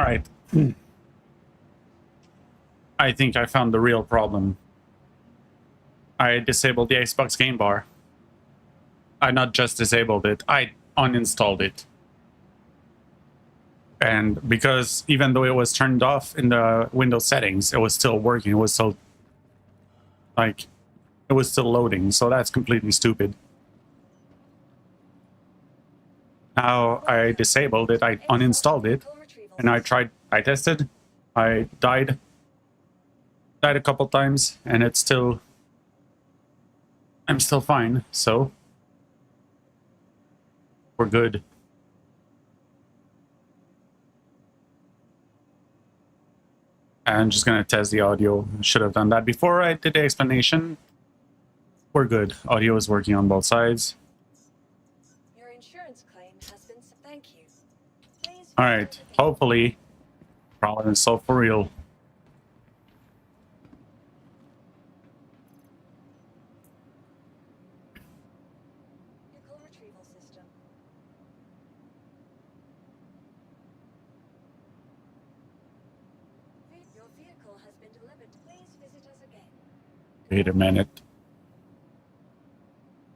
Alright. I think I found the real problem. I disabled the Xbox game bar. I not just disabled it, I uninstalled it. And because even though it was turned off in the Windows settings, it was still working. It was still, like, it was still loading. So that's completely stupid. Now I disabled it, I uninstalled it, and I tested, I died a couple times, and it's still, I'm still fine, so we're good. I'm just gonna test the audio. Should have done that before I did the explanation. We're good. Audio is working on both sides. Your insurance claim has been. Thank you. Please. All right. Hopefully, problem is solved for real. Vehicle retrieval system. Your vehicle has been delivered. Please visit us again. Wait a minute.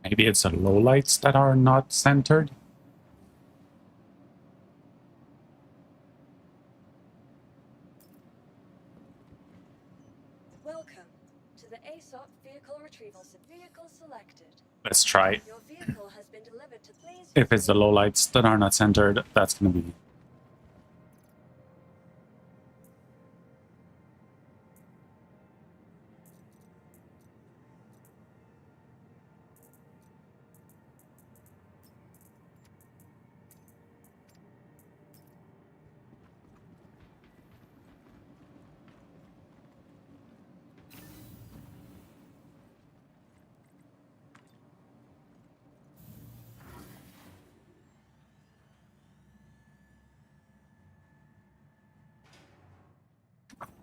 Maybe it's the lowlights that are not centered? Welcome to the ASOP vehicle retrieval system. Vehicle selected. Let's try. Your vehicle has been delivered to please. If it's the lowlights that are not centered, that's going to be...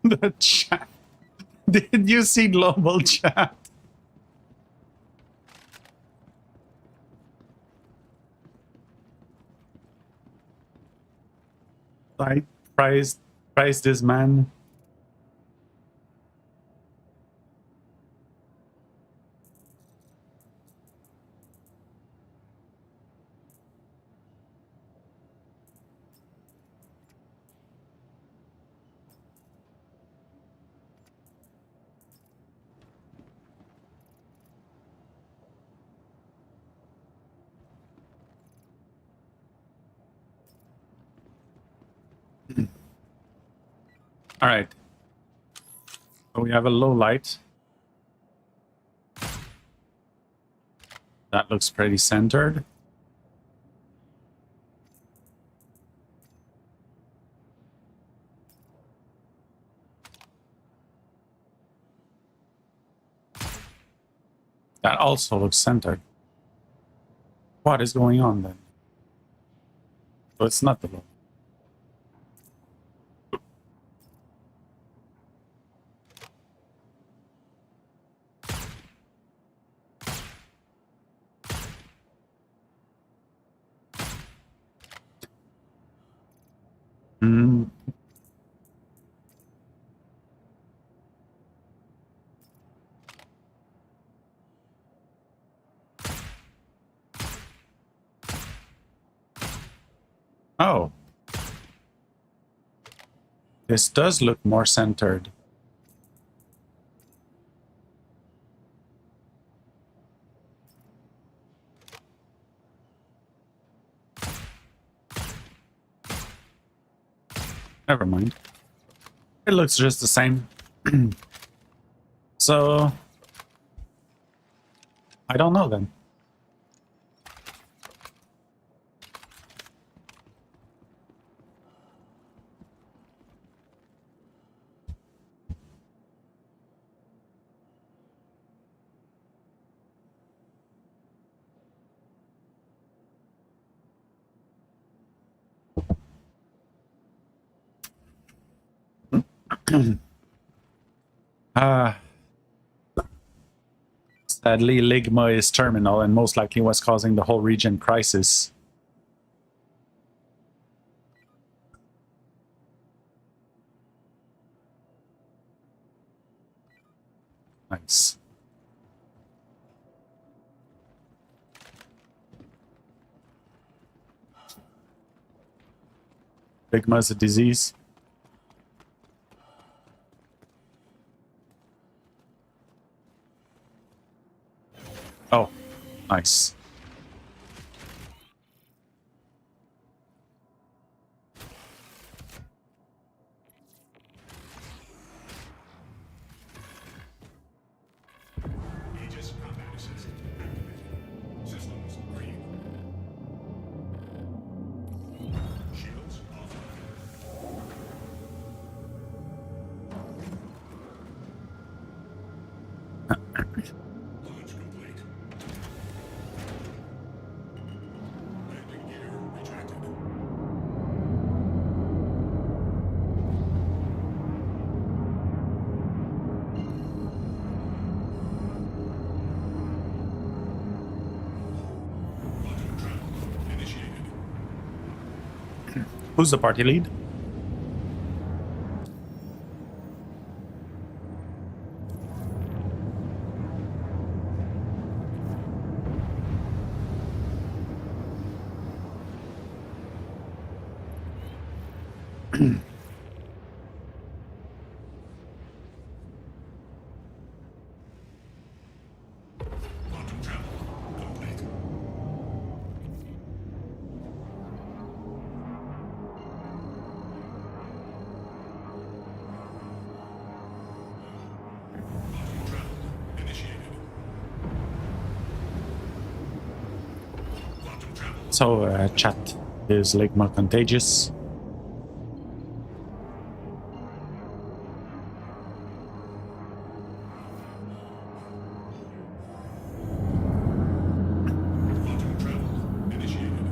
The chat. Did you see global chat? Like, price this man. All right. So we have a low light. That looks pretty centered. That also looks centered. What is going on then? So it's not the low. Hmm. Oh. This does look more centered. Never mind. It looks just the same. So, I don't know then. Sadly, Ligma is terminal and most likely was causing the whole region crisis. Nice. Stigma is a disease. Oh, nice. Aegis combat assist activated. Systems green. Shields offline. Launch complete. Landing gear retracted. Quantum travel initiated. Who's the party lead? Quantum travel complete. Quantum travel initiated. Quantum travel. So, chat, is Ligma contagious? Quantum travel initiated.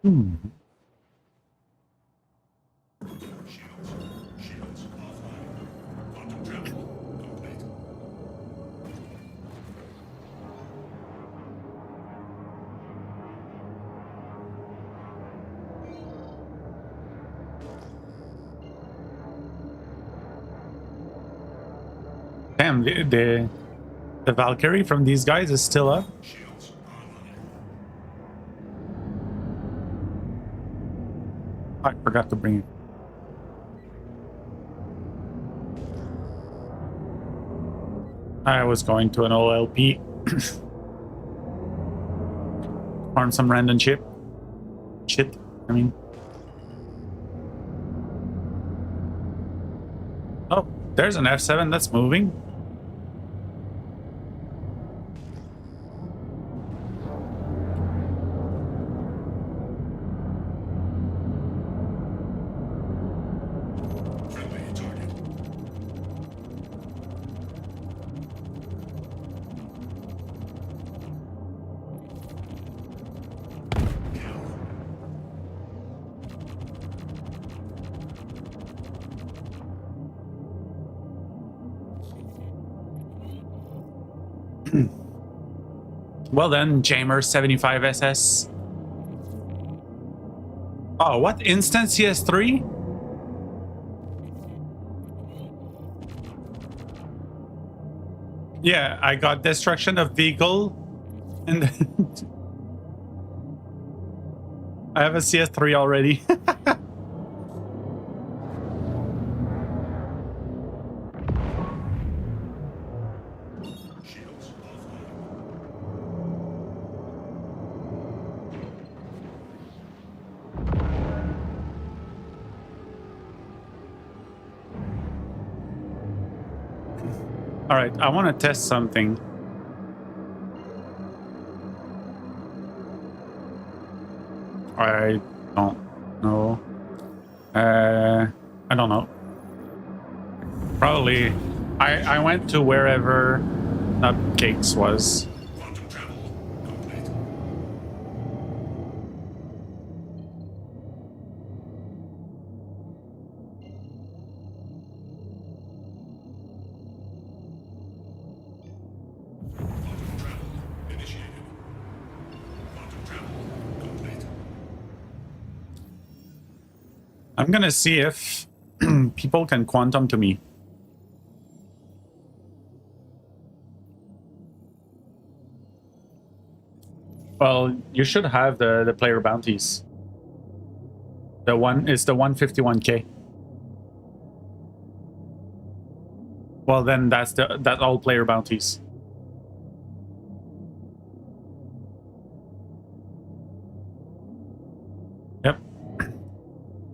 Hmm. Shields offline. Quantum travel complete. Damn, the Valkyrie from these guys is still up. Shields online. I forgot to bring it. I was going to an OLP. Farm some random shit. I mean. Oh, there's an F7 that's moving. Friendly target. Kill. Well then, Jamer 75 SS. Oh, what instance CS3? Yeah, I got destruction of vehicle, and I have a CS3 already. Shields offline. All right, I want to test something. I don't know. I don't know. Probably, I went to wherever that cakes was. Quantum travel complete. I'm gonna see if people can quantum to me. Well, you should have the player bounties. The one is the 151k. Well, then that's all player bounties. Yep.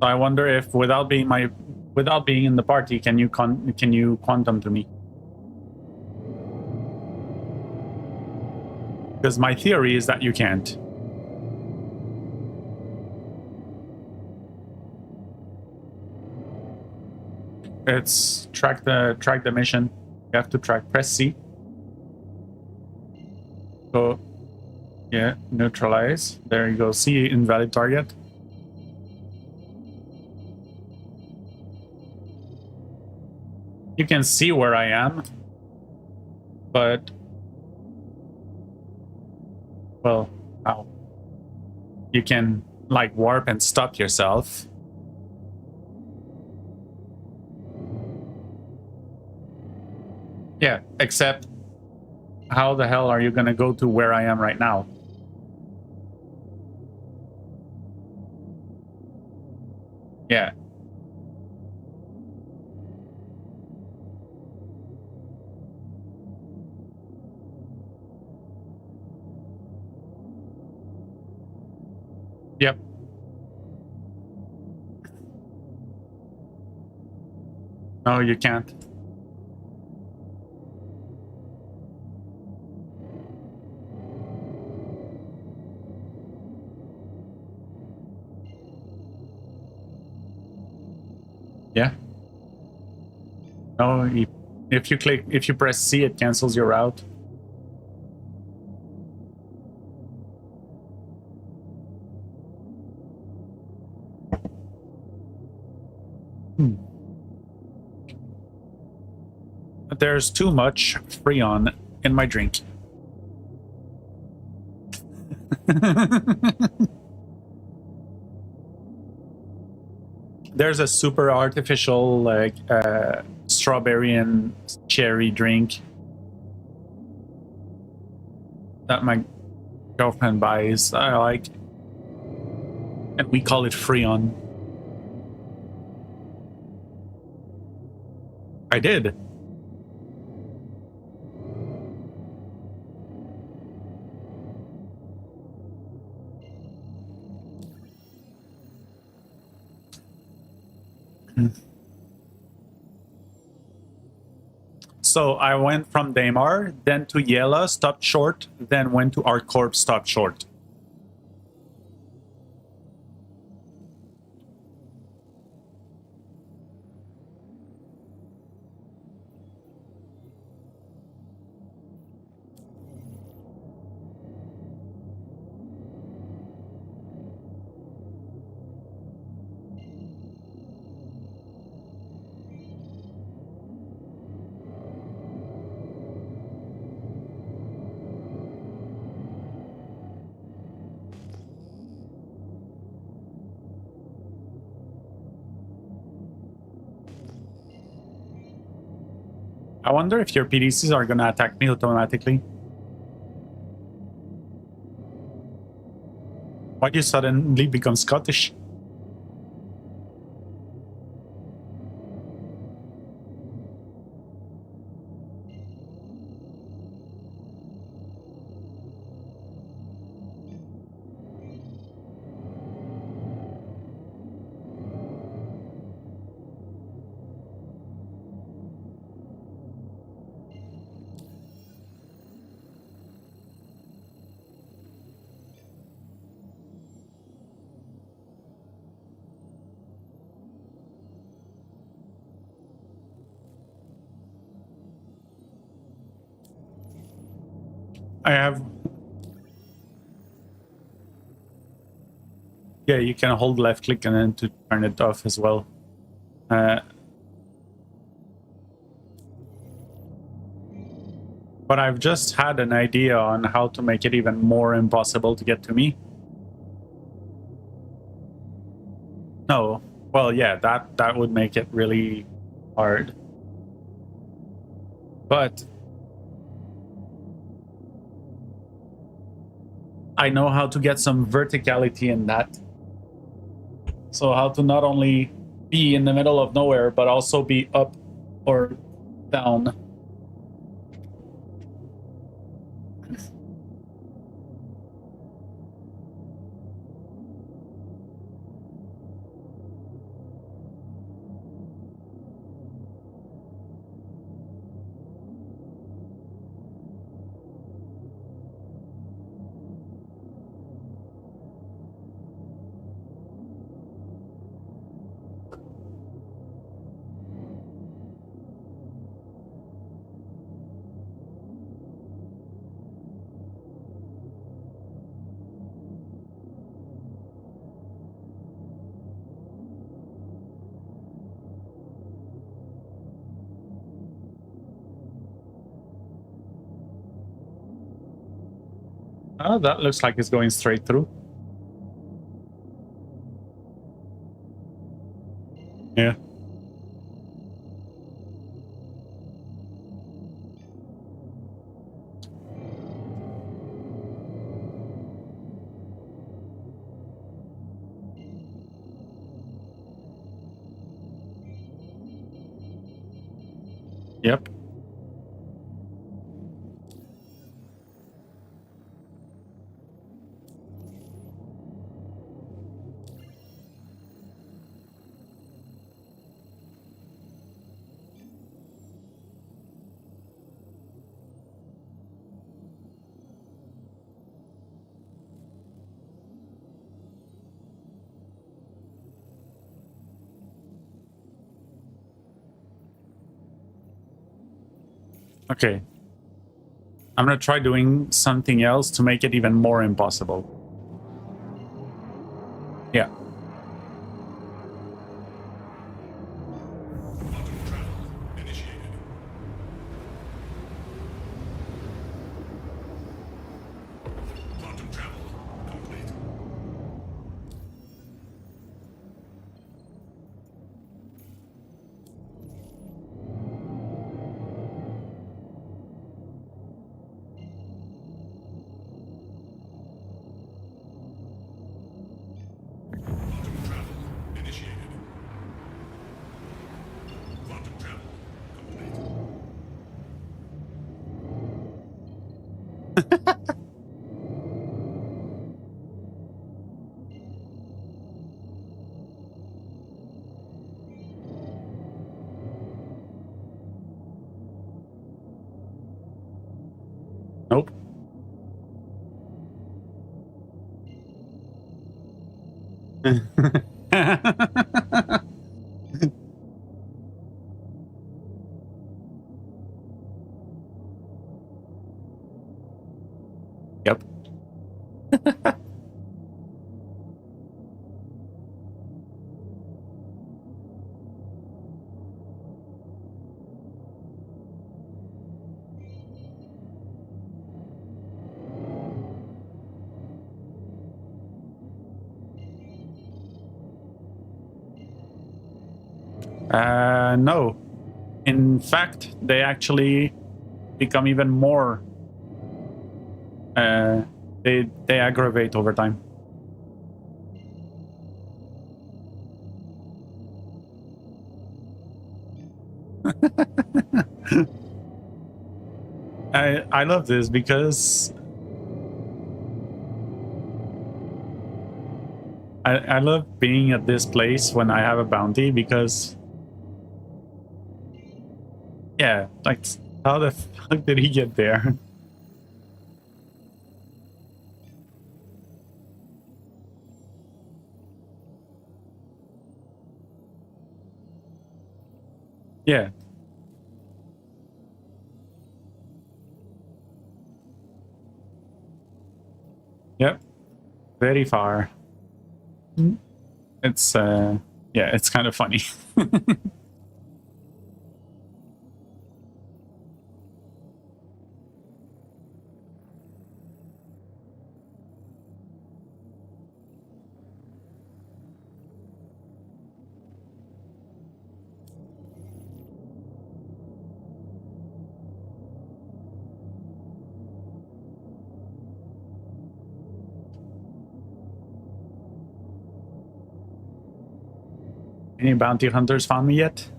So I wonder if without being in the party, can you quantum to me? Because my theory is that you can't. It's track the mission. You have to press C. So yeah, neutralize. There you go. C, invalid target. You can see where I am, but well, how? You can like warp and stop yourself. Yeah, except how the hell are you gonna go to where I am right now? Yeah. Yep. No, you can't. Yeah. No, if you press C, it cancels your route. There's too much Freon in my drink. There's a super artificial like strawberry and cherry drink that my girlfriend buys. I like, and we call it Freon. I did. So I went from Daymar, then to Yela, stopped short, then went to ArcCorp, stopped short. I wonder if your PDCs are gonna attack me automatically. Why'd you suddenly become Scottish? I have... Yeah, you can hold left click and then to turn it off as well. But I've just had an idea on how to make it even more impossible to get to me. No, Well, yeah, that would make it really hard. But I know how to get some verticality in that. So how to not only be in the middle of nowhere, but also be up or down. Oh, that looks like it's going straight through. Yeah. Yep. Okay. I'm gonna try doing something else to make it even more impossible. Yeah. Quantum travel initiated. Quantum travel complete. Quantum travel initiated. Quantum travel complete. Nope. Yep. No. In fact, they actually become even more. Uh, they aggravate over time. I love this because I love being at this place when I have a bounty because yeah, like how the fuck did he get there? Yeah. Yep. Very far. It's yeah, it's kind of funny. Any bounty hunters found me yet?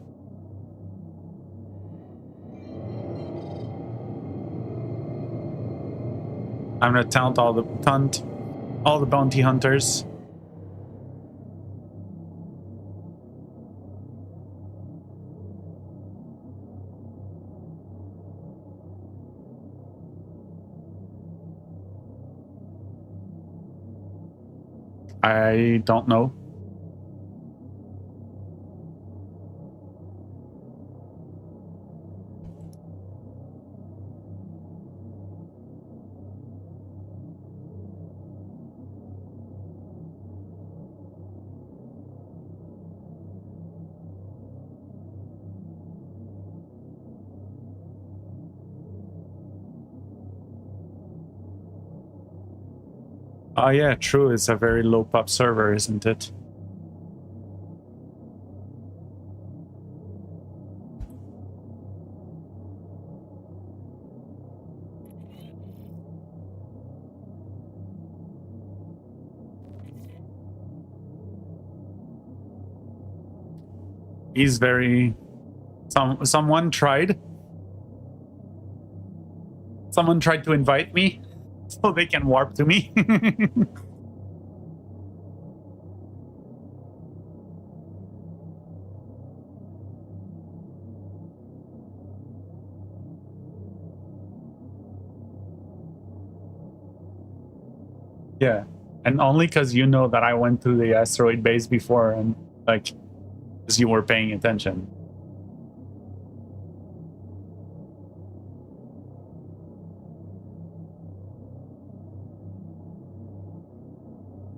I'm gonna taunt all the bounty hunters. I don't know. Oh yeah, true. It's a very low pop server, isn't it? He's very... Someone tried to invite me so they can warp to me. Yeah, and only because you know that I went to the asteroid base before, and like, because you were paying attention.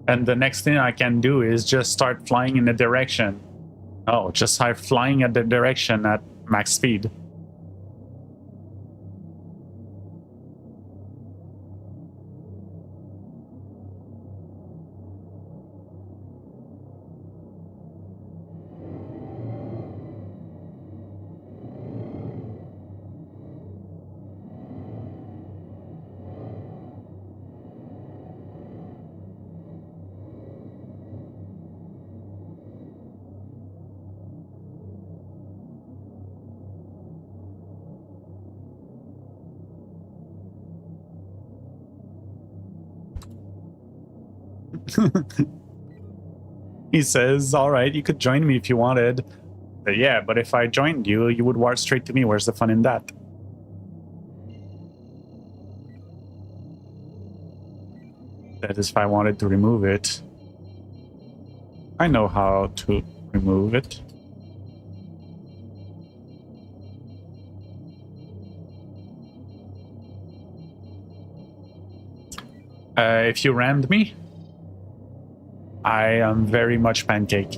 And the next thing I can do is just start flying in a direction. Oh, just start flying at the direction at max speed. He says, all right, you could join me if you wanted. But yeah, but if I joined you, you would warp straight to me. Where's the fun in that? That is if I wanted to remove it. I know how to remove it. If you rammed me, I am very much pancake.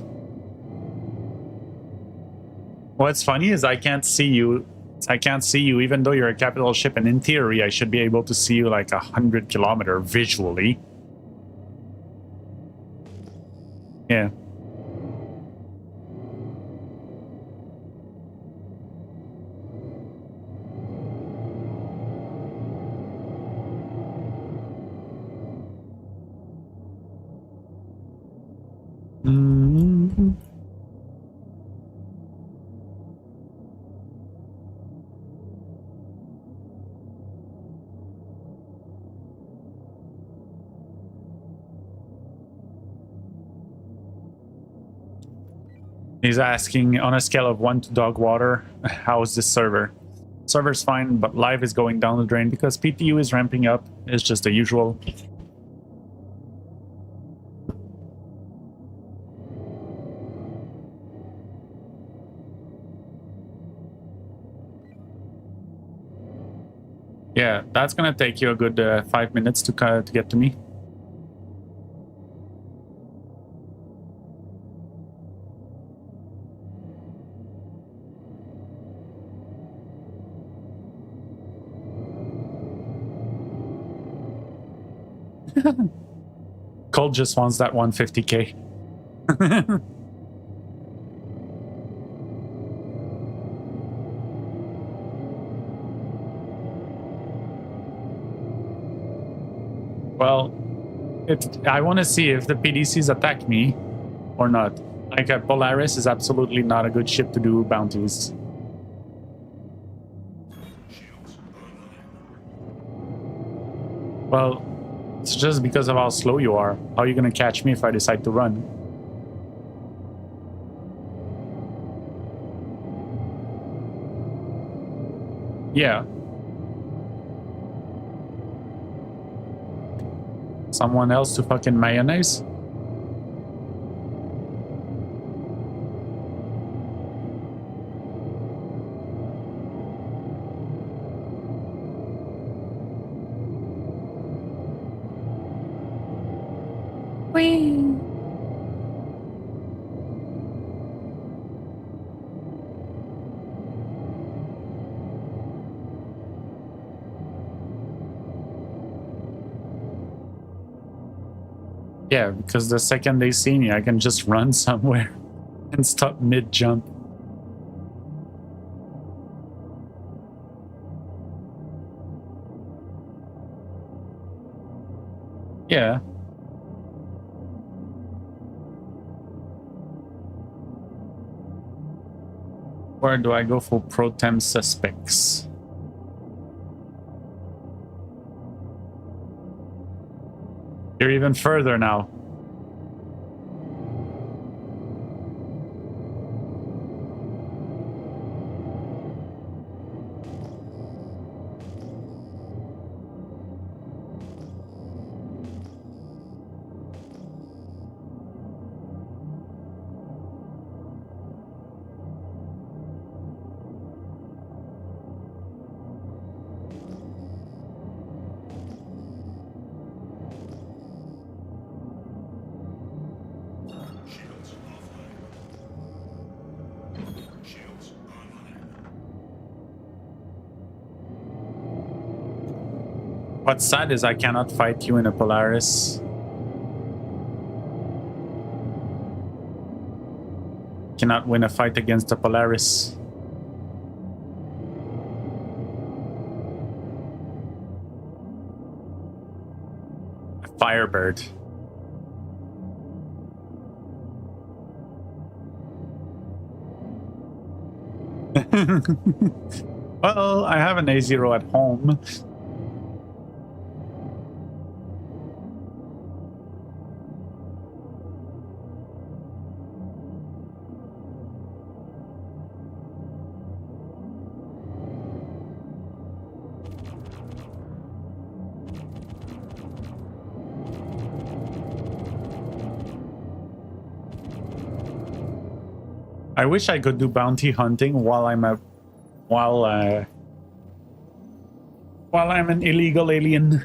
What's funny is I can't see you. I can't see you even though you're a capital ship, and in theory I should be able to see you like 100 kilometers visually. Yeah. Mm-hmm. He's asking, on a scale of 1 to dog water, how is this server? Server's fine, but live is going down the drain because PTU is ramping up. It's just the usual. Yeah, that's gonna take you a good 5 minutes to get to me. Cole just wants that 150k. Well, I want to see if the PDCs attack me or not. Like a Polaris is absolutely not a good ship to do bounties. Shields online. Well, it's just because of how slow you are. How are you gonna catch me if I decide to run? Yeah. Someone else to fucking mayonnaise? Whee! Yeah, because the second they see me, I can just run somewhere and stop mid-jump. Yeah. Where do I go for pro-tem suspects? You're even further now. Shields offline. Shields online. What's sad is I cannot fight you in a Polaris. Cannot win a fight against a Polaris. A Firebird. Well, I have an A0 at home. I wish I could do bounty hunting while I'm while I'm an illegal alien.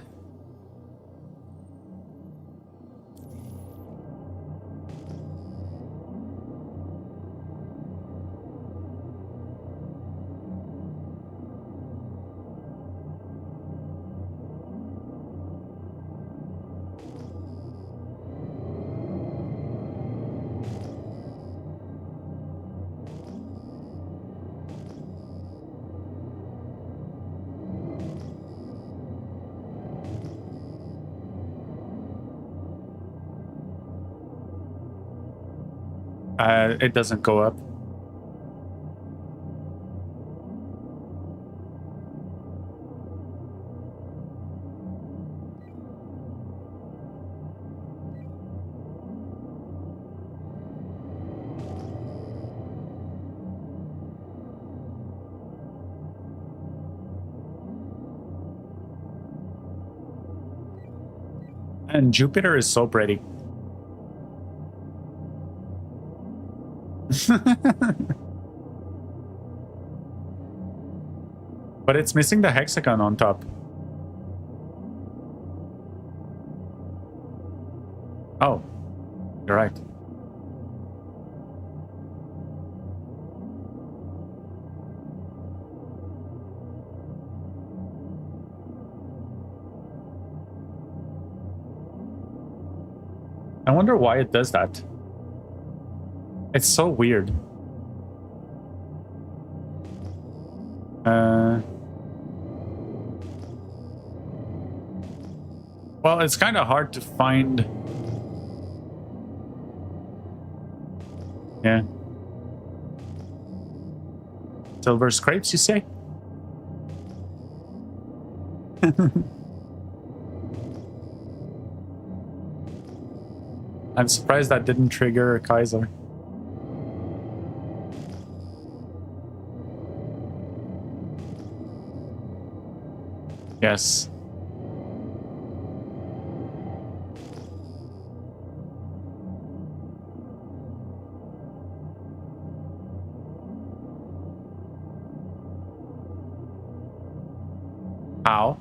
It doesn't go up. And Jupiter is so pretty. But it's missing the hexagon on top. Oh, you're right. I wonder why it does that. It's so weird. Well, it's kind of hard to find Yeah. Silver scrapes, you say? I'm surprised that didn't trigger a Kaiser. Yes. How?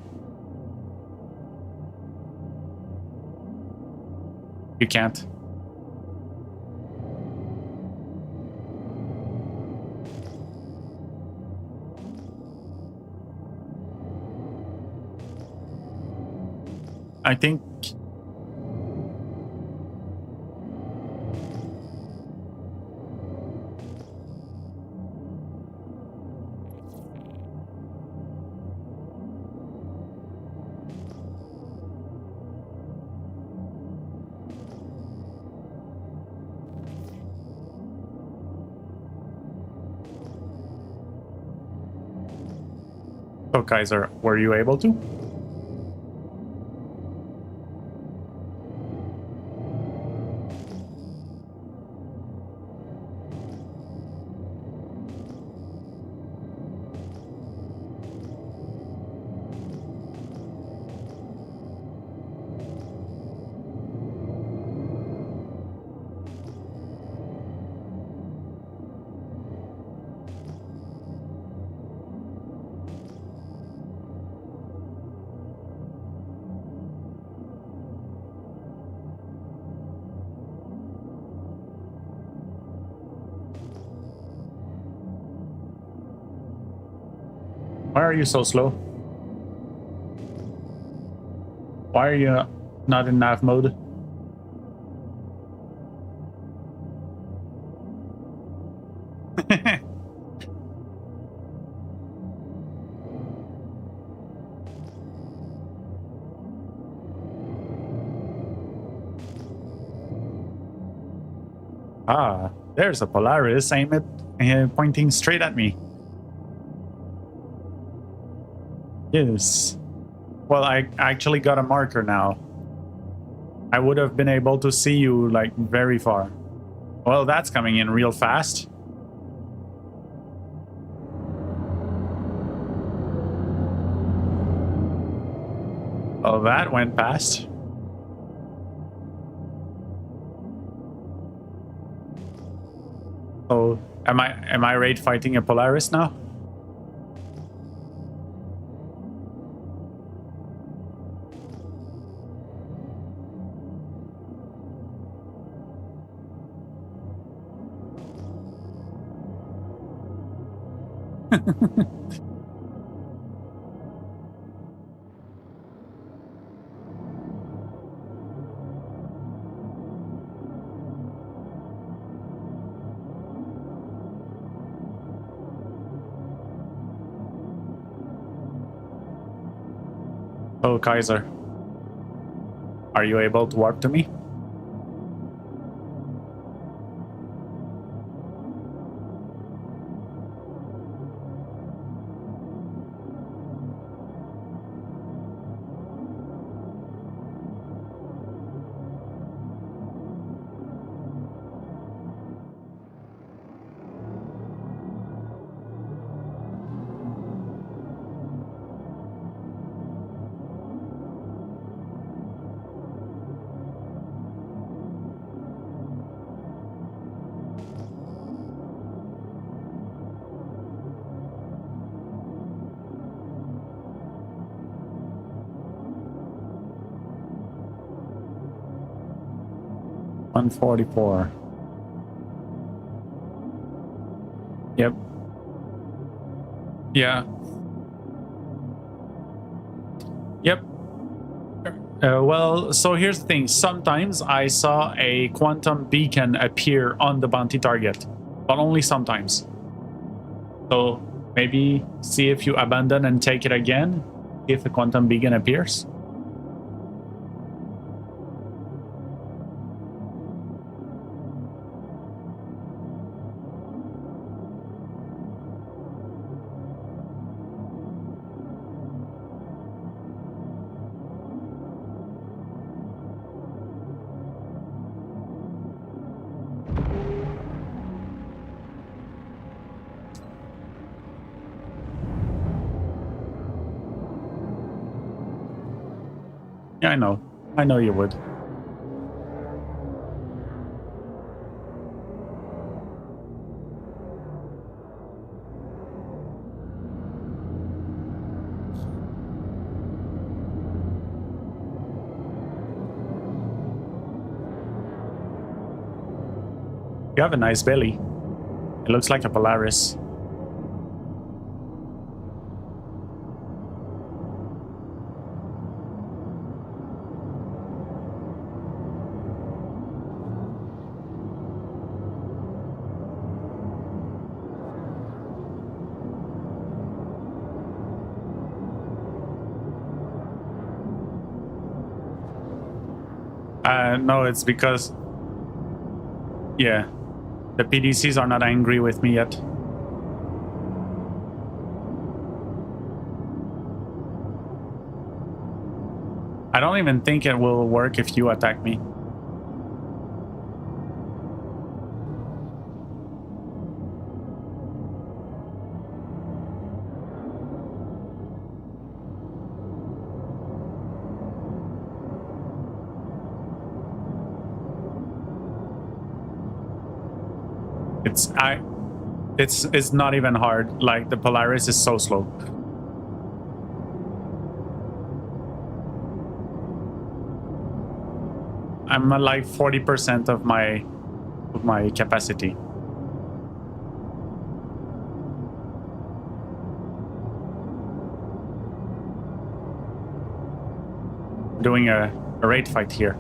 You can't. I think so Kaiser, were you able to? Why are you so slow? Why are you not in nav mode? Ah, there's a Polaris. Aim it, pointing straight at me. Yes. Well, I actually got a marker now. I would have been able to see you like very far. Well, that's coming in real fast. Oh, that went past. Oh, am I raid fighting a Polaris now? Oh, Kaiser. Are you able to warp to me? $144. Yep. Yeah. Yep. Well, so here's the thing. Sometimes I saw a quantum beacon appear on the bounty target, but only sometimes. So maybe see if you abandon and take it again, see if the quantum beacon appears. Yeah, I know. I know you would. You have a nice belly. It looks like a Polaris. No, it's because... Yeah. The PDCs are not angry with me yet. I don't even think it will work if you attack me. It's not even hard. Like, the Polaris is so slow. I'm at like 40% of my capacity. Doing a raid fight here.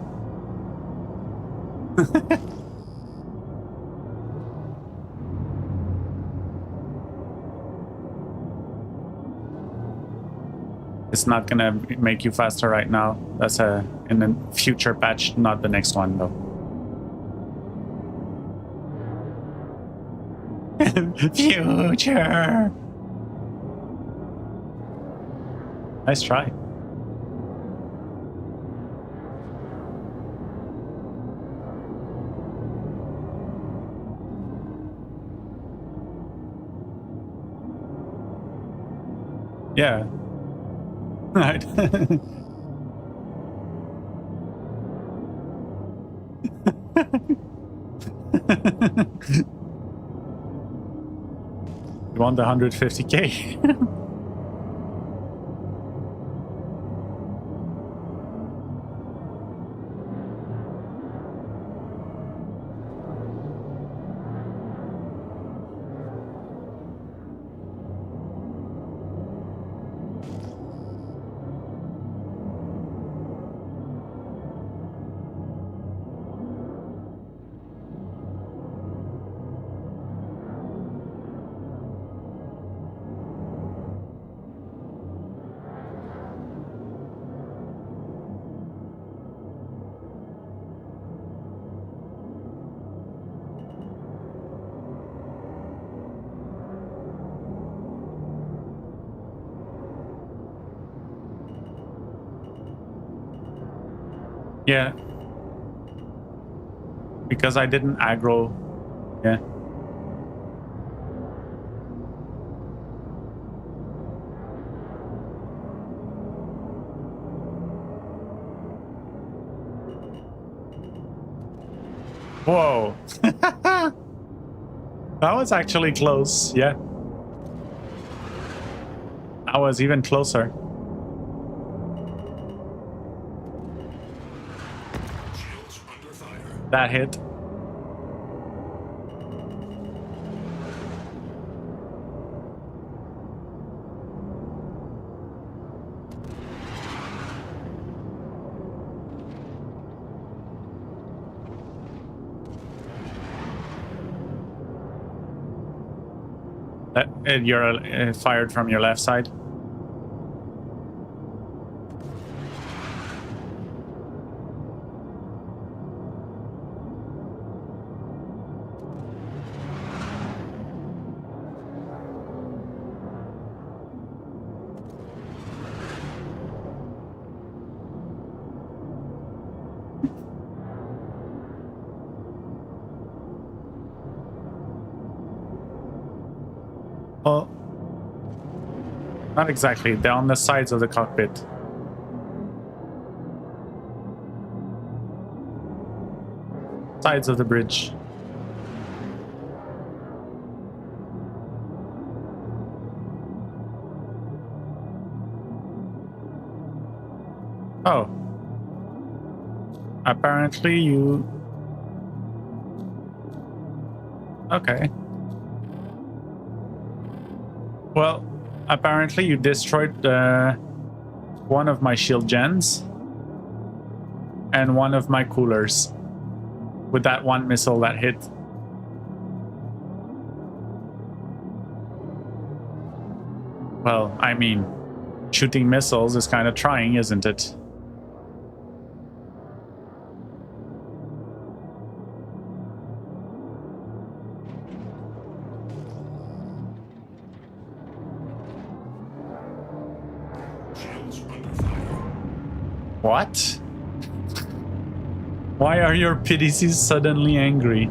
It's not gonna make you faster right now. That's in the future patch, not the next one though. Future. Nice try. Yeah. Right. You want the 150k? Yeah. Because I didn't aggro. Yeah. Whoa. That was actually close. Yeah. That was even closer. Shields under fire. That hit. You're fired from your left side. Well, not exactly. They're on the sides of the cockpit. sides of the bridge. Oh. Apparently you... Okay. Well, apparently you destroyed one of my shield gens and one of my coolers with that one missile that hit. Well, I mean, shooting missiles is kind of trying, isn't it? Shields under fire. What? Why are your PDCs suddenly angry?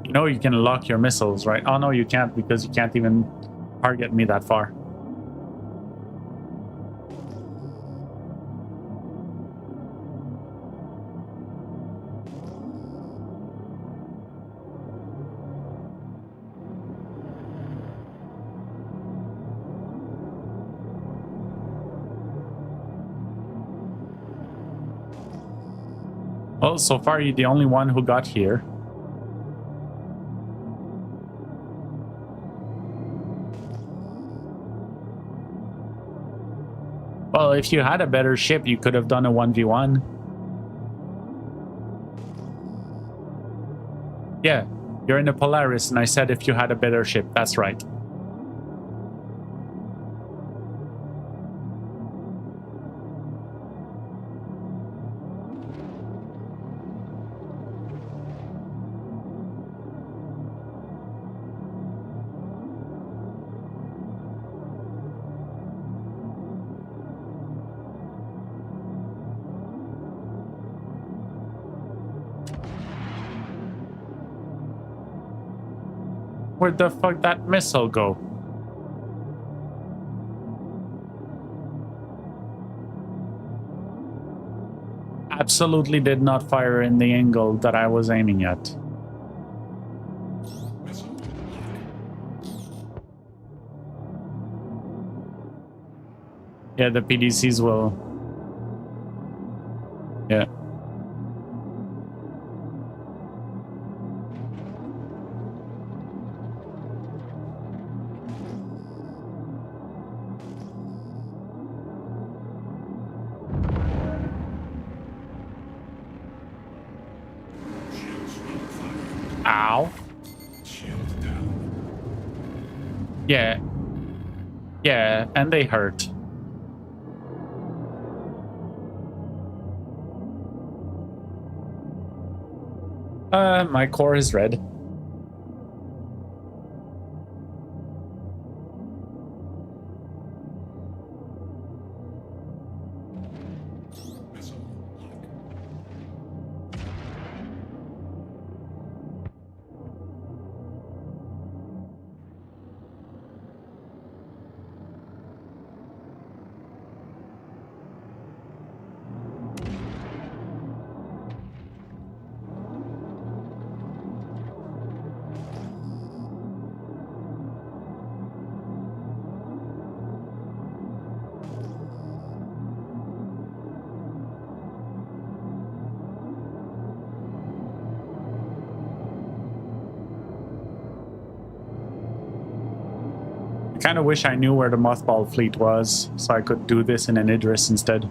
You know you can lock your missiles, right? Oh no, you can't, because you can't even target me that far. Well, so far you're the only one who got here. Well, if you had a better ship, you could have done a 1v1. Yeah, you're in a Polaris, and I said if you had a better ship. That's right. Where'd the fuck that missile go? Absolutely did not fire in the angle that I was aiming at. Missile lock. Yeah, the PDCs will... Yeah. Shields under fire. Ow. Shield down. Yeah. Yeah, and they hurt. My core is red. Missile lock. I kind of wish I knew where the mothball fleet was, so I could do this in an Idris instead.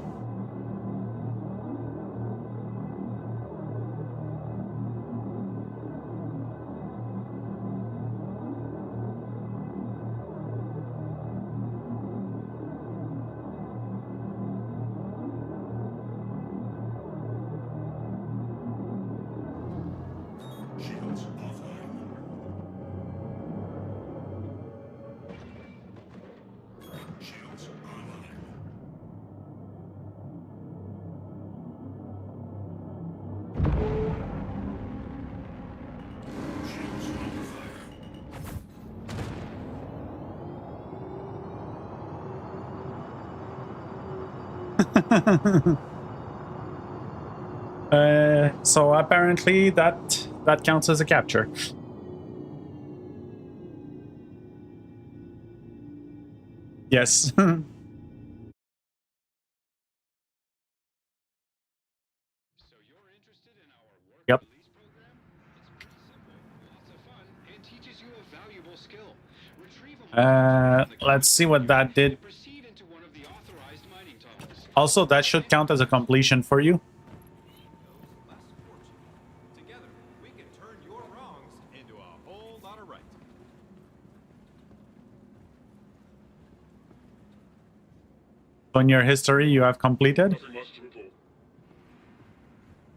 So apparently that counts as a capture. Yes. So you're interested in our work Yep. release program? It's pretty simple, lots of fun, and teaches you a valuable skill. Retrieve a mining token from the Let's see what computer that did. and proceed into one of the authorized mining tunnels. Also, that should count as a completion for you. Those less fortunate. Together, we can turn your wrongs into a whole lot of right. So in your history, you have completed.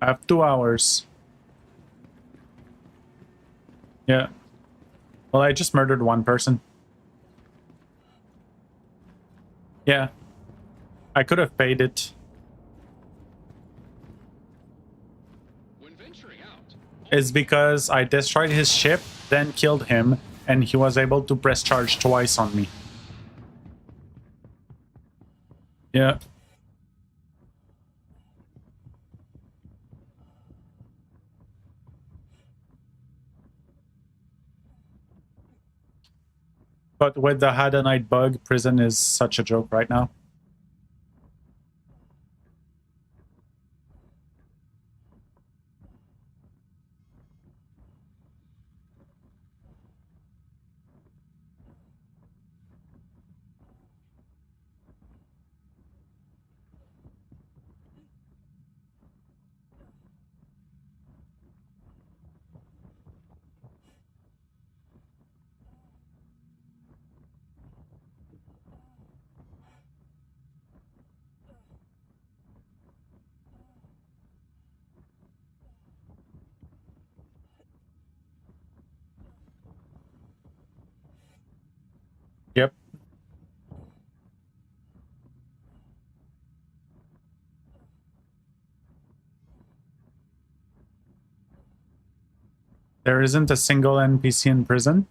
I have 2 hours. Yeah. Well, I just murdered one person. Yeah. I could have paid it. When venturing out, It's because I destroyed his ship, then killed him, and he was able to press charge twice on me. Yeah. But with the Hadanite bug, prison is such a joke right now. Yep. There isn't a single NPC in prison.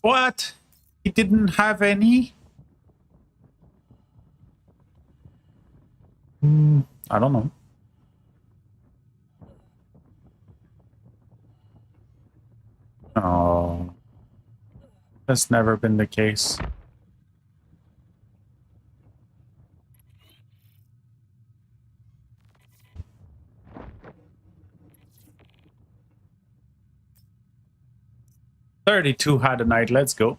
What? He didn't have any? I don't know. Oh, that's never been the case. "32 had a night, let's go."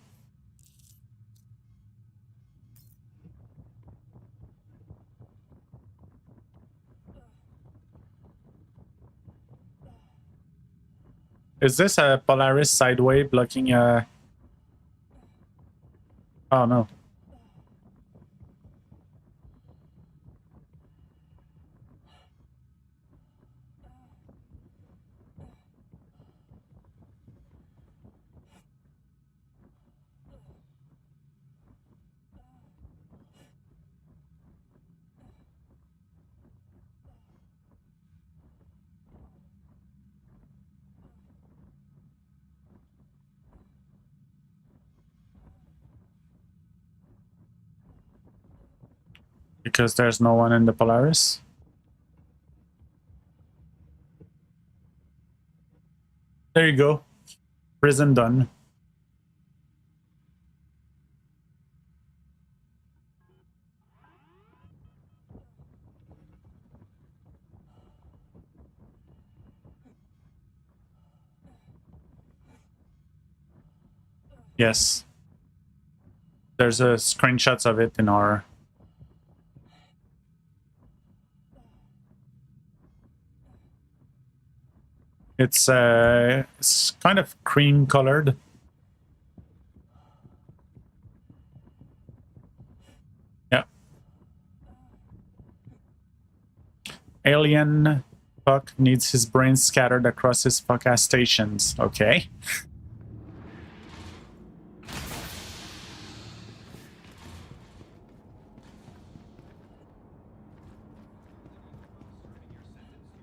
Is this a Polaris sideway blocking a... Oh no. Because there's no one in the Polaris. There you go. Prison done. Yes. There's a screenshots of it in our... It's kind of cream colored. alien fuck needs his brains scattered across his fuck-ass stations. Okay. You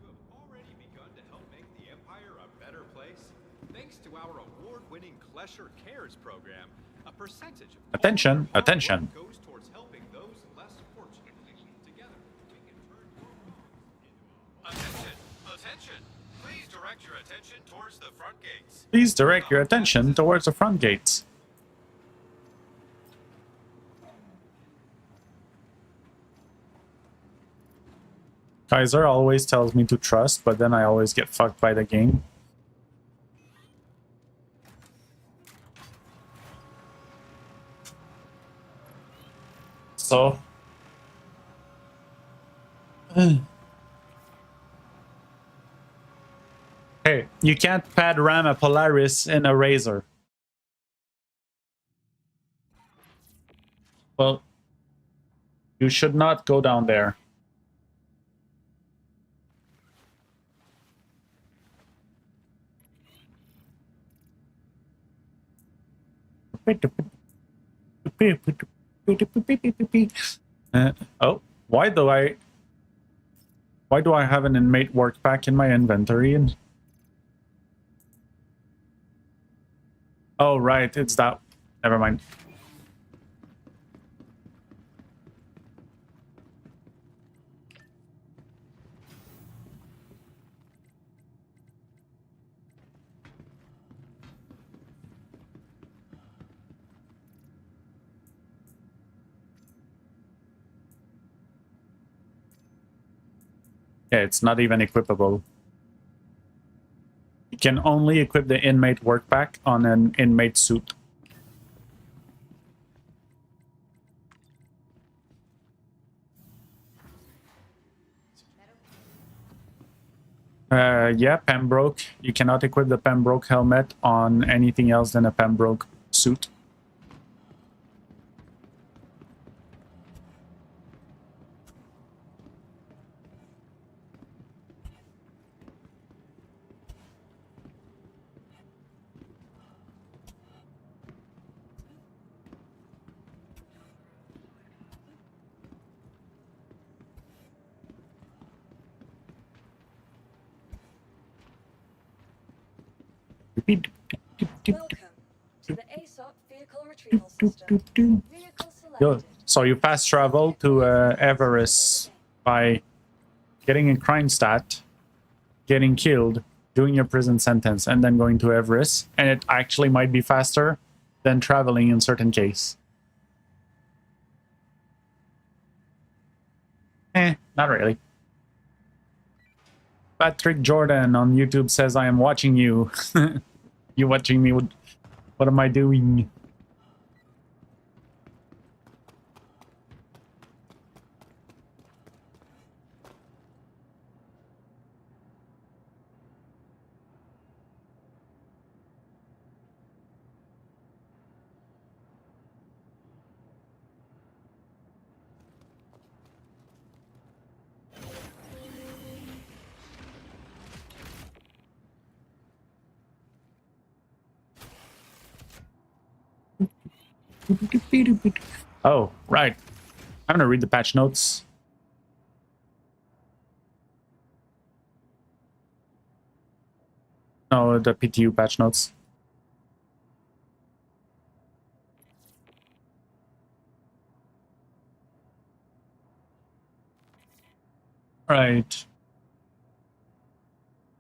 have already begun to help make the Empire a better place. Thanks to our award-winning Klesher Cares program, a percentage of all Attention, our hard attention. work goes towards helping those less fortunate. Together, we can turn your wrongs into a... Attention! Attention! Please direct your attention towards the front gates. Please direct your attention towards the front gates. Kaiser always tells me to trust, but then I always get fucked by the game. So... Hey, you can't pad ram a Polaris in a Razor. Well, you should not go down there. Oh, why do I have an inmate work pack in my inventory? And oh, right, it's that. Never mind. Yeah, it's not even equipable. You can only equip the inmate work pack on an inmate suit. Yeah, Pembroke. You cannot equip the Pembroke helmet on anything else than a Pembroke suit. Welcome to the ASOP vehicle retrieval system. Vehicle Yo, selected. so you fast travel to Everest by getting a crime stat, getting killed, doing your prison sentence, and then going to Everest. And it actually might be faster than traveling in certain case. Not really. Patrick Jordan on YouTube says, I am watching you. You watching me? What am I doing? Oh, right. I'm gonna read the patch notes. No, the PTU patch notes. Right.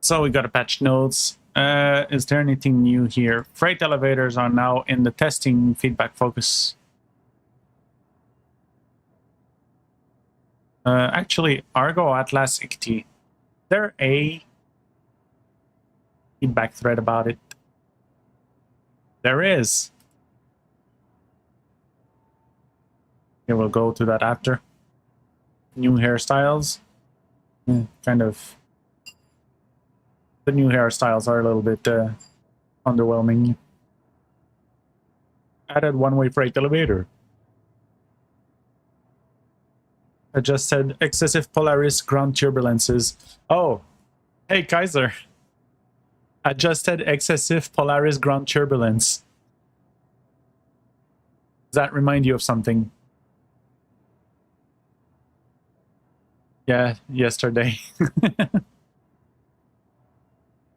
So we got a patch notes. Is there anything new here? Freight elevators are now in the testing feedback focus. Actually, Argo Atlas ICT. Is there a feedback thread about it? There is. Okay, we'll go to that after. New hairstyles. Kind of. The new hairstyles are a little bit underwhelming. Added one-way freight elevator. I just said excessive Polaris ground turbulences. Oh, hey Kaiser. I just said excessive Polaris ground turbulence. Does that remind you of something? Yeah, yesterday.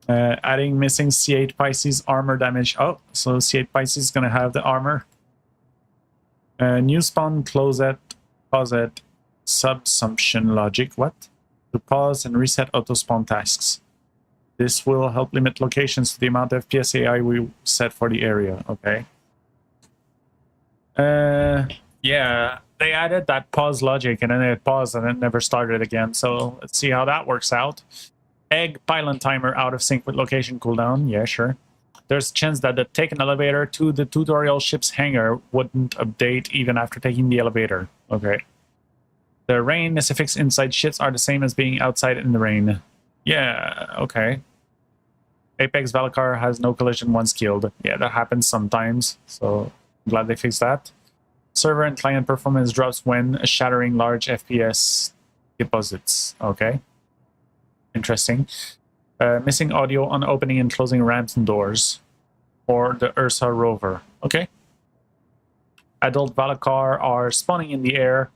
Adding missing C8 Pisces armor damage. Oh, so C8 Pisces is going to have the armor. New spawn, closet, subsumption logic. What? To pause and reset auto spawn tasks. This will help limit locations to the amount of PSAI we set for the area. Okay. Yeah, they added that pause logic and then it paused and it never started again. So let's see how that works out. Egg pylon timer out of sync with location cooldown. Yeah, sure. There's a chance that the taken elevator to the tutorial ship's hangar wouldn't update even after taking the elevator. Okay. The rain necifix inside ships are the same as being outside in the rain. Yeah, okay. Apex Valakar has no collision once killed. Yeah, that happens sometimes, so I'm glad they fixed that. Server and client performance drops when shattering large FPS deposits. Okay. Interesting. Missing audio on opening and closing ramps and doors. Or the Ursa rover. Okay. Adult Valakar are spawning in the air.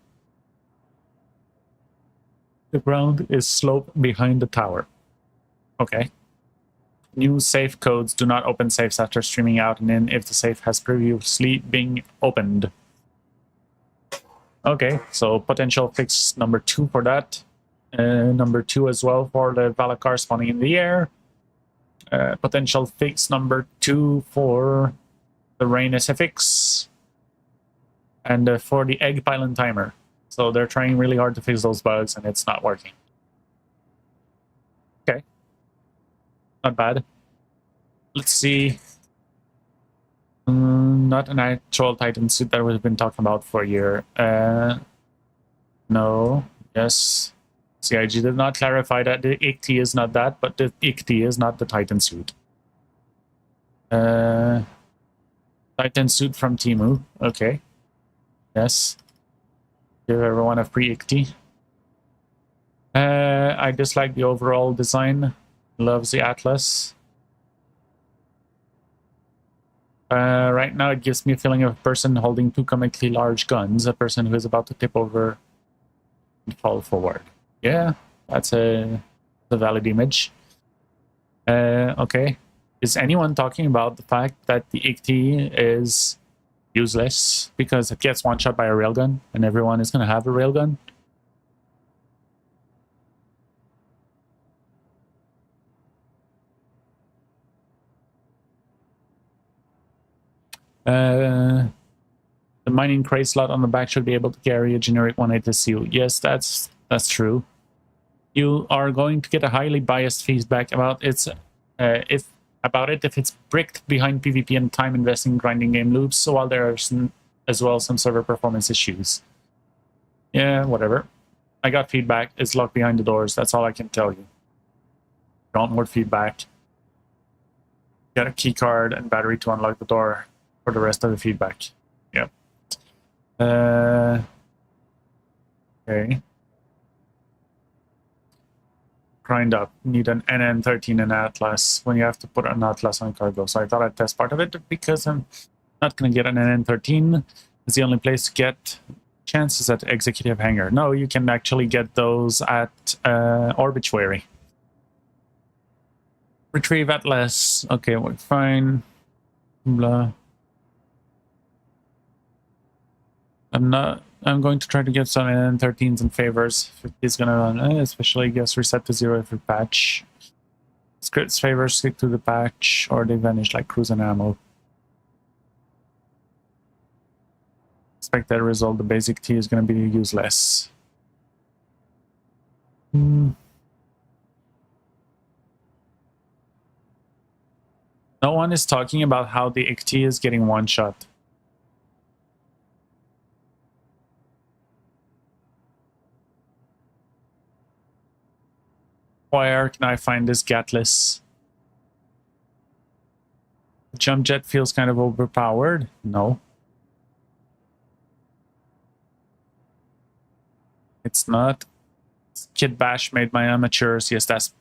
The ground is sloped behind the tower. Okay. New safe codes do not open safes after streaming out and in if the safe has previously been opened. Okay, so potential fix number 2 for that. Number 2 as well for the Valakar spawning in the air. Potential fix number 2 for the rain SFX. And for the egg pylon timer. So they're trying really hard to fix those bugs and it's not working. Okay. Not bad. Let's see. Not an actual Titan suit that we've been talking about for a year. No. Yes. CIG did not clarify that the ICT is not that, but the ICT is not the Titan suit. Titan suit from Temu. Okay. Yes. Give everyone a free ICT. I dislike the overall design. Loves the Atlas. Right now, it gives me a feeling of a person holding 2 comically large guns, a person who is about to tip over and fall forward. Yeah, that's a valid image. Okay. Is anyone talking about the fact that the ICT is useless because it gets one-shot by a railgun and everyone is going to have a railgun? The mining crate slot on the back should be able to carry a generic 180 seal. Yes, that's true. You are going to get a highly biased feedback about its if it's bricked behind PvP and time investing grinding game loops. So while there are as well some server performance issues. Yeah, whatever. I got feedback. It's locked behind the doors. That's all I can tell you. Want more feedback? Get a key card and battery to unlock the door for the rest of the feedback. Yep. Okay. Grind up. Need an NN13 and Atlas when you have to put an Atlas on cargo. So I thought I'd test part of it because I'm not going to get an NN13. It's the only place to get chances at Executive Hangar. No, you can actually get those at Obituary. Retrieve Atlas. Okay, we're fine. Blah. I'm going to try to get some N13s and favors. 50 is gonna run, especially guess reset to 0 if we patch. Scripts favors stick to the patch or they vanish like cruise and ammo. Expect that result, the basic T is gonna be useless. No one is talking about how the ICT is getting one shot. Where can I find this Gatless? Jump jet feels kind of overpowered. No. It's not. Kid Bash made by amateurs. Yes, that's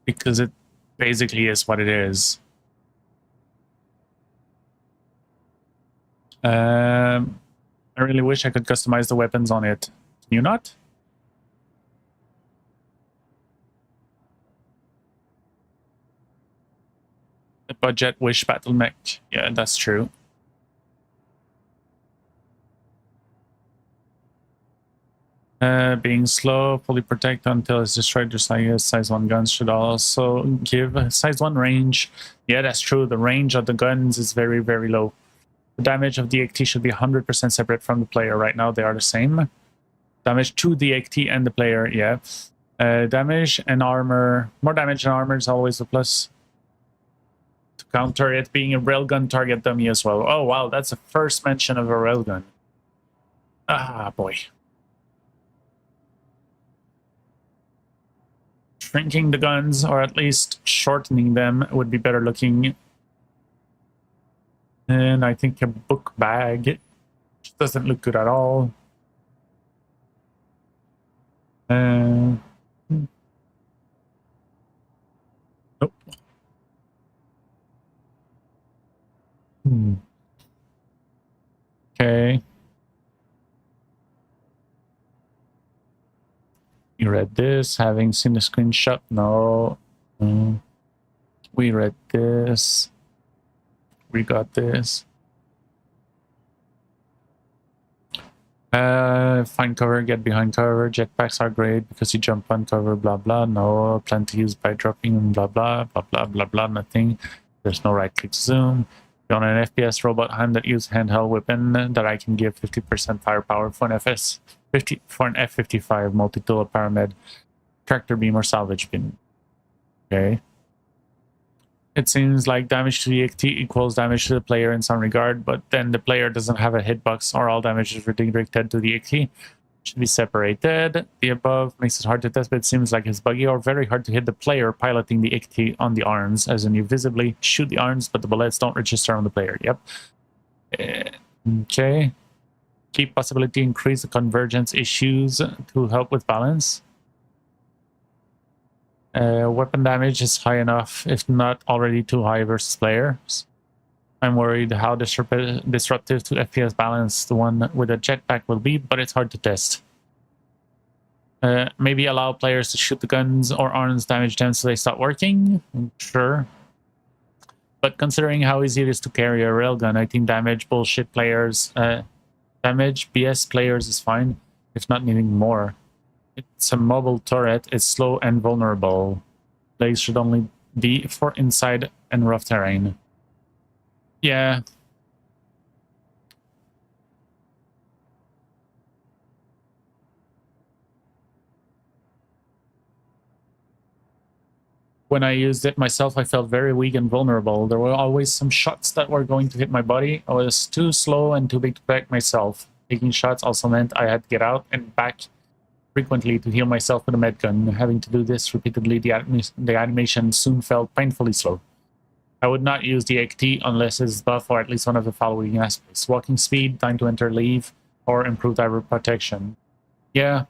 because it basically is what it is. I really wish I could customize the weapons on it. Can you not? The budget wish battle mech. Yeah, that's true. Being slow, fully protect until it's destroyed. Just like size 1 guns should also give size 1 range. Yeah, that's true. The range of the guns is very, very low. The damage of the AKT should be 100% separate from the player. Right now, they are the same. Damage to the AKT and the player, yeah. Damage and armor. More damage and armor is always a plus. To counter it being a railgun target dummy as well. Oh, wow, that's the first mention of a railgun. Ah, boy. Shrinking the guns, or at least shortening them, would be better looking. And I think a book bag doesn't look good at all. Nope. Okay. You read this, having seen the screenshot? No. We read this. We got this. Find cover, get behind cover. Jetpacks are great because you jump on cover, blah blah. No, plan to use by dropping, blah blah, blah blah, blah blah, nothing. There's no right click zoom. You're on an FPS robot hand that use handheld weapon that I can give 50% firepower for an F55 multi-tool paramed, tractor beam or salvage beam. Okay. It seems like damage to the AKT equals damage to the player in some regard, but then the player doesn't have a hitbox or all damage is redirected to the AKT. Should be separated. The above makes it hard to test, but it seems like it's buggy or very hard to hit the player piloting the AKT on the arms, as in you visibly shoot the arms, but the bullets don't register on the player. Yep. Okay. Key possibility increase the convergence issues to help with balance. Weapon damage is high enough, if not already too high versus players. I'm worried how disruptive to FPS balance the one with a jetpack will be, but it's hard to test. Maybe allow players to shoot the guns or arms, damage them so they stop working? Sure. But considering how easy it is to carry a railgun, I think damage bullshit players, damage BS players is fine, if not needing more. It's a mobile turret, it's slow and vulnerable. Legs should only be for inside and rough terrain. Yeah. When I used it myself, I felt very weak and vulnerable. There were always some shots that were going to hit my body. I was too slow and too big to protect myself. Taking shots also meant I had to get out and back frequently to heal myself with a medgun. Having to do this repeatedly, the animation soon felt painfully slow. I would not use the AKT unless it's buff or at least one of the following aspects: walking speed, time to enter, leave, or improved diver protection. Yeah.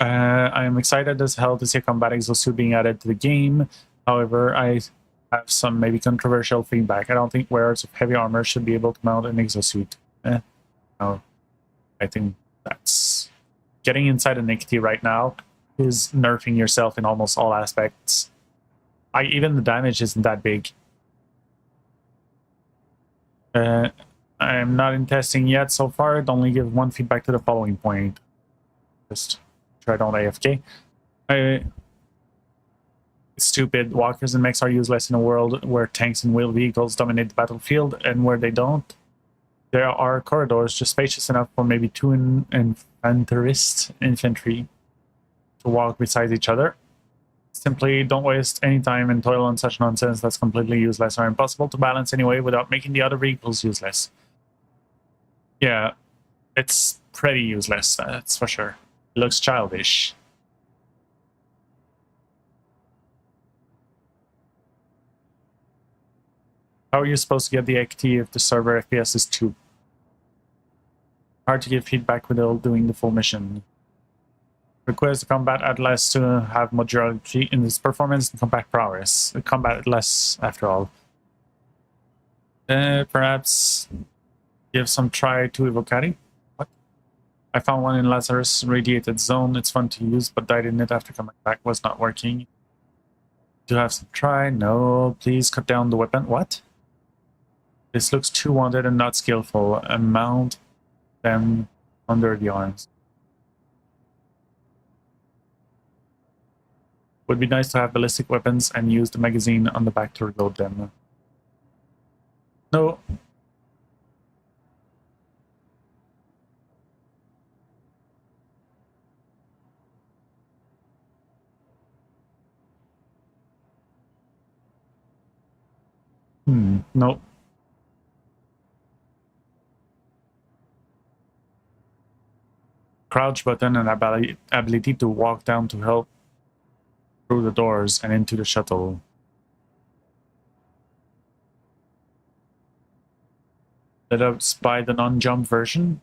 I am excited as hell to see a combat exosuit being added to the game. However, I have some maybe controversial feedback. I don't think wearers of heavy armor should be able to mount an exosuit. No. I think that's getting inside an AKT right now is nerfing yourself in almost all aspects. Even the damage isn't that big. I'm not in testing yet so far. I'd only give one feedback to the following point. Just try don't AFK. It's stupid. Walkers and mechs are useless in a world where tanks and wheeled vehicles dominate the battlefield, and where they don't, there are corridors just spacious enough for maybe two infantry to walk beside each other. Simply don't waste any time and toil on such nonsense that's completely useless or impossible to balance anyway without making the other vehicles useless. Yeah, it's pretty useless, that's for sure. It looks childish. How are you supposed to get the AKT if the server FPS is 2? Hard to give feedback without doing the full mission. Requires the combat atlas to have modularity in its performance and combat prowess. The combat atlas, after all. Perhaps give some try to Evocati. What? I found one in Lazarus radiated zone. It's fun to use, but died in it after coming back. Was not working. Do have some try? No. Please cut down the weapon. What? This looks too wounded and not skillful. And mount them under the arms. Would be nice to have ballistic weapons and use the magazine on the back to reload them. No. No. Crouch button and ability to walk down to help through the doors and into the shuttle. Let us buy the non-jump version.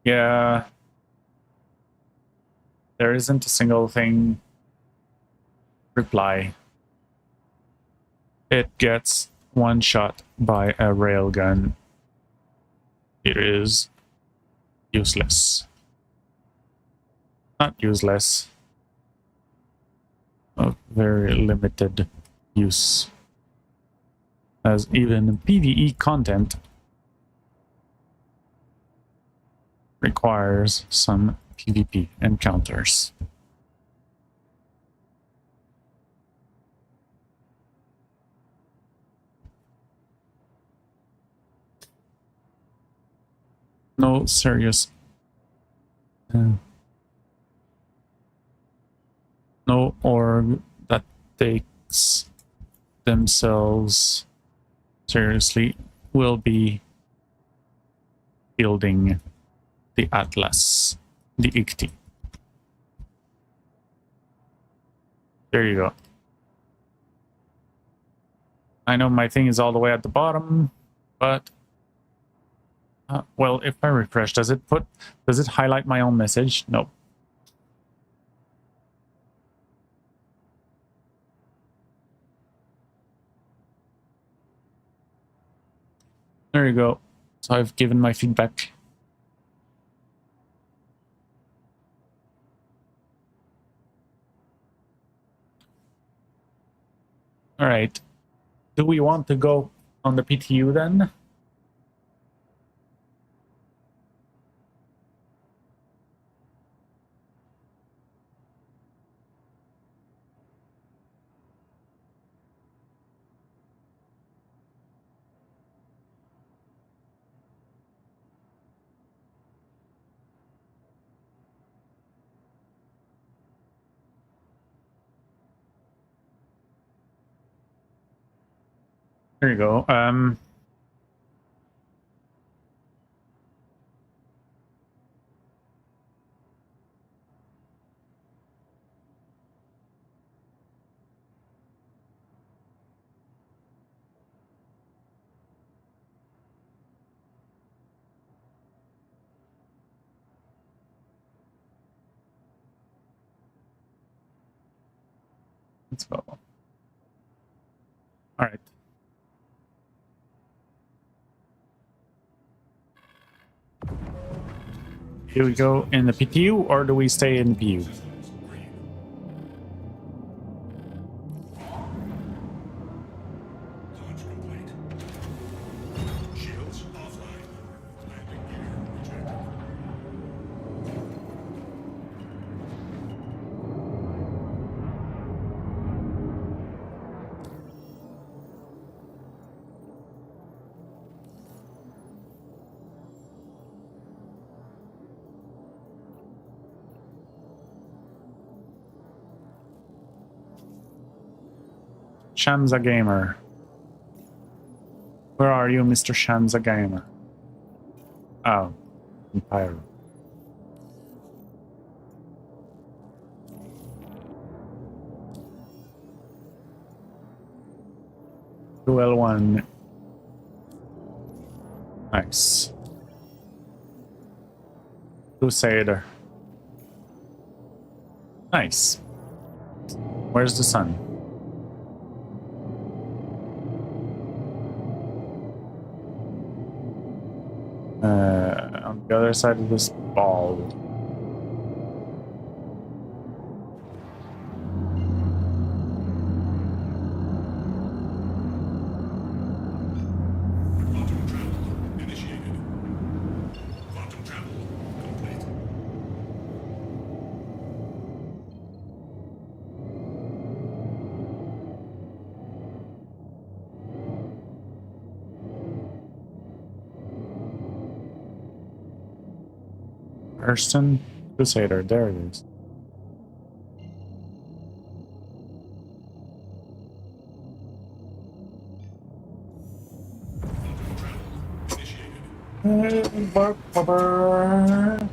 Yeah. There isn't a single thing. Reply. It gets one shot by a railgun. It is useless. Not useless. Of very limited use. As even PvE content requires some PvP encounters. No serious. No org that takes themselves seriously will be building the Atlas, the ICTI. There you go. I know my thing is all the way at the bottom, but well, if I refresh, does it highlight my own message? No. There you go. So I've given my feedback. All right. Do we want to go on the PTU then? There you go. Let's go. All right. Do we go in the PTU or do we stay in PU? Launch complete. Shields offline. Landing gear rejected. Shamsa Gamer. Where are you, Mr. Shamsa Gamer? Oh, Empire. 2L1. Nice. Crusader. Nice. Where's the sun? On the other side of this ball. Quantum travel initiated. Quantum travel complete. Hurston Crusader, there it is. Quantum travel initiated.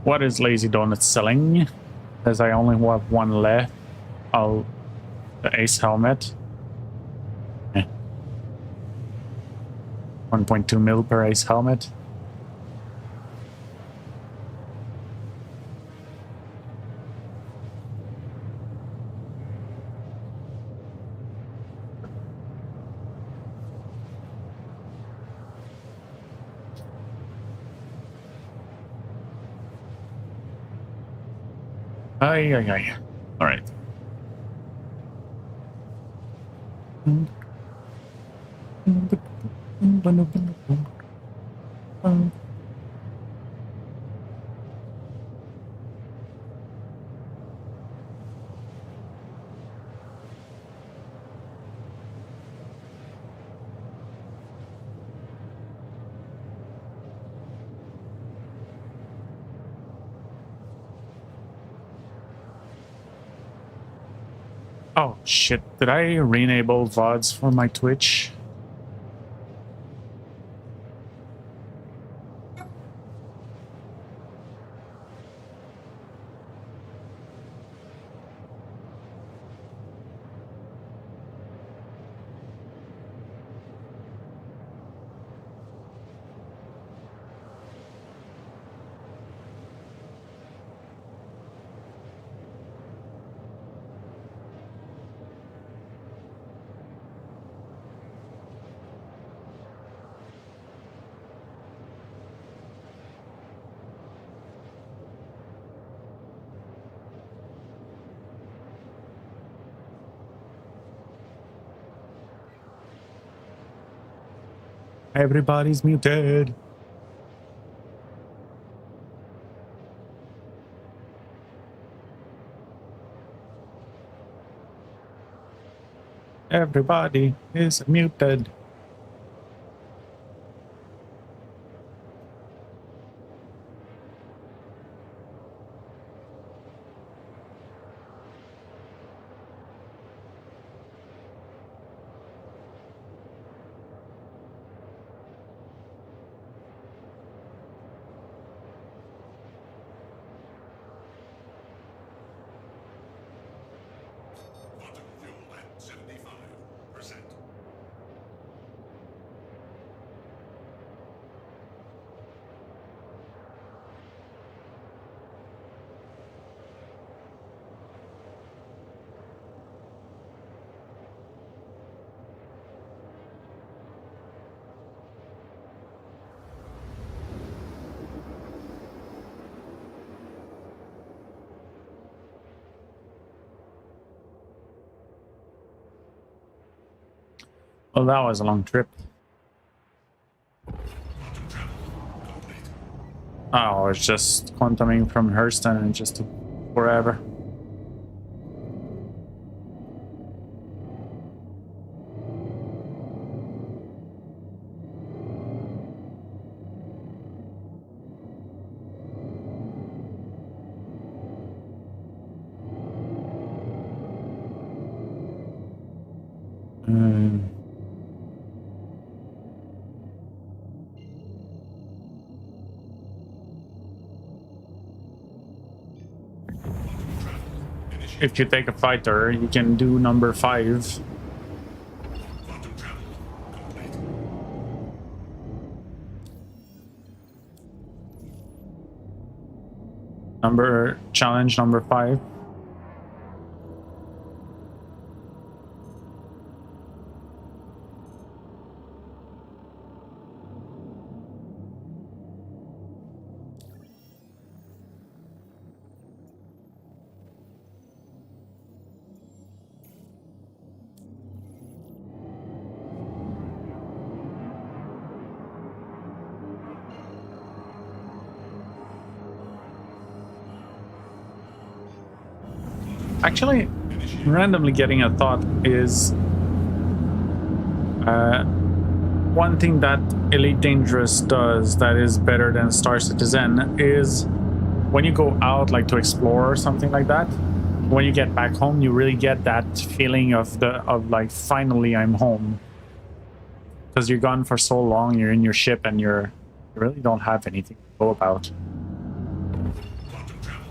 What is Lazy Donut selling? As I only have one left. The Ace helmet. 1.2 mil per Ace helmet. Ay, ay, ay. All right. Oh shit, did I re-enable VODs for my Twitch? Everybody's muted. Everybody is muted. Quantum fuel at 75%. Well, that was a long trip. Quantum travel complete. Oh, it's just quantuming from Hurston and just took forever. Hmm. if you take a fighter, you can do number 5. Quantum travel complete. Challenge number 5. Actually, randomly getting a thought is one thing that Elite Dangerous does that is better than Star Citizen is when you go out like to explore or something like that, when you get back home, you really get that feeling of like finally I'm home. Because you're gone for so long, you're in your ship and you really don't have anything to go about. Quantum travel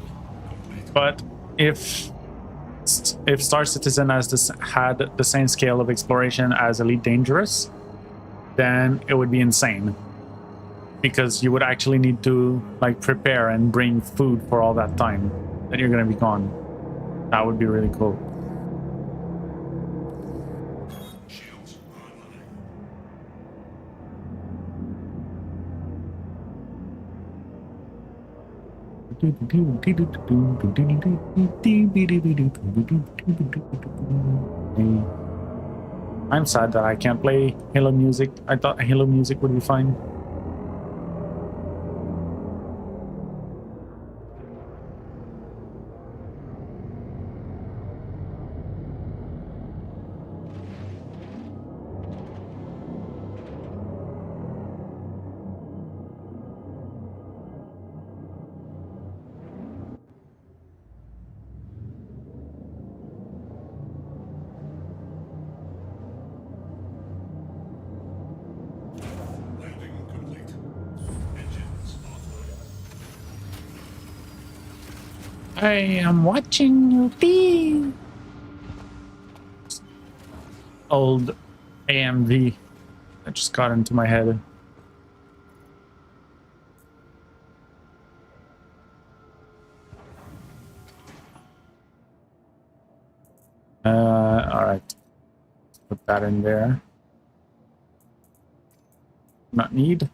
complete. But if Star Citizen had the same scale of exploration as Elite Dangerous, then it would be insane. Because you would actually need to like prepare and bring food for all that time. Then you're gonna be gone. That would be really cool. Shields online. I'm sad that I can't play Halo music. I thought Halo music would be fine. Landing complete. Engines offline. I am watching you be old AMV that just got into my head. All right, put that in there. Not need.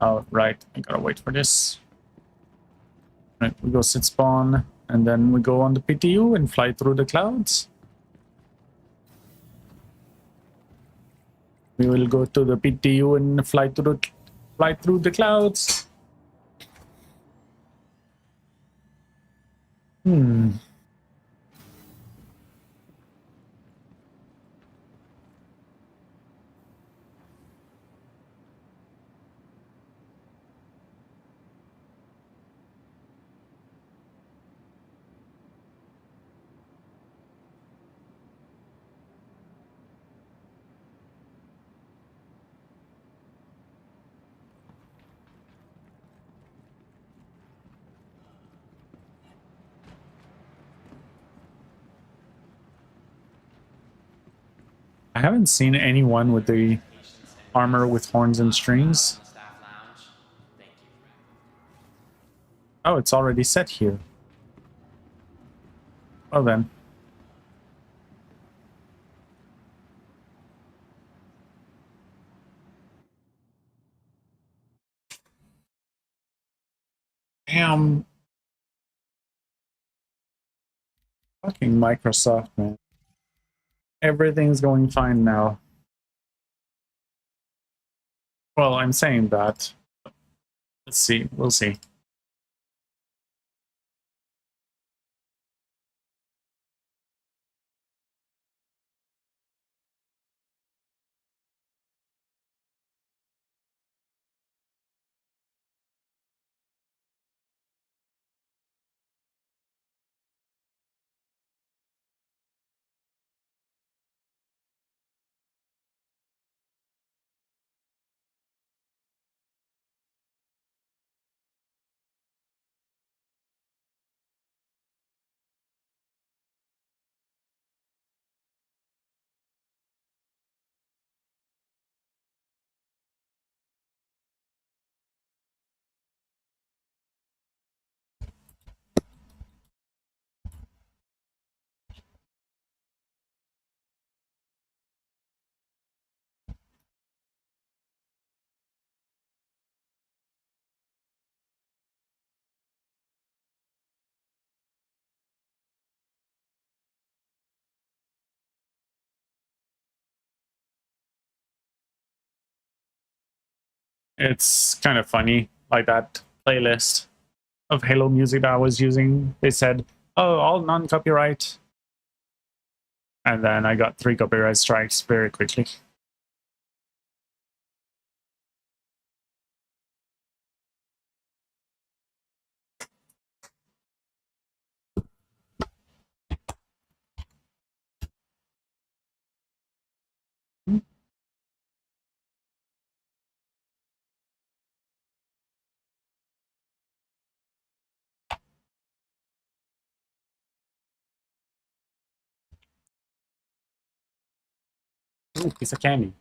Oh, right. I gotta wait for this. Right, we go sit spawn, and then we go on the PTU and fly through the clouds. We will go to the PTU and fly through the clouds. I haven't seen anyone with the armor with horns and strings. Oh, it's already set here. Well then. Damn. Fucking Microsoft, man. Everything's going fine now. Well, I'm saying that. Let's see. We'll see. It's kind of funny, like that playlist of Halo music that I was using. They said, "Oh, all non-copyright," and then I got 3 copyright strikes very quickly. Ooh, piece of candy.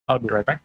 I'll be right back.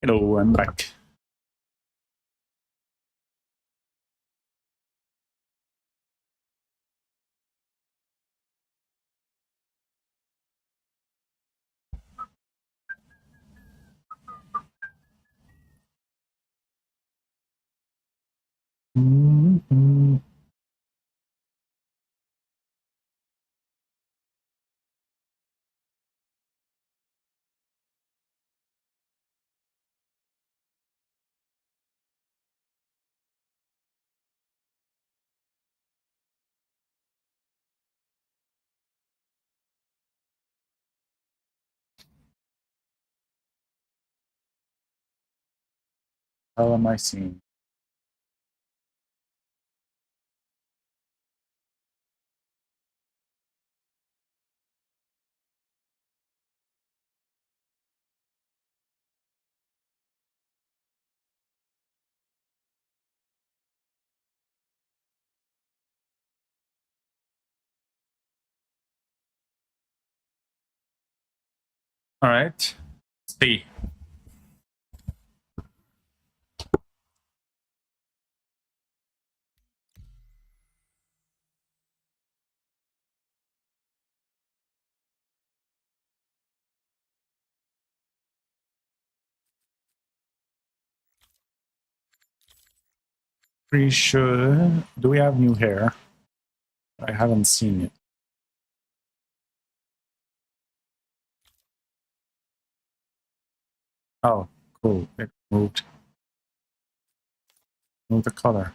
Hello, I'm back. Mhm. How am I seeing? All right. See. Pretty sure. Do we have new hair? I haven't seen it. Oh, cool. It moved. Move the color.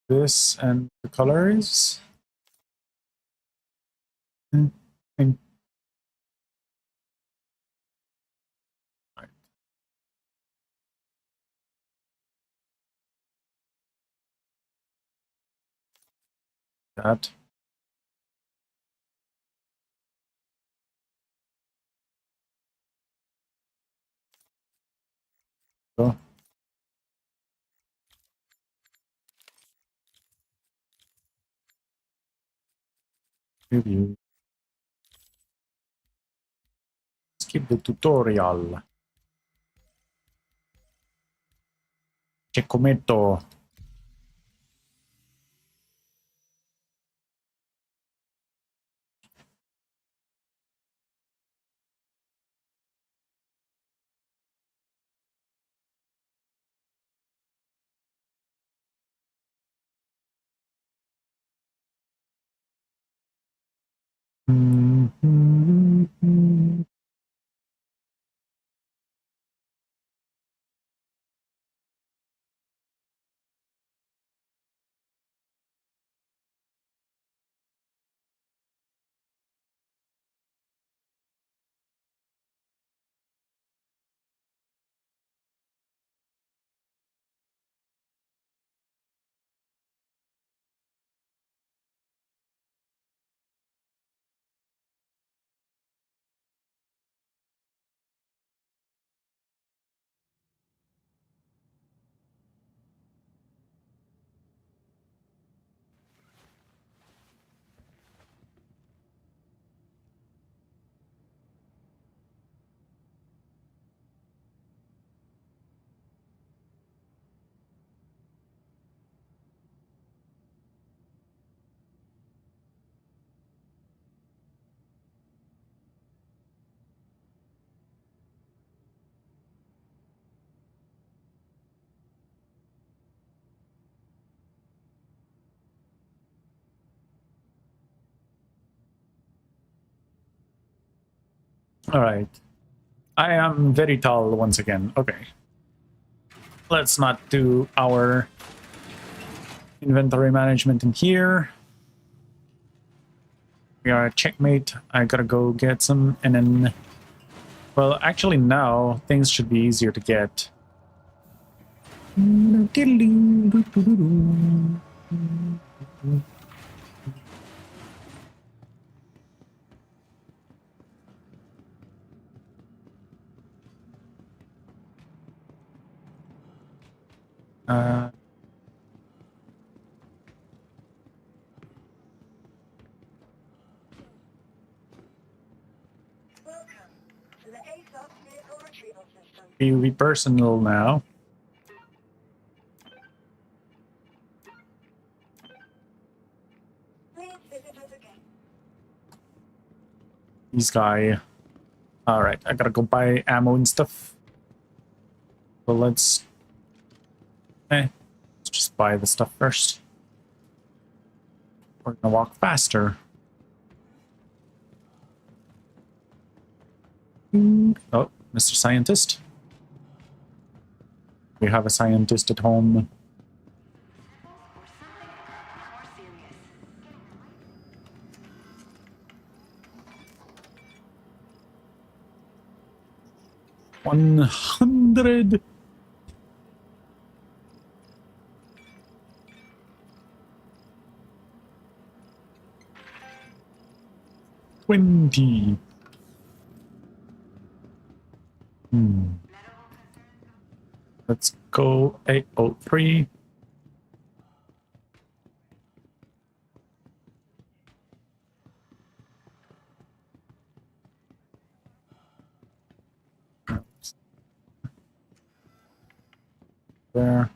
This and the colors. And that. So, review. Skip the tutorial. Checometto. Mhm. All right. I am very tall once again. Okay. Let's not do our inventory management in here. We are checkmate. I gotta go get some, and then, well, actually now things should be easier to get. Uh, Welcome to the ASOS vehicle retrieval system. PUV personal now. Please visit us again. These guy. Alright, I gotta go buy ammo and stuff. So let's just buy the stuff first. We're gonna walk faster. Oh, Mr. Scientist. We have a scientist at home. Or something more serious. 100. $20. Let's go 803. There.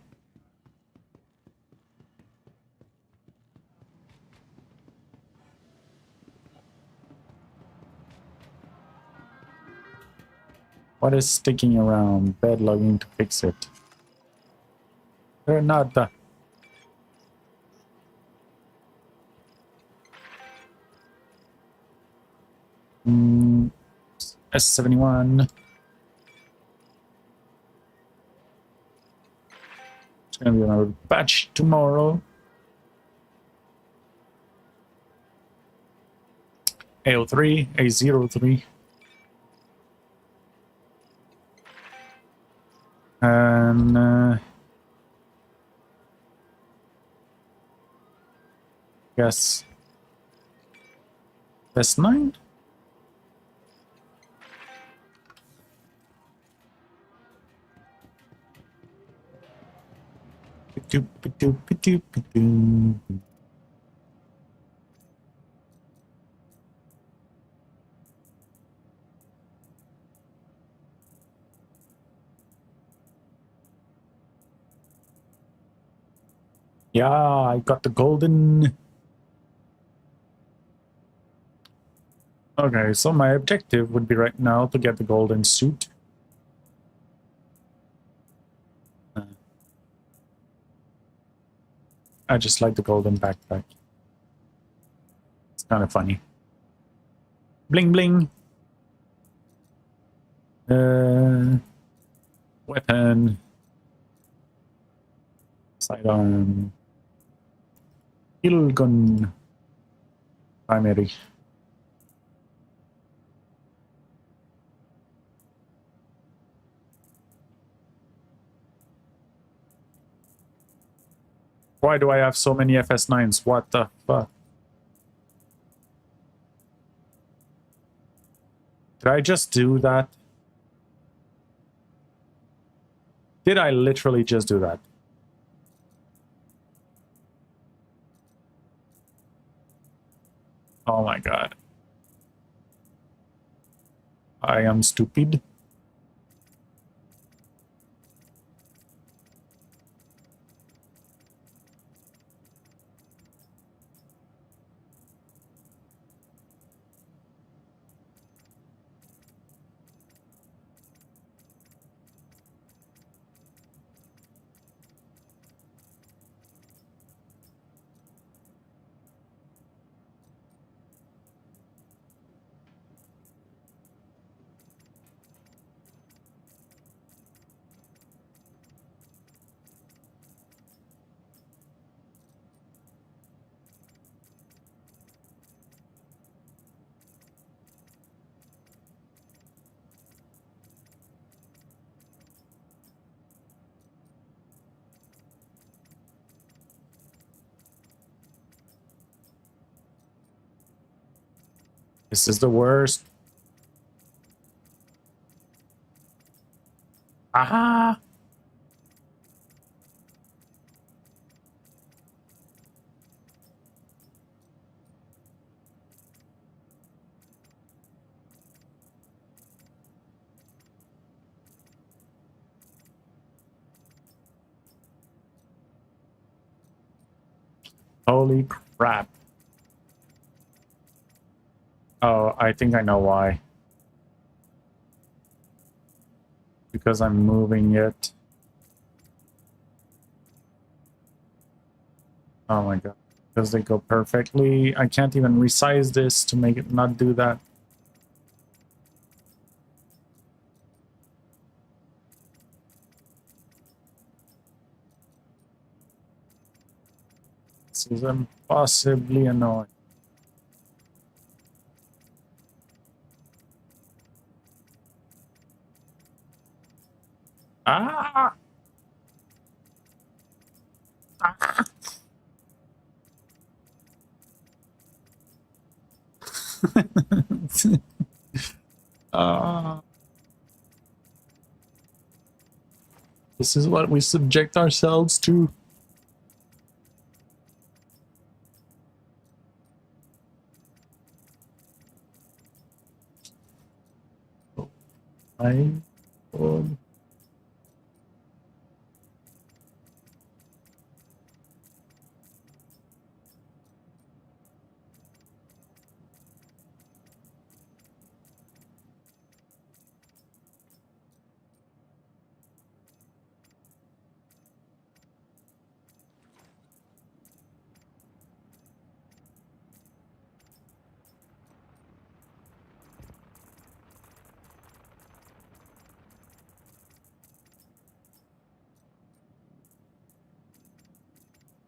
What is sticking around? Bed logging to fix it. They're not the... S71. It's gonna be another batch tomorrow. A03, A03. And guess S9? Yeah, I got the golden. Okay, so my objective would be right now to get the golden suit. I just like the golden backpack. It's kind of funny. Bling bling. Weapon. Sidearm. Heal gun. Primary. Why do I have so many FS9s? What the fuck? Did I just do that? Did I literally just do that? Oh my god. I am stupid. This is the worst. Aha! Holy crap. Oh, I think I know why. Because I'm moving it. Oh my god. Because they go perfectly. I can't even resize this to make it not do that. This is impossibly annoying. Ah! Ah! Ah. This is what we subject ourselves to. I would.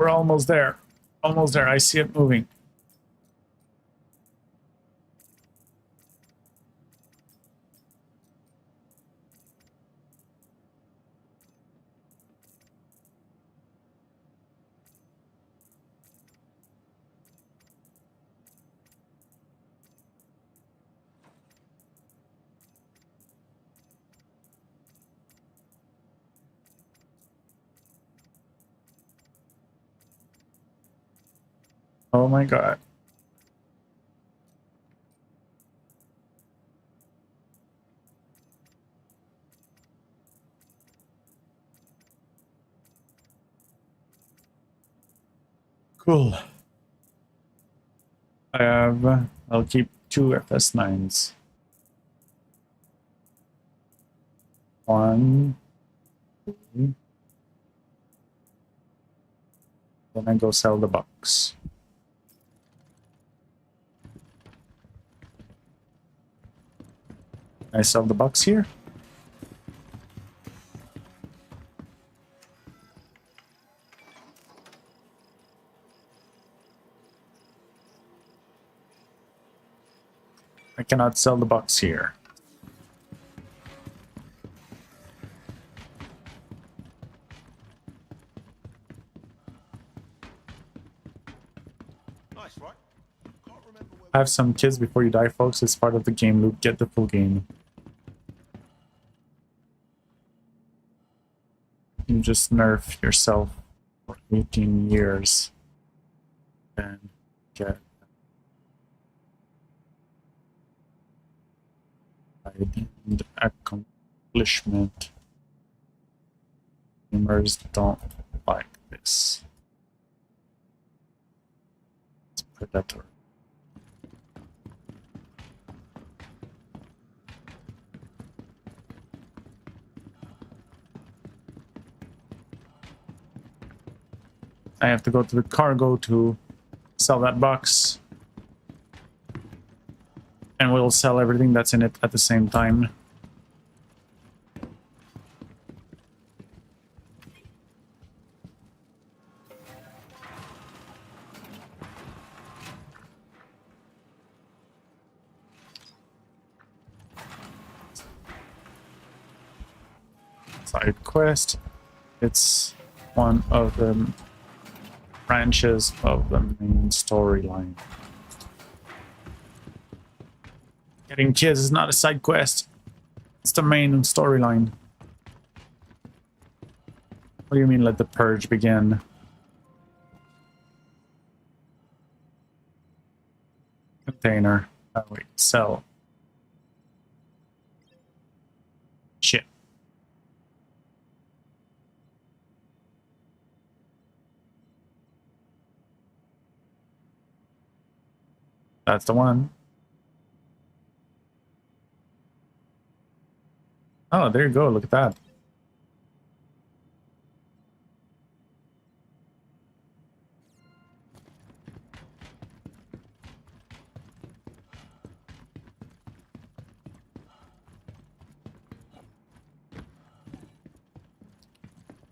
We're almost there. Almost there. I see it moving. Oh my god. Cool. I'll keep 2 FS9s. One. Two. Then I go sell the box. I sell the box here. I cannot sell the box here. Nice, right? Can't remember where Have some kids before you die, folks. It's part of the game loop. Get the full game. You just nerf yourself for 18 years and get and accomplishment. Gamers don't like this. It's predatory. I have to go to the cargo to sell that box. And we'll sell everything that's in it at the same time. Side quest. It's one of the branches of the main storyline. Getting kids is not a side quest. It's the main storyline. What do you mean let the purge begin? Container. Oh wait, sell. Shit. That's the one. Oh, there you go. Look at that.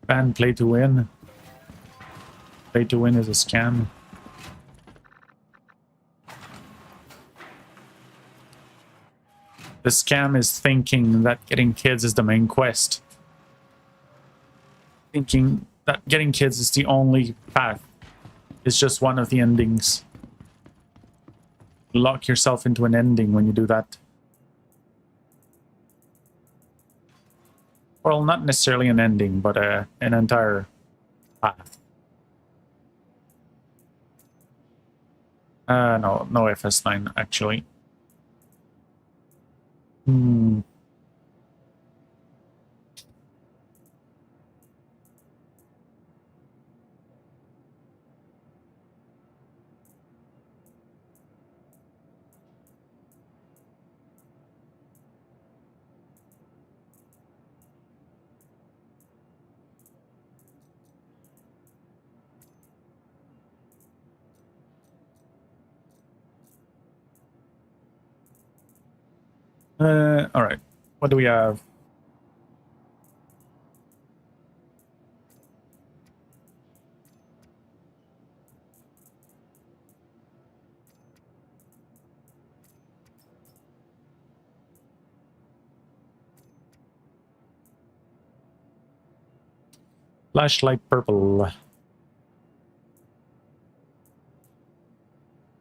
Ban play to win. Play to win is a scam. The scam is thinking that getting kids is the main quest. Thinking that getting kids is the only path. It's just one of the endings. Lock yourself into an ending when you do that. Well, not necessarily an ending, but an entire path. No FS9 actually. All right. What do we have? Flashlight purple.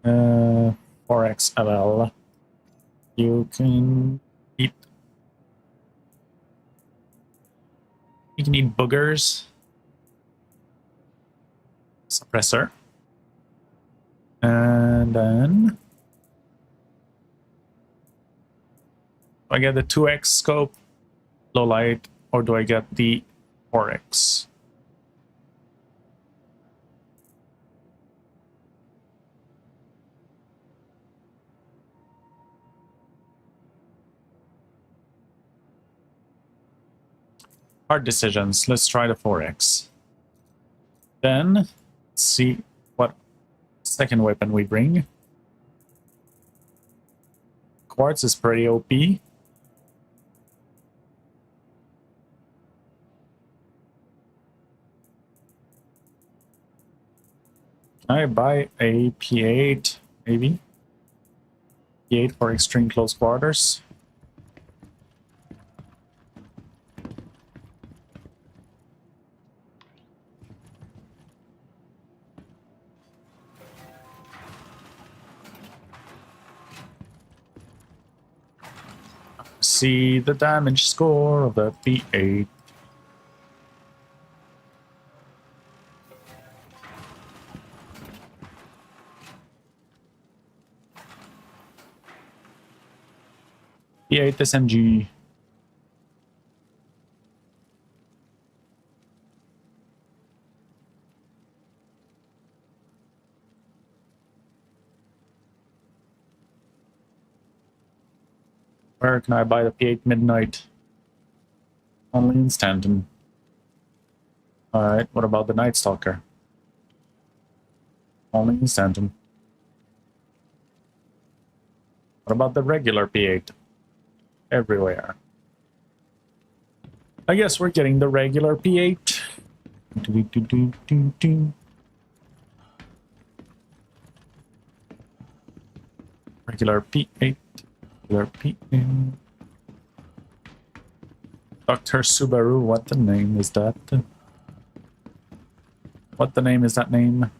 4XLL. You can eat. You can eat boogers. Suppressor. And then do I get the 2x scope, low light, or do I get the 4x? Hard decisions. Let's try the 4x. Then let's see what second weapon we bring. Quartz is pretty OP. Can I buy a P8, maybe? P8 for extreme close quarters. See the damage score of the P8. P8 SMG. Where can I buy the P8 Midnight? Only in Stanton. Alright, what about the Night Stalker? Only in Stanton. What about the regular P8? Everywhere. I guess we're getting the regular P8. Regular P8. Regular P8. Dr. Subaru, what the name is that? What the name is that name?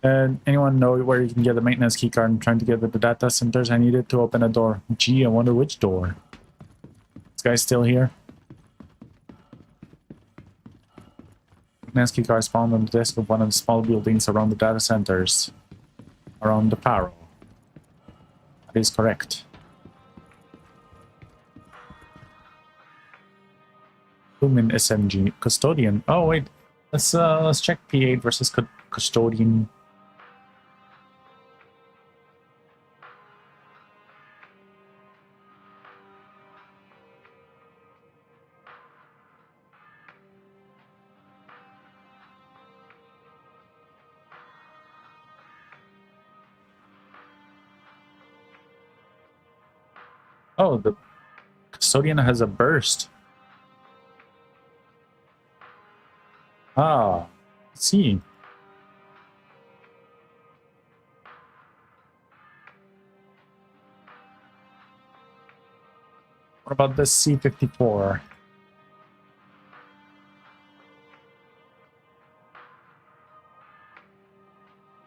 Anyone know where you can get the maintenance keycard? I'm trying to get to the data centers. I need it to open a door. Gee, I wonder which door. This guy's still here. Maintenance keycard spawned on the desk of one of the small buildings around the data centers. Around the Paro. That is correct. Lumin SMG. Custodian. Oh wait. Let's check P8 versus custodian. Oh, the custodian has a burst. Ah, let's see. What about this C-54?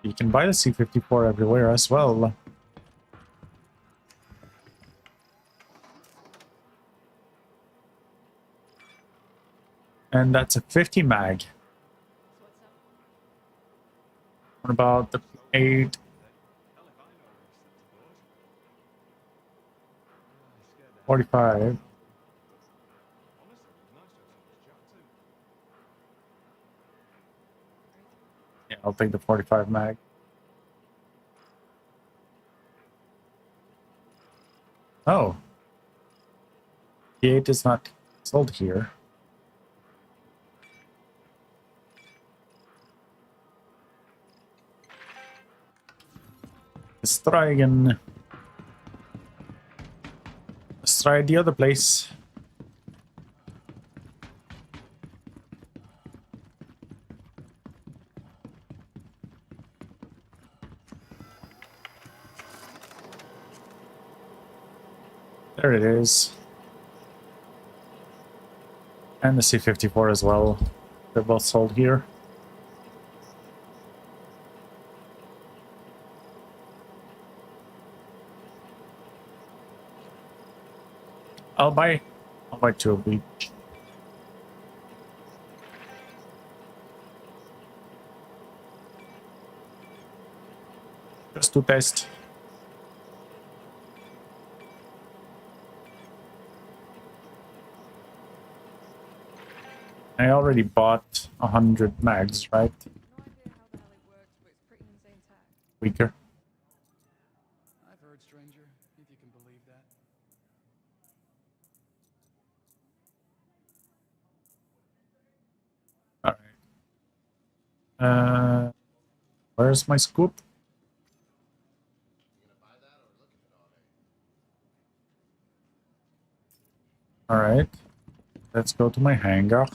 You can buy the C-54 everywhere as well. And that's a 50 mag. What about the 8? .45. Yeah, I'll take the 45 mag. Oh. The 8 is not sold here. Let's try again. Let's try the other place. There it is. And the C-54 as well. They're both sold here. I'll buy 2 of each. Just to test. I already bought 100 mags, right? No idea how the hell it works, but it's pretty insane tech. Weaker. I've heard, stranger, if you can believe that. Alright. Where's my scoop? Alright. Let's go to my hangar.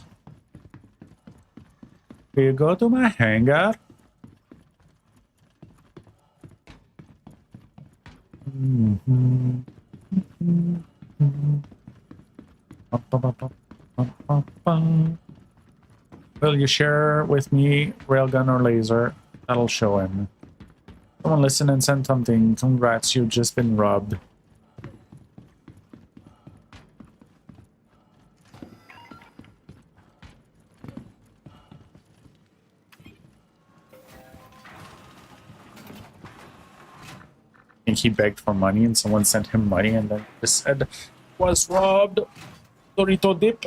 Do you go to my hangar? Will you share with me railgun or laser? That'll show him. Someone listen and send something. Congrats, you've just been robbed. I think he begged for money and someone sent him money and then just said, was robbed. Dorito dip.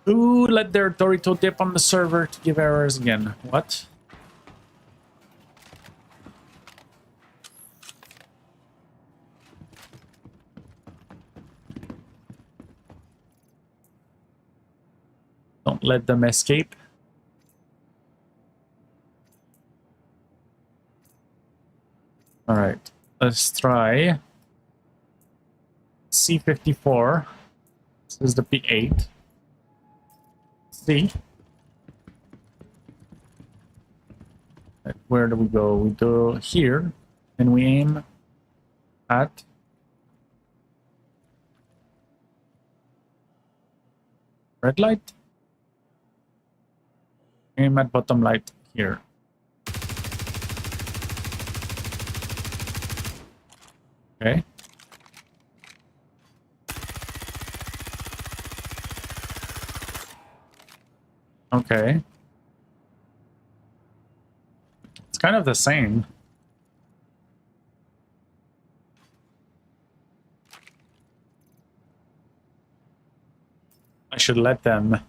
Who let their Dorito dip on the server to give errors again? What? Don't let them escape. All right, let's try C-54. This is the P8. See? Right, where do we go? We go here, and we aim at red light. Aim at bottom light here. Okay. Okay. It's kind of the same. I should let them.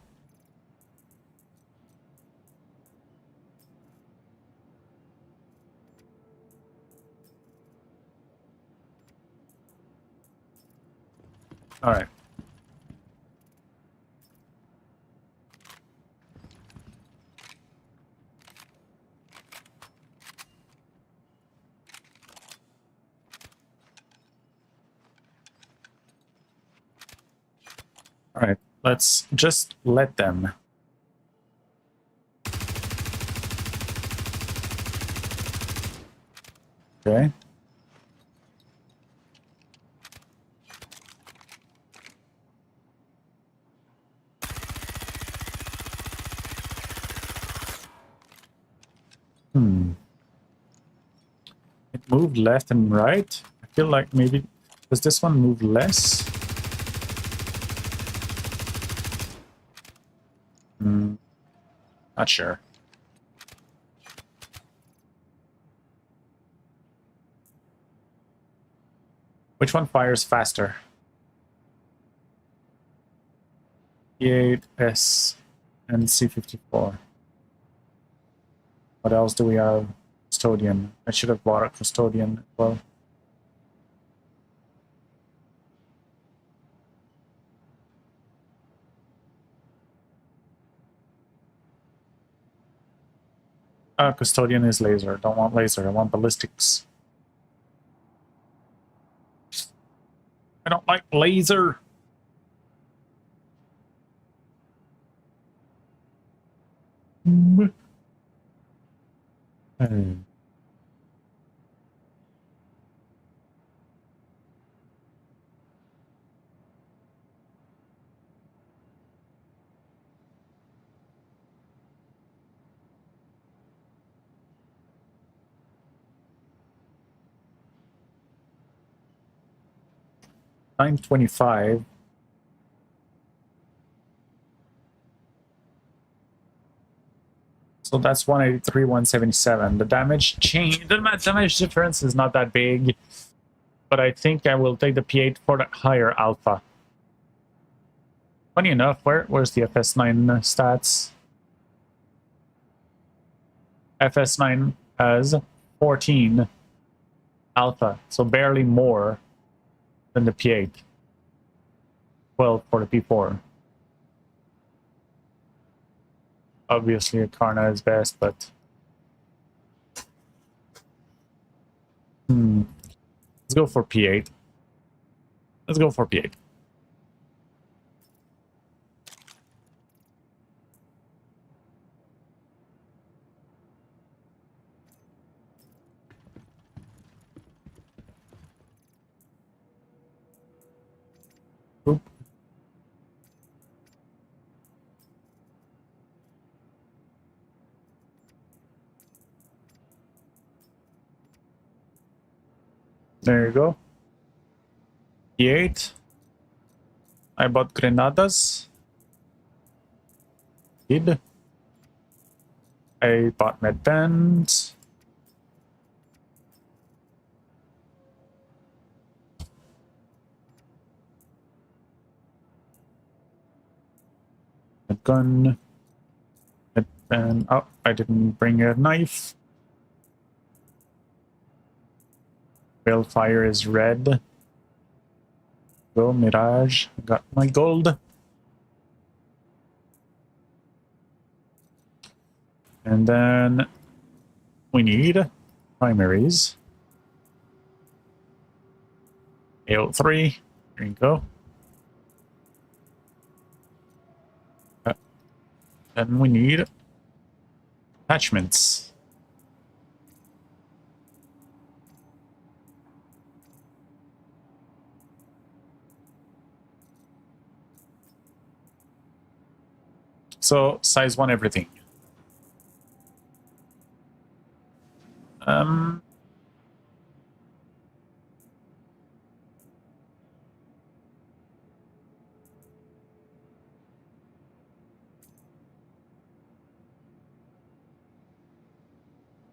All right. All right. Let's just let them. Okay. Hmm. It moved left and right. I feel like maybe... Does this one move less? Hmm. Not sure. Which one fires faster? E8S and C54. What else do we have? Custodian. I should have bought a custodian as well. Custodian is laser. Don't want laser. I want ballistics. I don't like laser. Hmm. 925. So that's 183, 177. The damage change, the damage difference is not that big, but I think I will take the P8 for the higher alpha. Funny enough, where's the FS9 stats? FS9 has 14 alpha, so barely more than the P8. 12 for the P4. Obviously, a Karna is best, but let's go for P8. Let's go for P8. Oop. There you go. P8. I bought Granadas. Did. I bought medbands. A gun. And oh, I didn't bring a knife. Balefire is red. Go Mirage. Got my gold. And then we need primaries. AO3. Here you go. Then we need attachments. So size 1 everything.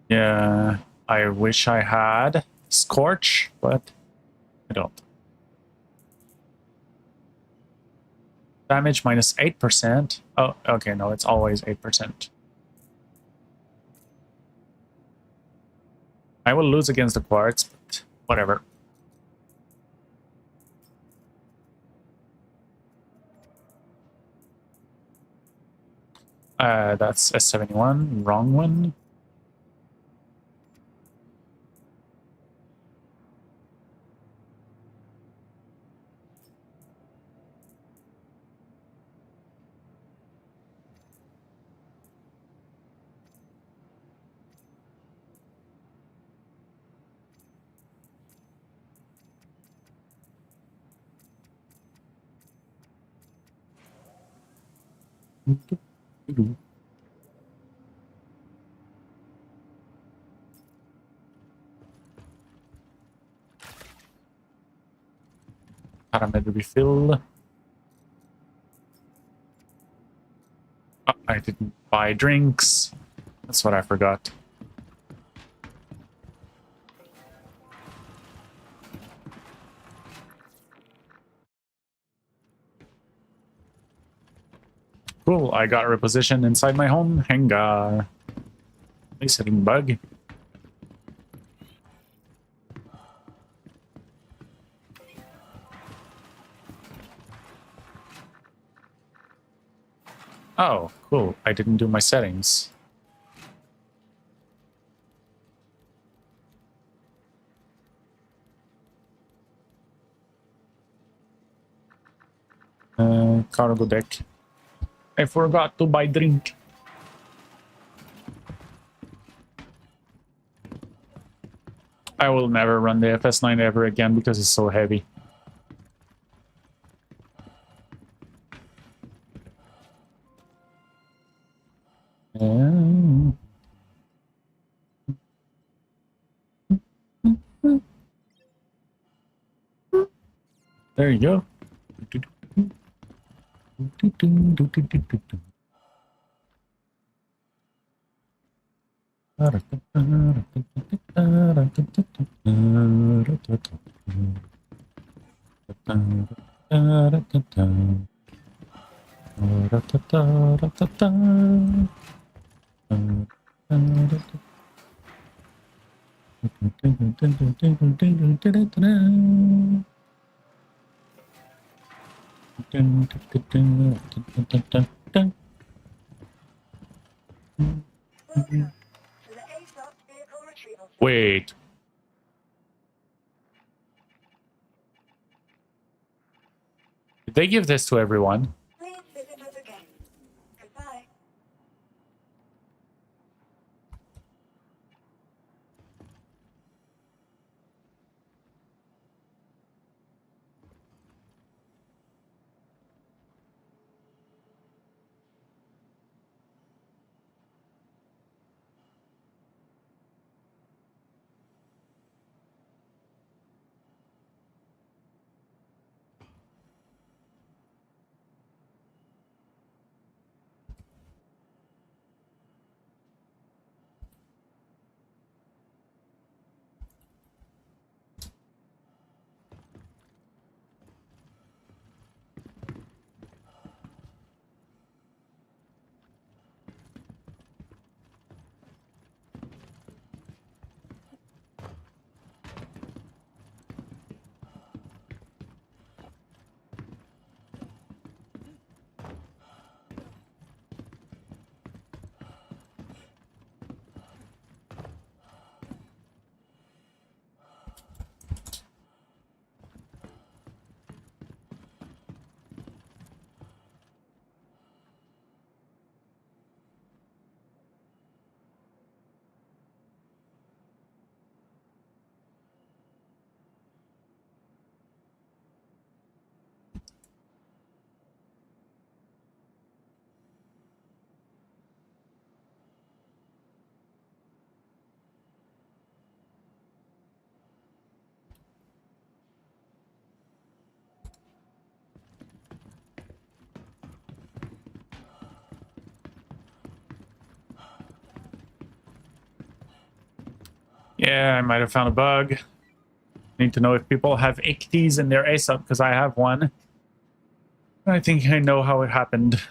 Yeah, I wish I had Scorch, but I don't. Damage minus 8%. Oh, okay, no, it's always 8%. I will lose against the Quartz, but whatever. That's S71. Wrong one. Paramedic refill. Oh, I didn't buy drinks. That's what I forgot. Cool, I got repositioned inside my home hangar. Nice hitting bug. Oh, cool. I didn't do my settings. Cargo deck. I forgot to buy drink. I will never run the FS9 ever again because it's so heavy. There you go. Welcome to the A-Stop vehicle retrieval. Wait. Did they give this to everyone? Please visit us again. Goodbye. Yeah, I might have found a bug. Need to know if people have icties in their ASAP because I have one. I think I know how it happened.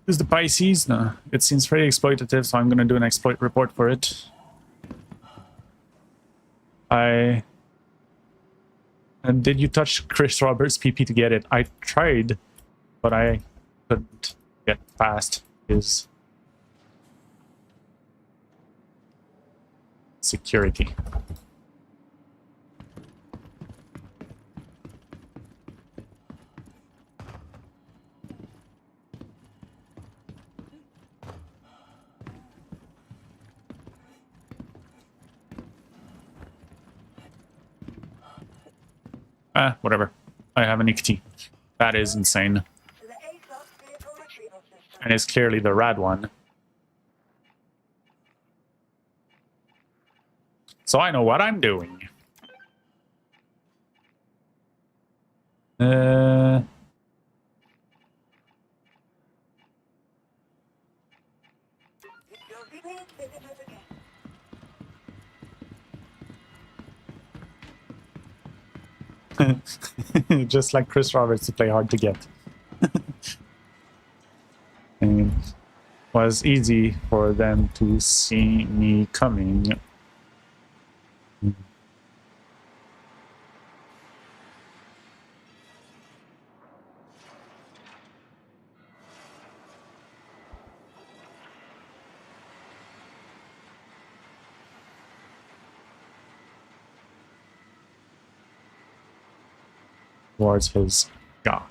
Is the Pisces? No, it seems very exploitative, so I'm gonna do an exploit report for it. And did you touch Chris Roberts' PP to get it? I tried, but I couldn't get past his security. Whatever. I have an ICT. That is insane. The A-class vehicle retrieval system. And it's clearly the rad one. So I know what I'm doing. Please visit us again. Just like Chris Roberts to play hard to get. And it was easy for them to see me coming. Towards his god.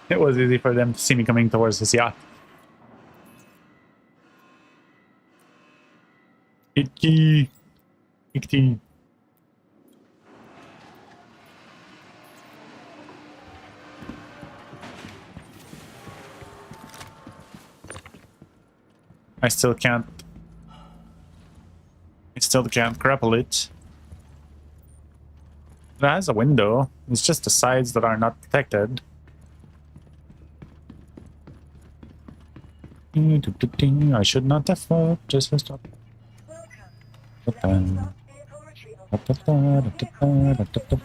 It was easy for them to see me coming towards his yacht. Icky. Icky. I still can't grapple it. It has a window. It's just the sides that are not protected. I should not have fought, just stop. Welcome to the A-class vehicle retrieval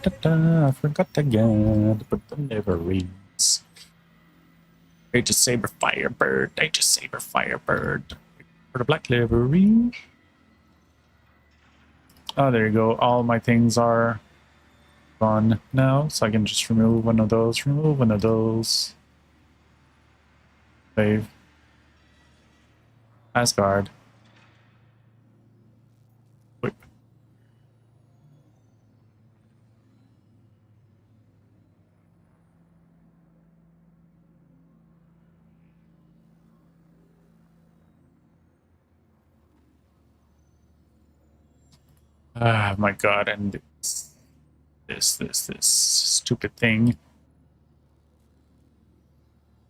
system. I forgot again to put the liveries. Aegis Saber Firebird, Aegis Saber Firebird. For the black livery. Oh, there you go. All my things are gone now, so I can just remove one of those, remove one of those. Save. Asgard. Wait. Ah, my god, and this stupid thing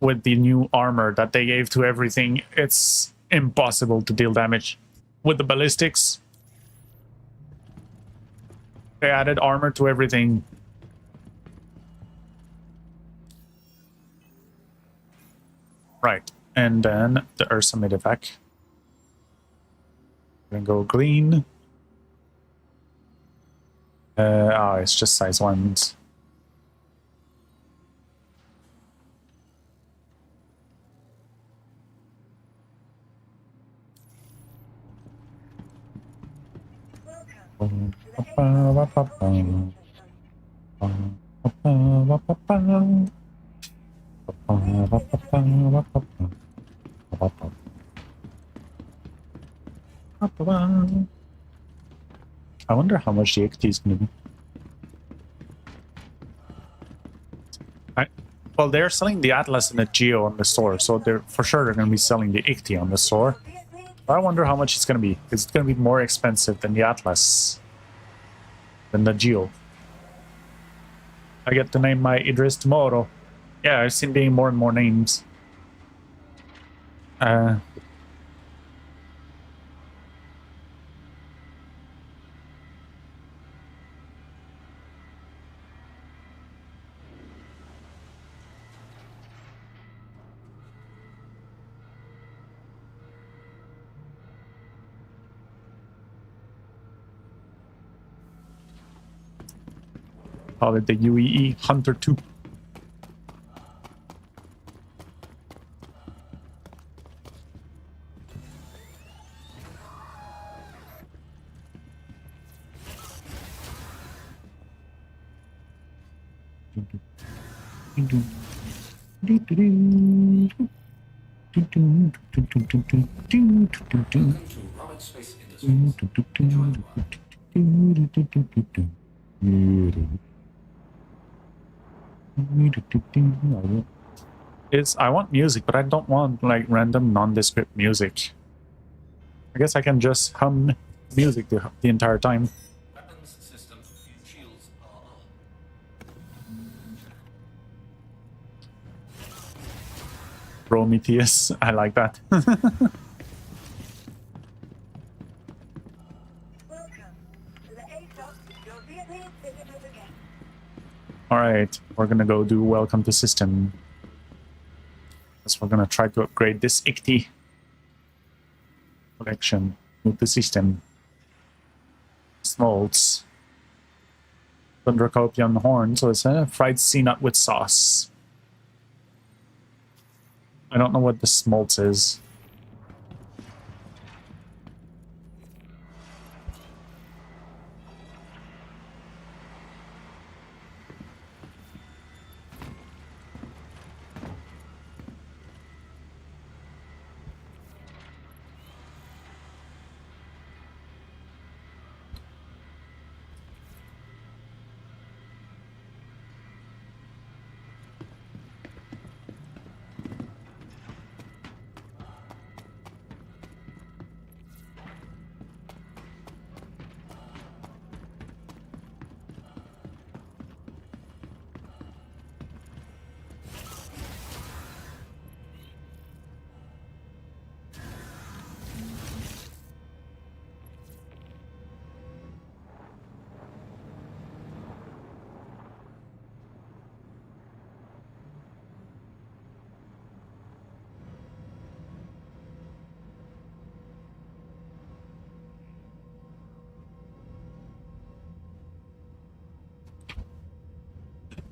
with the new armor that they gave to everything, it's impossible to deal damage. With the ballistics, they added armor to everything. Right, and then the Ursa Medivac. Gonna go green. It's just size 1s. Welcome to the A-class vehicle retrieval system. I wonder how much the XT is going to be. Well, they're selling the Atlas and the Geo on the store, so they're for sure they're going to be selling the ICT on the store. But I wonder how much it's going to be. It's going to be more expensive than the Atlas, than the Geo. I get to name my Idris tomorrow. Yeah, I've seen being more and more names. Call it the UEE Hunter 2. I want music, but I don't want like random nondescript music. I guess I can just hum music the entire time. Weapons system shields are up. Prometheus, I like that. Welcome. To the A-Dot, your Vietnamese visitors again. Alright, we're gonna go do welcome to system. Guess we're gonna try to upgrade this ICT collection with the system. Smolts. Thundercopian horn, so it's a fried sea nut with sauce. I don't know what the smolts is.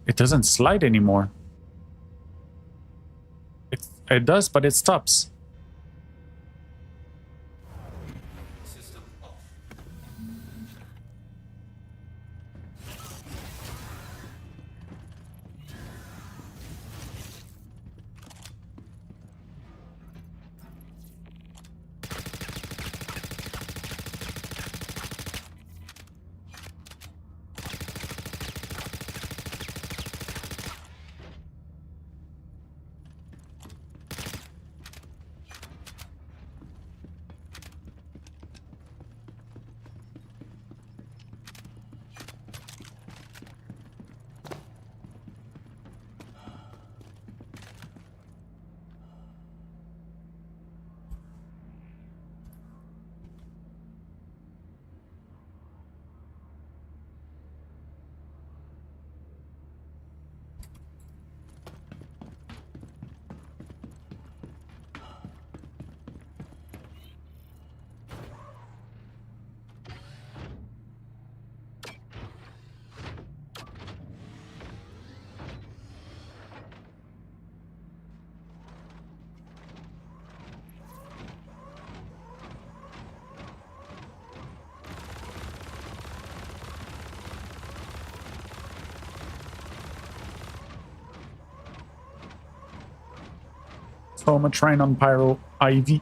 It doesn't slide anymore. It does, but it stops. System off. Train on Pyro IV.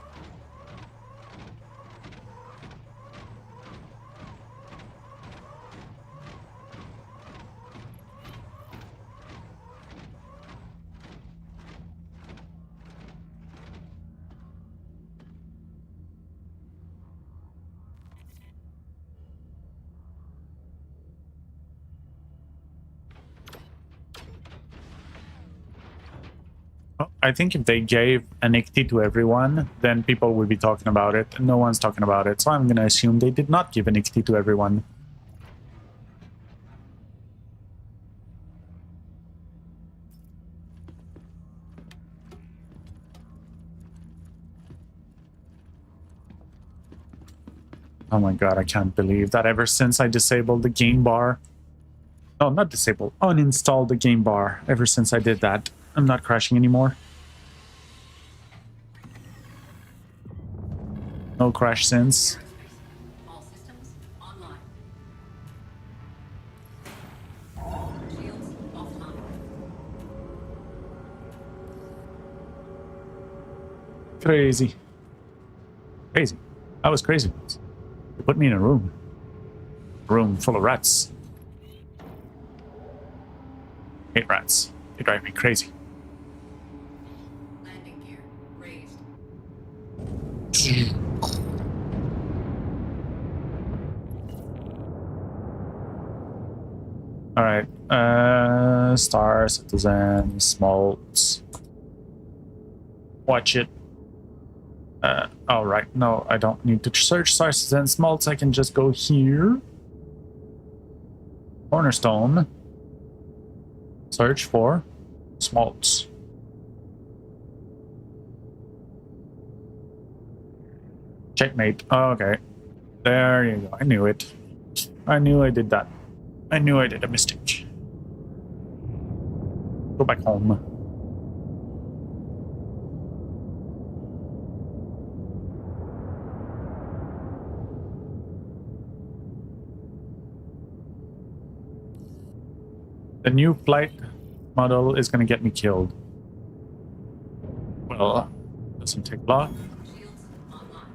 I think if they gave an ICT to everyone, then people would be talking about it. No one's talking about it, so I'm gonna assume they did not give an ICT to everyone. Oh my god, I can't believe that ever since I disabled the game bar, Oh, not disable. Uninstall the game bar. Ever since I did that, I'm not crashing anymore. No crash since. All systems online. Shields offline. Crazy. Crazy. I was crazy. They put me in a room. A room full of rats. Hate rats. They drive me crazy. Landing gear raised. Alright. Star, Citizen, Smolts. Watch it. Oh, right. No, I don't need to search Star, Citizen, Smolts. I can just go here. Cornerstone. Search for Smolts. Checkmate. Oh, okay. There you go. I knew it. I knew I did that. I knew I did a mistake. Go back home. The new flight model is going to get me killed. Well, doesn't take long. Shields online.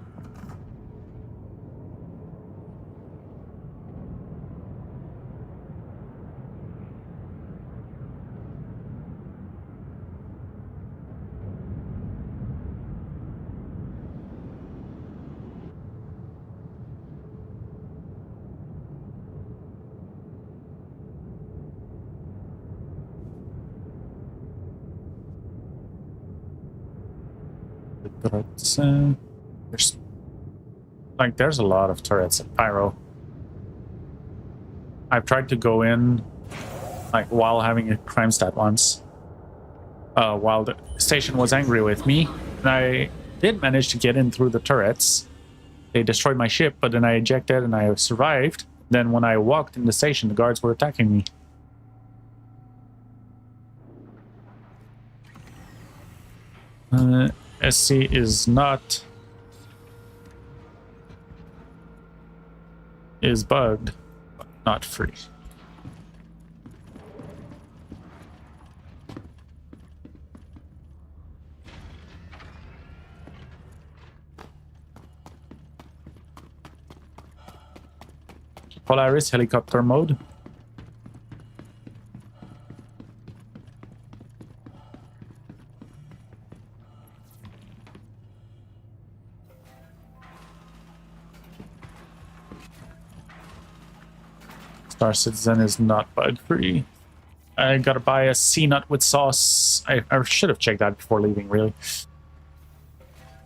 Turrets. There's a lot of turrets at Pyro. I've tried to go in while having a crime stat once. While the station was angry with me, and I did manage to get in through the turrets. They destroyed my ship, but then I ejected and I survived. Then when I walked in the station, the guards were attacking me. SC is bugged, but not free. Polaris helicopter mode. Star Citizen is not bug free. I gotta buy a sea nut with sauce. I should have checked that before leaving, really.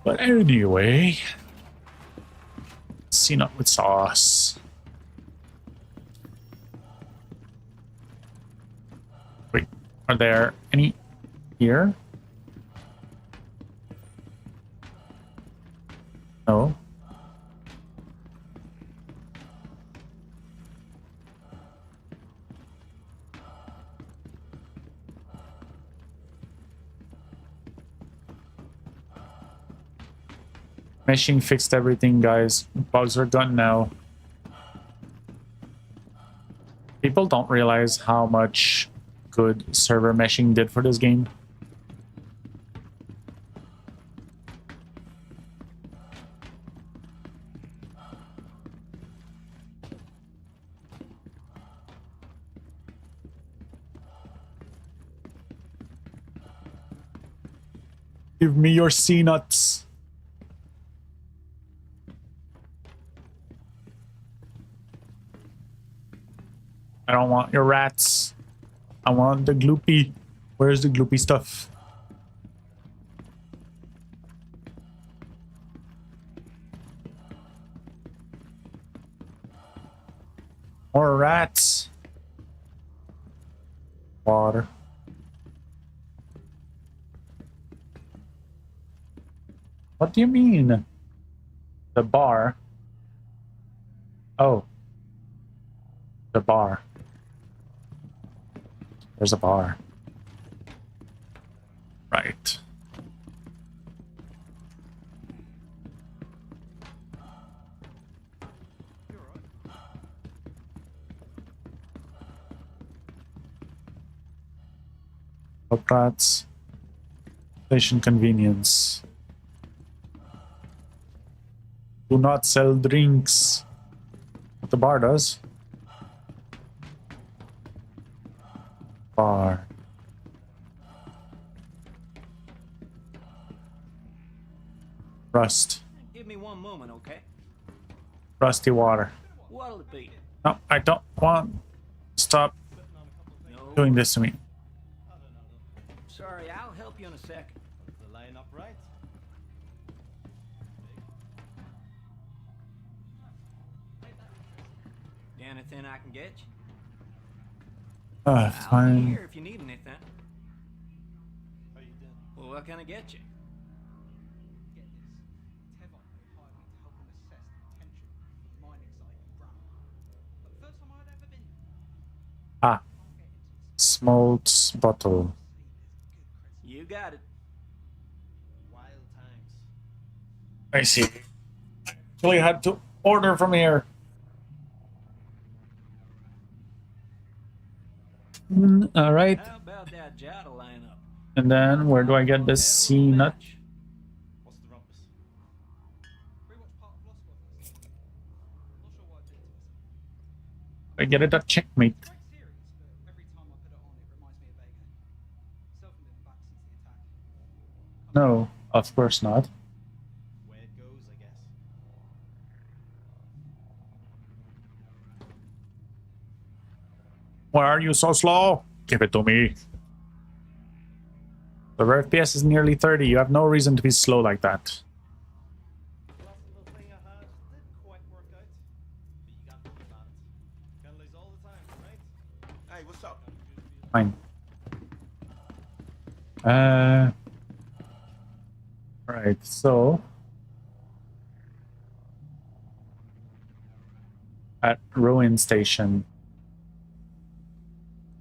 But anyway, sea nut with sauce. Wait, are there any here? No. Meshing fixed everything, guys. Bugs are gone now. People don't realize how much good server meshing did for this game. Give me your sea nuts. I don't want your rats. I want the gloopy. Where's the gloopy stuff? More rats. Water. What do you mean? The bar. Oh. The bar. There's a bar. Right. Orgmates. Station convenience. Do not sell drinks. What the bar does. Bar. Rust. Give me one moment, okay? Rusty water. What'll it be? No, I don't want. Stop No. doing this to me. Sorry, I'll help you in a second. The line up right. Anything I can get you? Ah, I'll be fine. here if you need anything. How you doing? Well, what can I get you? Get this. Tevon hired me to help him assess the potential for the mining site in Bramham. But the first time I'd ever been there. Ah, Can't get into the smoked bottle. You got it. Wild times. I see. Actually had to order from here. All right. How about that Jada lineup? And then where do I get this C nut? What's the rumpus? Rewatch part of Lost Squad last night. Not sure what I did to myself. I get it at checkmate. Quite serious, but every time I put it on, it reminds me of Vega. Self been back since the attack. No, of course not. Way it goes, I guess. Why are you so slow? Give it to me. The FPS is nearly 30. You have no reason to be slow like that. The last little thing I had didn't quite work out. But you got nothing on it. Can't lose all the time, right? Hey, what's up? Fine. Right, so at Ruin Station.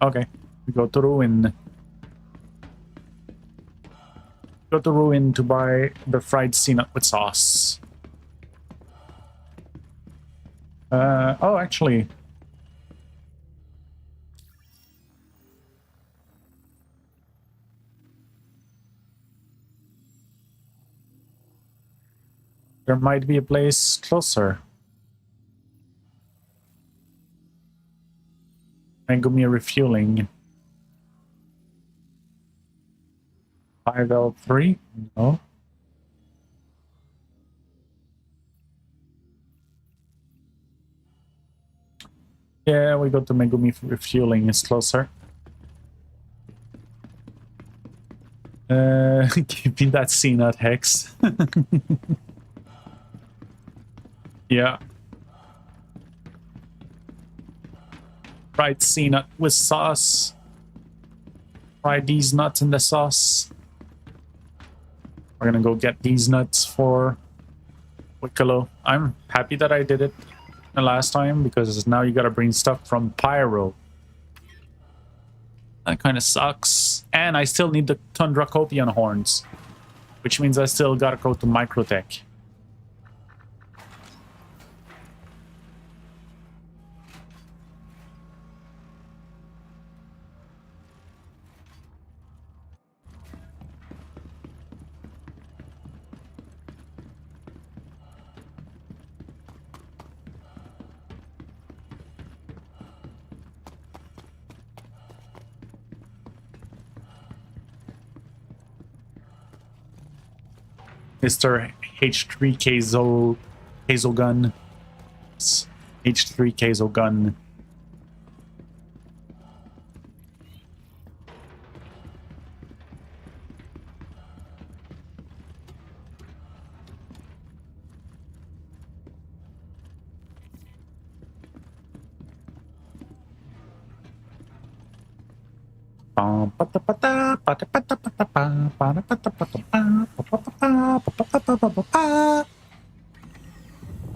Okay, we go to Ruin. Go to Ruin to buy the fried sea nut with sauce. Oh, actually. There might be a place closer. Megumi refueling. 5L3? No. Yeah, we go to Megumi refueling is closer. Give me that C-nut hex. Yeah. Fried C-nut with sauce. Fry these nuts in the sauce. We're gonna go get these nuts for Wicklow. I'm happy that I did it the last time because now you gotta bring stuff from Pyro. That kind of sucks. And I still need the Tundra Copion horns, which means I still gotta go to Microtech. Mr. H3 Kazo gun. H3 Kazo gun.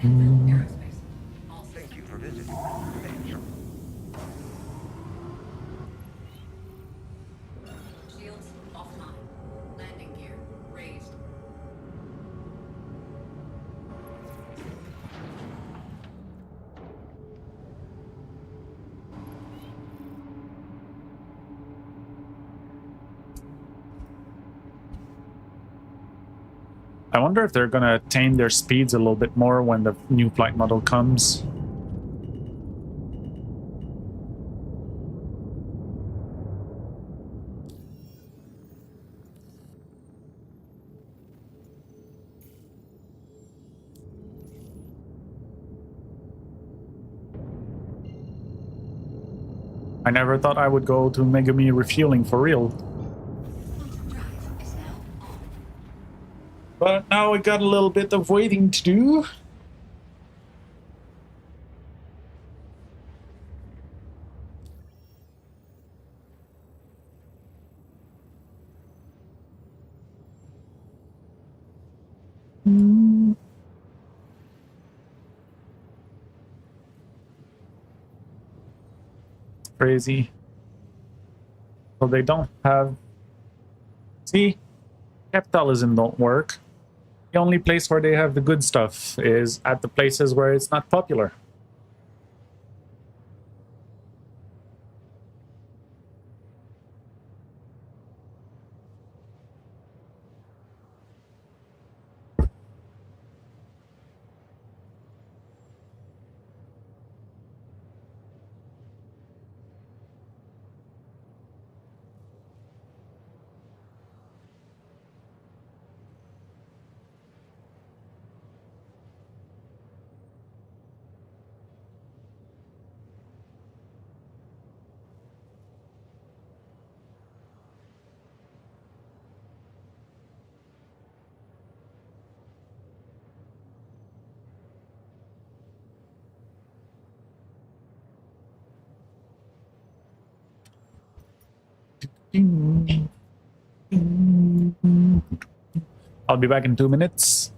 Aerospace. All systems. Thank you for visiting. I wonder if they're gonna tame their speeds a little bit more when the new flight model comes. I never thought I would go to Megami refueling for real. Quantum drive is now on. But now we got a little bit of waiting to do. Crazy. So they don't have... See? Capitalism don't work. The only place where they have the good stuff is at the places where it's not popular. I'll be back in 2 minutes.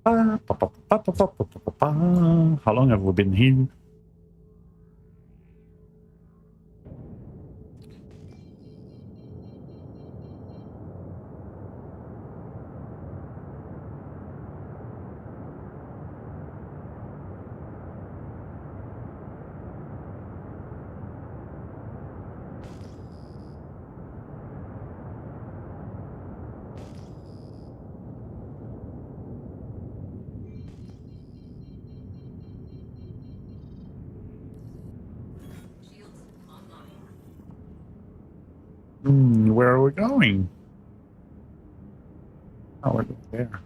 How long have we been here? Shields online. Where are we going? Oh, we're there.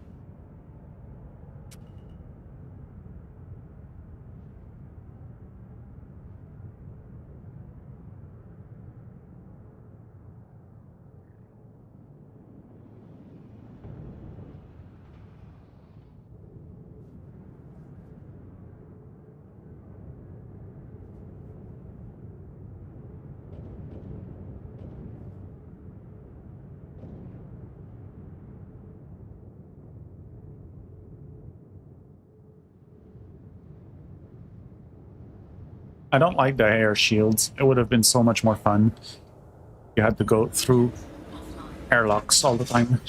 I don't like the air shields. It would have been so much more fun. You had to go through airlocks all the time.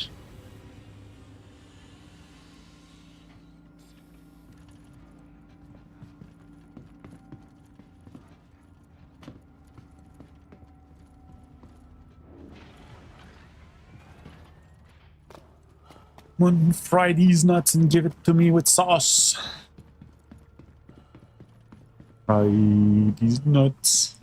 One, fry these nuts and give it to me with sauce. Fry these nuts.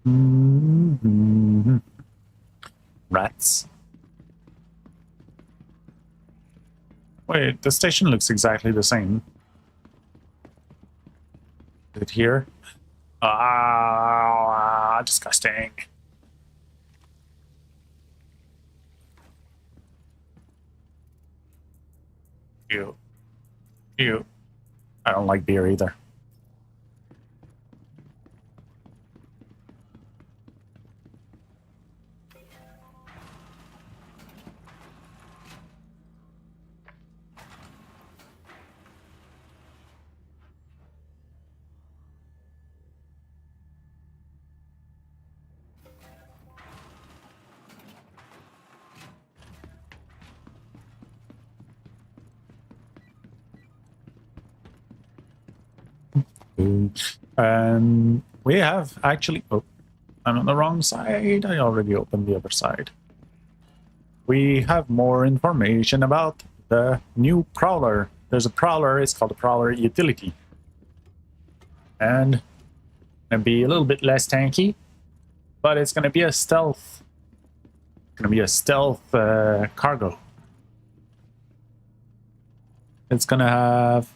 Mhm. Rats. Wait, the station looks exactly the same. Is it here? Ah, disgusting. Ew. Ew. I don't like beer either. We have actually... Oh, I'm on the wrong side. I already opened the other side. We have more information about the new Prowler. There's a Prowler. It's called a Prowler Utility. And gonna be a little bit less tanky, but it's gonna be a stealth. Gonna be a stealth cargo. It's gonna have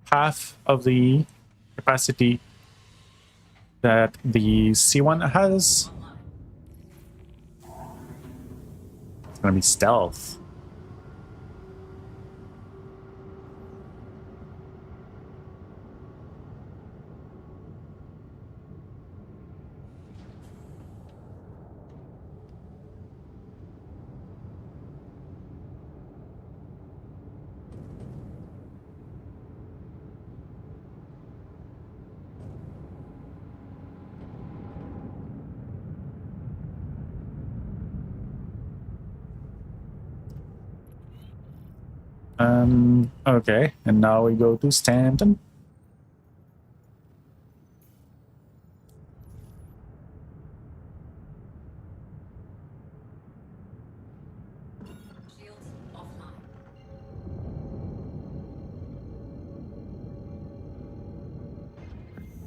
half of the capacity that the C1 has. It's gonna be stealth. Okay, and now we go to Stanton. Shields offline.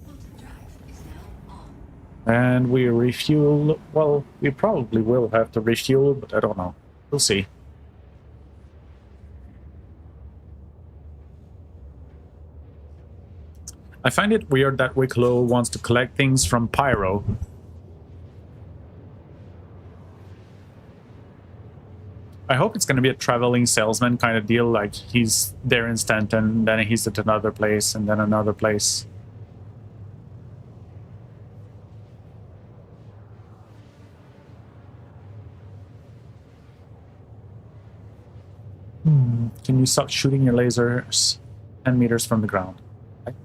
Quantum drive is now on. And we refuel. Well, we probably will have to refuel, but I don't know. We'll see. I find it weird that Wicklow wants to collect things from Pyro. I hope it's going to be a traveling salesman kind of deal, like he's there instant and then he's at another place and then another place. Can you stop shooting your lasers 10 meters from the ground? Okay.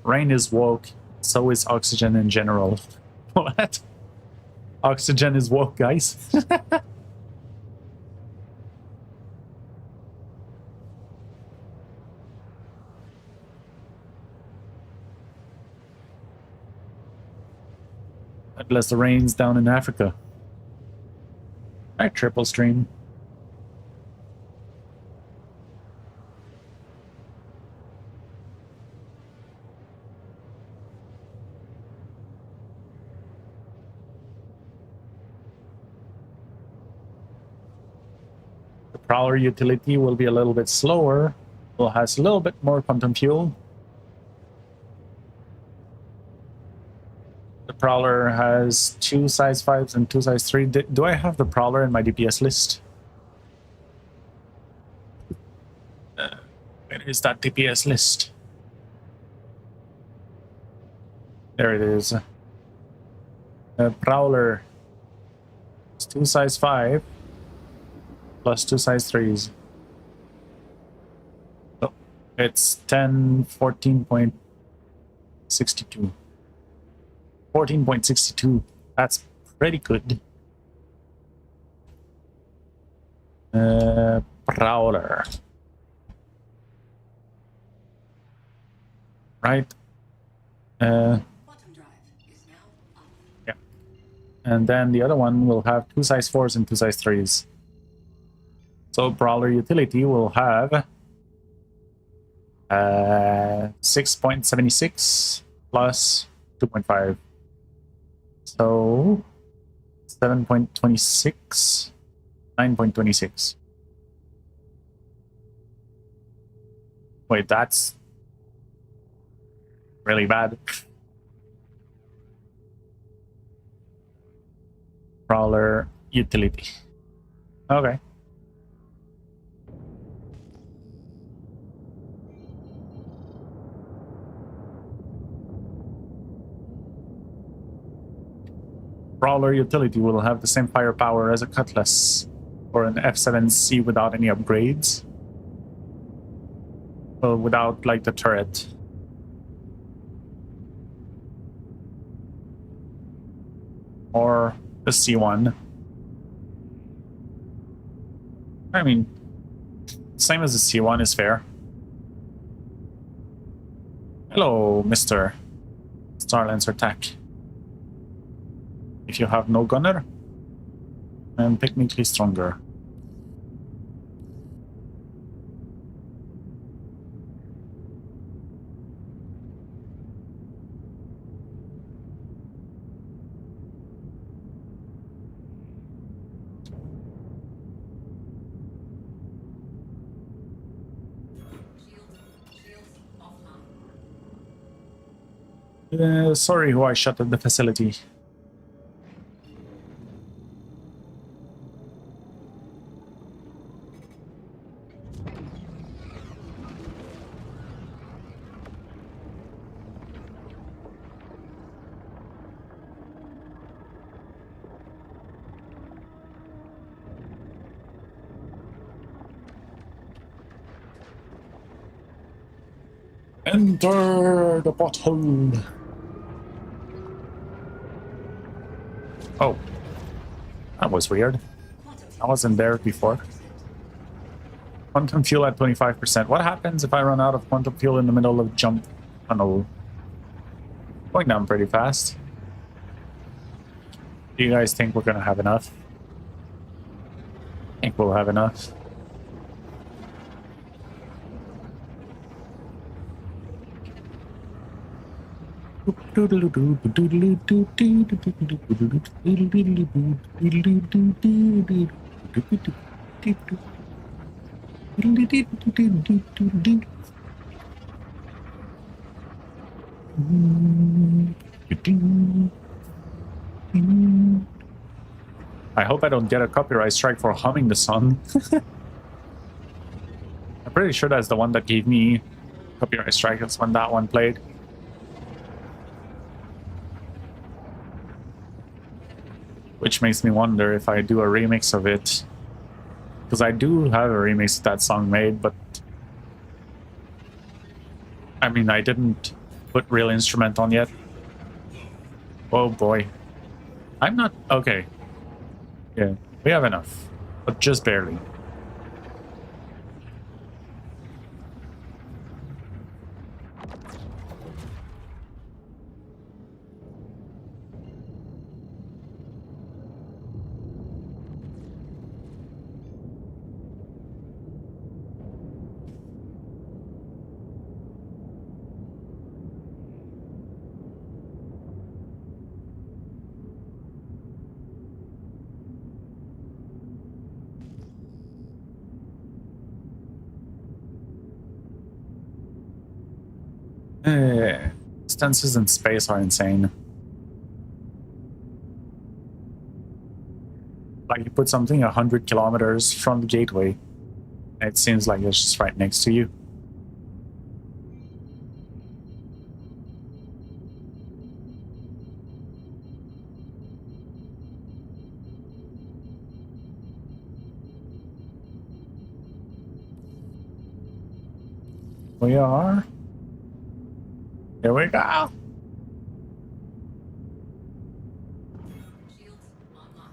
Rain is woke, so is oxygen in general. What? Oxygen is woke, guys. Unless the rain's down in Africa. Alright, triple stream. The Prowler utility will be a little bit slower. It has a little bit more quantum fuel. The Prowler has 2 size 5s and 2 size 3. Do I have the Prowler in my DPS list? Where is that DPS list? There it is. Prowler. It's 2 size 5 plus 2 size 3s. So it's 10, 14.62. 14.62. That's pretty good. Prowler. Right. Bottom drive is now up. Yeah. And then the other one will have 2 size 4s and 2 size 3s. So Prowler utility will have 6.76 plus 2.5. So 7.26, 9.26. Wait, that's really bad. Prowler utility. Okay. Prowler utility will have the same firepower as a Cutlass or an F7C without any upgrades. Well, without like the turret. Or the C1. I mean, same as the C1 is fair. Hello, Mr. Starlancer Tack. If you have no gunner, I'm technically stronger. Shields offline. Sorry who I shut at the facility. Enter the botthole. Oh, that was weird. I wasn't there before. Quantum fuel at 25%. What happens if I run out of quantum fuel in the middle of jump tunnel? Going down pretty fast. Do you guys think we're gonna have enough? I think we'll have enough. I hope I don't get a copyright strike for humming the song. I'm pretty sure that's the one that gave me copyright strike. That's when that one played. Which makes me wonder if I do a remix of it. Because I do have a remix of that song made, but I mean, I didn't put real instrument on yet. Oh boy. I'm not... Okay. Yeah, we have enough. But just barely. Distances in space are insane. Like you put something 100 kilometers from the gateway, and it seems like it's just right next to you. We are. Here we go. Shields online.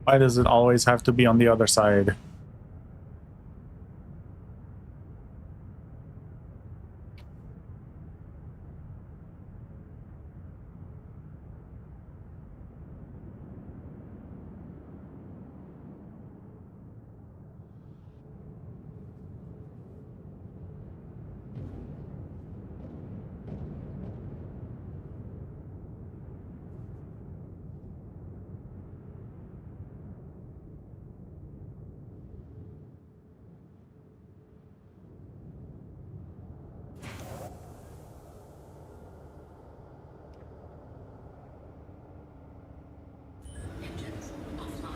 Why does it always have to be on the other side? Engines offline.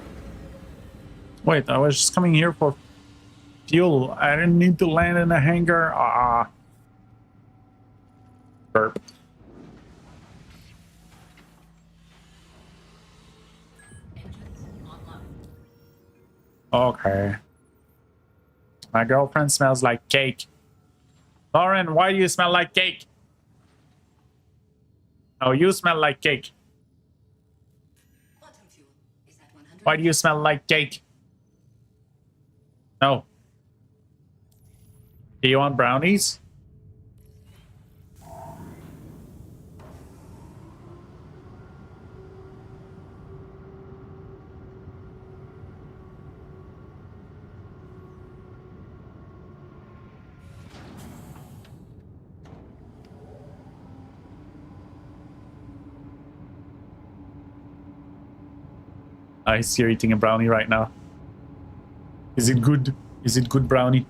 Wait, I was just coming here for fuel. I didn't need to land in a hangar. Ah. Burp. Engines online. Okay. My girlfriend smells like cake. Lauren, why do you smell like cake? Oh, you smell like cake. Quantum fuel is at 100. Why do you smell like cake? No. Do you want brownies? Nice, you're eating a brownie right now. Is it good? Is it good brownie?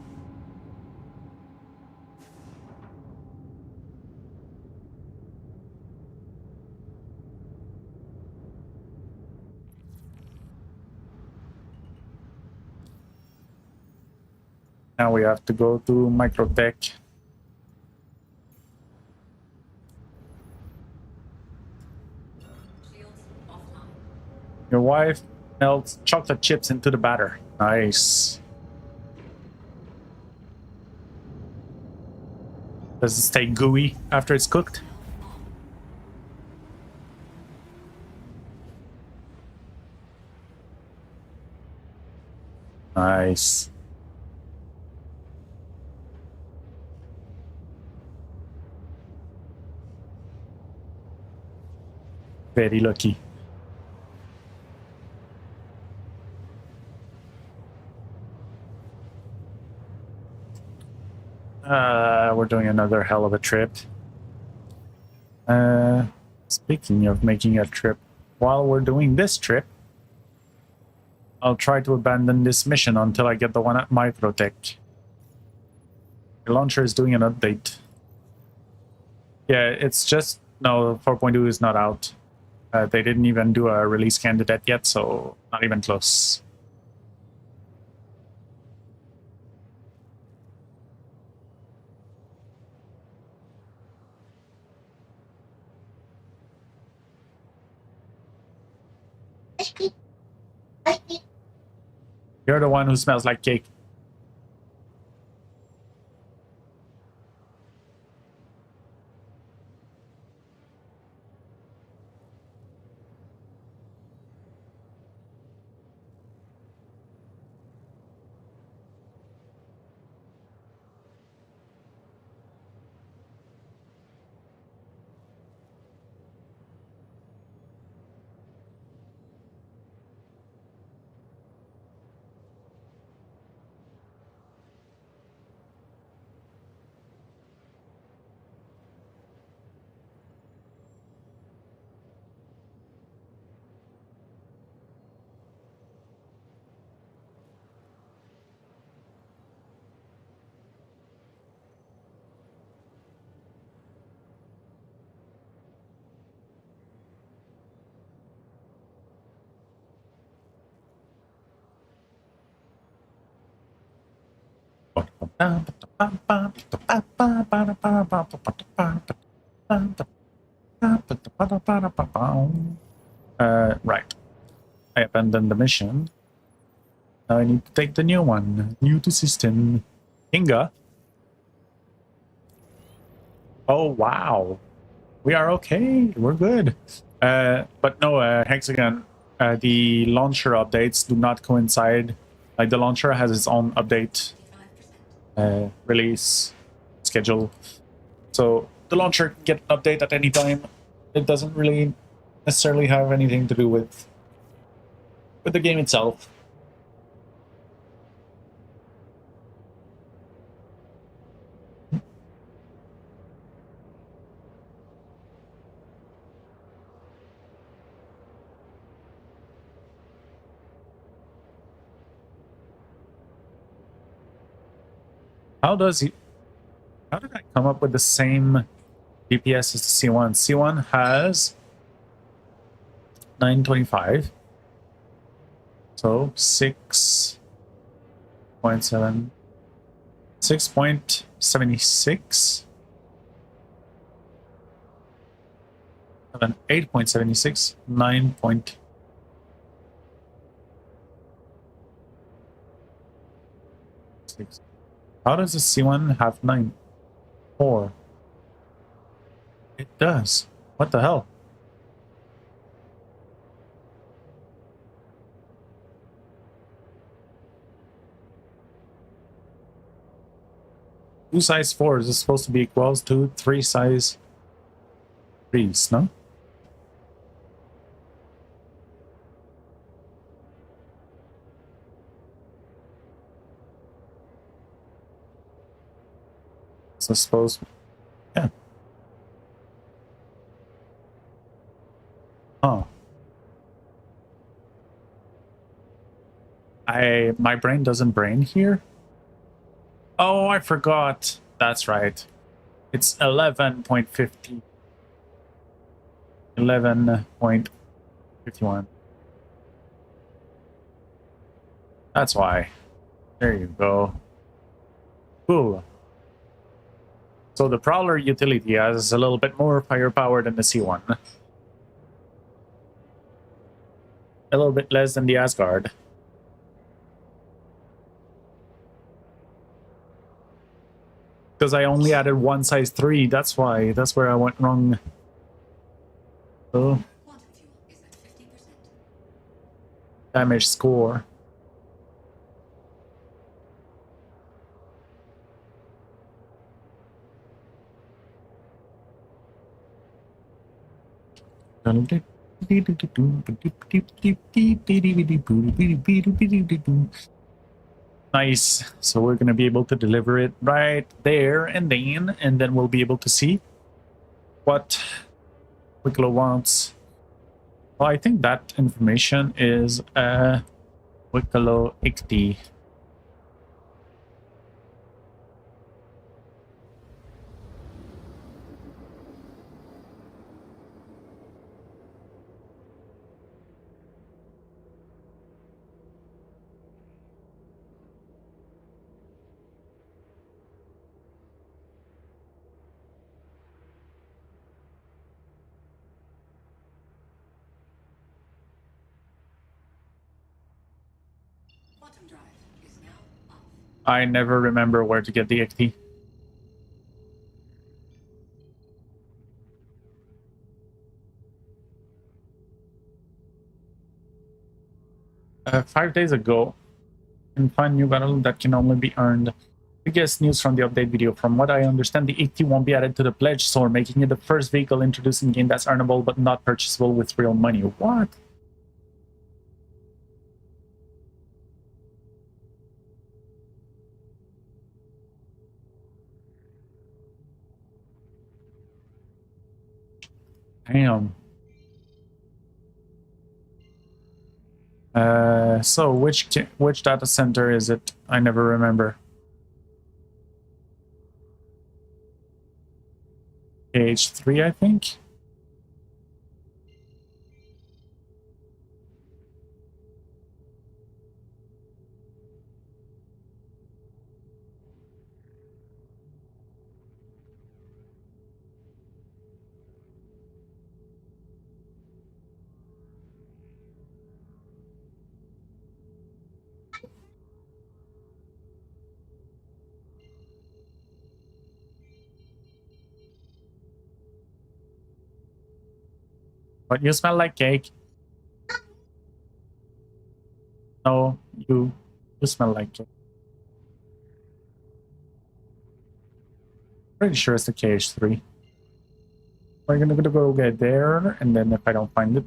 Now we have to go to Microtech. Shields offline. Your wife melts chocolate chips into the batter. Nice. Does it stay gooey after it's cooked? Nice. Very lucky. We're doing another hell of a trip. Speaking of making a trip, while we're doing this trip, I'll try to abandon this mission until I get the one at Microtech. The launcher is doing an update. Yeah, it's just... No, 4.2 is not out. They didn't even do a release candidate yet, so not even close. You're the one who smells like cake. Right. I abandoned the mission. Now I need to take the new one. New to system. Inga. Oh, wow. We are okay. We're good. But no, Hexagon, the launcher updates do not coincide. Like, the launcher has its own update release schedule. So the launcher can get an update at any time. It doesn't really necessarily have anything to do with the game itself. How did I come up with the same DPS as the C1? C1 has 925. So 6.7, 6.76, 8.76, 9. How does the C1 have 9? 4. It does. What the hell? Two size 4s is supposed to be equals to 3 size 3s, no? So I suppose, yeah. Oh. My brain doesn't brain here. Oh, I forgot. That's right. It's 11.50. 11.51. That's why. There you go. Cool. So the Prowler utility has a little bit more firepower than the C1. A little bit less than the Asgard. Because I only added one size 3, that's why. That's where I went wrong. So, damage score. Nice. So we're going to be able to deliver it right there and then we'll be able to see what Wicklow wants Well, I think that information is Wicklow XD. Quantum drive is now off. I never remember where to get the XD. 5 days ago, you can find new battle that can only be earned. Biggest news from the update video. From what I understand, the 80 won't be added to the pledge store, making it the first vehicle introduced in game that's earnable but not purchasable with real money. What? Damn. So which data center is it? I never remember. KH3, I think. But you smell like cake. No, you smell like cake. Pretty sure it's the KH3. We're gonna go get there, and then if I don't find it,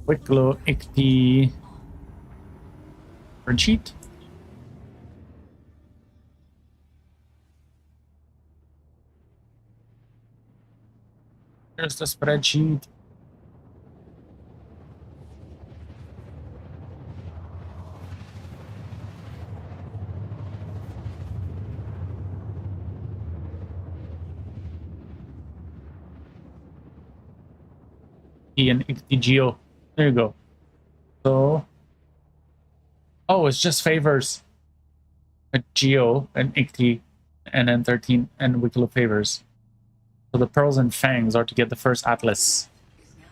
Wicklow XD spreadsheet. There's the spreadsheet. And XDGO. There you go. So, oh, it's just favors. A Geo and XD and N13 and Wicklow favors. So the pearls and fangs are to get the first atlas. Is now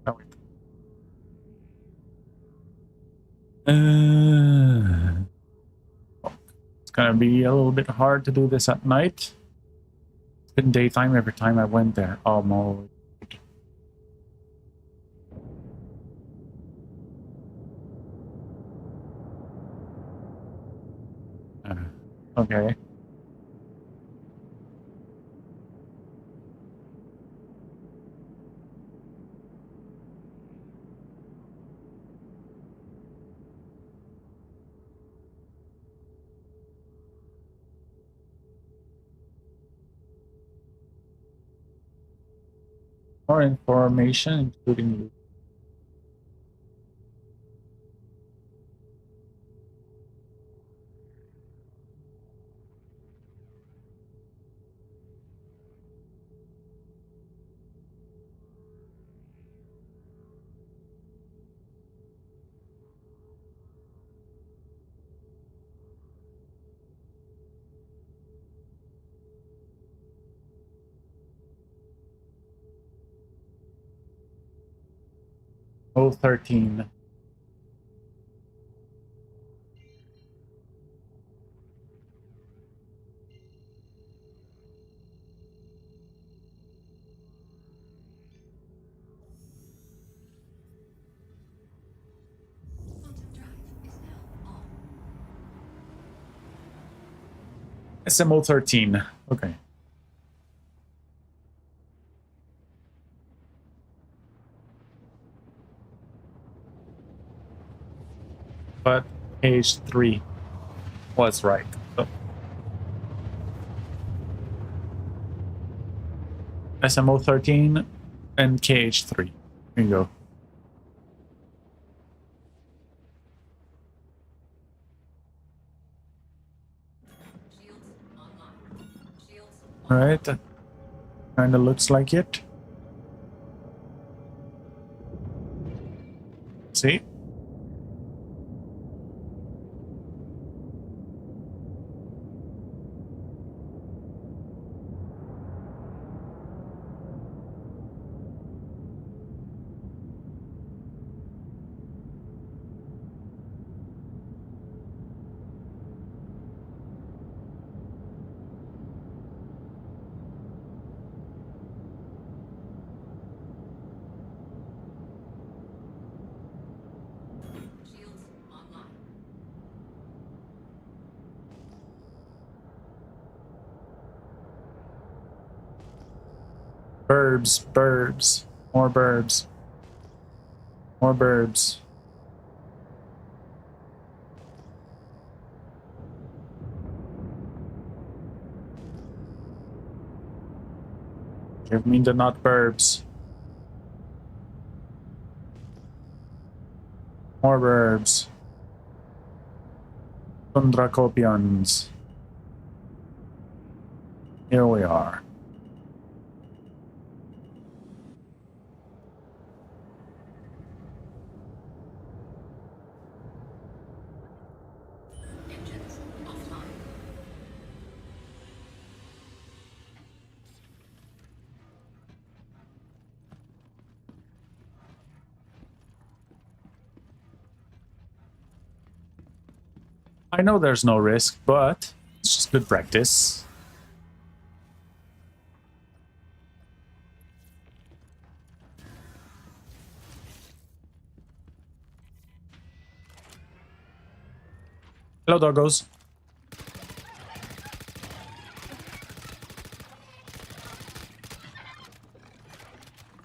off. Oh, wait. It's gonna be a little bit hard to do this at night. It's been daytime every time I went there. Oh, no. Okay. More information, including 013. Quantum drive is now on. SMO13. Okay. But KH3 was right. So, SMO 13 and KH3. Here you go. Shields online. Shields All right. Kind of looks like it. See? shields online. Burbs, burbs, more burbs, more burbs. Give me the not burbs. More burbs. Tundracopians. Here we are. Engines offline. I know there's no risk, but it's just good practice. Hello, doggos.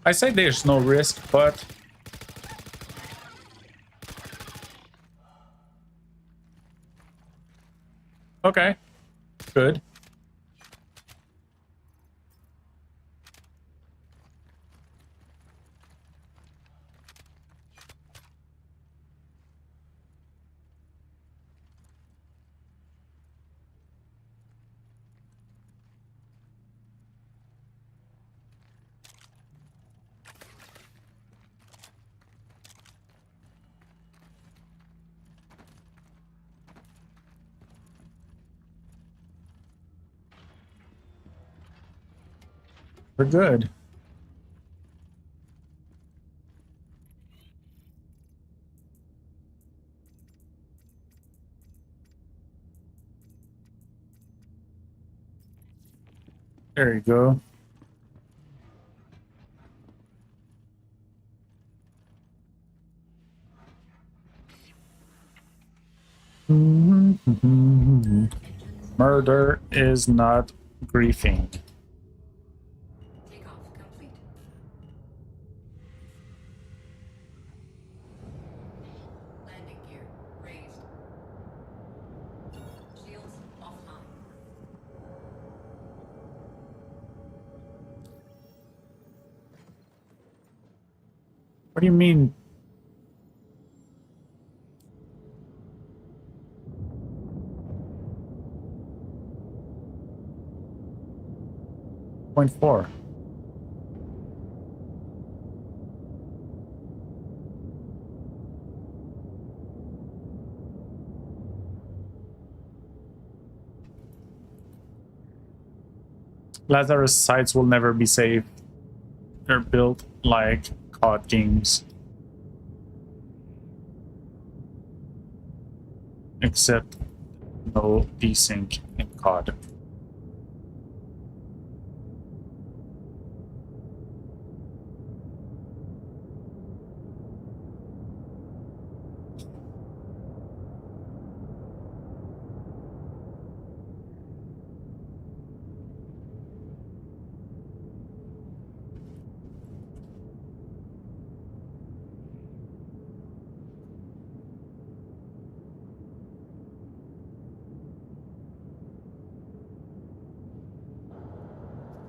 I say there's no risk, but okay, good. We're good. There you go. Murder is not griefing. Takeoff complete. Landing gear raised. Shields offline. What do you mean? Point 4. Lazarus sites will never be safe. They're built like COD games. Except no desync in COD.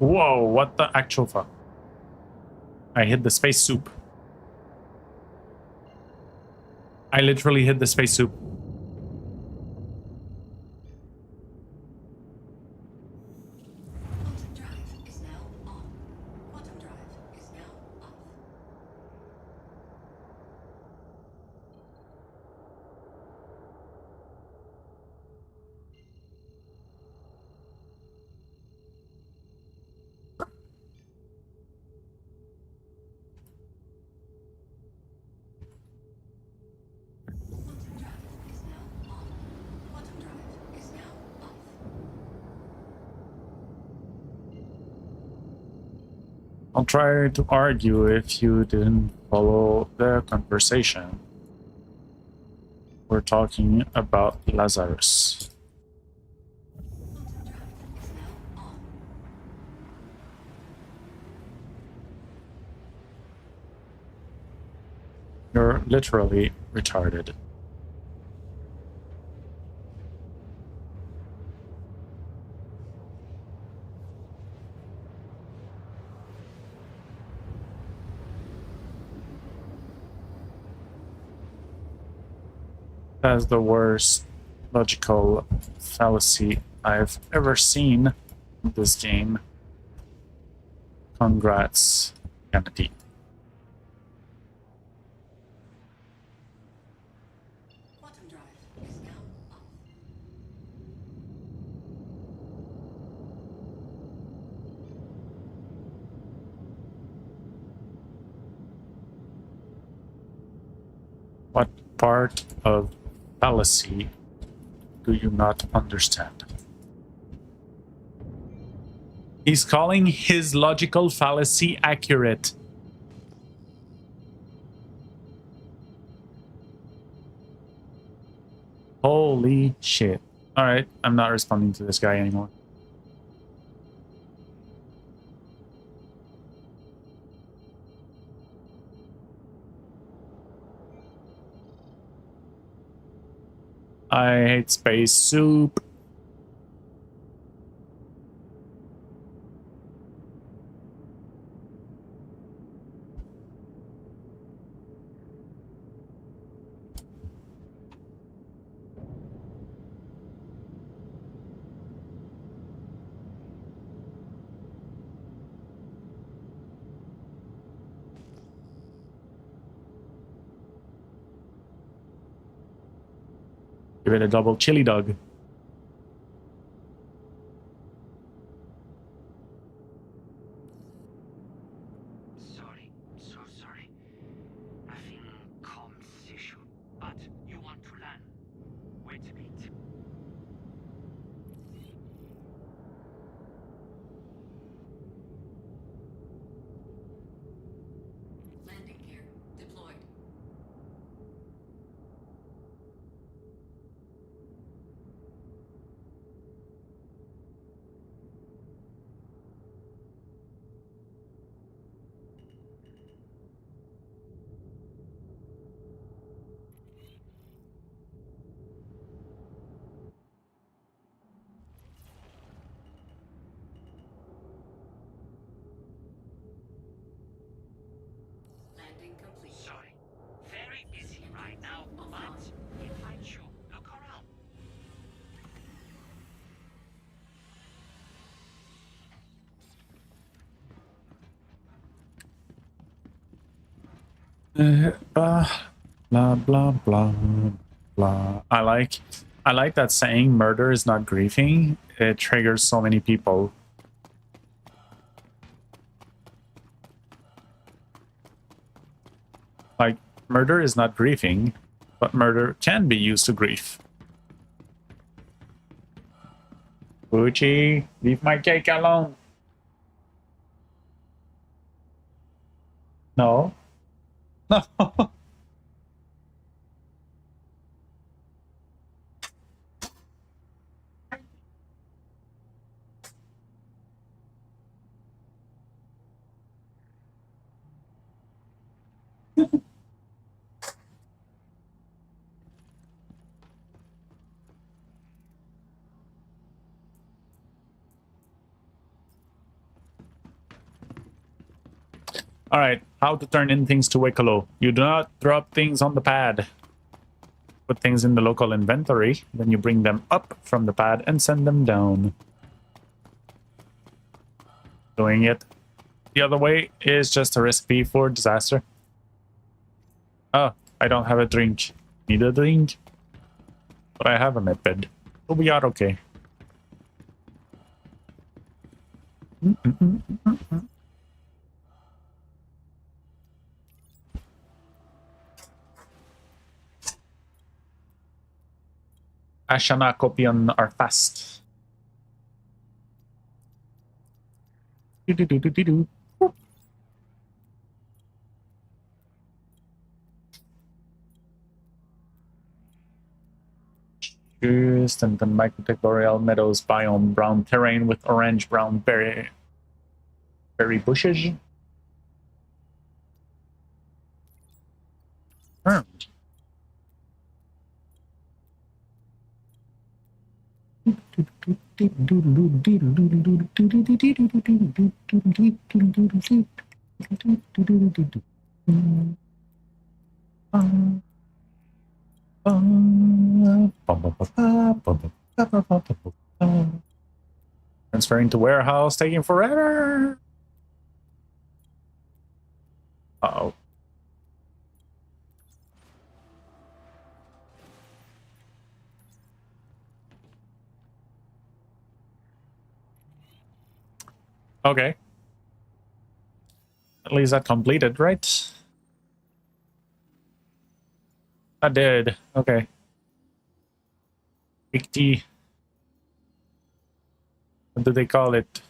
Whoa, what the actual fuck? I hit the space soup. I literally hit the space soup. Quantum drive is now on. Quantum drive is now off. Quantum drive is now on. Quantum drive is now off. I'll try to argue if you didn't follow the conversation. We're talking about Lazarus. Quantum drive is now on. You're literally retarded. That's the worst logical fallacy I've ever seen in this game. Congrats, Kennedy. Quantum drive is now off. What part of fallacy do you not understand? He's calling his logical fallacy accurate. Holy shit. Alright, I'm not responding to this guy anymore. I hate space soup. Give it a double chili dog. Sorry, so sorry. Having comms issue, but you want to learn. Wait a bit. Landing gear deployed. Landing complete. Sorry. Very busy right now, but invite you. Look around. Blah blah blah blah. I like that saying murder is not grieving. It triggers so many people. Like, murder is not grieving, but murder can be used to grieve. Gucci, leave my cake alone. No. No. Alright, how to turn in things to Wicklow. You do not drop things on the pad. Put things in the local inventory, then you bring them up from the pad and send them down. Doing it the other way is just a recipe for disaster. Oh, I don't have a drink. Need a drink? But I have a medbed. So we are okay. Ashana Kopion are fast. Do-do-do-do-do-do. Just and the microtectorial meadows biome, brown terrain with orange-brown berry bushes. Confirmed. Transferring to warehouse, taking forever. Uh-oh. Okay. At least that completed, right? I did. Okay. Big T. What do they call it?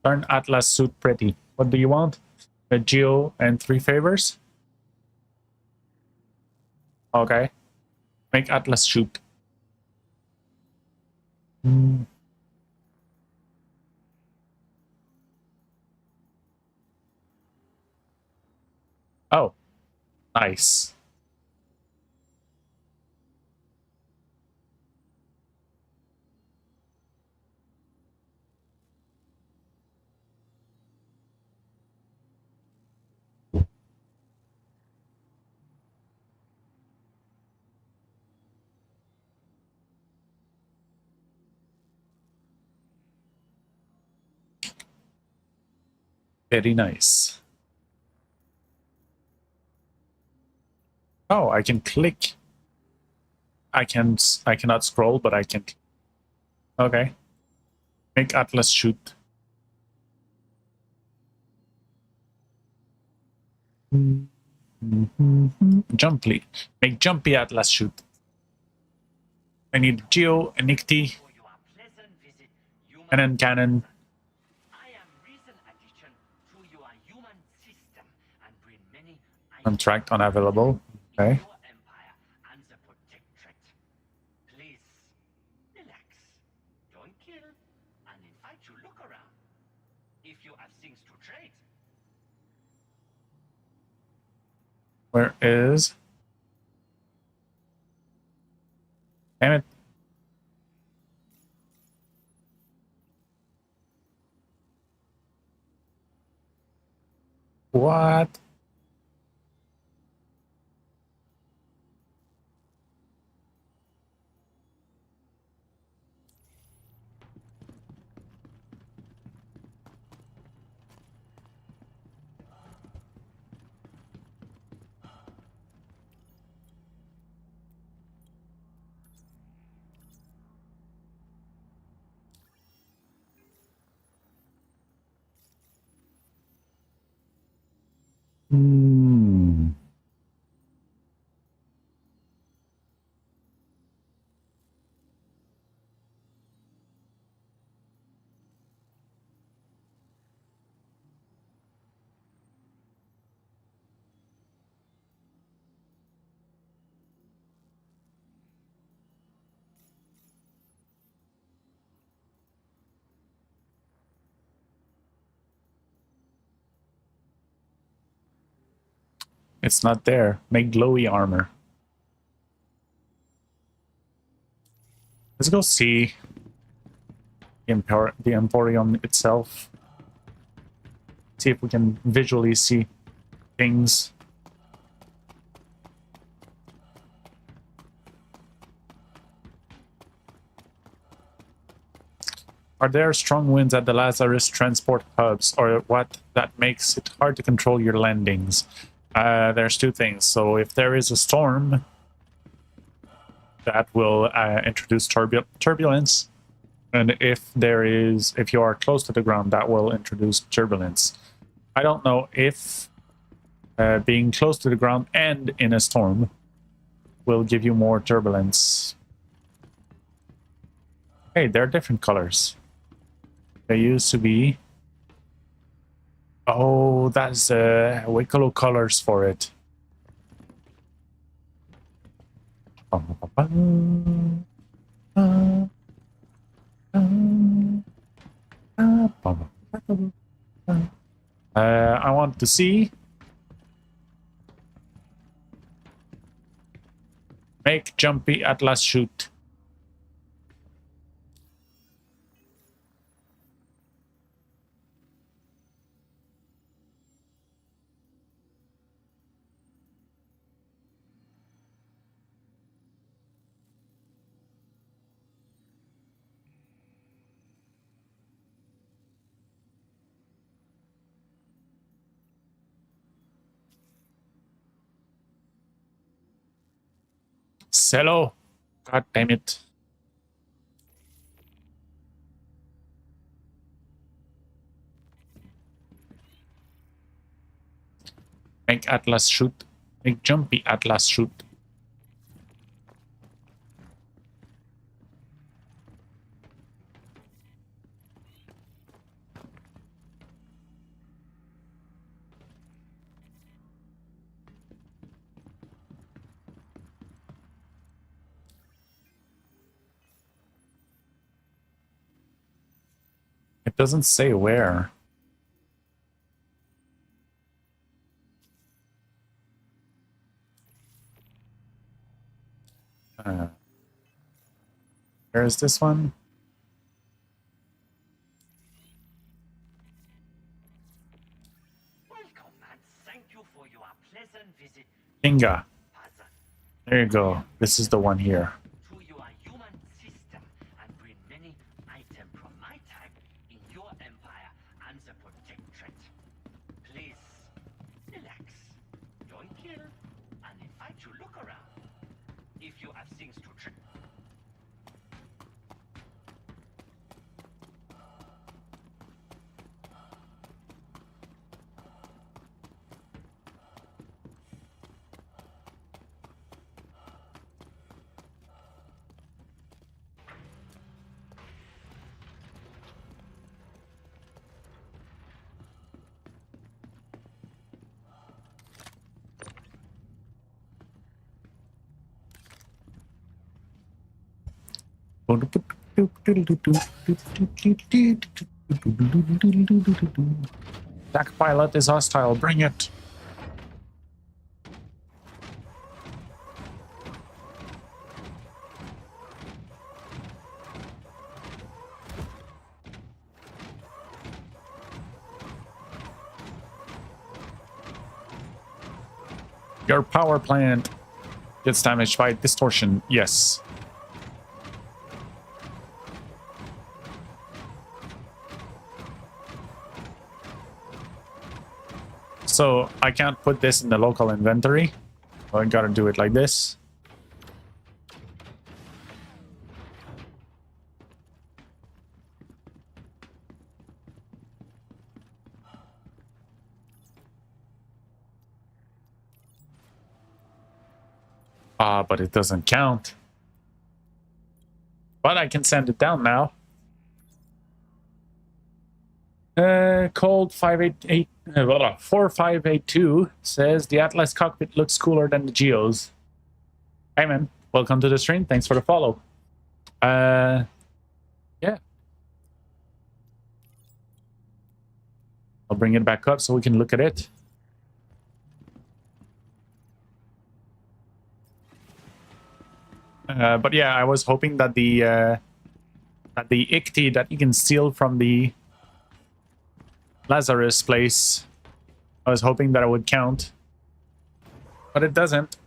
Turn Atlas suit pretty. What do you want? A geo and 3 favors? Okay. Make Atlas shoot. Oh. Nice. Very nice. Oh, I can click. I cannot scroll, but I can. Okay. Make Atlas shoot. Jumpy. Make Jumpy Atlas shoot. I need Geo, and Nicti, and then Cannon. Contract unavailable. Okay. Where is? Damn it. What? Hmm. It's not there. Make glowy armor. Let's go see. the Emporium itself. See if we can visually see things. Are there strong winds at the Lazarus transport hubs, or what that makes it hard to control your landings? There's two things. So if there is a storm, that will introduce turbulence, and if you are close to the ground, that will introduce turbulence. I don't know if being close to the ground and in a storm will give you more turbulence. Hey, they're different colors. They used to be... Oh, that's Wicklow colors for it. I want to see. Make jumpy Atlas shoot. Cello. God damn it. Make Atlas shoot. Make jumpy Atlas shoot. It doesn't say where. Where is this one? Welcome and thank you for your pleasant visit. Inga. Father, There you go. This is the one here. to your human system and bring many items from my time in your empire and the protectorate. Please, relax. Don't kill and invite you look around. If you have things to check. Attack pilot is hostile. Bring it. Your power plant gets damaged by distortion. Yes. So I can't put this in the local inventory. So I gotta do it like this. But it doesn't count. But I can send it down now. Cold 588 4582 says the Atlas cockpit looks cooler than the Geos. Hey man, welcome to the stream. Thanks for the follow. Yeah. I'll bring it back up so we can look at it. But yeah, I was hoping that the that the Ichty that you can steal from the Lazarus place, I was hoping that it would count, but it doesn't.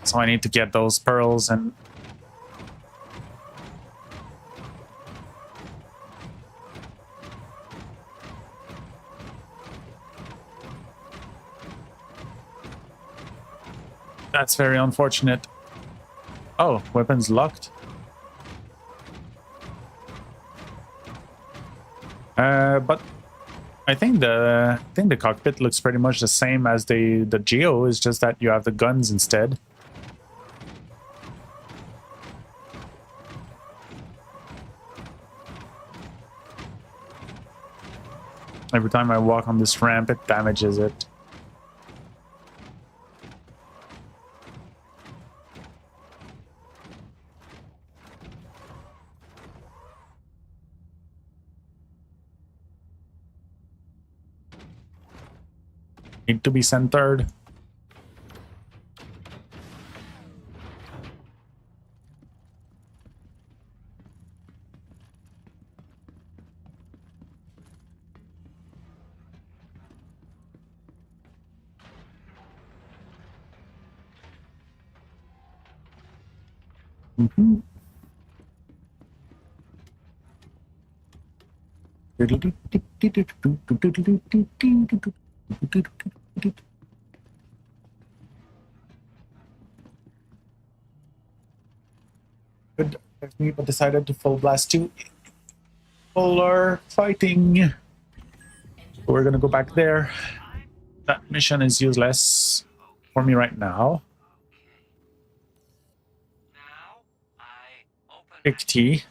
So I need to get those pearls and that's very unfortunate. Oh, weapons locked. But I think the cockpit looks pretty much the same as the Geo. It's just that you have the guns instead. Every time I walk on this ramp, it damages it. Need to be centered. Mm-hmm. Good of me, but decided to full blast to polar fighting. We're gonna go back there. That mission is useless for me right now. Pick T.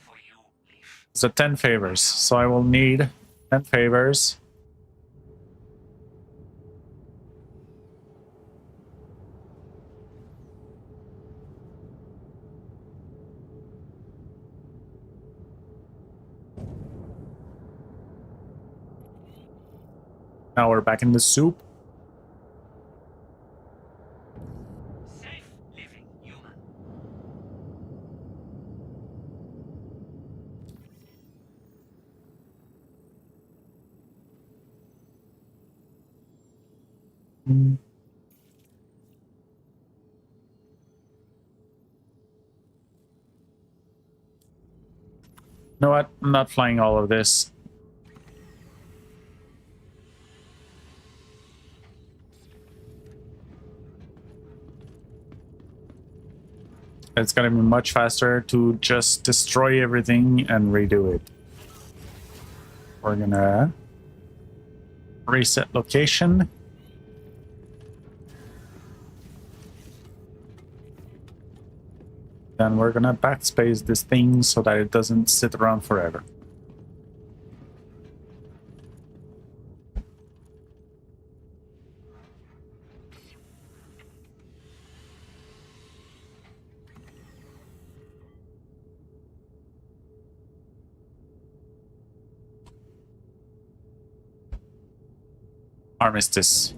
It's a 10 favors, so I will need 10 favors. Now we're back in the soup. Safe living, human. Mm. You know what? I'm not flying all of this. It's gonna be much faster to just destroy everything and redo it. We're gonna reset location. Then we're gonna backspace this thing so that it doesn't sit around forever. Armistice.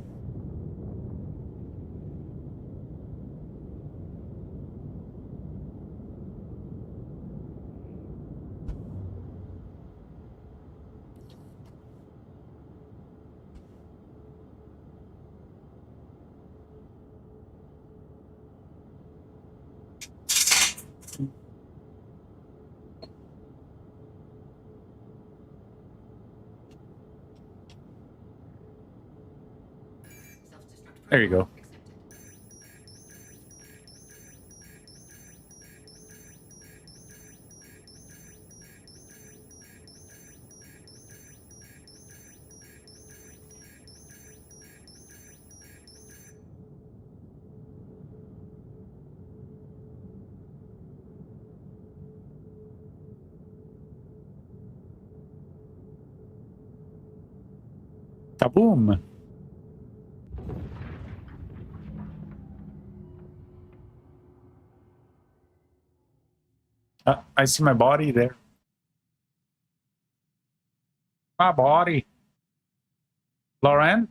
There you go. Kaboom! I see my body there. My body. Lauren?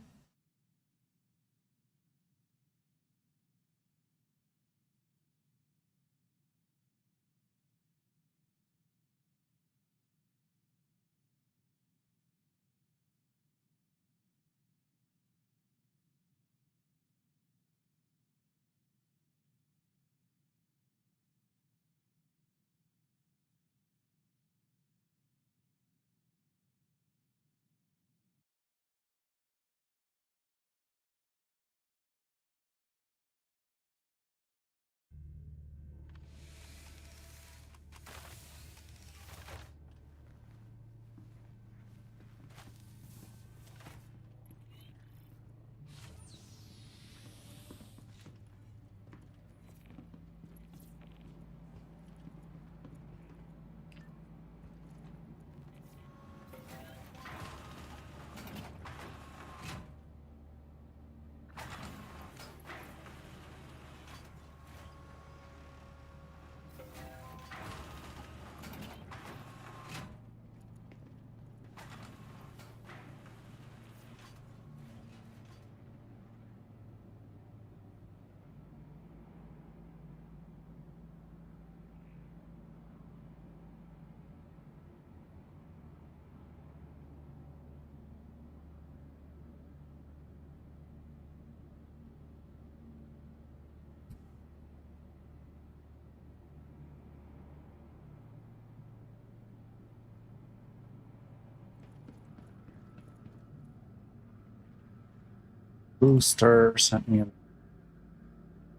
Booster sent me a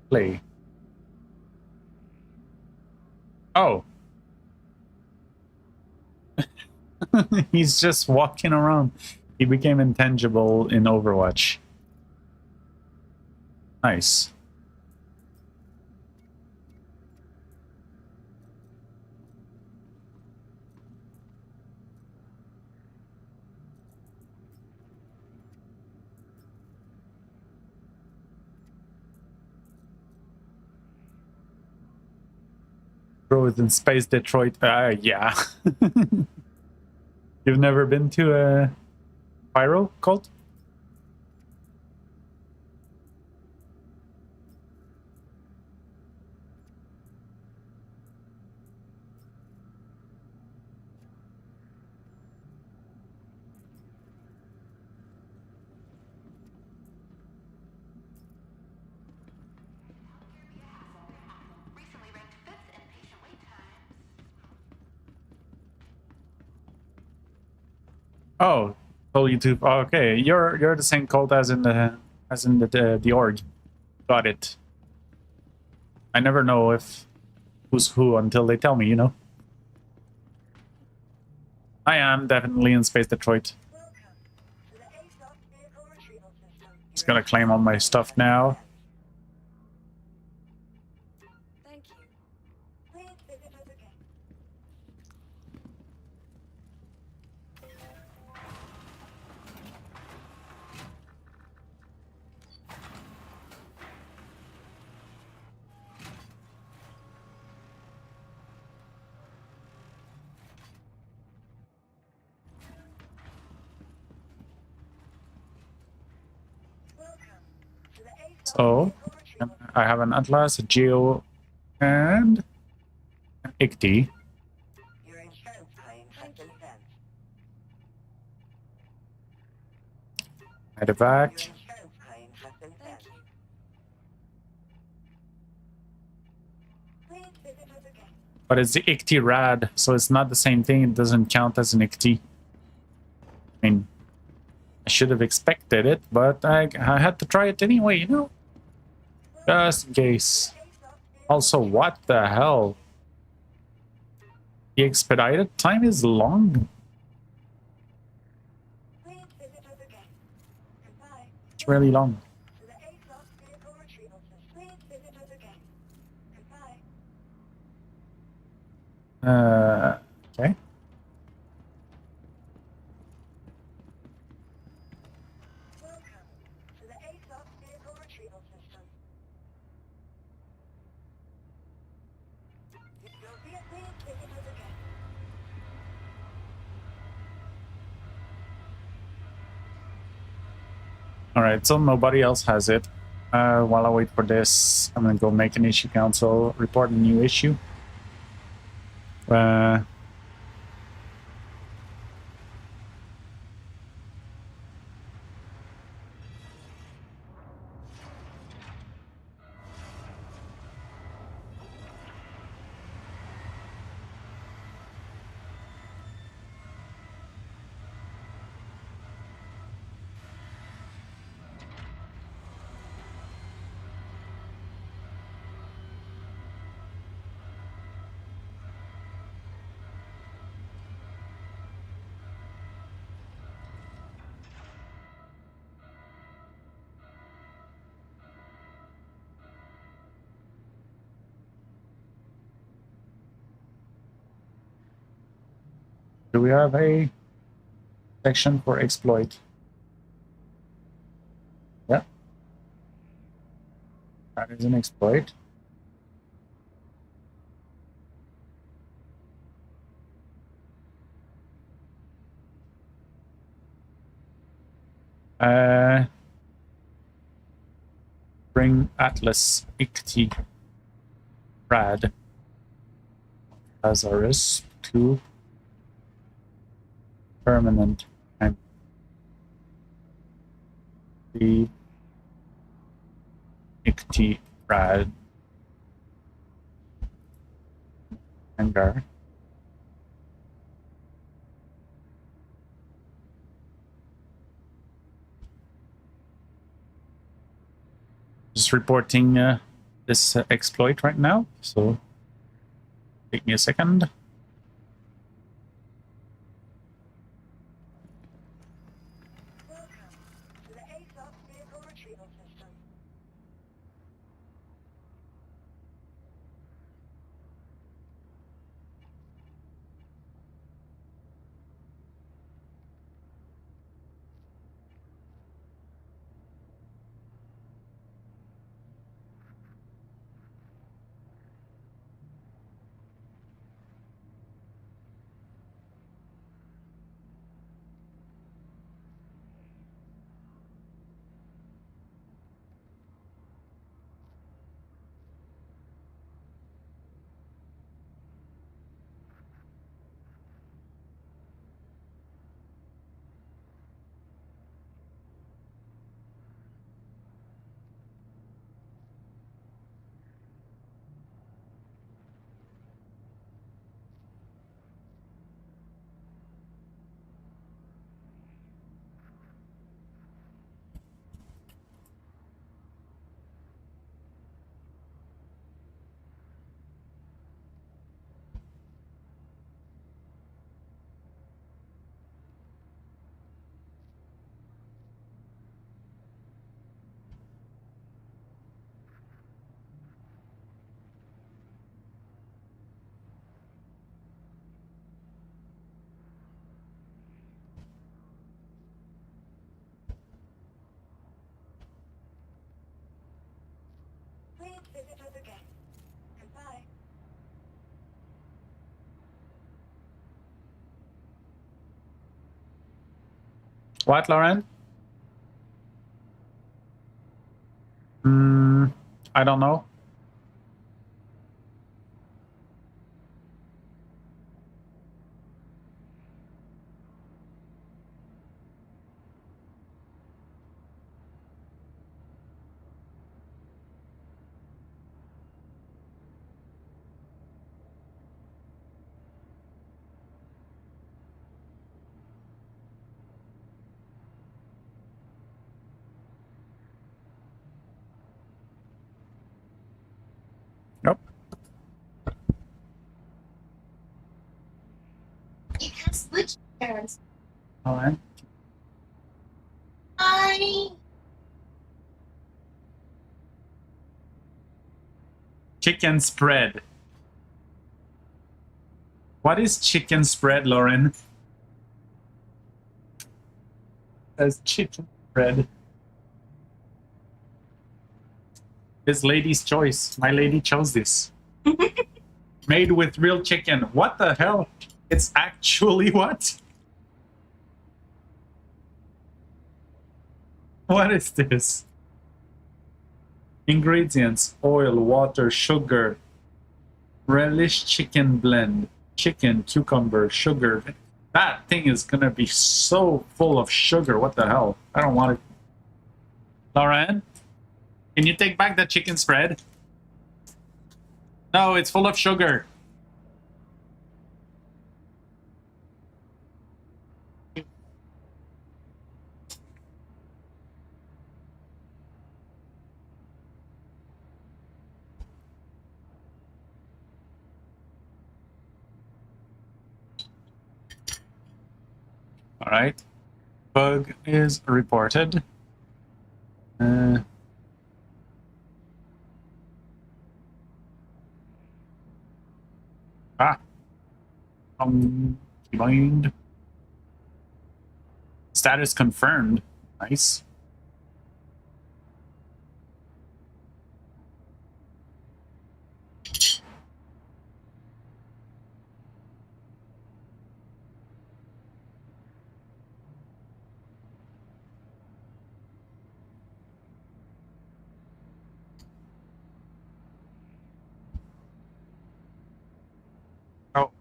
play. Oh. He's just walking around. He became intangible in Overwatch. Nice. Bro is in Space Detroit. Yeah. You've never been to a Pyro cult? Recently ranked fifth in patient wait times. Oh, told you to. Oh, okay, you're the same cult as in the org. Got it. I never know if who's who until they tell me. You know. I am definitely in Space Detroit. Welcome to the ASOS vehicle retrieval system. Just gonna claim all my stuff now. Thank you. Please visit us again. Welcome to the ASOS So vehicle retrieval system. I have an Atlas, a Geo, and an Icti. Your insurance claim has been sent. At the back. Your insurance claim has been sent. Please visit us again. But it's the Icti Rad, so it's not the same thing. It doesn't count as an Icti. I mean, I should have expected it, but I had to try it anyway, you know? Just in case. Also, what the hell? The expedited time is long. Please visit us again. Goodbye. It's really long. To the ASOS vehicle retrieval system. Please visit us again. Goodbye. Okay. Welcome to the ASOS vehicle retrieval system. Please visit us again. Alright, so nobody else has it. While I wait for this, I'm gonna go make an issue council, report a new issue. Do we have a section for exploit? Yeah. That is an exploit. Bring Atlas Icti Rad Lazarus to permanent and the Icti Rad hangar. Just reporting this exploit right now, so take me a second. Welcome to the ASOS vehicle retrieval system. Please visit us again. Goodbye. What, Lauren? I don't know. Nope. You have switched parents. Lauren. I Chicken spread. What is chicken spread, Lauren? As chicken spread. This lady's choice. My lady chose this. Made with real chicken. What the hell? It's actually what? What is this? Ingredients: oil, water, sugar, relish chicken blend, chicken, cucumber, sugar. That thing is gonna be so full of sugar. What the hell? I don't want it. Lauren, can you take back the chicken spread? No, it's full of sugar. All right. Bug is reported. Combined. Status confirmed. Nice. Oh.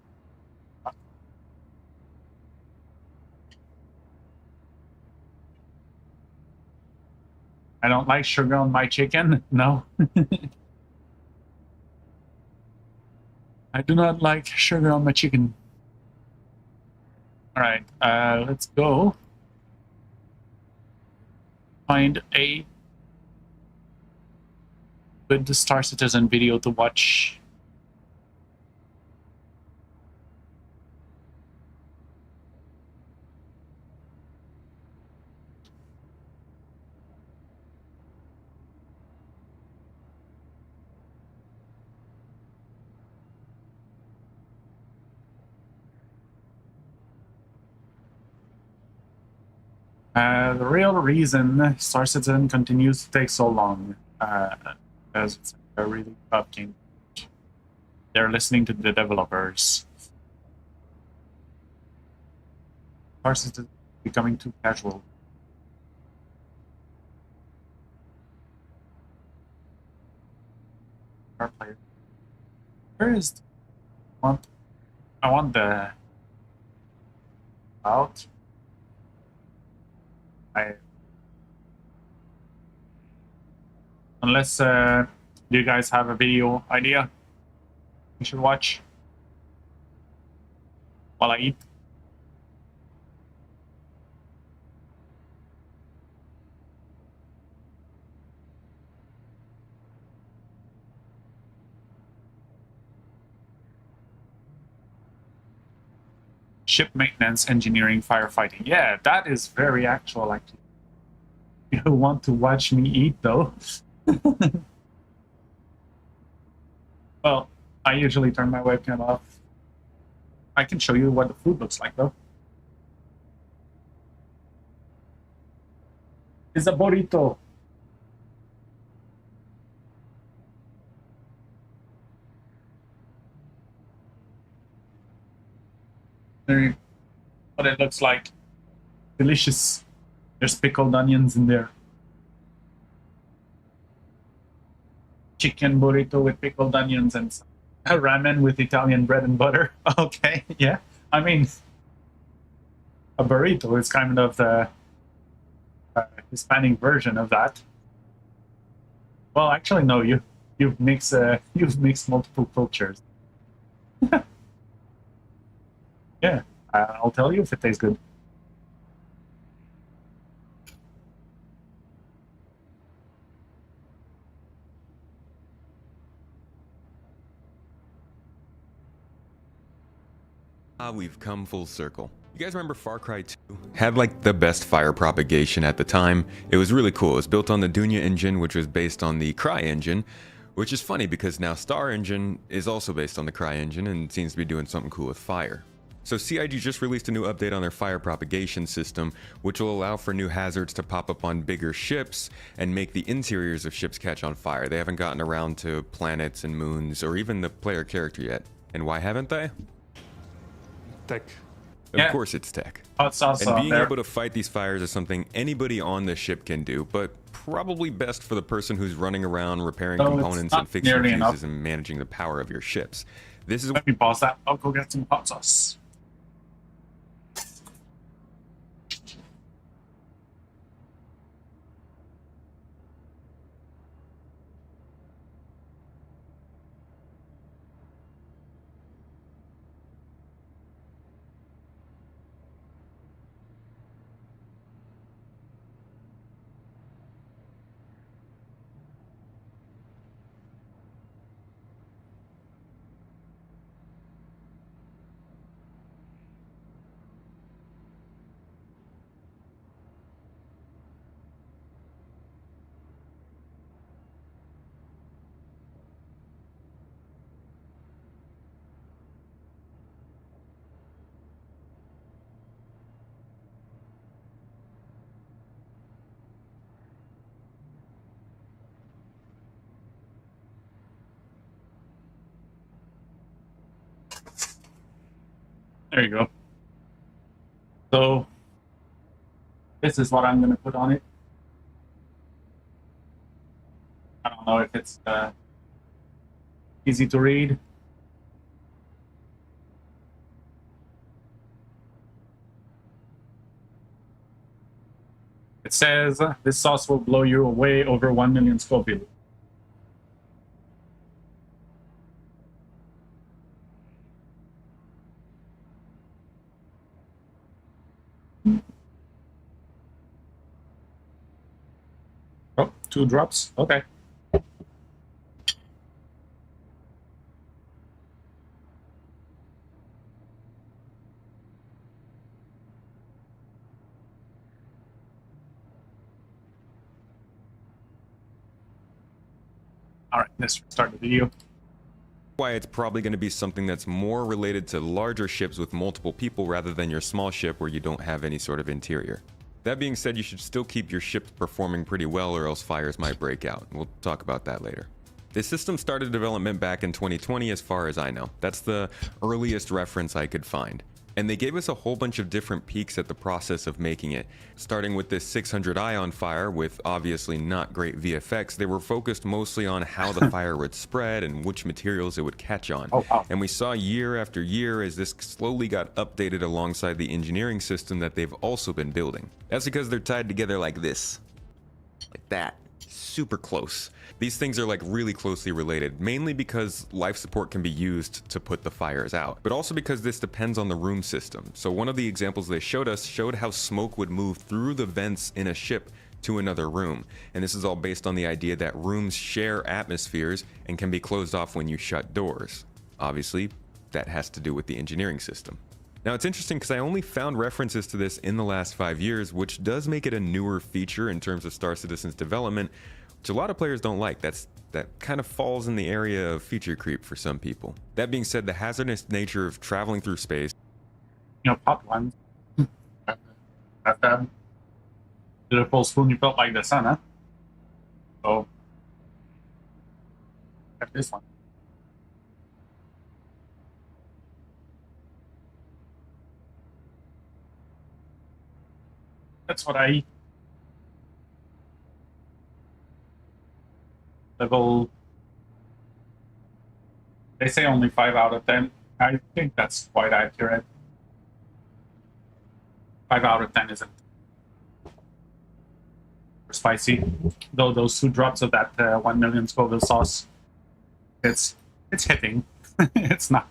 I don't like sugar on my chicken. No. I do not like sugar on my chicken. All right, let's go find a good Star Citizen video to watch. The real reason Star Citizen continues to take so long, because it's a really tough game. They're listening to the developers. Star Citizen is becoming too casual. Our player. Where is the I want the out. Unless do you guys have a video idea you should watch while I eat? Ship maintenance, engineering, firefighting. Yeah, that is very actual, actually. You want to watch me eat, though? Well, I usually turn my webcam off. I can show you what the food looks like, though. It's a burrito. There, what it looks like. Delicious. There's pickled onions in there. Chicken burrito with pickled onions and ramen with Italian bread and butter. Okay, yeah. I mean, a burrito is kind of the Hispanic version of that. Well, actually, no. You've mixed multiple cultures. Yeah, I'll tell you if it tastes good. We've come full circle. You guys remember Far Cry 2? Had like the best fire propagation at the time. It was really cool. It was built on the Dunya engine, which was based on the Cry engine, which is funny because now Star Engine is also based on the Cry engine and seems to be doing something cool with fire. So CIG just released a new update on their fire propagation system, which will allow for new hazards to pop up on bigger ships and make the interiors of ships catch on fire. They haven't gotten around to planets and moons or even the player character yet. And why haven't they? Tech. Of course it's tech. Oh, it's also and being able to fight these fires is something anybody on the ship can do, but probably best for the person who's running around repairing components and fixing fuses and managing the power of your ships. This is... Let me pause that. I'll go get some hot sauce. There you go. So this is what I'm going to put on it. I don't know if it's easy to read. It says this sauce will blow you away over 1 million Scoville. Oh, 2 drops. Okay. All right, let's restart the video. Why it's probably going to be something that's more related to larger ships with multiple people rather than your small ship where you don't have any sort of interior. That being said, you should still keep your ship performing pretty well or else fires might break out. We'll talk about that later. This system started development back in 2020 as far as I know. That's the earliest reference I could find. And they gave us a whole bunch of different peeks at the process of making it. Starting with this 600 ion fire with obviously not great VFX, they were focused mostly on how the fire would spread and which materials it would catch on. Oh, wow. And we saw year after year as this slowly got updated alongside the engineering system that they've also been building. That's because they're tied together like this. Like that. Super close. These things are like really closely related, mainly because life support can be used to put the fires out, but also because this depends on the room system. So one of the examples they showed us showed how smoke would move through the vents in a ship to another room. And this is all based on the idea that rooms share atmospheres and can be closed off when you shut doors. Obviously, that has to do with the engineering system. Now it's interesting because I only found references to this in the last 5 years, which does make it a newer feature in terms of Star Citizen's development, which a lot of players don't like. That kind of falls in the area of feature creep for some people. That being said, the hazardous nature of traveling through space, You know, pop one. That beautiful spoon you felt like the sun, huh? So, get this one. That's what I eat. Level. They say only 5 out of 10. I think that's quite accurate. 5 out of 10 isn't spicy. Though those 2 drops of that 1 million Scoville sauce, it's hitting. It's not.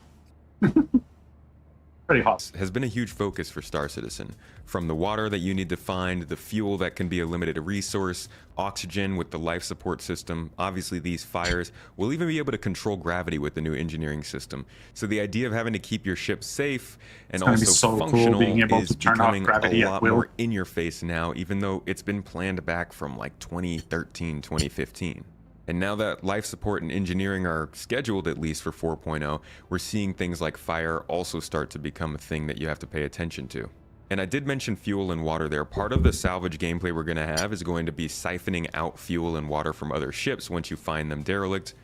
Pretty hot. has been a huge focus for Star Citizen. From the water that you need to find, the fuel that can be a limited resource, oxygen with the life support system, obviously these fires. We'll even be able to control gravity with the new engineering system. So the idea of having to keep your ship safe and also so functional cool being able is to turn off becoming gravity a at lot will. more in your face now, even though it's been planned back from like 2013, 2015. And now that life support and engineering are scheduled at least for 4.0, we're seeing things like fire also start to become a thing that you have to pay attention to. And I did mention fuel and water there. Part of the salvage gameplay we're going to have is going to be siphoning out fuel and water from other ships once you find them derelict,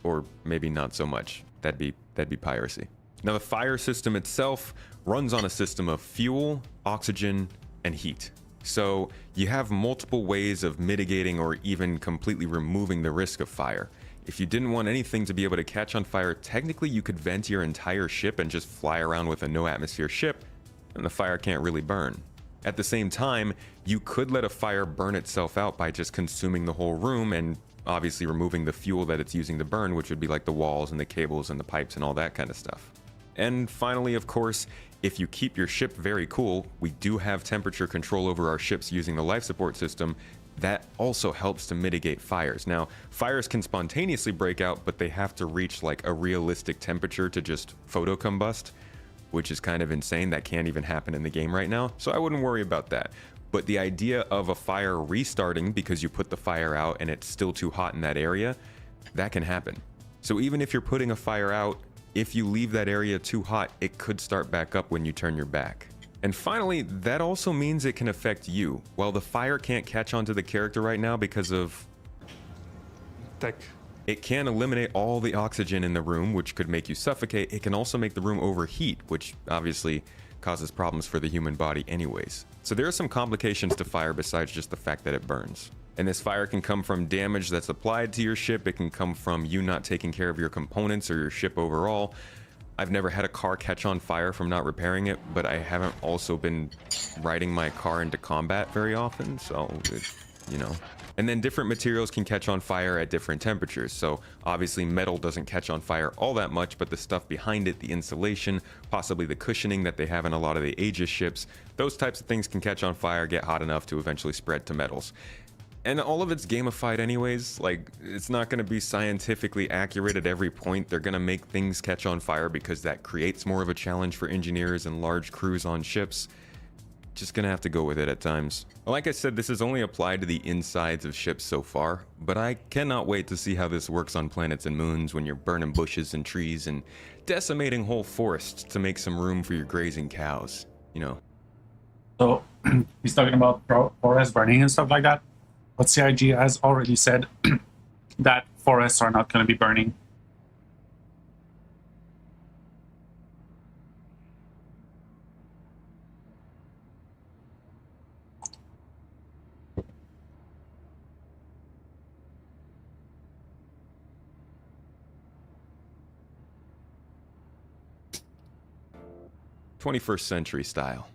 or maybe not so much. That'd be piracy. Now the fire system itself runs on a system of fuel, oxygen, and heat. So you have multiple ways of mitigating or even completely removing the risk of fire. If you didn't want anything to be able to catch on fire, technically you could vent your entire ship and just fly around with a no atmosphere ship, and the fire can't really burn. At the same time, you could let a fire burn itself out by just consuming the whole room and obviously removing the fuel that it's using to burn, which would be like the walls and the cables and the pipes and all that kind of stuff. And finally, of course, if you keep your ship very cool, we do have temperature control over our ships using the life support system. That also helps to mitigate fires. Now, fires can spontaneously break out, but they have to reach like a realistic temperature to just photocombust, which is kind of insane. That can't even happen in the game right now, so I wouldn't worry about that. But the idea of a fire restarting because you put the fire out and it's still too hot in that area, that can happen. So even if you're putting a fire out, if you leave that area too hot, it could start back up when you turn your back. And finally, that also means it can affect you. While the fire can't catch onto the character right now because of tech, it can eliminate all the oxygen in the room, which could make you suffocate. It can also make the room overheat, which obviously causes problems for the human body anyways. So there are some complications to fire besides just the fact that it burns. And this fire can come from damage that's applied to your ship. It can come from you not taking care of your components or your ship overall. I've never had a car catch on fire from not repairing it, but I haven't also been riding my car into combat very often, so you know. And then different materials can catch on fire at different temperatures. So obviously metal doesn't catch on fire all that much, but the stuff behind it, the insulation, possibly the cushioning that they have in a lot of the Aegis ships, those types of things can catch on fire, get hot enough to eventually spread to metals. And all of it's gamified anyways. Like, it's not going to be scientifically accurate at every point. They're going to make things catch on fire because that creates more of a challenge for engineers and large crews on ships. just gonna have to go with it at times. Like I said, this is only applied to the insides of ships so far, but I cannot wait to see how this works on planets and moons when you're burning bushes and trees and decimating whole forests to make some room for your grazing cows, you know. So he's talking about forest burning and stuff like that. But CIG has already said that forests are not going to be burning. '21st century style.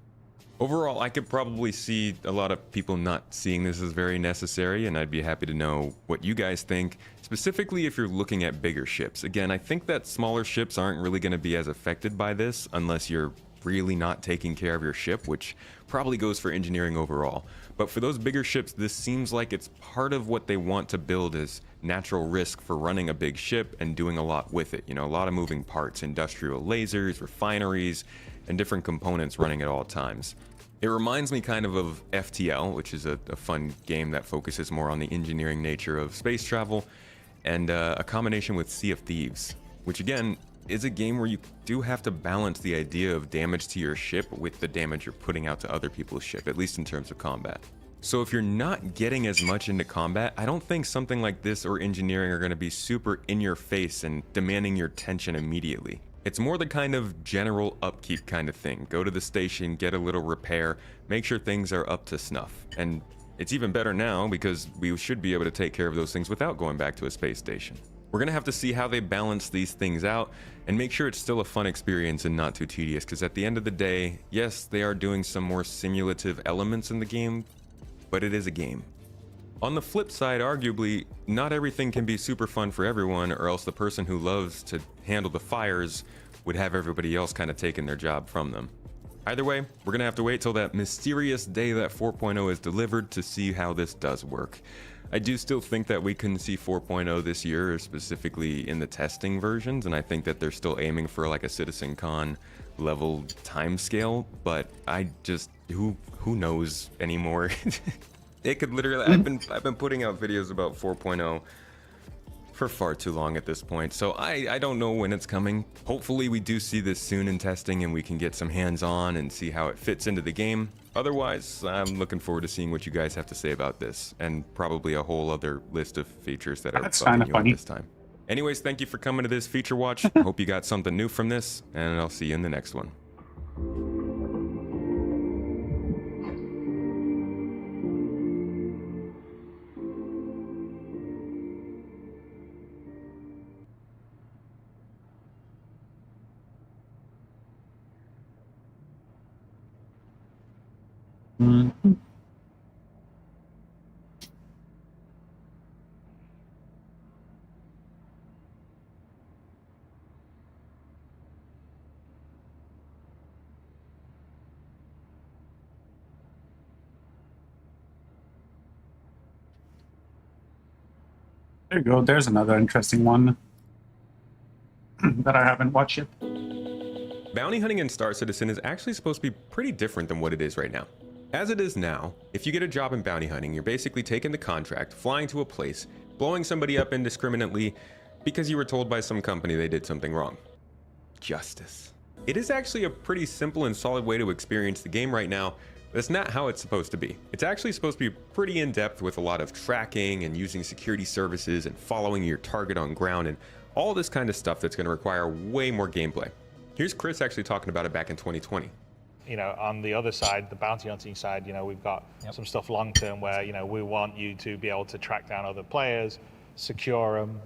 Overall, I could probably see a lot of people not seeing this as very necessary, and I'd be happy to know what you guys think, specifically if you're looking at bigger ships. Again, I think that smaller ships aren't really going to be as affected by this unless you're really not taking care of your ship, which probably goes for engineering overall. But for those bigger ships, this seems like it's part of what they want to build as natural risk for running a big ship and doing a lot with it. You know, a lot of moving parts, industrial lasers, refineries, and different components running at all times. It reminds me kind of FTL, which is a fun game that focuses more on the engineering nature of space travel, and a combination with Sea of Thieves, which again is a game where you do have to balance the idea of damage to your ship with the damage you're putting out to other people's ship, at least in terms of combat. So if you're not getting as much into combat, I don't think something like this or engineering are going to be super in your face and demanding your attention immediately. It's more the kind of general upkeep kind of thing. Go to the station, get a little repair, make sure things are up to snuff. And it's even better now because we should be able to take care of those things without going back to a space station. We're gonna have to see how they balance these things out and make sure it's still a fun experience and not too tedious, because at the end of the day, yes, they are doing some more simulative elements in the game, but it is a game. On the flip side, arguably, not everything can be super fun for everyone, or else the person who loves to handle the fires would have everybody else kind of taking their job from them. Either way, we're gonna have to wait till that mysterious day that 4.0 is delivered to see how this does work. I do still think that we can see 4.0 this year, specifically in the testing versions, and I think that they're still aiming for like a Citizen Con level timescale, but I just, who knows anymore? It could literally, I've been putting out videos about 4.0 for far too long at this point, so I don't know when it's coming. Hopefully we do see this soon in testing and we can get some hands-on and see how it fits into the game. Otherwise, I'm looking forward to seeing what you guys have to say about this, and probably a whole other list of features that are bugging you at this time. Anyways, thank you for coming to this feature watch. Hope you got something new from this, and I'll see you in the next one. Mm-hmm. There you go. There's another interesting one that I haven't watched yet. Bounty hunting in Star Citizen is actually supposed to be pretty different than what it is right now. As it is now, if you get a job in bounty hunting, you're basically taking the contract, flying to a place, blowing somebody up indiscriminately because you were told by some company they did something wrong. Justice. It is actually a pretty simple and solid way to experience the game right now. That's not how it's supposed to be. It's actually supposed to be pretty in-depth with a lot of tracking and using security services and following your target on ground and all this kind of stuff that's going to require way more gameplay. Here's Chris actually talking about it back in 2020. You know, on the other side, the bounty hunting side, you know, we've got some stuff long term where, you know, we want you to be able to track down other players, secure them,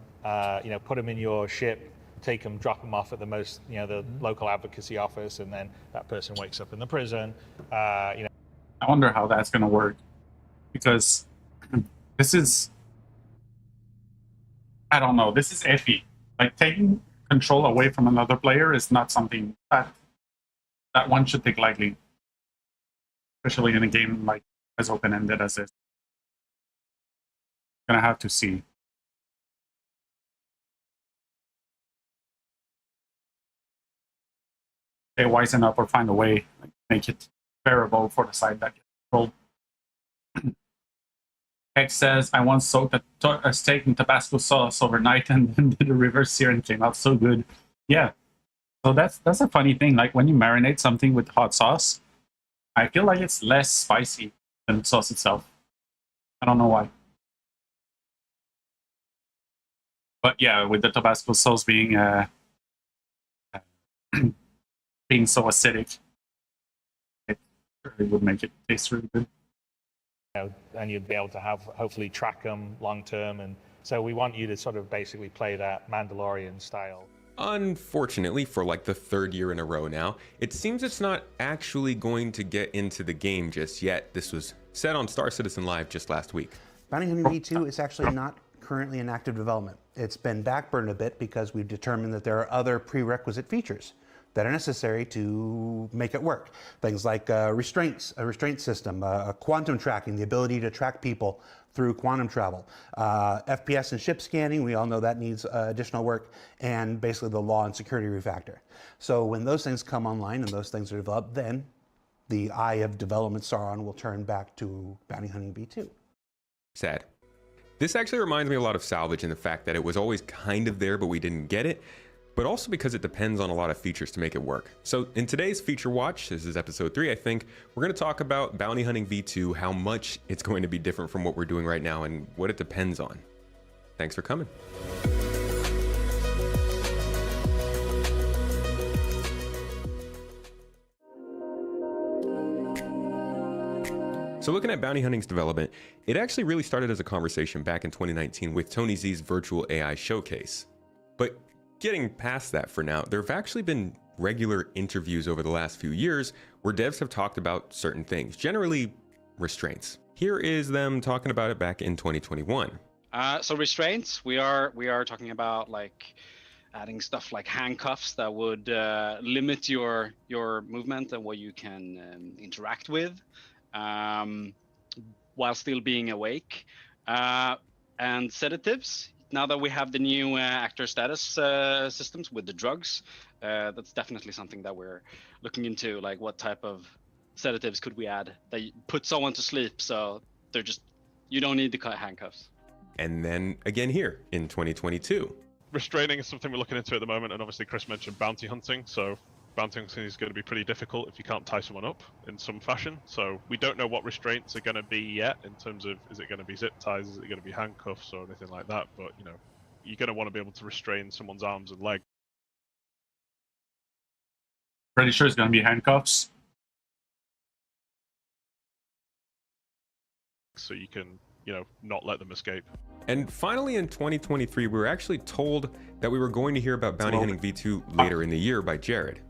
you know, put them in your ship, take them, drop them off at the most, you know, the local advocacy office, and then that person wakes up in the prison. You know, I wonder how that's going to work, because this is, I don't know, this is iffy. Like, taking control away from another player is not something that one should take lightly, especially in a game like as open-ended as this. Gonna have to see. They wisen up or find a way, like, make it variable for the side that gets rolled. X says, I once soaked a steak in Tabasco sauce overnight and then did a reverse sear and came out so good. Yeah. So that's a funny thing. Like when you marinate something with hot sauce, I feel like it's less spicy than the sauce itself. I don't know why. But yeah, with the Tabasco sauce being being so acidic, it really would make it taste really good. And you'd be able to hopefully track them long term. And so we want you to sort of basically play that Mandalorian style. Unfortunately, for like the third year in a row now, it seems it's not actually going to get into the game just yet. This was said on Star Citizen Live just last week. Bounty Hunting V2 is actually not currently in active development. It's been backburned a bit because we've determined that there are other prerequisite features that are necessary to make it work. Things like restraints, a restraint system, quantum tracking, the ability to track people through quantum travel, FPS and ship scanning, we all know that needs additional work, and basically the law and security refactor. So when those things come online and those things are developed, then the eye of development Sauron will turn back to Bounty Hunting V2. Sad. This actually reminds me a lot of Salvage in the fact that it was always kind of there, but we didn't get it, but also because it depends on a lot of features to make it work. So in today's Feature Watch, this is episode 3, I think, we're going to talk about Bounty Hunting V2, how much it's going to be different from what we're doing right now, and what it depends on. Thanks for coming. So looking at Bounty Hunting's development, it actually really started as a conversation back in 2019 with Tony Z's virtual AI showcase. But getting past that for now, there have actually been regular interviews over the last few years where devs have talked about certain things, generally restraints. Here is them talking about it back in 2021. So restraints, we are talking about like adding stuff like handcuffs that would limit your movement and what you can interact with. While still being awake, and sedatives. Now that we have the new actor status systems with the drugs, that's definitely something that we're looking into. Like, what type of sedatives could we add that put someone to sleep so they're just, you don't need the handcuffs. And then again here in 2022. Restraining is something we're looking into at the moment, and obviously Chris mentioned bounty hunting, so bounty hunting is going to be pretty difficult if you can't tie someone up in some fashion. So we don't know what restraints are going to be yet in terms of, is it going to be zip ties, is it going to be handcuffs or anything like that, but you know, you're going to want to be able to restrain someone's arms and legs. Pretty sure it's going to be handcuffs. So you can, you know, not let them escape. And finally in 2023, we were actually told that we were going to hear about Bounty Hunting V2 later in the year by Jared.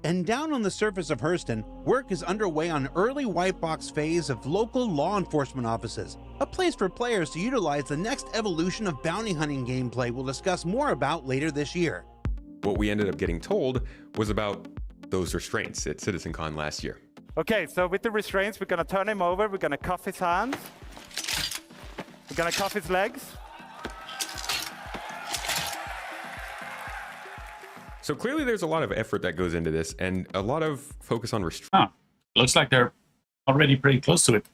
And down on the surface of Hurston, work is underway on early white box phase of local law enforcement offices, a place for players to utilize the next evolution of bounty hunting gameplay we'll discuss more about later this year. What we ended up getting told was about those restraints at CitizenCon last year. Okay, so with the restraints, we're gonna turn him over, we're gonna cuff his hands, we're gonna cuff his legs. So clearly there's a lot of effort that goes into this and a lot of focus on restraint. Huh. Looks like they're already pretty close to it.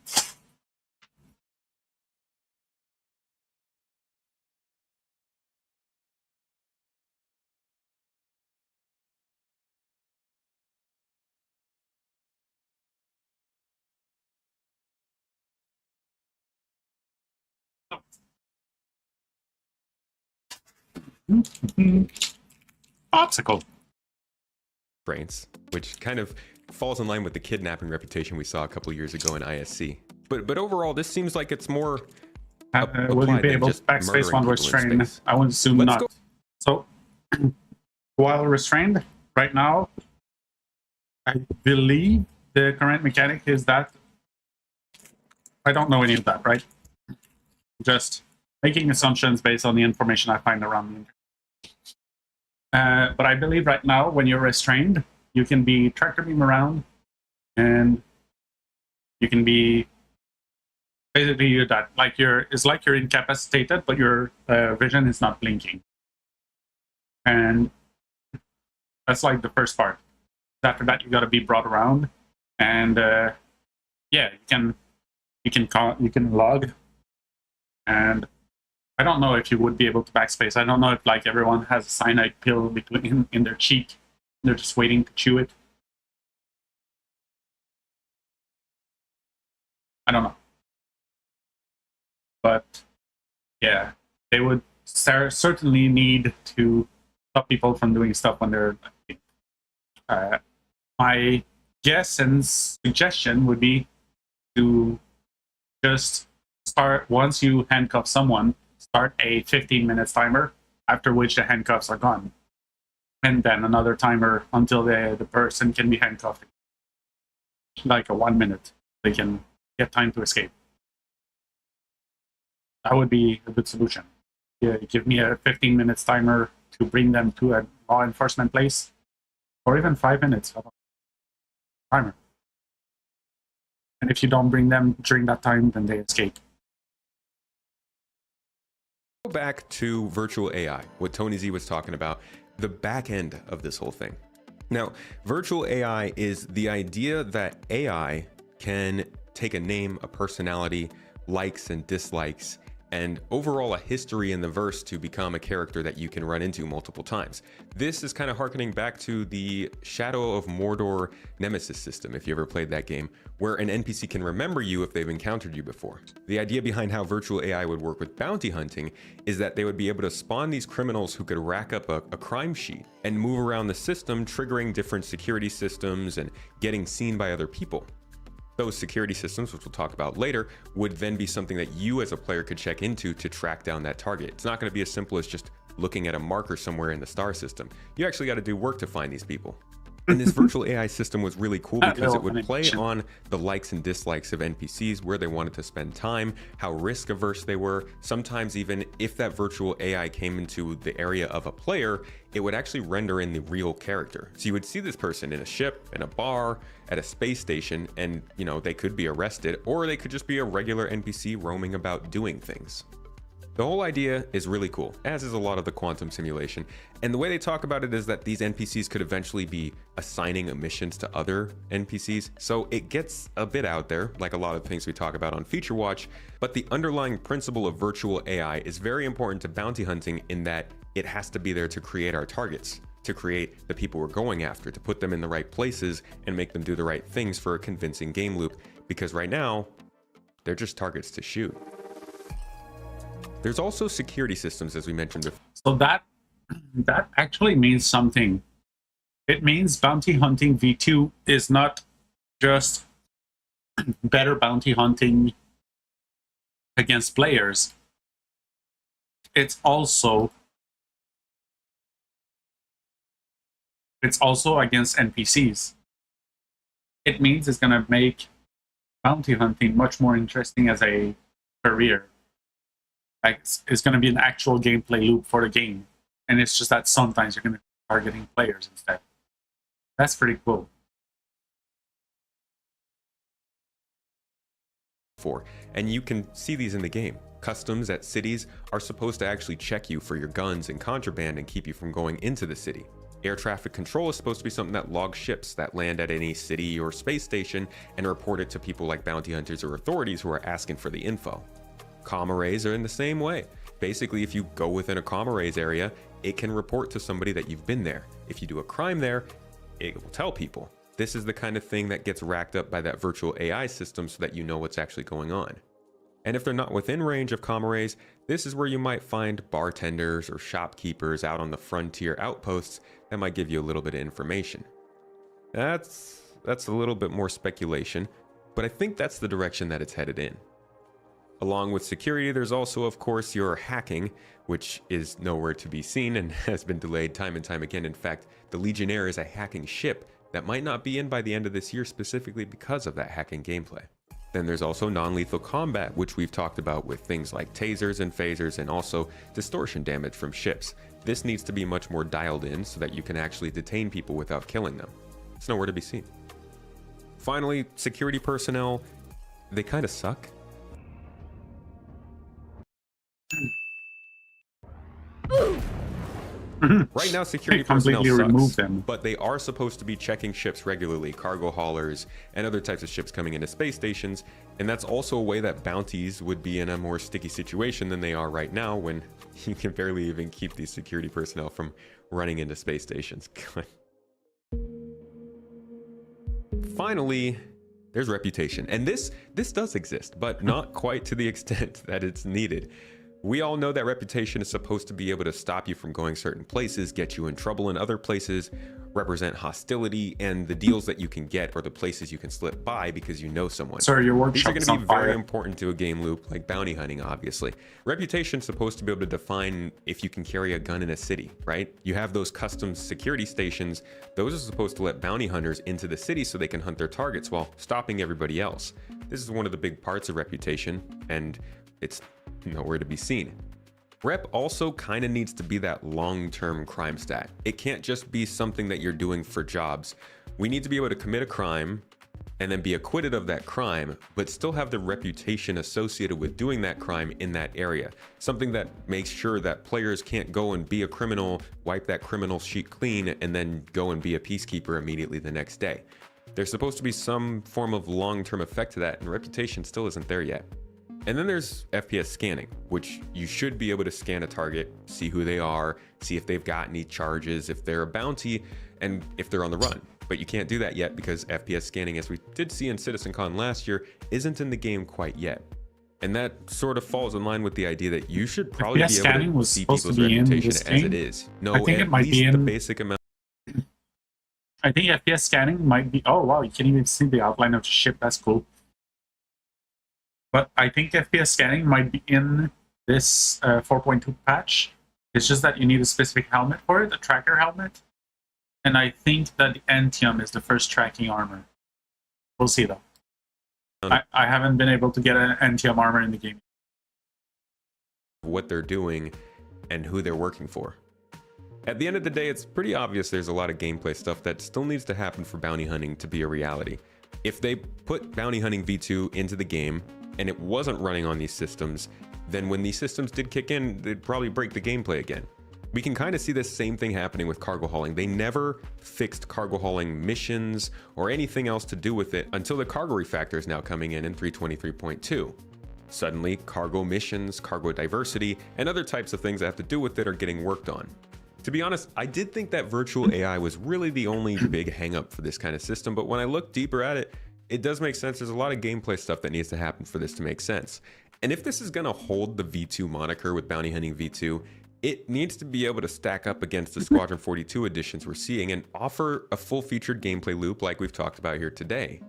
Obstacle. Restraints, which kind of falls in line with the kidnapping reputation we saw a couple years ago in ISC. But overall, this seems like it's more. Will you be able to backspace while restrained? I would assume not. So, while restrained, right now, I believe the current mechanic is that I don't know any of that, right? Just making assumptions based on the information I find around the internet. But I believe right now, when you're restrained, you can be tractor beam around, and you can be basically you're that it's like you're incapacitated, but your vision is not blinking, and that's like the first part. After that, you got to be brought around, and yeah, you can log, and I don't know if you would be able to backspace. I don't know if like everyone has a cyanide pill between in their cheek. They're just waiting to chew it. I don't know. But yeah, they would certainly need to stop people from doing stuff when they're. My guess and suggestion would be to just start, once you handcuff someone, start a 15-minute timer, after which the handcuffs are gone. And then another timer until the person can be handcuffed. Like a 1 minute. They can get time to escape. That would be a good solution. Yeah, give me a 15 minutes timer to bring them to a law enforcement place, or even 5 minutes timer. And if you don't bring them during that time, then they escape. Go back to virtual AI, what Tony Z was talking about, the back end of this whole thing. Now, virtual AI is the idea that AI can take a name, a personality, likes and dislikes, and overall a history in the verse to become a character that you can run into multiple times. This is kind of harkening back to the Shadow of Mordor Nemesis system, if you ever played that game, where an NPC can remember you if they've encountered you before. The idea behind how virtual AI would work with bounty hunting is that they would be able to spawn these criminals who could rack up a crime sheet and move around the system, triggering different security systems and getting seen by other people. Those security systems, which we'll talk about later, would then be something that you as a player could check into to track down that target. It's not going to be as simple as just looking at a marker somewhere in the star system. You actually got to do work to find these people. And this virtual AI system was really cool because it would play on the likes and dislikes of NPCs, where they wanted to spend time, how risk averse they were. Sometimes even if that virtual AI came into the area of a player, it would actually render in the real character. So you would see this person in a ship, in a bar, at a space station, and you know, they could be arrested, or they could just be a regular NPC roaming about doing things. The whole idea is really cool, as is a lot of the quantum simulation, and the way they talk about it is that these NPCs could eventually be assigning missions to other NPCs, so it gets a bit out there, like a lot of things we talk about on Feature Watch, but the underlying principle of virtual AI is very important to bounty hunting in that it has to be there to create our targets, to create the people we're going after, to put them in the right places and make them do the right things for a convincing game loop, because right now, they're just targets to shoot. There's also security systems, as we mentioned before. So that actually means something. It means bounty hunting V2 is not just better bounty hunting against players. It's also against NPCs. It means it's going to make bounty hunting much more interesting as a career. Like, it's going to be an actual gameplay loop for the game, and it's just that sometimes you're going to be targeting players instead. That's pretty cool. And you can see these in the game. Customs at cities are supposed to actually check you for your guns and contraband and keep you from going into the city. Air traffic control is supposed to be something that logs ships that land at any city or space station and report it to people like bounty hunters or authorities who are asking for the info. Comm arrays are in the same way. Basically, if you go within a comm arrays area, it can report to somebody that you've been there. If you do a crime there, it will tell people. This is the kind of thing that gets racked up by that virtual AI system so that you know what's actually going on. And if they're not within range of comm arrays, this is where you might find bartenders or shopkeepers out on the frontier outposts that might give you a little bit of information. That's a little bit more speculation, but I think that's the direction that it's headed in. Along with security, there's also, of course, your hacking, which is nowhere to be seen and has been delayed time and time again. In fact, the Legionnaire is a hacking ship that might not be in by the end of this year specifically because of that hacking gameplay. Then there's also non-lethal combat, which we've talked about with things like tasers and phasers and also distortion damage from ships. This needs to be much more dialed in so that you can actually detain people without killing them. It's nowhere to be seen. Finally, security personnel, they kind of suck. Right now, security They completely personnel removed sucks, them. but they are supposed to be checking ships regularly, cargo haulers, and other types of ships coming into space stations, and that's also a way that bounties would be in a more sticky situation than they are right now when you can barely even keep these security personnel from running into space stations. Finally, there's reputation, and this does exist, but not quite to the extent that it's needed. We all know that reputation is supposed to be able to stop you from going certain places, get you in trouble in other places, represent hostility, and the deals that you can get or the places you can slip by because you know someone. Sorry, your These are workshop going is to be on fire. very important to a game loop like bounty hunting, obviously. Reputation is supposed to be able to define if you can carry a gun in a city, right? You have those custom security stations. Those are supposed to let bounty hunters into the city so they can hunt their targets while stopping everybody else. This is one of the big parts of reputation, and it's nowhere to be seen. Rep also kind of needs to be that long-term crime stat. It can't just be something that you're doing for jobs. We need to be able to commit a crime and then be acquitted of that crime, but still have the reputation associated with doing that crime in that area. Something that makes sure that players can't go and be a criminal, wipe that criminal sheet clean, and then go and be a peacekeeper immediately the next day. There's supposed to be some form of long-term effect to that, and reputation still isn't there yet. And then there's FPS scanning, which you should be able to scan a target, see who they are, see if they've got any charges, if they're a bounty, and if they're on the run. But you can't do that yet because FPS scanning, as we did see in CitizenCon last year, isn't in the game quite yet. And that sort of falls in line with the idea that you should probably FPS be scanning able to was see supposed to people's be in reputation this as game. it is. No, I think at it might least be the in. basic amount. I think FPS scanning might be. Oh wow, you can even see the outline of the ship. That's cool. But I think FPS scanning might be in this 4.2 patch. It's just that you need a specific helmet for it, a tracker helmet. And I think that the Antium is the first tracking armor. We'll see though. I haven't been able to get an Antium armor in the game. What they're doing and who they're working for. At the end of the day, it's pretty obvious there's a lot of gameplay stuff that still needs to happen for bounty hunting to be a reality. If they put bounty hunting v2 into the game and it wasn't running on these systems, then when these systems did kick in, they'd probably break the gameplay again. We can kind of see this same thing happening with cargo hauling. They never fixed cargo hauling missions or anything else to do with it until the cargo refactor is now coming in 323.2. Suddenly, cargo missions, cargo diversity, and other types of things that have to do with it are getting worked on. To be honest, I did think that virtual AI was really the only big hang-up for this kind of system, but when I look deeper at it, it does make sense. There's a lot of gameplay stuff that needs to happen for this to make sense. And if this is going to hold the V2 moniker with Bounty Hunting V2, it needs to be able to stack up against the Squadron 42 editions we're seeing and offer a full-featured gameplay loop like we've talked about here today.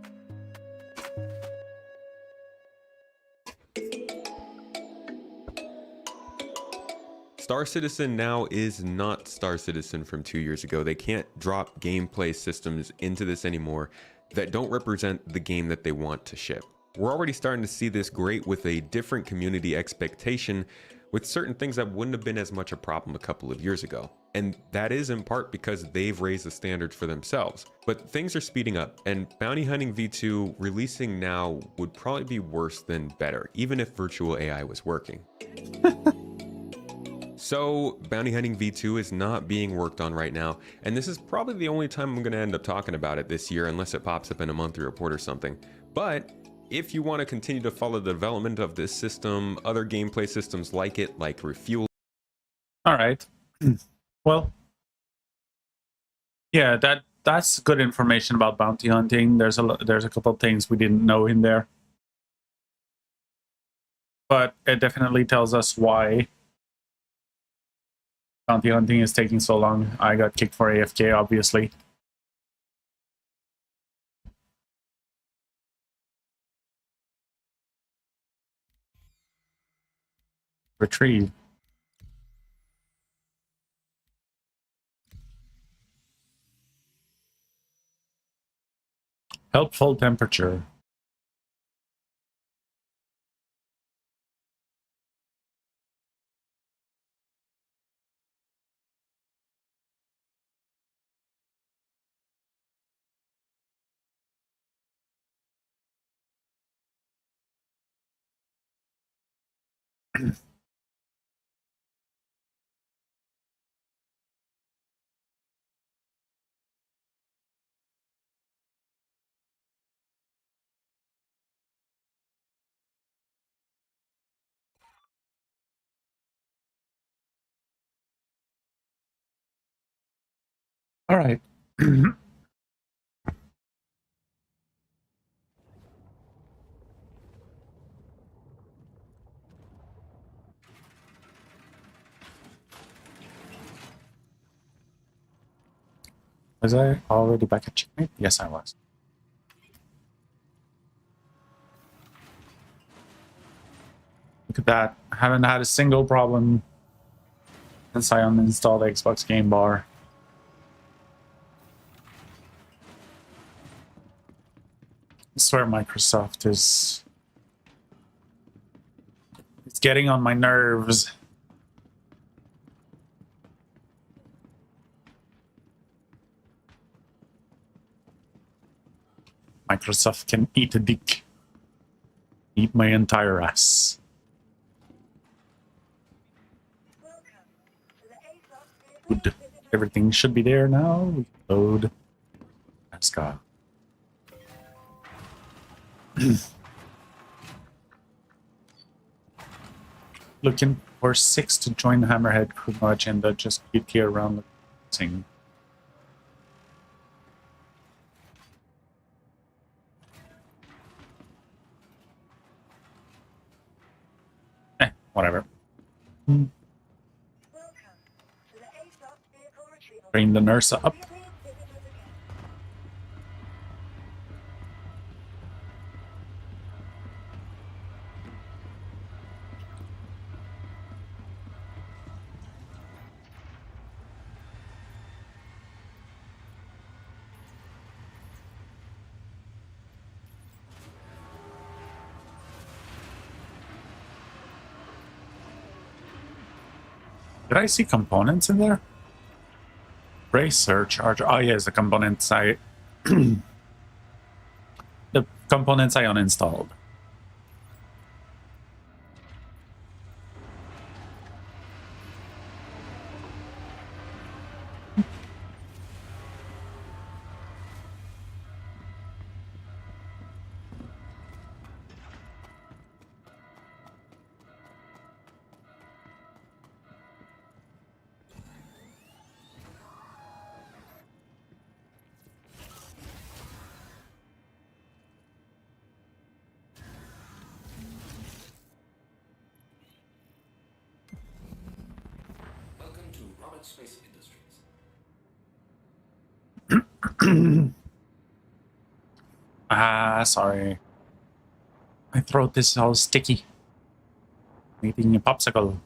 Star Citizen now is not Star Citizen from 2 years ago. They can't drop gameplay systems into this anymore that don't represent the game that they want to ship. We're already starting to see this great with a different community expectation with certain things that wouldn't have been as much a problem a couple of years ago. And that is in part because they've raised the standards for themselves. But things are speeding up, and Bounty Hunting V2 releasing now would probably be worse than better, even if virtual AI was working. So Bounty Hunting V2 is not being worked on right now, and this is probably the only time I'm going to end up talking about it this year unless it pops up in a monthly report or something. But if you want to continue to follow the development of this system, other gameplay systems like it, like Refuel. All right. Well, yeah, that's good information about bounty hunting. There's a couple of things we didn't know in there, but it definitely tells us why bounty hunting is taking so long. I got kicked for AFK, obviously. Retrieve. Helpful temperature. All right. Was I already back at checkmate? Yes, I was. Look at that. I haven't had a single problem since I uninstalled the Xbox Game Bar. I swear Microsoft is... It's getting on my nerves. Microsoft can eat a dick. Eat my entire ass. Good. Everything should be there now. We load. Let's go. Looking for 6 to join the Hammerhead crew agenda. Just get here around the thing. Whatever. Bring the nurse up. Did I see components in there? Bracer charger. Oh, yes, the components I... the components I uninstalled. Welcome to Robert Space Industries. Sorry. My throat is all sticky. I'm eating a popsicle.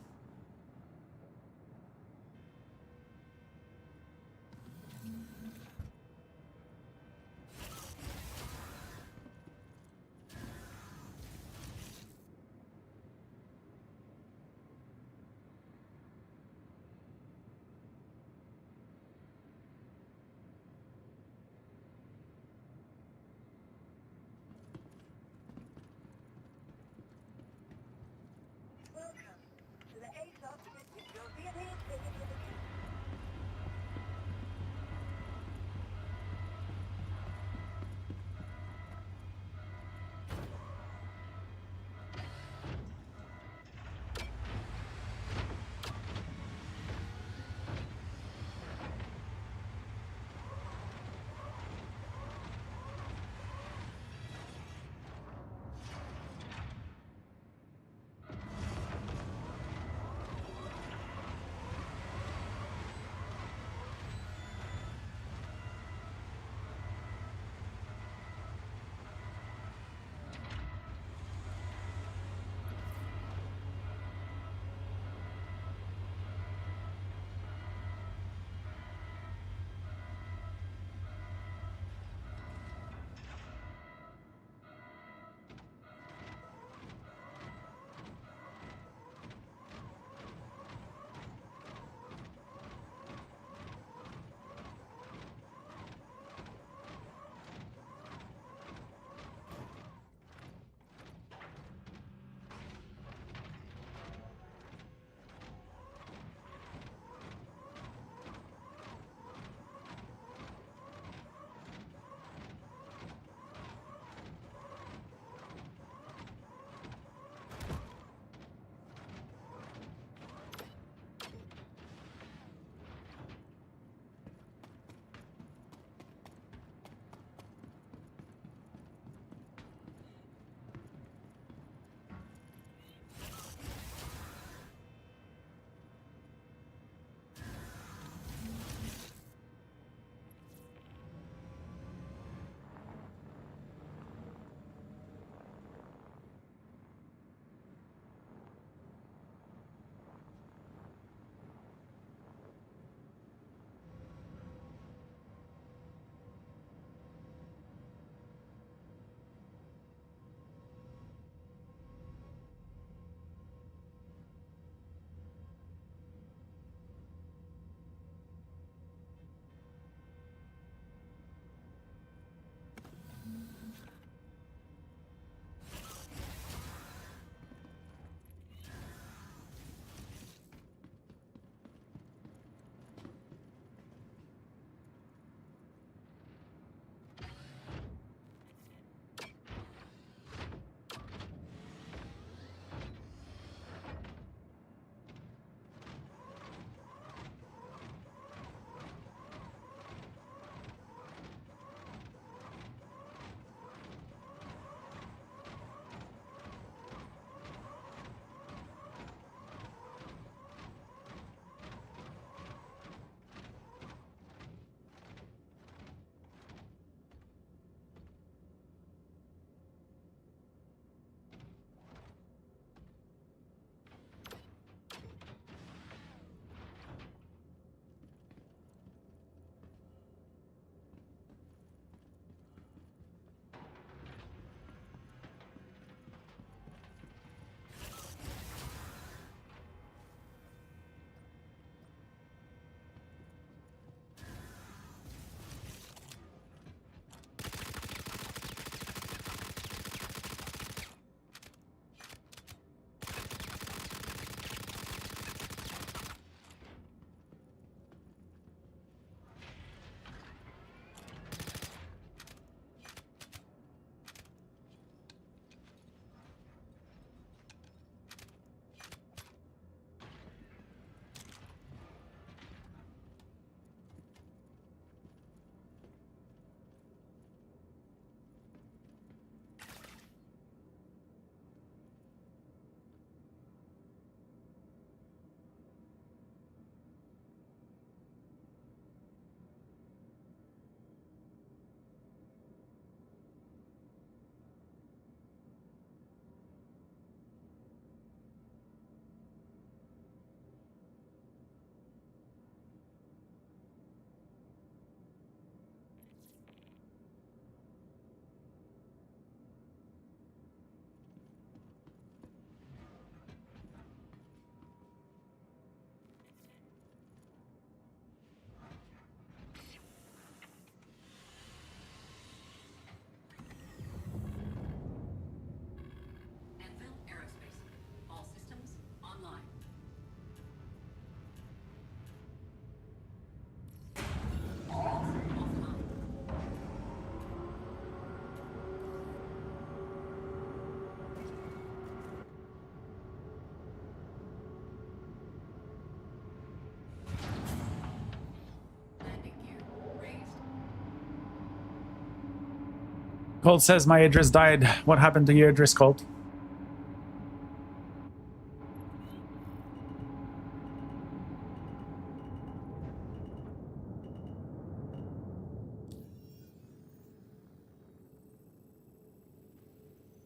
Colt says my Idris died. What happened to your Idris, Colt?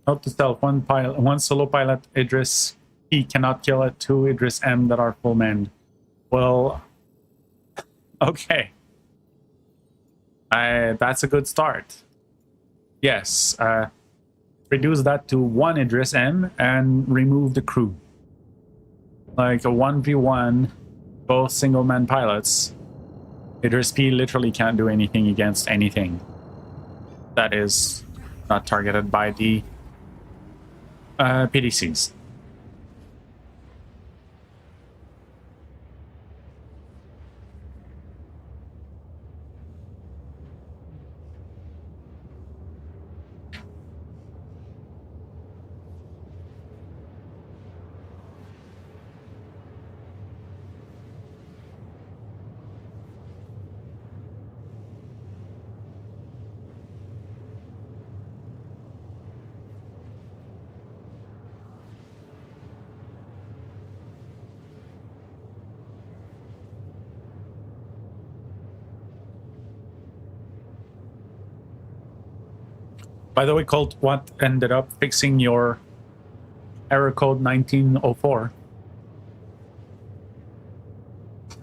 Note to self: one solo pilot Idris P cannot kill it. 2 Idris M that are full manned. Well, okay. That's a good start. Yes. Reduce that to 1 Idris M and remove the crew. Like a 1v1, both single man pilots. Idris P literally can't do anything against anything that is not targeted by the PDCs. By the way, Colt, what ended up fixing your error code 1904?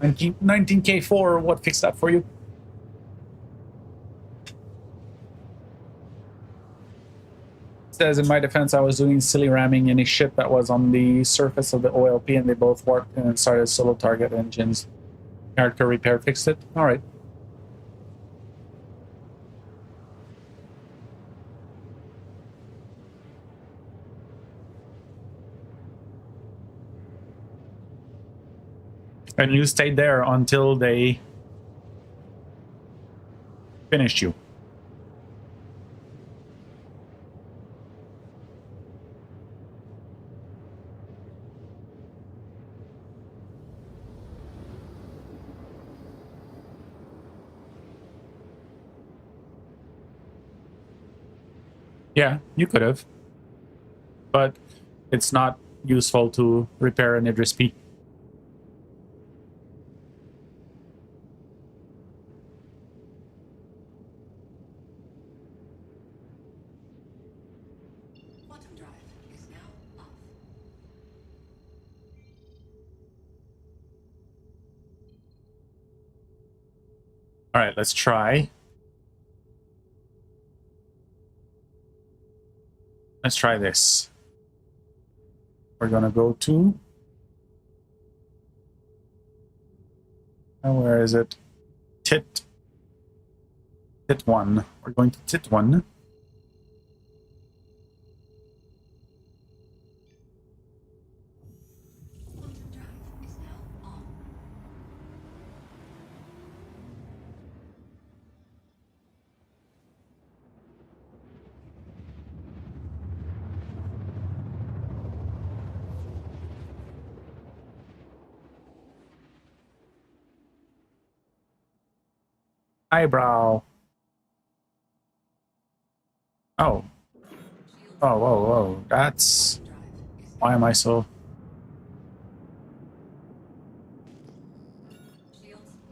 19K4, what fixed that for you? Says, in my defense, I was doing silly ramming any ship that was on the surface of the OLP and they both warped and started solo target engines. Character repair fixed it? Alright. And you stayed there until they finished you. Yeah, you could have. But it's not useful to repair an Idris P. Quantum drive is now off. All right, let's try. Let's try this. We're gonna go to... where is it? Tit 1. We're going to Tit 1. Quantum drive is now on. Eyebrow. Oh. Oh, whoa, whoa. That's... Why am I so...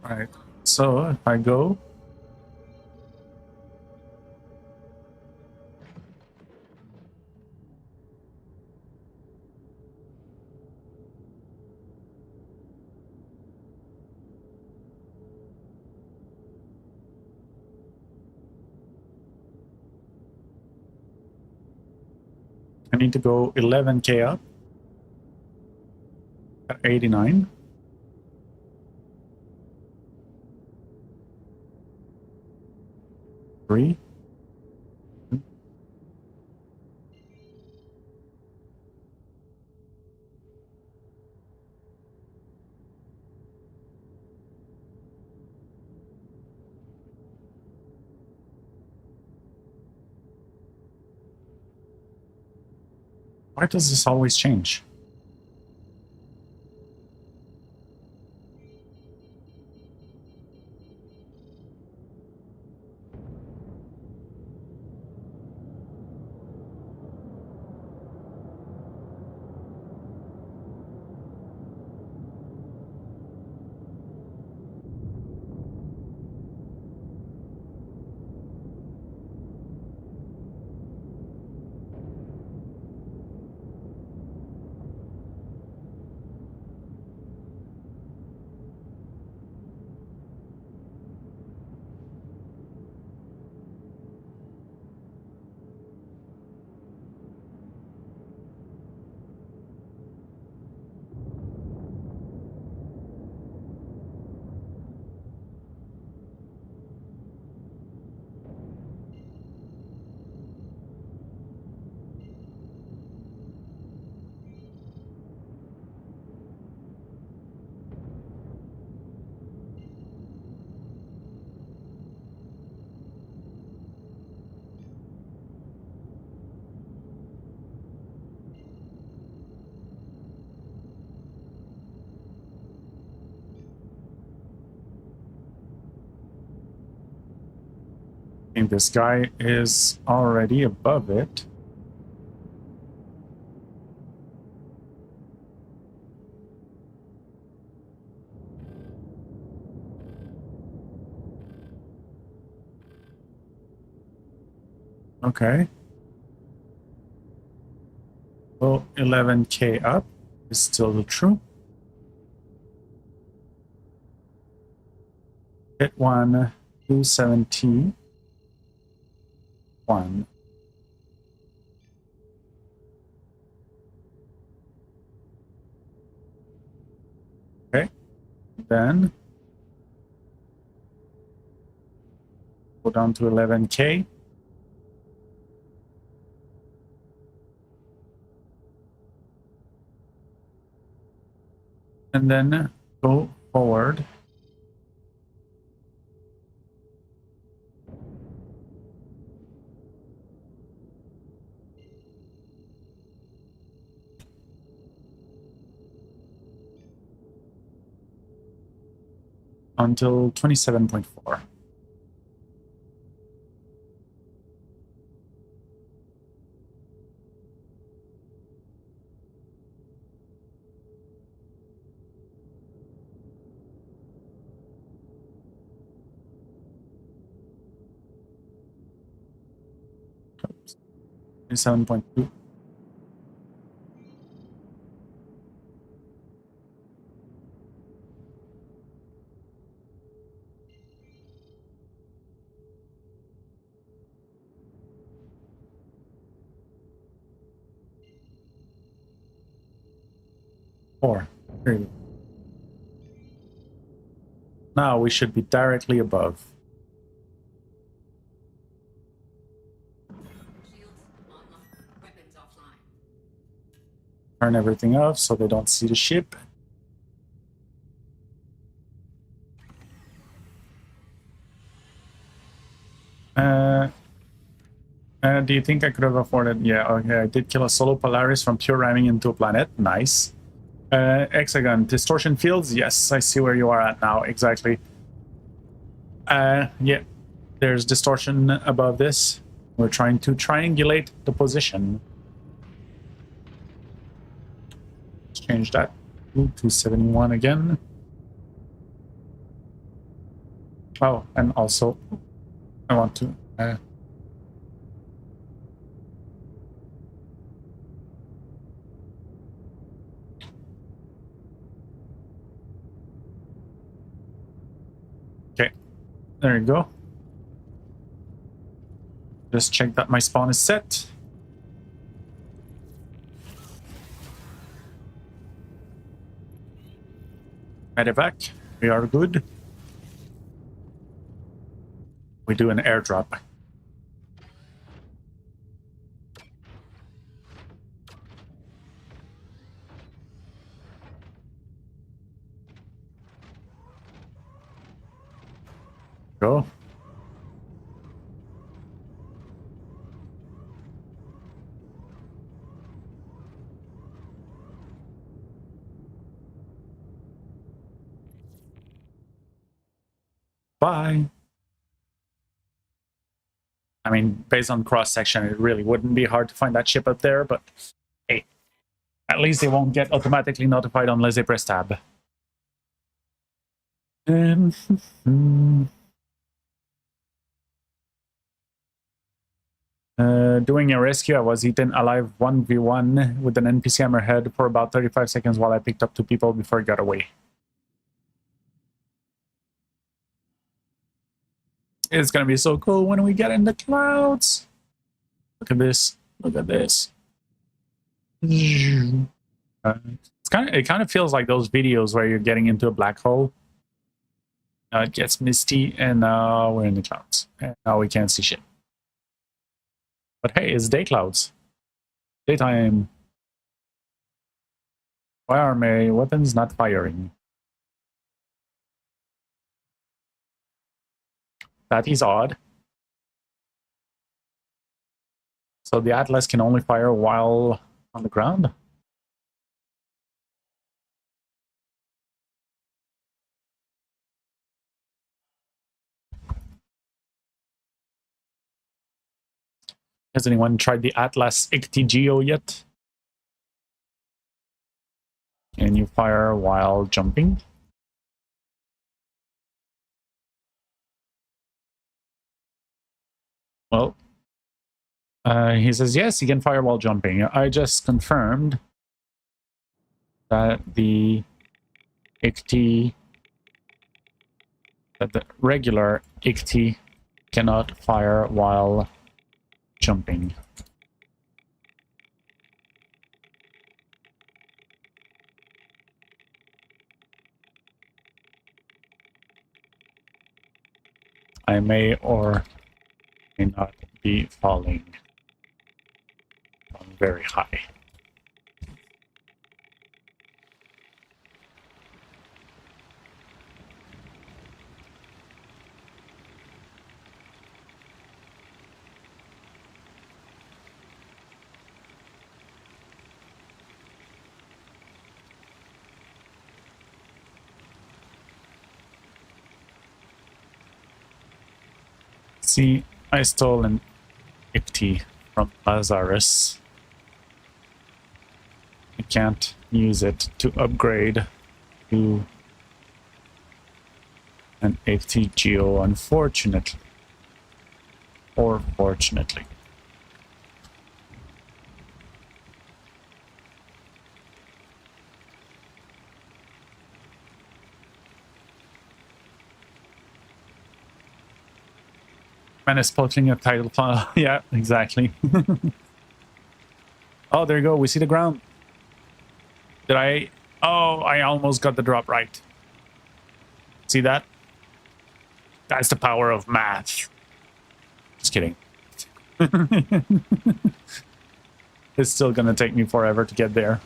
Alright. So, if I go... I need to go 11k up. At 89. Three. Why does this always change? think this guy is already above it. Okay. So 11K up is still true. Hit 1, 270. 1. Okay. Then go down to 11K. And then go forward. Until 27.4. Oops. 27.2. Four. There you go. Now we should be directly above. Turn everything off so they don't see the ship. Do you think I could have afforded? Yeah, okay. I did kill a solo Polaris from pure ramming into a planet. Nice. Hexagon. Distortion fields? Yes, I see where you are at now. Exactly. Yeah. There's distortion above this. We're trying to triangulate the position. Let's change that. Ooh, 271 again. Oh, and also I want to okay, there you go. Just check that my spawn is set. Medevac, we are good. We do an airdrop. Go. Bye. I mean, based on cross-section, it really wouldn't be hard to find that ship up there, but hey, at least they won't get automatically notified unless they press tab. Doing a rescue, I was eaten alive 1v1 with an NPC hammerhead for about 35 seconds while I picked up 2 people before it got away. It's gonna be so cool when we get in the clouds. Look at this. Look at this. It kind of feels like those videos where you're getting into a black hole. It gets misty, and now we're in the clouds. And now we can't see shit. But hey, it's day clouds. Daytime. Why are my weapons not firing? That is odd. So the Atlas can only fire while on the ground? Has anyone tried the Atlas ICTGO yet? Can you fire while jumping? Well, he says yes, he can fire while jumping. I just confirmed that the ICT, that the regular ICT cannot fire while jumping. I may or may not be falling from very high. See, I stole an ICT from Lazarus. I can't use it to upgrade to an ICT-GEO, unfortunately. Or fortunately. Man is posting a title file. Yeah, exactly. Oh, there you go. We see the ground. Did I? Oh, I almost got the drop right. See that? That's the power of math. Just kidding. It's still gonna take me forever to get there.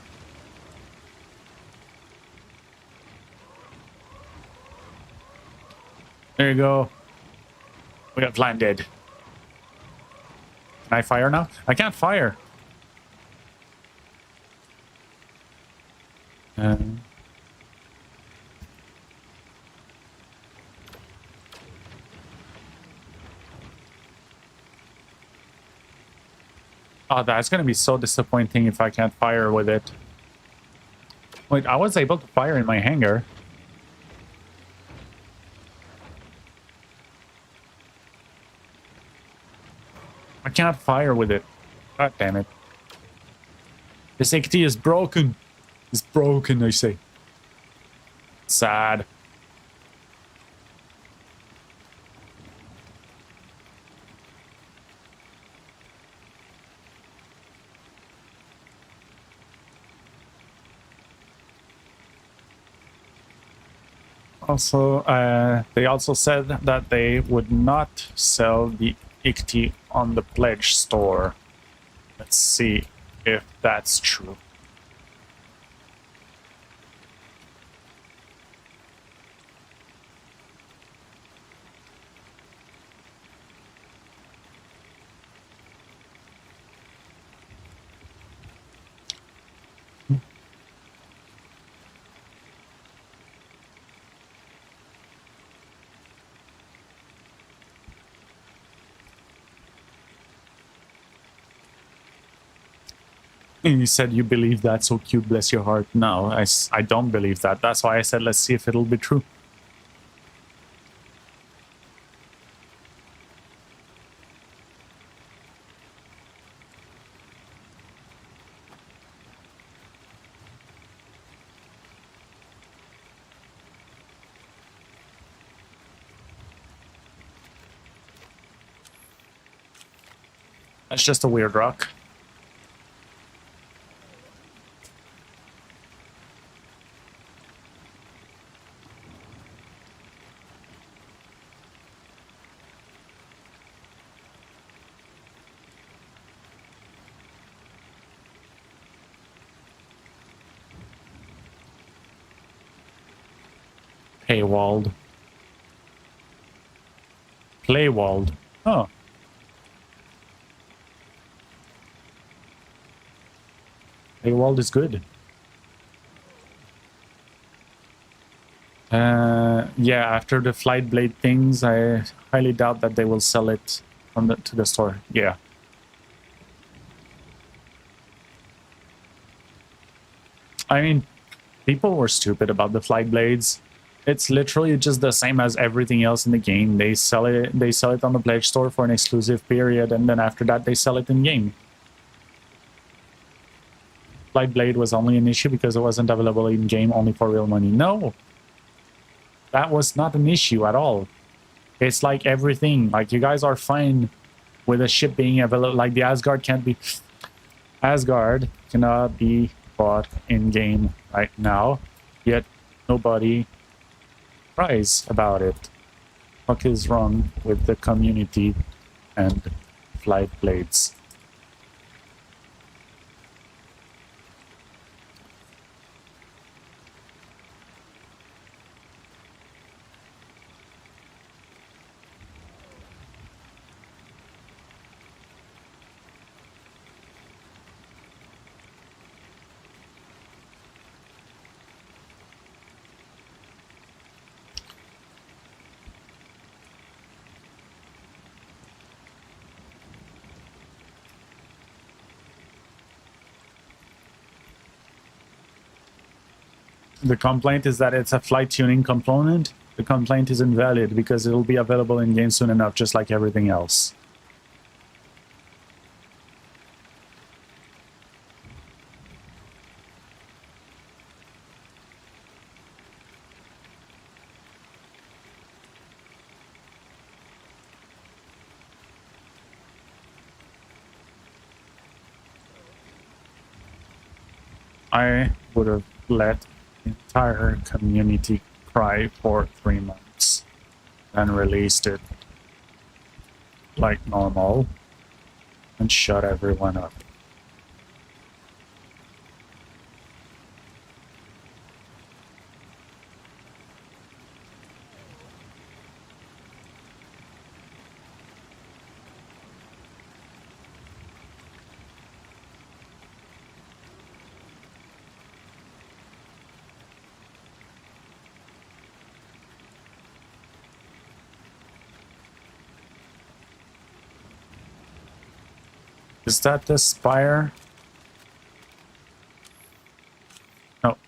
There you go. We have landed. Can I fire now? I can't fire. Oh, that's gonna be so disappointing if I can't fire with it. Wait, I was able to fire in my hangar. I can't fire with it. God damn it. This XT is broken. It's broken, I say. Sad. Also, they also said that they would not sell the ICT on the pledge store. Let's see if that's true. And you said you believe that, so cute, bless your heart. No, I don't believe that. That's why I said let's see if it'll be true. That's just a weird rock. Paywalled. Playwalled. Oh. Paywalled is good. Yeah, after the flight blade things, I highly doubt that they will sell it from to the store. Yeah. I mean, people were stupid about the flight blades. It's literally just the same as everything else in the game. They sell it on the pledge store for an exclusive period, and then after that they sell it in game. Flight blade was only an issue because it wasn't available in game, only for real money. No, that was not an issue at all. It's like everything. Like, you guys are fine with a ship being available. Like, the Asgard cannot be bought in game right now, yet nobody cries about it. What is wrong with the community and flight blades? The complaint is that it's a flight tuning component. The complaint is invalid because it'll be available in game soon enough, just like everything else. I would have let the entire community cry for 3 months, then released it like normal and shut everyone up. Is that the spire? No,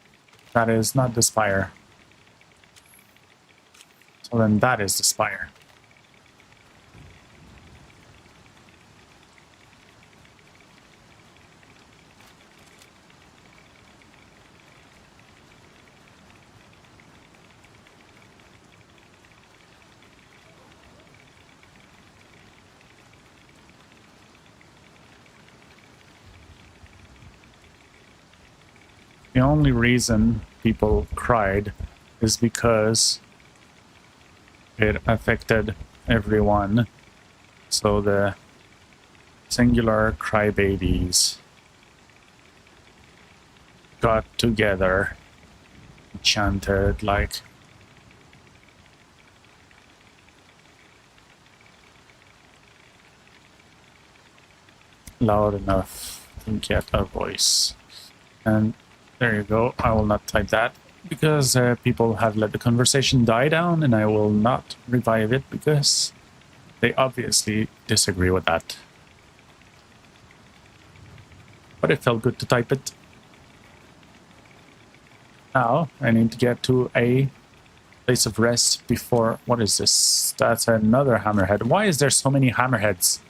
that is not the spire. So then that is the spire. The only reason people cried is because it affected everyone. So the singular crybabies got together, chanted like loud enough to get a voice. And there you go. I will not type that because people have let the conversation die down, and I will not revive it because they obviously disagree with that. But it felt good to type it. Now I need to get to a place of rest before... What is this? That's another hammerhead. Why is there so many hammerheads?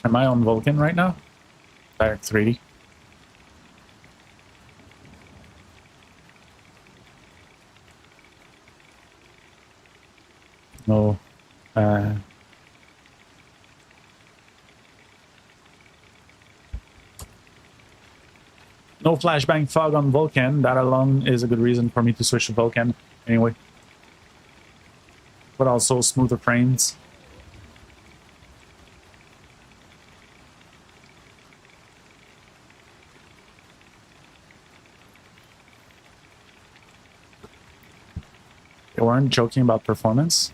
Am I on Vulcan right now? Direct 3D. No. No flashbang fog on Vulcan. That alone is a good reason for me to switch to Vulcan. Anyway. But also smoother frames. They weren't joking about performance.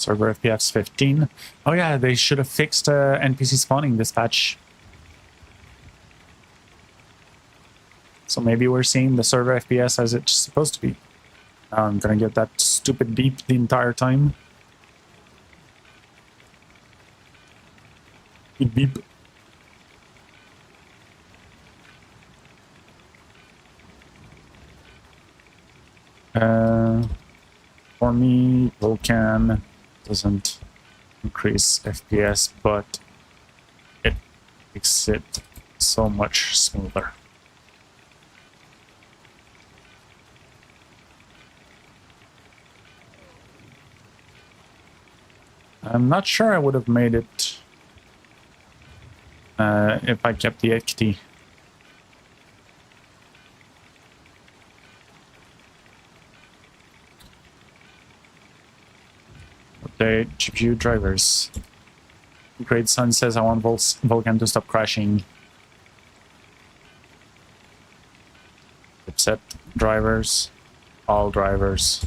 Server FPS 15. Oh yeah, they should have fixed NPC spawning this patch. So maybe we're seeing the server FPS as it's supposed to be. Now I'm gonna get that stupid beep the entire time. Beep beep. For me, Vulkan doesn't increase FPS, but it makes it so much smoother. I'm not sure I would have made it if I kept the XT. The GPU drivers. Great Sun says I want Vulkan to stop crashing. Except drivers. All drivers.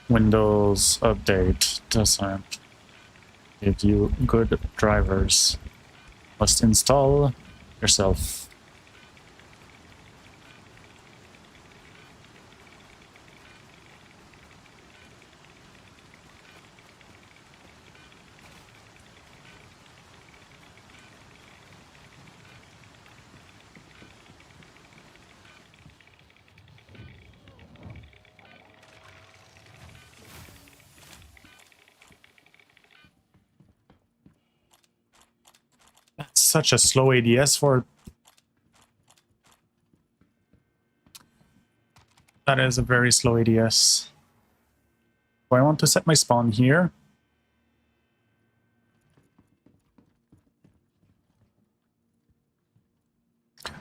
Windows Update doesn't give you good drivers. Must install yourself. That's such a slow ADS for... That is a very slow ADS. Do I want to set my spawn here?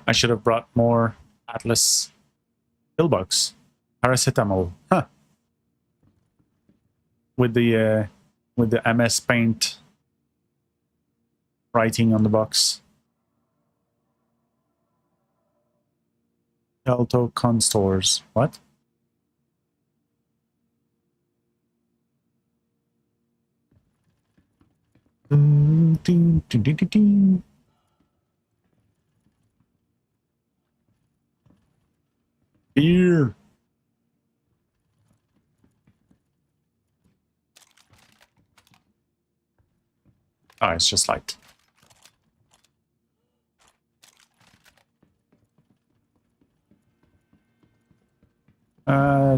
I should have brought more Atlas pillbox. Paracetamol. Huh. With the MS Paint writing on the box. Alto Constores. What? Beer. Oh, it's just like...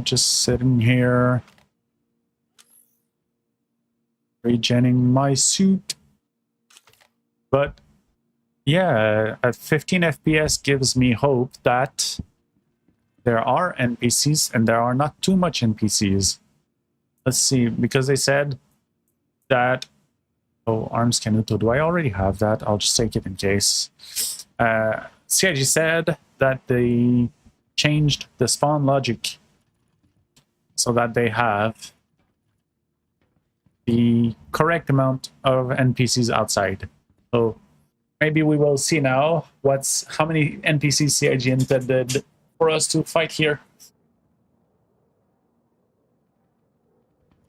just sitting here. Regenning my suit. But yeah, at 15 FPS gives me hope that there are NPCs and there are not too much NPCs. Let's see, because they said that... Oh, Arms Canuto, do I already have that? I'll just take it in case. CIG said that they changed the spawn logic so that they have the correct amount of NPCs outside. So maybe we will see now how many NPCs CIG intended for us to fight here.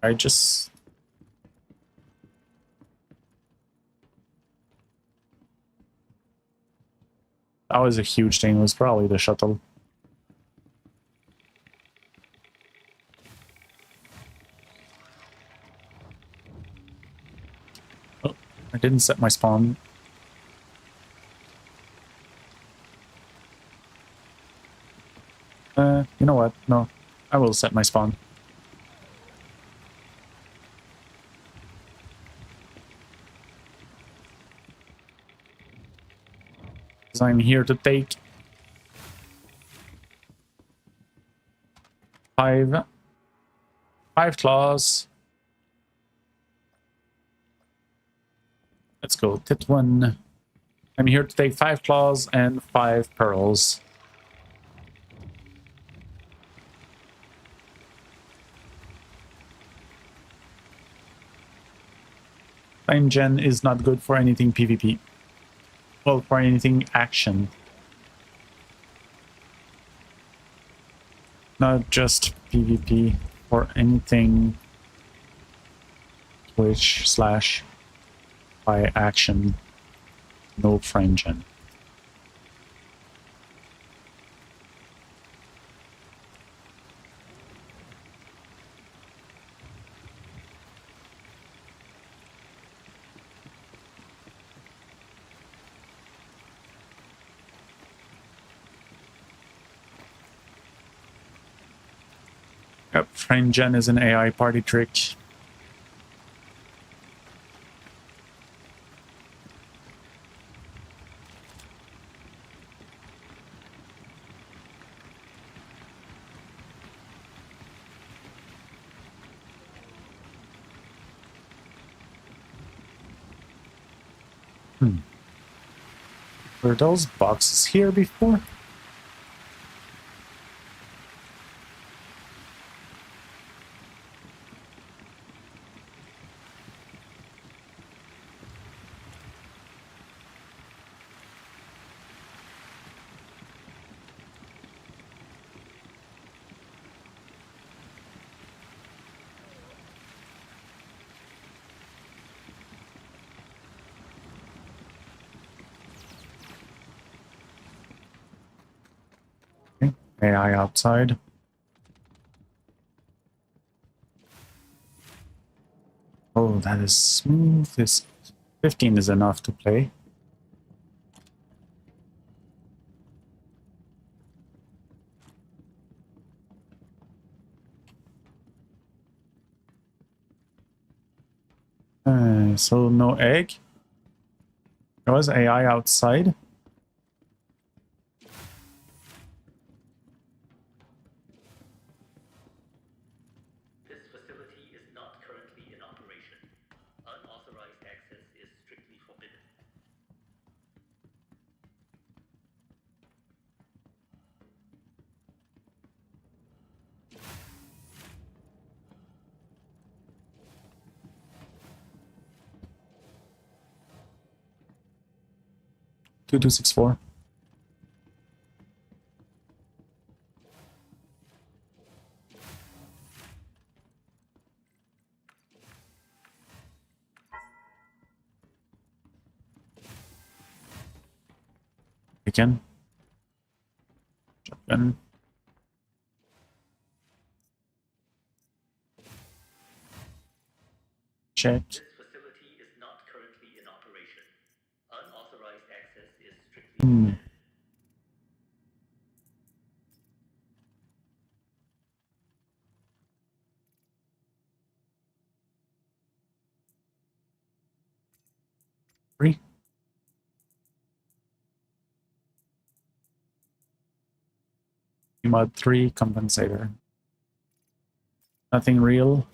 I just... That was a huge thing. It was probably the shuttle. Oh, I didn't set my spawn. You know what? No, I will set my spawn. Because I'm here to take 5 claws. Let's go, Tit 1. I'm here to take 5 claws and 5 pearls. Time gen is not good for anything PvP. Well, for anything action. Not just PvP, for anything Twitch / by action. No frame gen. Yep, frame gen is an AI party trick. Were those boxes here before? Okay. AI outside. Oh, that is smooth. This 15 is enough to play. So no egg. There was AI outside. This facility is not currently in operation. Unauthorized access is strictly forbidden. Two 264. Again. Shotgun. Check. This facility is not currently in operation. Unauthorized access is strictly forbidden. Three. Mod 3 compensator. Nothing real.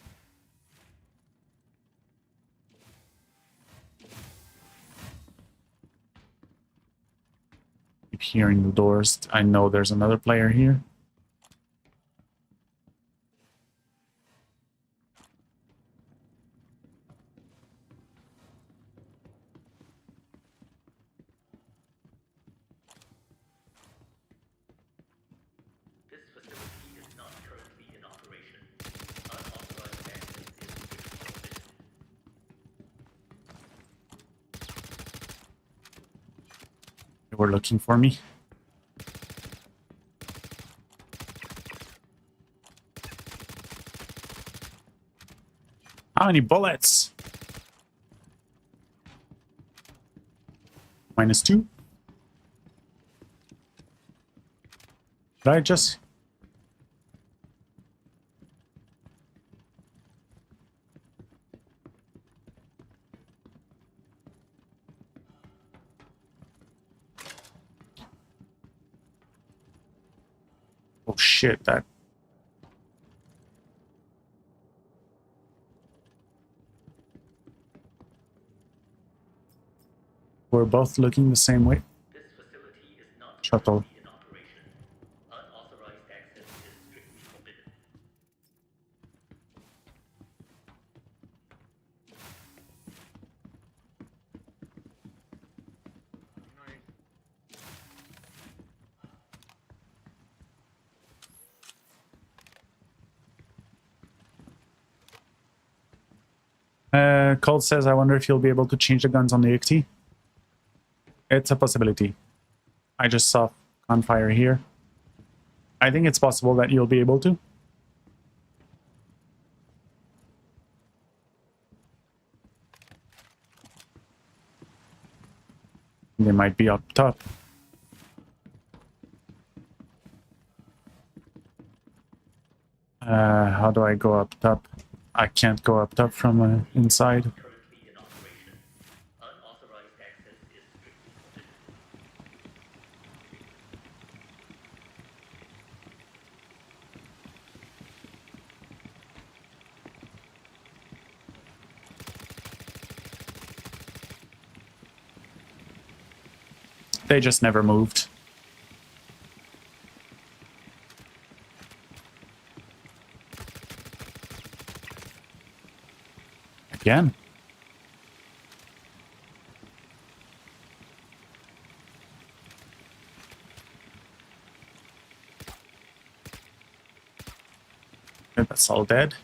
Keep hearing the doors. I know there's another player here. This facility is not currently in operation. Unauthorized access is strictly forbidden. They were looking for me. How many bullets? -2. Did I just... Oh shit, that... We're both looking the same way. Shuttle. Unauthorized access is strictly forbidden. Cold says, I wonder if you'll be able to change the guns on the ICT. It's a possibility. I just saw gunfire here. I think it's possible that you'll be able to. They might be up top. How do I go up top? I can't go up top from inside. They just never moved. Again. That's all dead.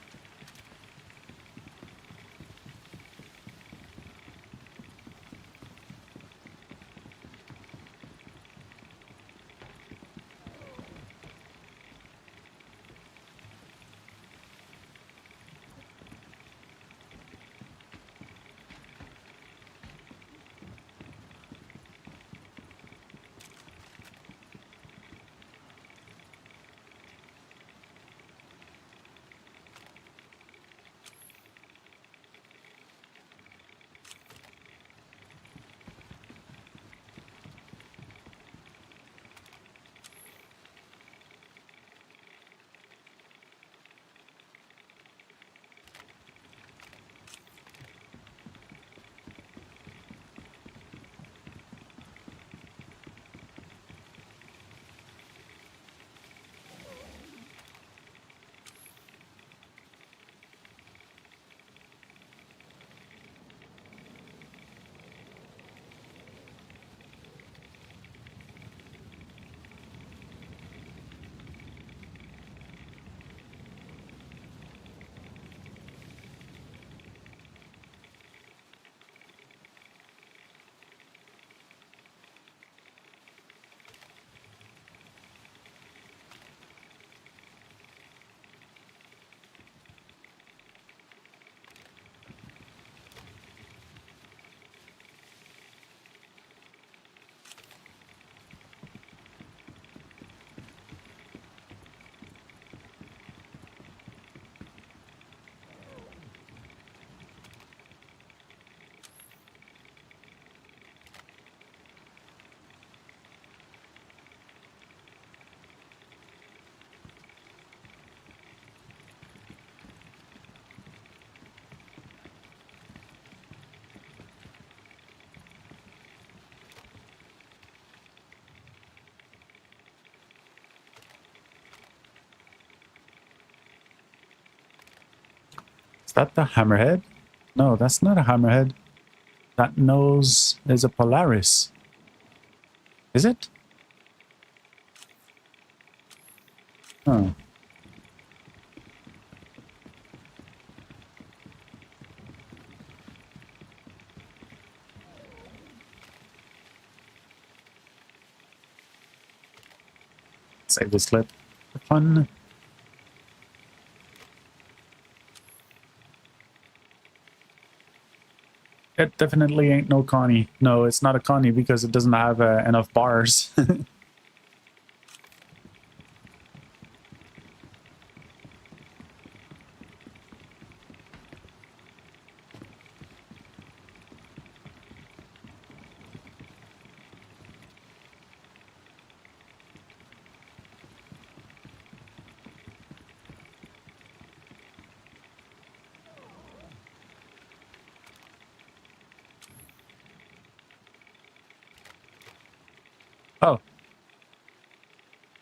Is that the hammerhead? No, that's not a hammerhead. That nose is a Polaris. Is it? Oh. Save this clip for fun. It definitely ain't no Connie. No, it's not a Connie because it doesn't have enough bars.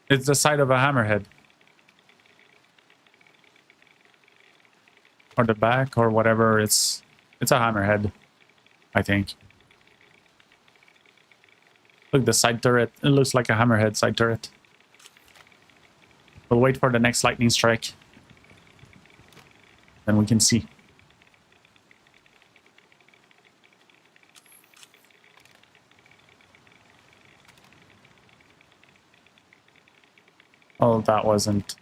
It's the side of a hammerhead. Or the back or whatever. It's a hammerhead, I think. Look, the side turret. It looks like a hammerhead side turret. We'll wait for the next lightning strike. Then we can see. Oh, that wasn't.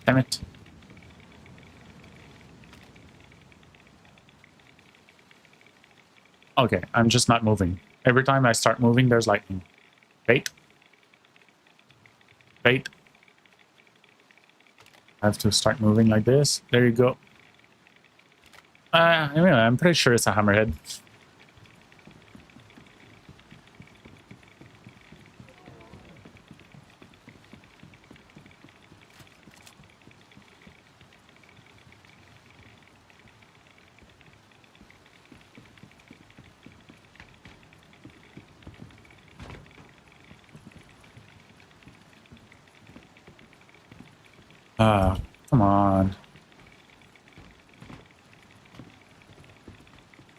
Damn it. Okay, I'm just not moving. Every time I start moving, there's lightning. Wait. Wait. I have to start moving like this. There you go. Anyway, I'm pretty sure it's a hammerhead. Come on.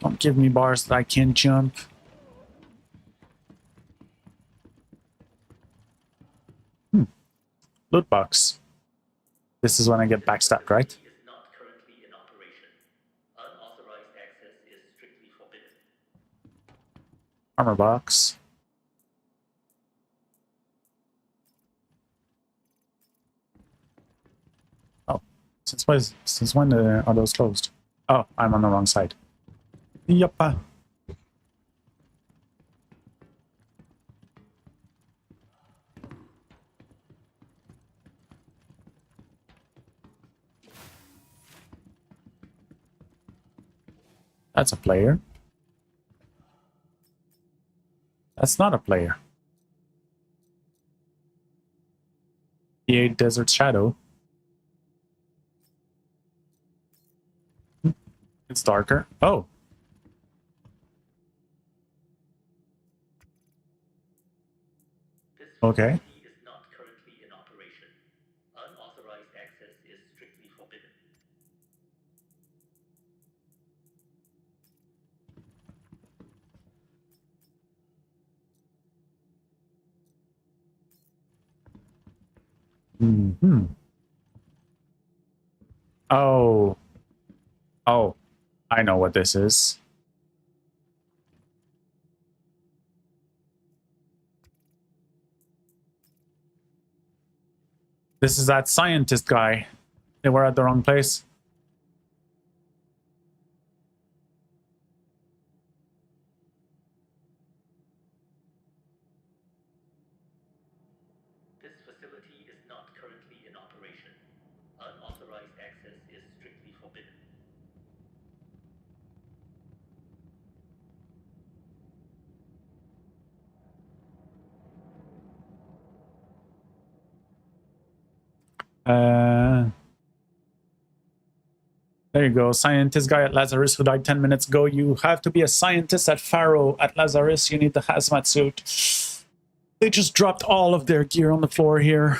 Don't give me bars that I can't jump. Loot box. This is when I get backstabbed, right? Is not currently in operation. Unauthorized access is strictly forbidden. Armor box. Oh, since when are those closed? Oh, I'm on the wrong side. Yup. That's a player. That's not a player. E8 Desert Shadow. It's darker. Oh. Okay. Is not currently in operation. Unauthorized access is strictly forbidden. Hmm. Oh. Oh. I know what this is. This is that scientist guy. They were at the wrong place. This facility is not currently in operation. Unauthorized access is strictly forbidden. There you go. Scientist guy at Lazarus who died 10 minutes ago. You have to be a scientist at Pharaoh. At Lazarus, you need the hazmat suit. They just dropped all of their gear on the floor here.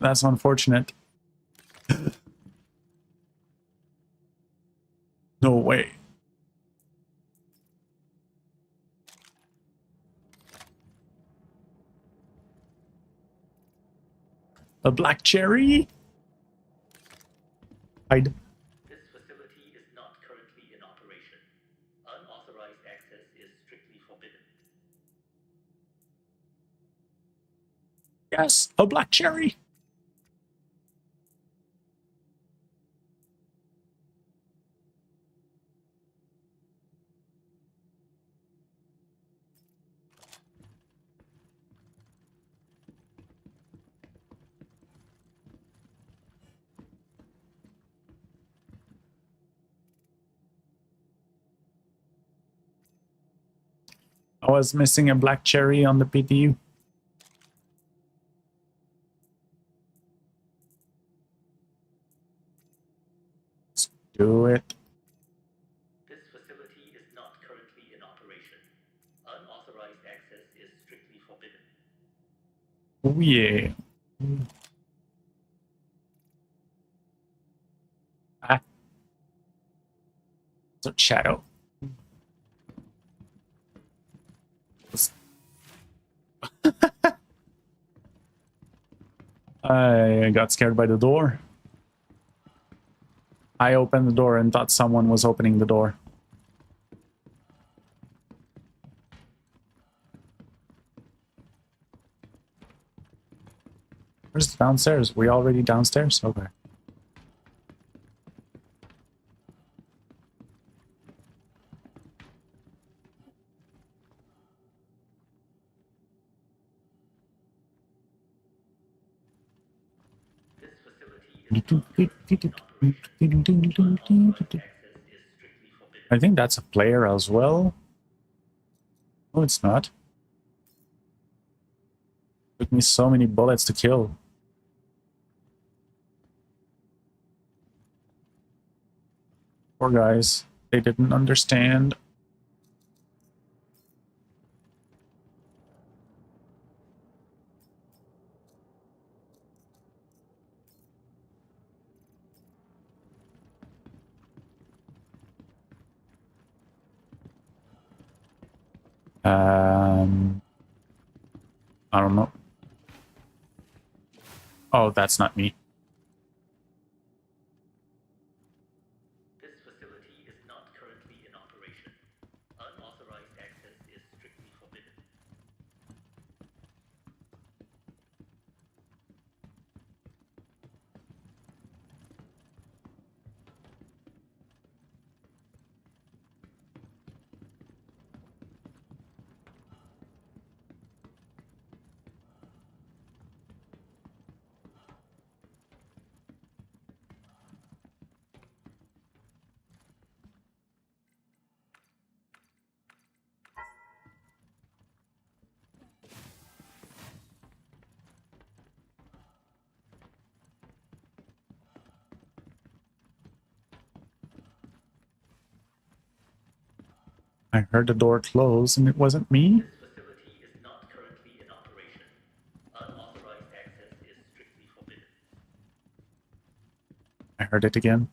That's unfortunate. No way. A black cherry? Hide. This facility is not currently in operation. Unauthorized access is strictly forbidden. Yes, a black cherry. I was missing a black cherry on the PTU. Do it. This facility is not currently in operation. Unauthorized access is strictly forbidden. Oh yeah. Ah. It's a shadow. I got scared by the door. I opened the door and thought someone was opening the door. Where's the downstairs? We already downstairs? Okay. This facility is not currently in operation. Unauthorized access is strictly forbidden. I think that's a player as well. No, it's not. Took me so many bullets to kill. Poor guys. They didn't understand. I don't know. Oh, that's not me. This facility is not currently in operation. Unauthorized access is strictly forbidden. I heard the door close and it wasn't me. This facility is not currently in operation. Unauthorized access is strictly forbidden. I heard it again.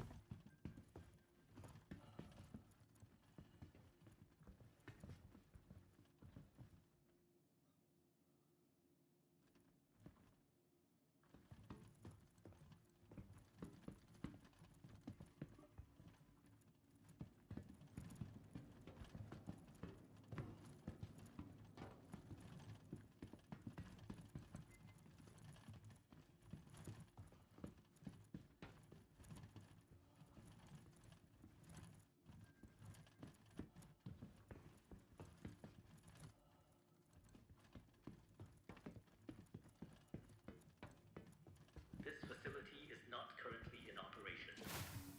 This facility is not currently in operation.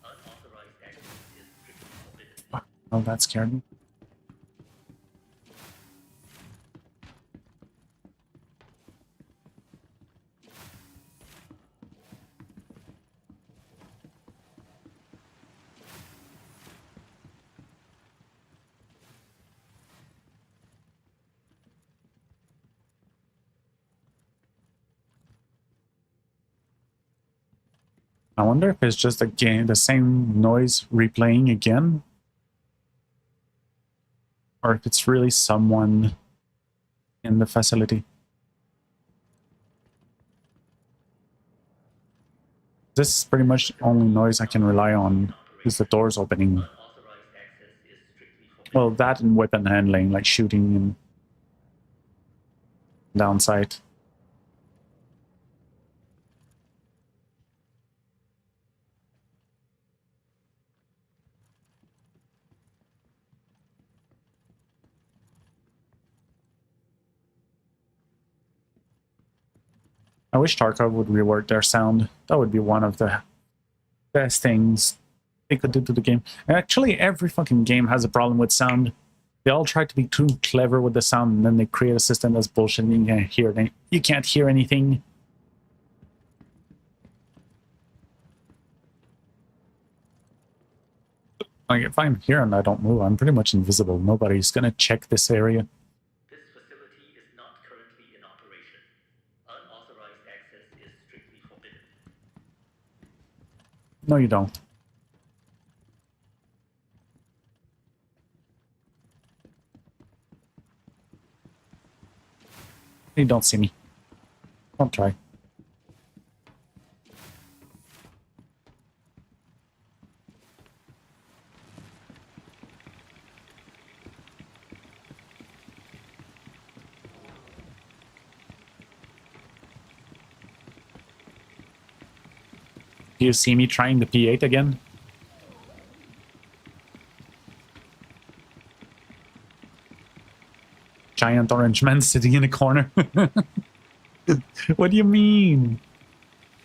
Unauthorized access is strictly forbidden. Oh, that scared me. I wonder if it's just the same noise replaying again, or if it's really someone in the facility. This is pretty much the only noise I can rely on is the doors opening. Well, that and weapon handling, like shooting and downside. I wish Tarkov would rework their sound. That would be one of the best things they could do to the game. And actually, every fucking game has a problem with sound. They all try to be too clever with the sound, and then they create a system that's bullshit and you can't hear anything. Like, if I'm here and I don't move, I'm pretty much invisible. Nobody's gonna check this area. This facility is not currently in operation. Unauthorized access is strictly forbidden. No, you don't. You don't see me. Don't try. Do you see me trying the P8 again? Giant orange man sitting in a corner. What do you mean?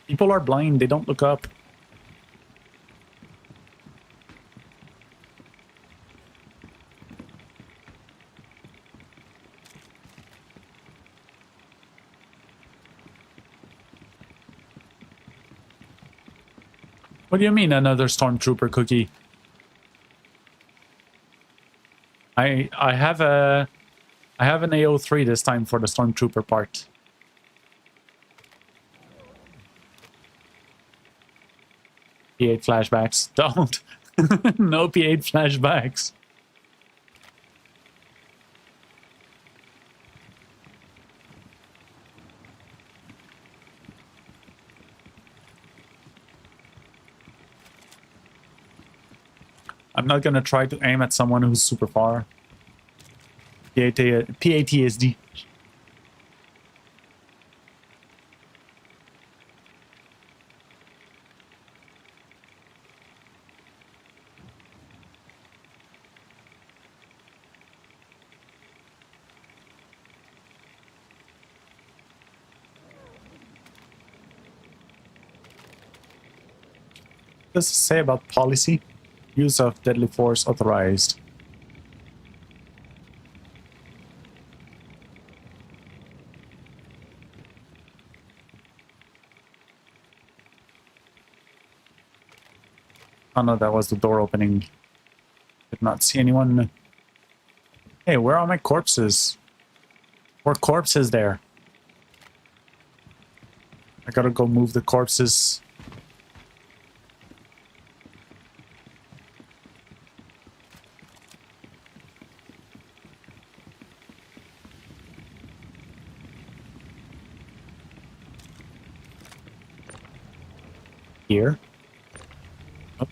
People are blind, they don't look up. What do you mean, another stormtrooper cookie? I have an AO3 this time for the stormtrooper part. P8 flashbacks. Don't. No P8 flashbacks. I'm not gonna try to aim at someone who's super far. PATSD. What does it say about policy? Use of deadly force authorized. Oh no, that was the door opening. Did not see anyone. Hey, where are my corpses? What corpses there? I gotta go move the corpses. Here. Oh.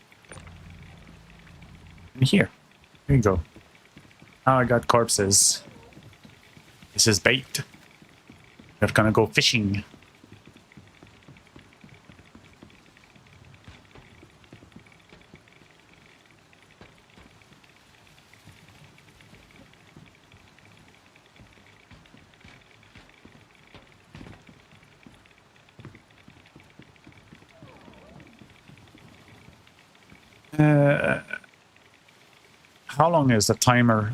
And here. Here you go. Now I got corpses. This is bait. We're gonna go fishing. How long is the timer?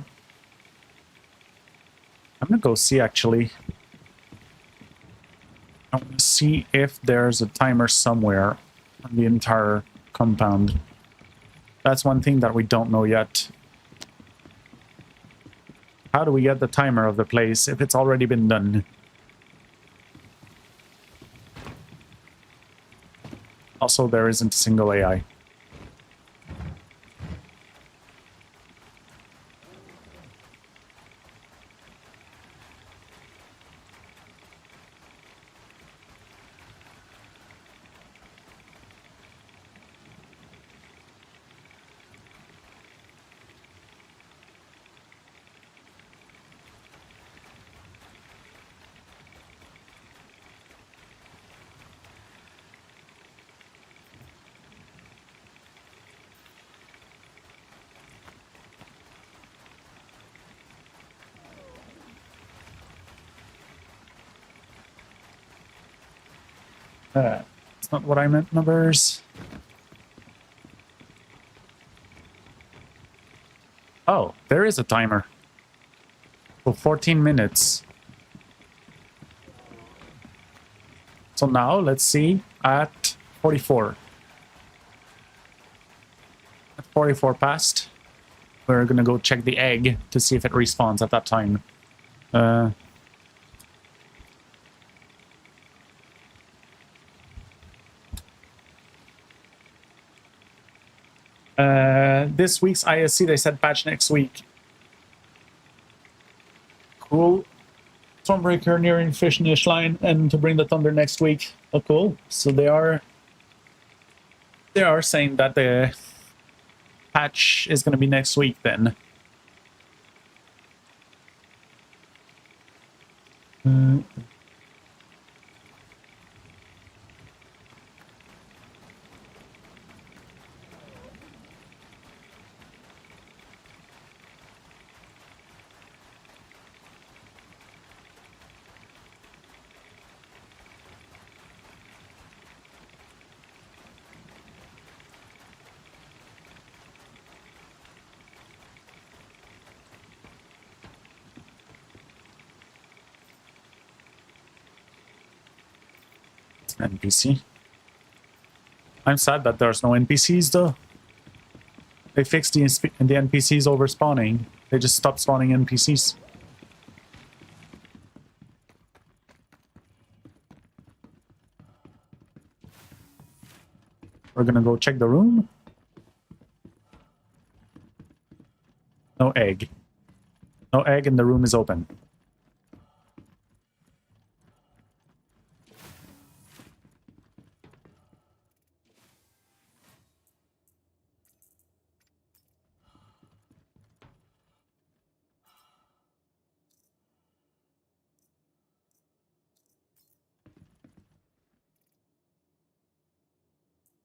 I'm gonna go see actually. I want to see if there's a timer somewhere on the entire compound. That's one thing that we don't know yet. How do we get the timer of the place if it's already been done? Also, there isn't a single AI. That's not what I meant, numbers. Oh, there is a timer. For 14 minutes. So now, let's see, at 44. At 6:44 past. We're gonna go check the egg to see if it respawns at that time. This week's ISC, they said patch next week. Cool. Stormbreaker nearing finish line and to bring the Thunder next week. Oh, cool. So they are saying that the patch is going to be next week then. NPC. I'm sad that there's no NPCs though. They fixed the NPCs over spawning. They just stopped spawning NPCs. We're gonna go check the room. No egg. No egg and the room is open.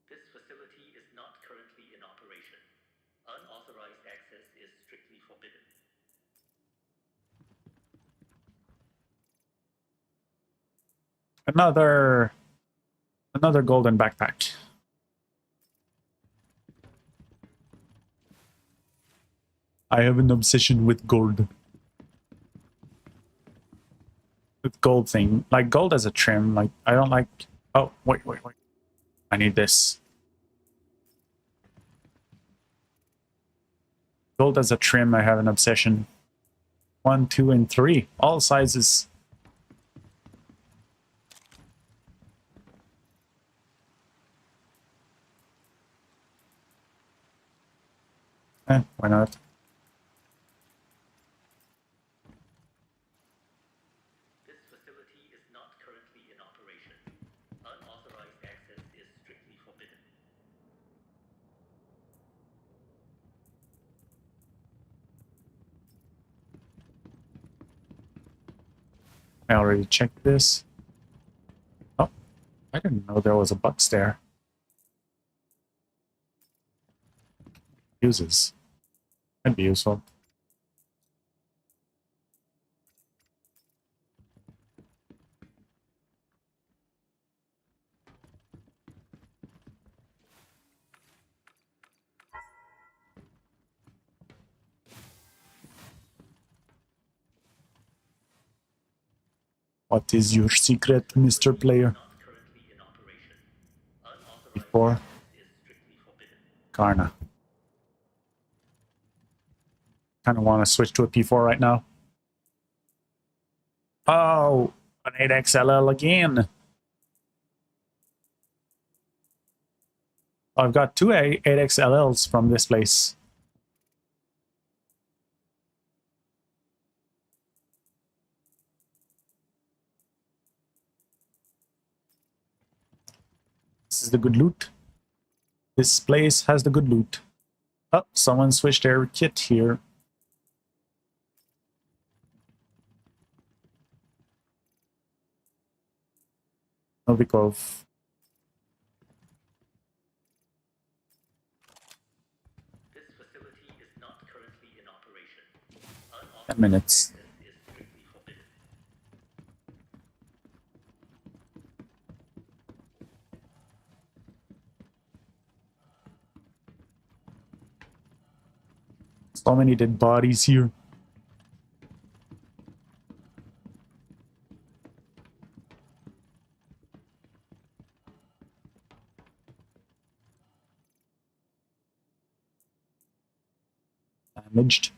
This facility is not currently in operation. Unauthorized access is strictly forbidden. Another golden backpack. I have an obsession with gold. With gold thing. Like gold as a trim. Like I don't like... Oh, wait. I need this. Gold as a trim, I have an obsession. 1, 2, and 3. All sizes. Why not? This facility is not currently in operation. Unauthorized access is strictly forbidden. I already checked this. Oh, I didn't know there was a box there. Uses. That'd be useful. What is your secret, Mr. Player? Before Karna. Kind of want to switch to a P4 right now. Oh, an 8XLL again. I've got two 8XLLs from this place. This is the good loot. This place has the good loot. Oh, someone switched their kit here. Novikov. This facility is not currently in operation. 10 minutes. Access is strictly forbidden. So many dead bodies here. damaged.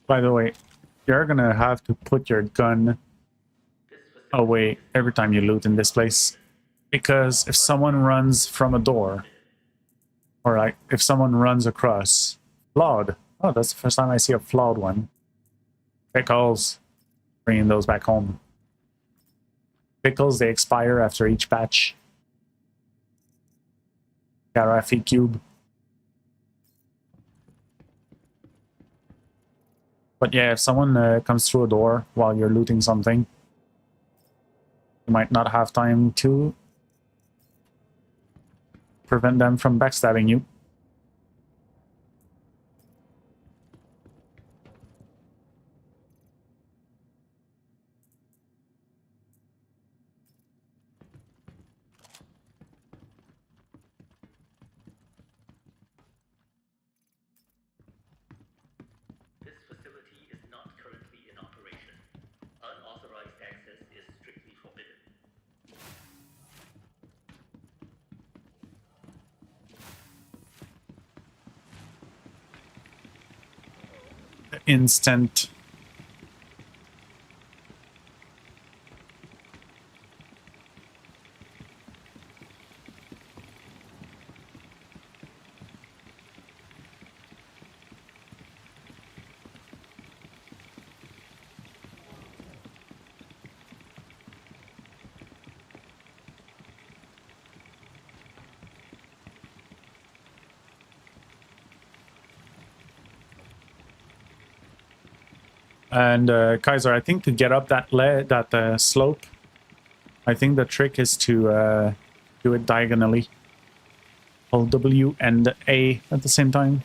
By the way, you're gonna have to put your gun away every time you loot in this place. Because if someone runs from a door, or like if someone runs across flawed, oh, that's the first time I see a flawed one. Pickles, bringing those back home. Pickles, they expire after each patch. Carafe cube. But yeah, if someone comes through a door while you're looting something, you might not have time to prevent them from backstabbing you. This facility is not currently in operation. Unauthorized access is strictly forbidden. Instant. And Kaiser, I think to get up that slope, I think the trick is to do it diagonally. Hold W and A at the same time.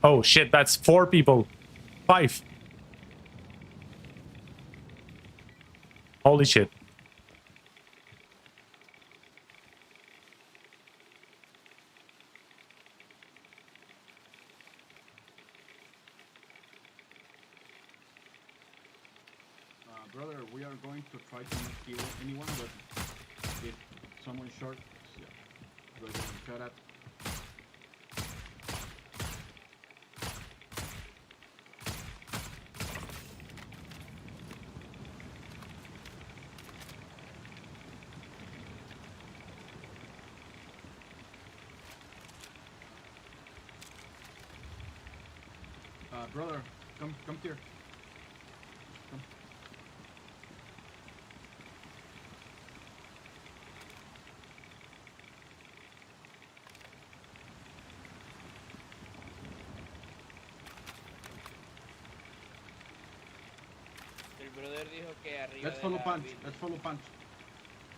Oh shit, that's 4 people. 5. Holy shit. Brother, we are going to try to not kill anyone, but if someone's short, yeah, go ahead and shot at. Brother, come here. Come. El brother dijo que arriba Let's de follow la punch. building. Let's follow punch.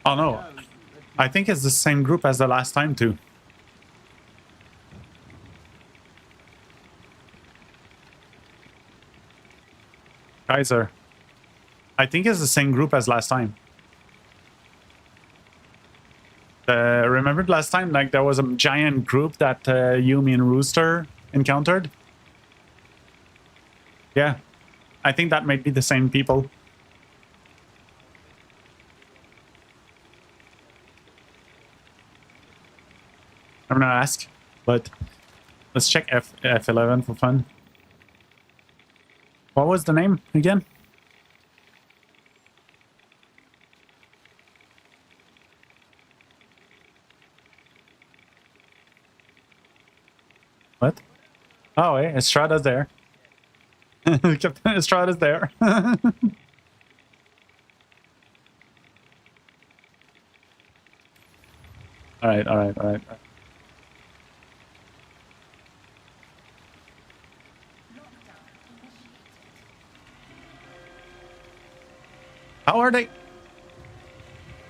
Oh no. Yeah, I think it's the same group as the last time too. Kaiser. I think it's the same group as last time. Remember last time, like there was a giant group that you, me, and Rooster encountered? Yeah, I think that might be the same people. I'm gonna ask, but let's check F11 for fun. What was the name again? What? Oh, hey, Estrada's there. Captain Estrada's there. All right, all right, all right. How are they?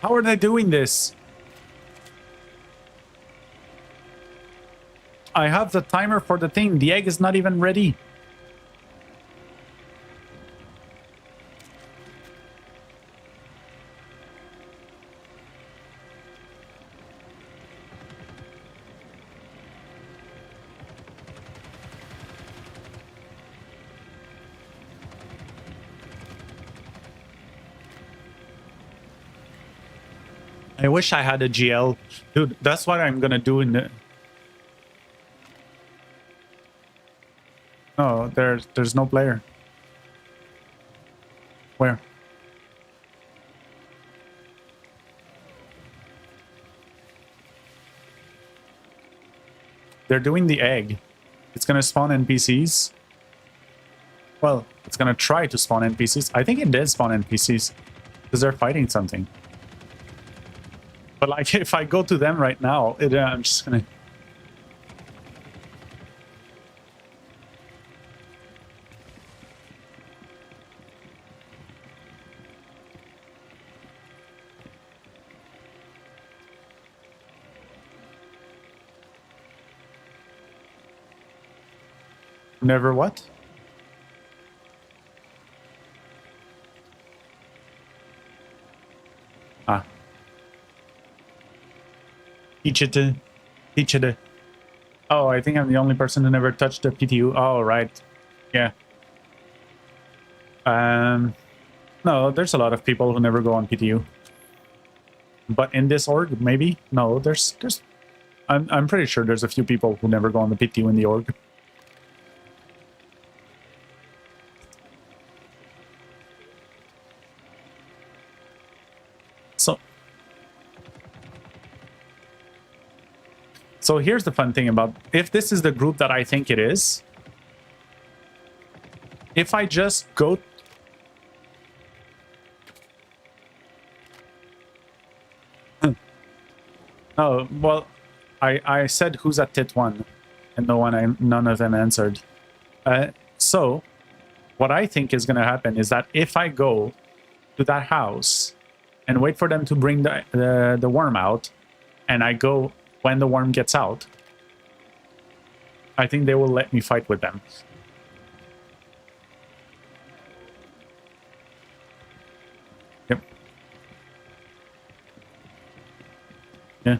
How are they doing this? I have the timer for the thing. The egg is not even ready. I wish I had a GL. Dude, that's what I'm gonna do in the... No, there's no player. Where? They're doing the egg. It's gonna spawn NPCs. Well, it's gonna try to spawn NPCs. I think it did spawn NPCs. Because they're fighting something. But like, if I go to them right now, I'm just gonna... Never what? Ah. Teach it to... Teach it to... Oh, I think I'm the only person who never touched the PTU. Oh, right. Yeah. No, there's a lot of people who never go on PTU. But in this org, maybe? No, there's... I'm pretty sure there's a few people who never go on the PTU in the org. So here's the fun thing about, if this is the group that I think it is, if I just go... Oh, well, I said who's at tit 1, and none of them answered. So, what I think is going to happen is that if I go to that house and wait for them to bring the worm out, and I go when the worm gets out, I think they will let me fight with them. Yep. Yeah.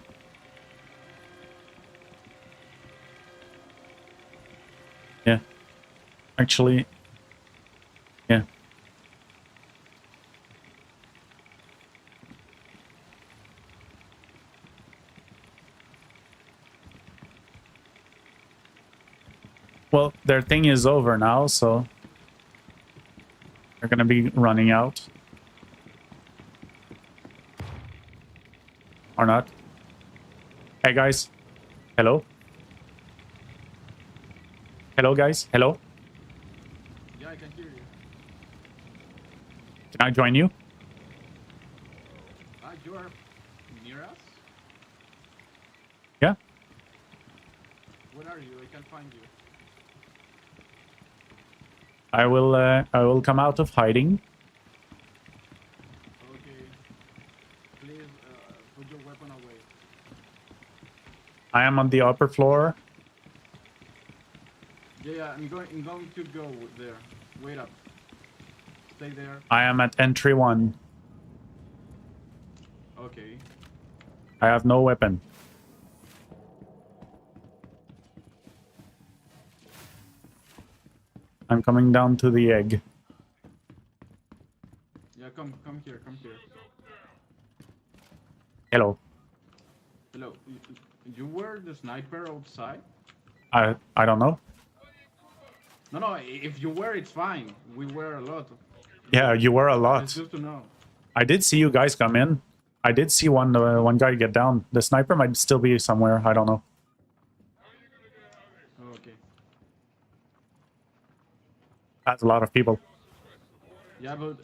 Yeah. Actually, yeah. Well, their thing is over now, so they're gonna be running out. Or not. Hey, guys. Hello? Hello, guys. Hello? Yeah, I can hear you. Can I join you? You are near us? Yeah. Where are you? I can't find you. I will come out of hiding. Okay. Please put your weapon away. I am on the upper floor. Yeah, I'm going to go there. Wait up. Stay there. I am at entry 1. Okay. I have no weapon. I'm coming down to the egg. Yeah, come here, come here. Hello. Hello. You were the sniper outside? I don't know. No, if you were, it's fine. We were a lot. Yeah, you were a It's lot. good to know. I did see you guys come in. I did see one guy get down. The sniper might still be somewhere. I don't know. Okay. That's a lot of people. Yeah, but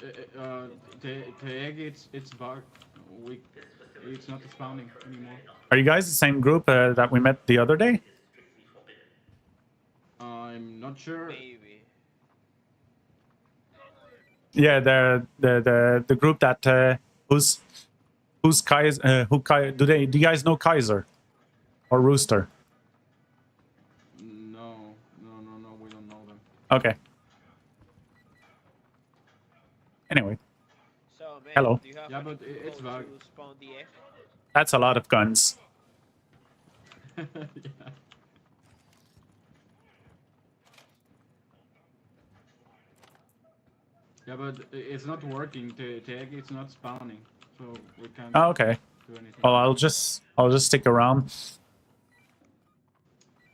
the egg, it's bugged. It's not spawning anymore. Are you guys the same group that we met the other day? I'm not sure. Maybe. Yeah, the group that who's Kaiser? Do you guys know Kaiser or Rooster? No, we don't know them. Okay. Anyway, So, man, hello. do you have Yeah, any but it's people bugged. to spawn the egg? That's a lot of guns. Yeah. Yeah, but it's not working. The egg is not spawning, so we can't Oh, okay. do anything. Well, I'll just stick around.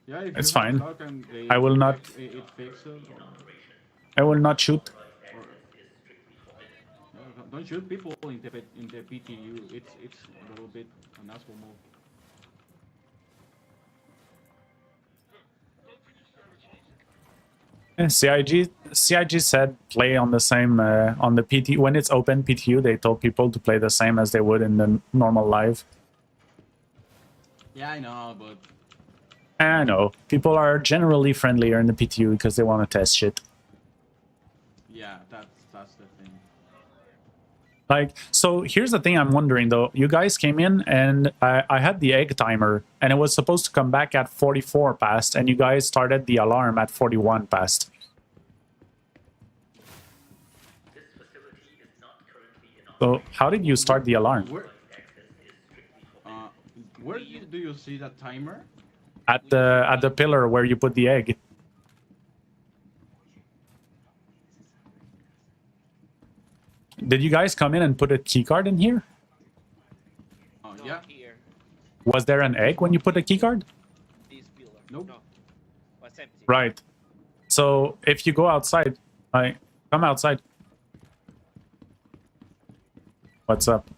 Yeah, if It's you have fine. luck and I will not. it fixes. I will not shoot. Don't shoot people in the PTU. It's a little bit an asshole move. CIG said play on the same on the PT when it's open PTU. They told people to play the same as they would in the normal live. Yeah, I know, but I know people are generally friendlier in the PTU because they want to test shit. yeah, that's the thing. Like, so here's the thing I'm wondering though. You guys came in and I had the egg timer and it was supposed to come back at 44 past and you guys started the alarm at 41 past. So how did you start the alarm? Where do you see that timer? At the pillar where you put the egg. Did you guys come in and put a keycard in here? Oh, yeah. Here, Was there an egg when you put a keycard? this pillar. Nope. No. What's empty? Right. So if you go outside, come outside. What's up?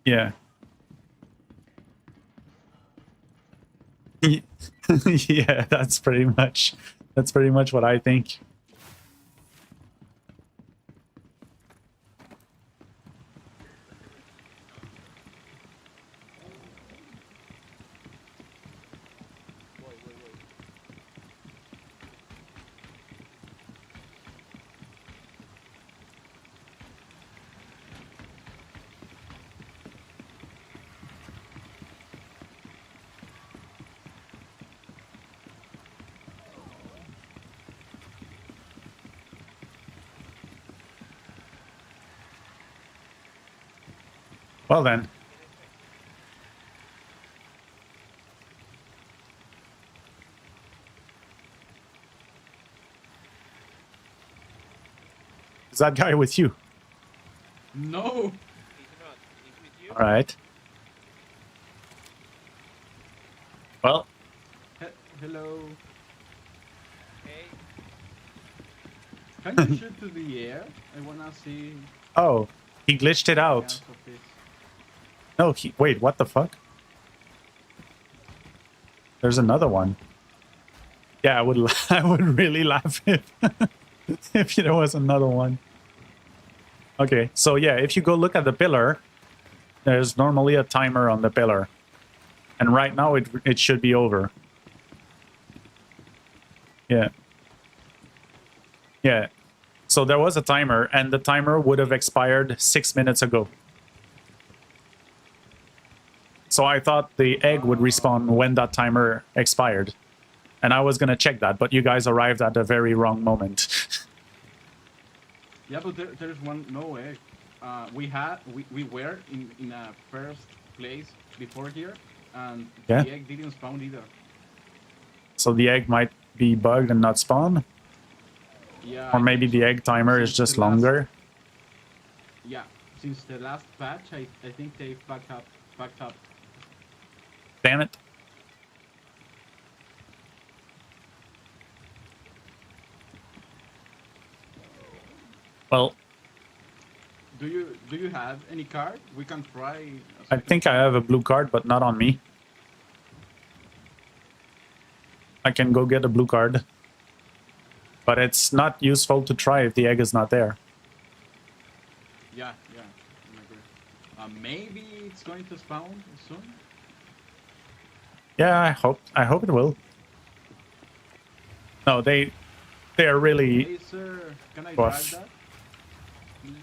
Yeah. Yeah, that's pretty much what I think. Well then. Is that guy with you? No. All right. Well. Hello. Hey. Can you shoot to the air? I wanna see. Oh, he glitched it out. No, wait, what the fuck? There's another one. Yeah, I would I would really laugh if there was another one. Okay, so yeah, if you go look at the pillar, there's normally a timer on the pillar. And right now it should be over. Yeah. Yeah. So there was a timer, and the timer would have expired 6 minutes ago. So I thought the egg would respawn when that timer expired. And I was going to check that, but you guys arrived at a very wrong moment. Yeah, but there's no egg. We were in a first place before here, and Yeah. the egg didn't spawn either. So the egg might be bugged and not spawn? Yeah. Or maybe the egg timer is just longer? Yeah, since the last patch, I think they backed up. Damn it. Well, Do you have any card? We can try. I think I have a blue card, but not on me. I can go get a blue card. But it's not useful to try if the egg is not there. Yeah, I agree. Maybe it's going to spawn soon. Yeah, I hope it will. No, they are really. Hey sir, can I rough. drive that? Please?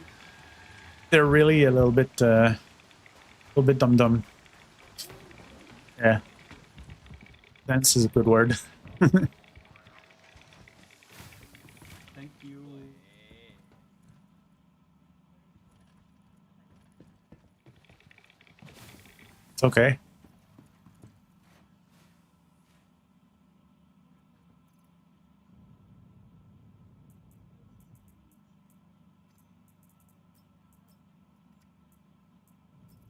They're really a little bit dumb. Yeah. Dense is a good word. Thank you. It's okay.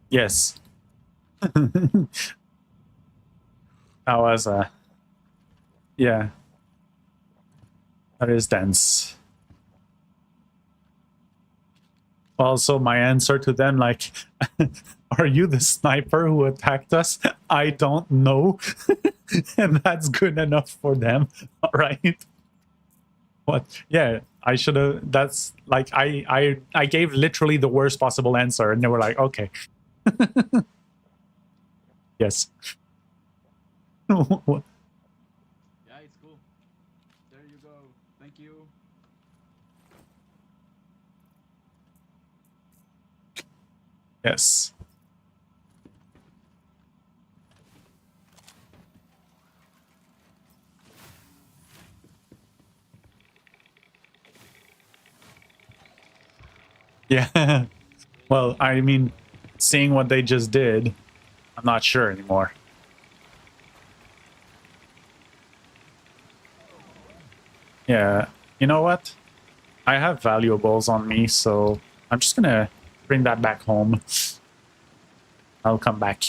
Yes. That was yeah. That is dense. Also, my answer to them, like, are you the sniper who attacked us? I don't know. And that's good enough for them. All right. What? Yeah, I should have. That's like, I gave literally the worst possible answer, and they were like, okay. Yes. Yeah, it's cool. There you go. Thank you. Yes. Yeah. Well, I mean, seeing what they just did, I'm not sure anymore. Yeah. You know what? I have valuables on me, so I'm just gonna bring that back home. I'll come back.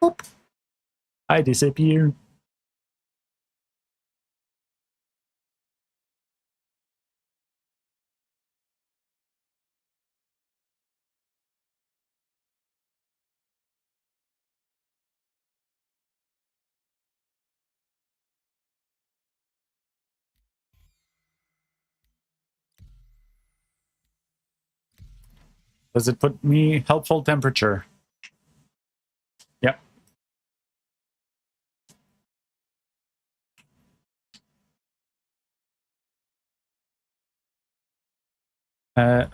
Oop. I disappear. Does it put me helpful temperature? Yep.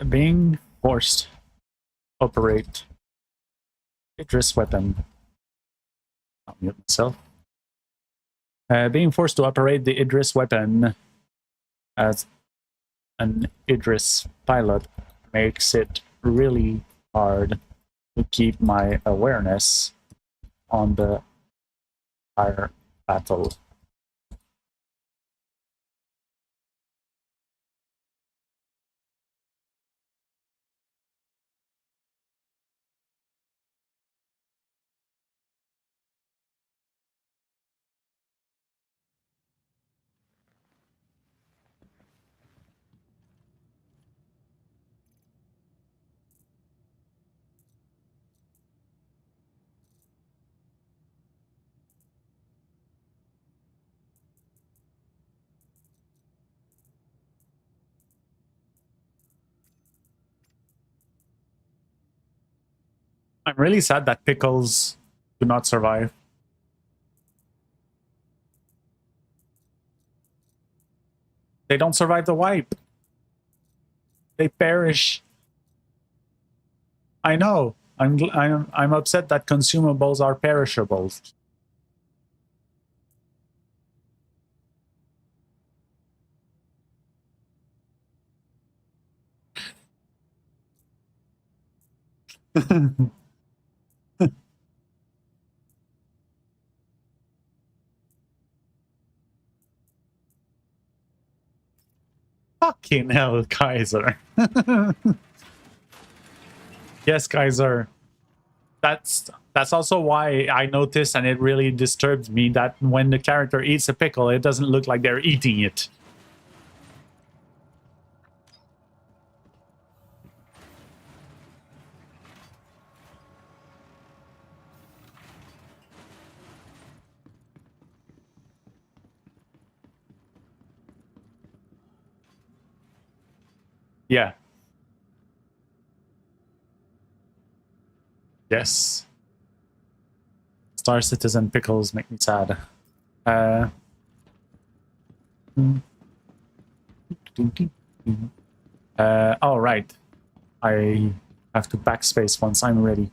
Being forced to operate Idris weapon. I'll mute myself. Being forced to operate the Idris weapon as an Idris pilot makes it really hard to keep my awareness on the fire battle. I'm really sad that pickles do not survive. They don't survive the wipe. They perish. I know. I'm upset that consumables are perishables. Fucking hell, Kaiser. Yes, Kaiser. That's also why I noticed, and it really disturbs me, that when the character eats a pickle, it doesn't look like they're eating it. Yeah. Yes. Star Citizen pickles make me sad. All right. I have to backspace once I'm ready.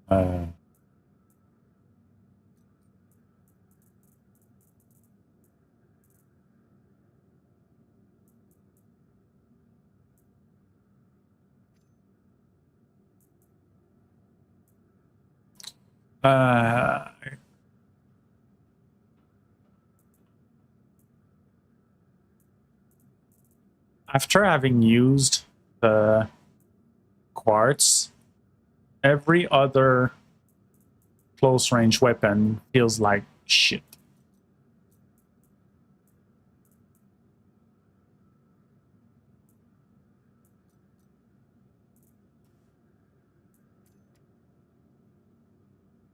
Uh, uh, after having used the quartz, every other close range weapon feels like shit.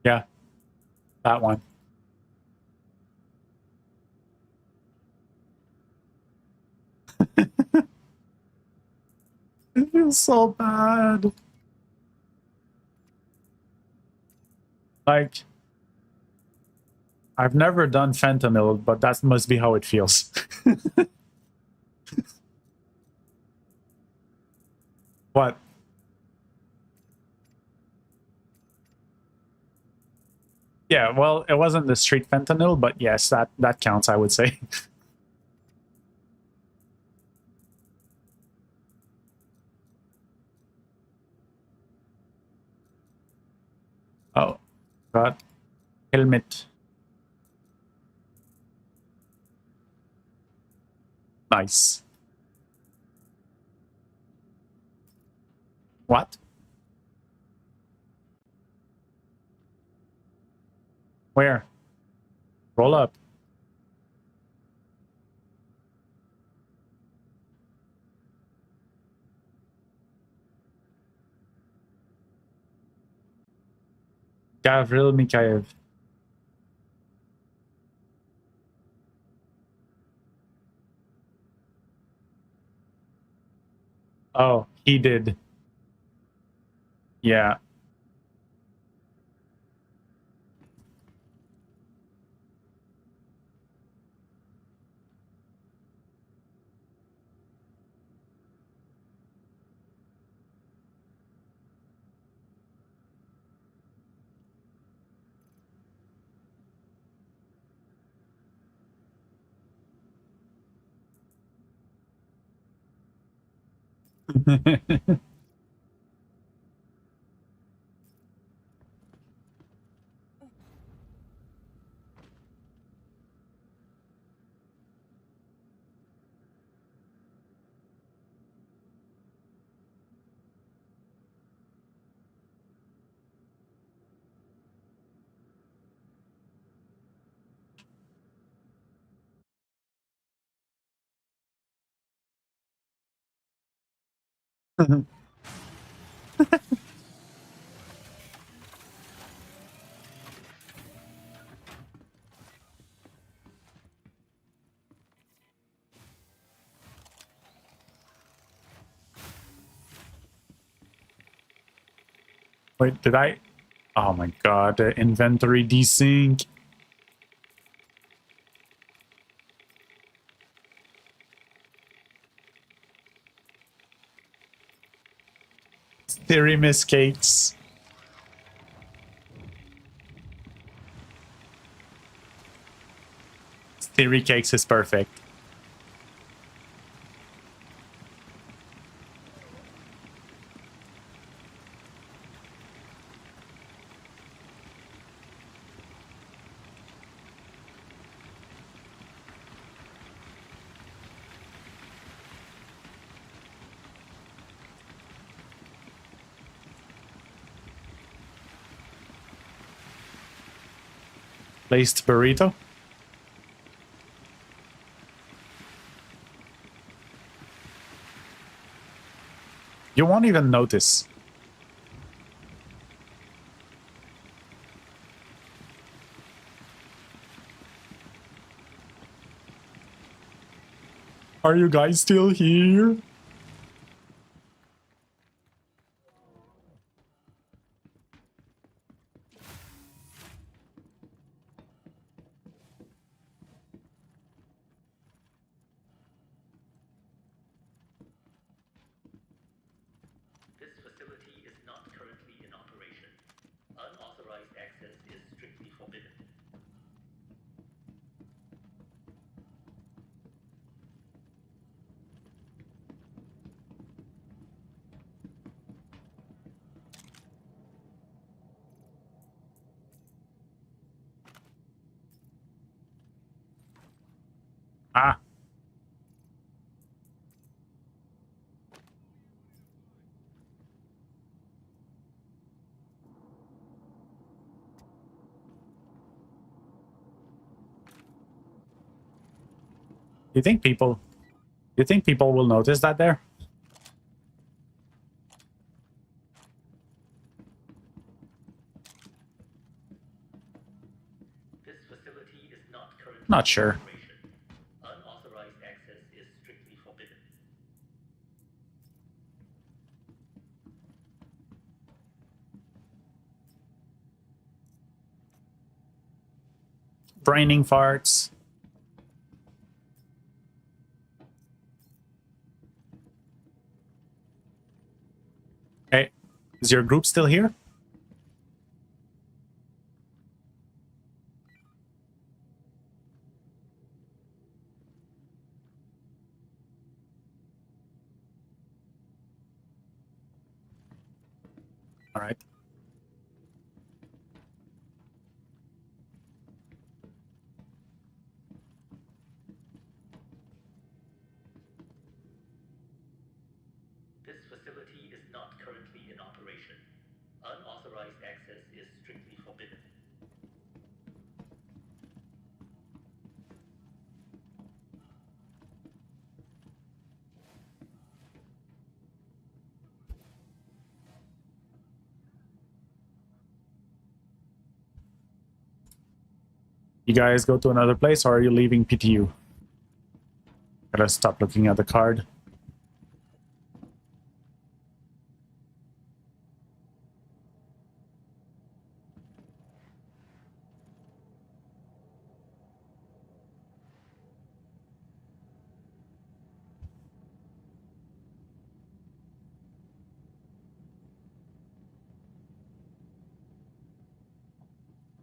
Yeah, that one. It feels so bad. Like, I've never done fentanyl, but that must be how it feels. What? Yeah, well, it wasn't the street fentanyl, but yes, that counts, I would say. Oh, got helmet. Nice. What? Where? Roll up. Gavril Mikhaev. Oh, he did. Yeah. Wait, did I? Oh my god, the inventory desync. Theory miss cakes. Theory cakes is perfect. Placed burrito. You won't even notice. Are you guys still here? This facility is not currently in operation. Unauthorized access is strictly forbidden. Ah. You think people will notice that there? This facility is not currently Not in sure. operation. Unauthorized access is strictly forbidden. Braining farts. Hey, is your group still here? All right. This facility is not currently in operation. Unauthorized access is strictly forbidden. You guys go to another place, or are you leaving PTU? Gotta stop looking at the card.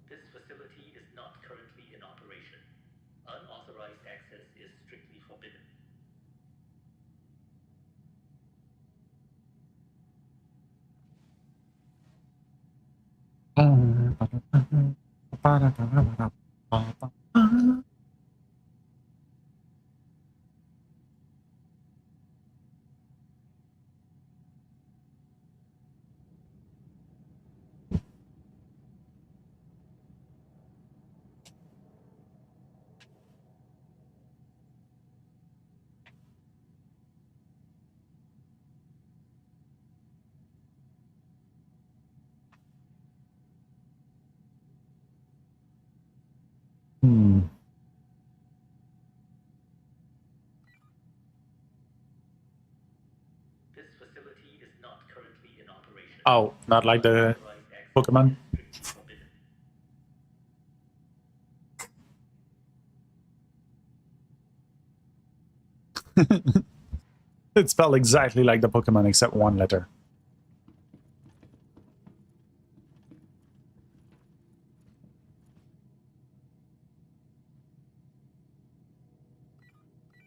This facility is not currently in operation. Unauthorized access is strictly forbidden. Hmm. This facility is not currently in operation. Oh, not like the Unauthorized access Pokemon. is strictly forbidden. It spelled exactly like the Pokemon except one letter.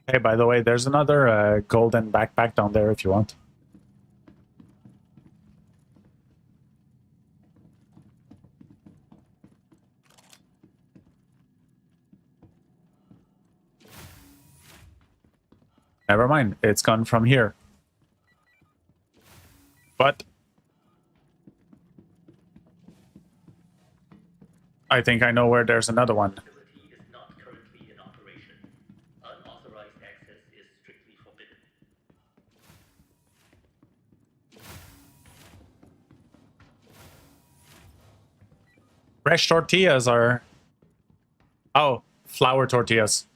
Hey, by the way, there's another golden backpack down there if you want. Never mind, it's gone from here. But I think I know where there's another one. Facility is not currently in operation. Unauthorized access is strictly forbidden. Fresh tortillas are... Oh, flour tortillas.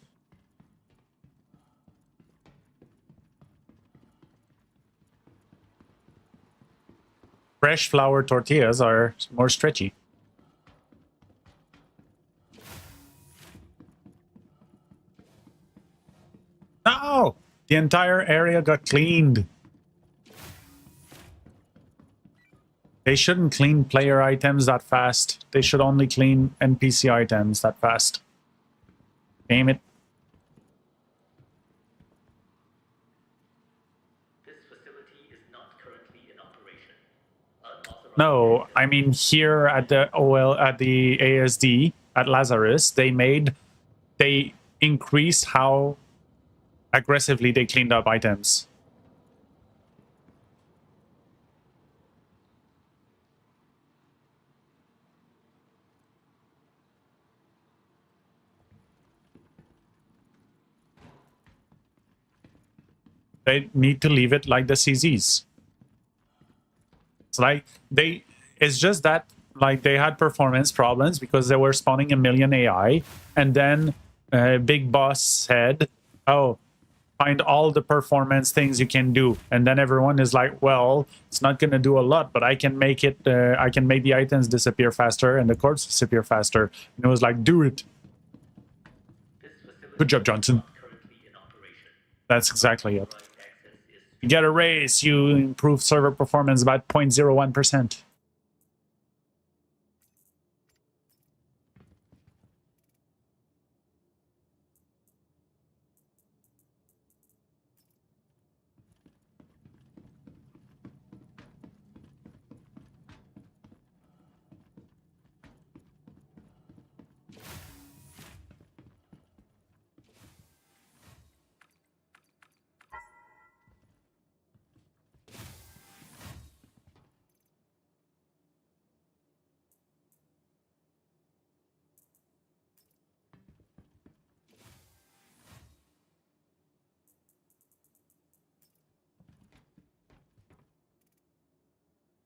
Fresh flour tortillas are more stretchy. No! The entire area got cleaned. They shouldn't clean player items that fast. They should only clean NPC items that fast. Damn it. This facility is not currently in operation. Unauthorized No, I mean here at the OL at the ASD at Lazarus, they increased how aggressively they cleaned up items. They need to leave it like the CZs. It's like it's just that like they had performance problems because they were spawning a million AI, and then Big Boss said, "Oh, find all the performance things you can do," and then everyone is like, "Well, it's not gonna do a lot, but I can make it. I can make the items disappear faster and the corpse disappear faster." And it was like, "Do it." Good job, Johnson. That's exactly it. You get a raise, you improve server performance by 0.01%.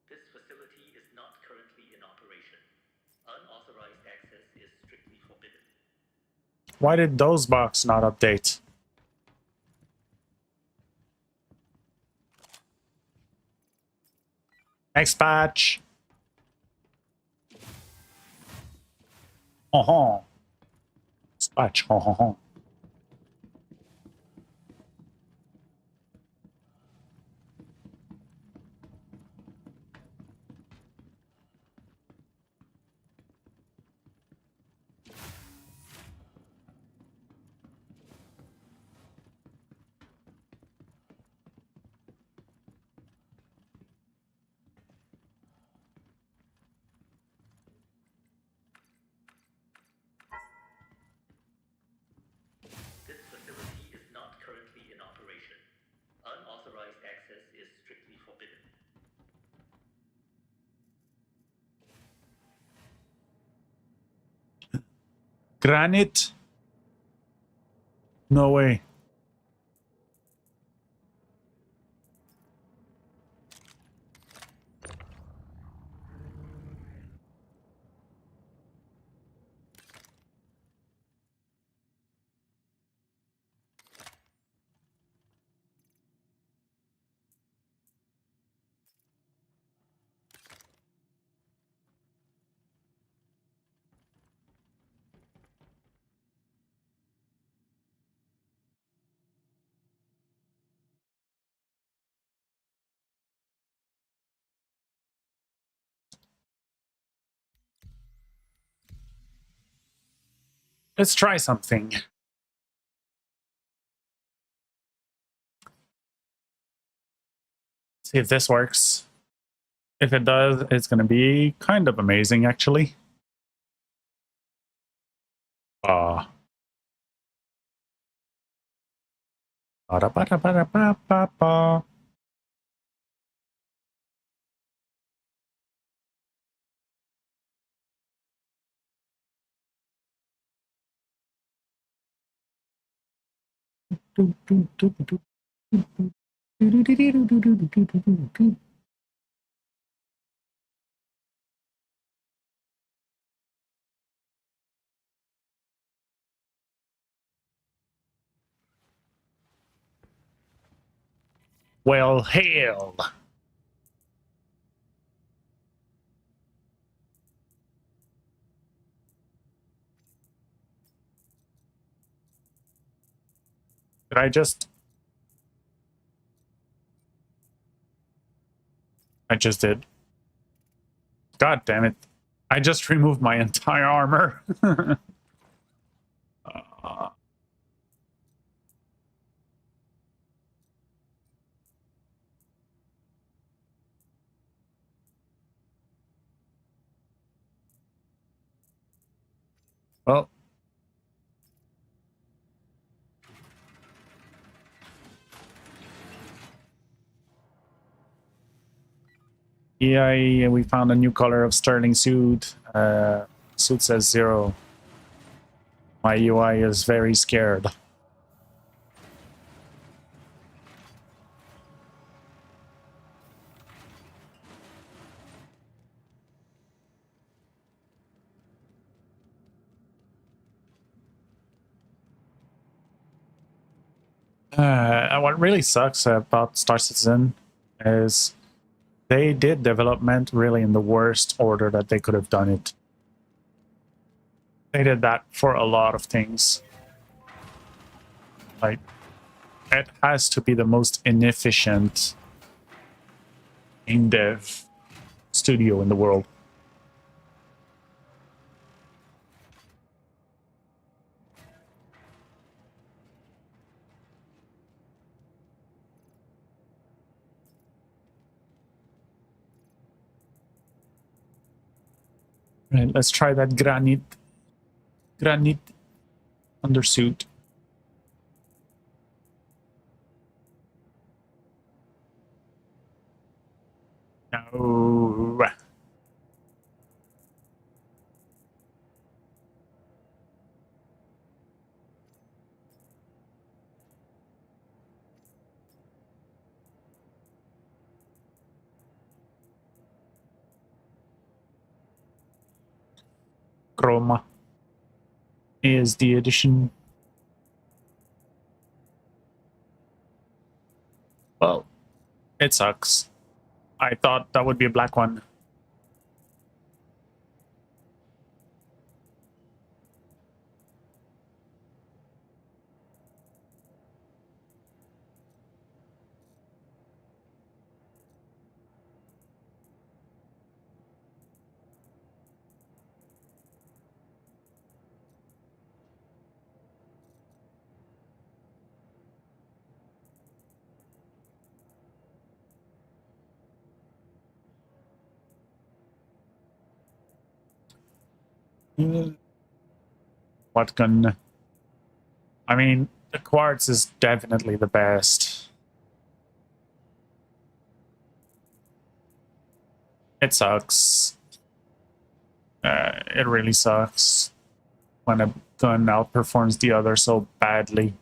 This facility is not currently in operation. Unauthorized access is strictly forbidden. Why did those box not update? Next patch. Oh, next patch. Oh. Granite? No way. Let's try something. See if this works. If it does, it's going to be kind of amazing, actually. Ba-da-ba-da-ba-da-ba-ba-ba. Well, hail. Did I just... I just did. God damn it. I just removed my entire armor. Well. Yeah, we found a new color of Sterling suit. Suit says 0. My UI is very scared. What really sucks about Star Citizen is they did development really in the worst order that they could have done it. They did that for a lot of things. Like, it has to be the most inefficient game dev studio in the world. Right, let's try that granite undersuit. No. Chroma is the edition. Well, it sucks. I thought that would be a black one. What gun? I mean, the quartz is definitely the best. It sucks. It really sucks when a gun outperforms the other so badly.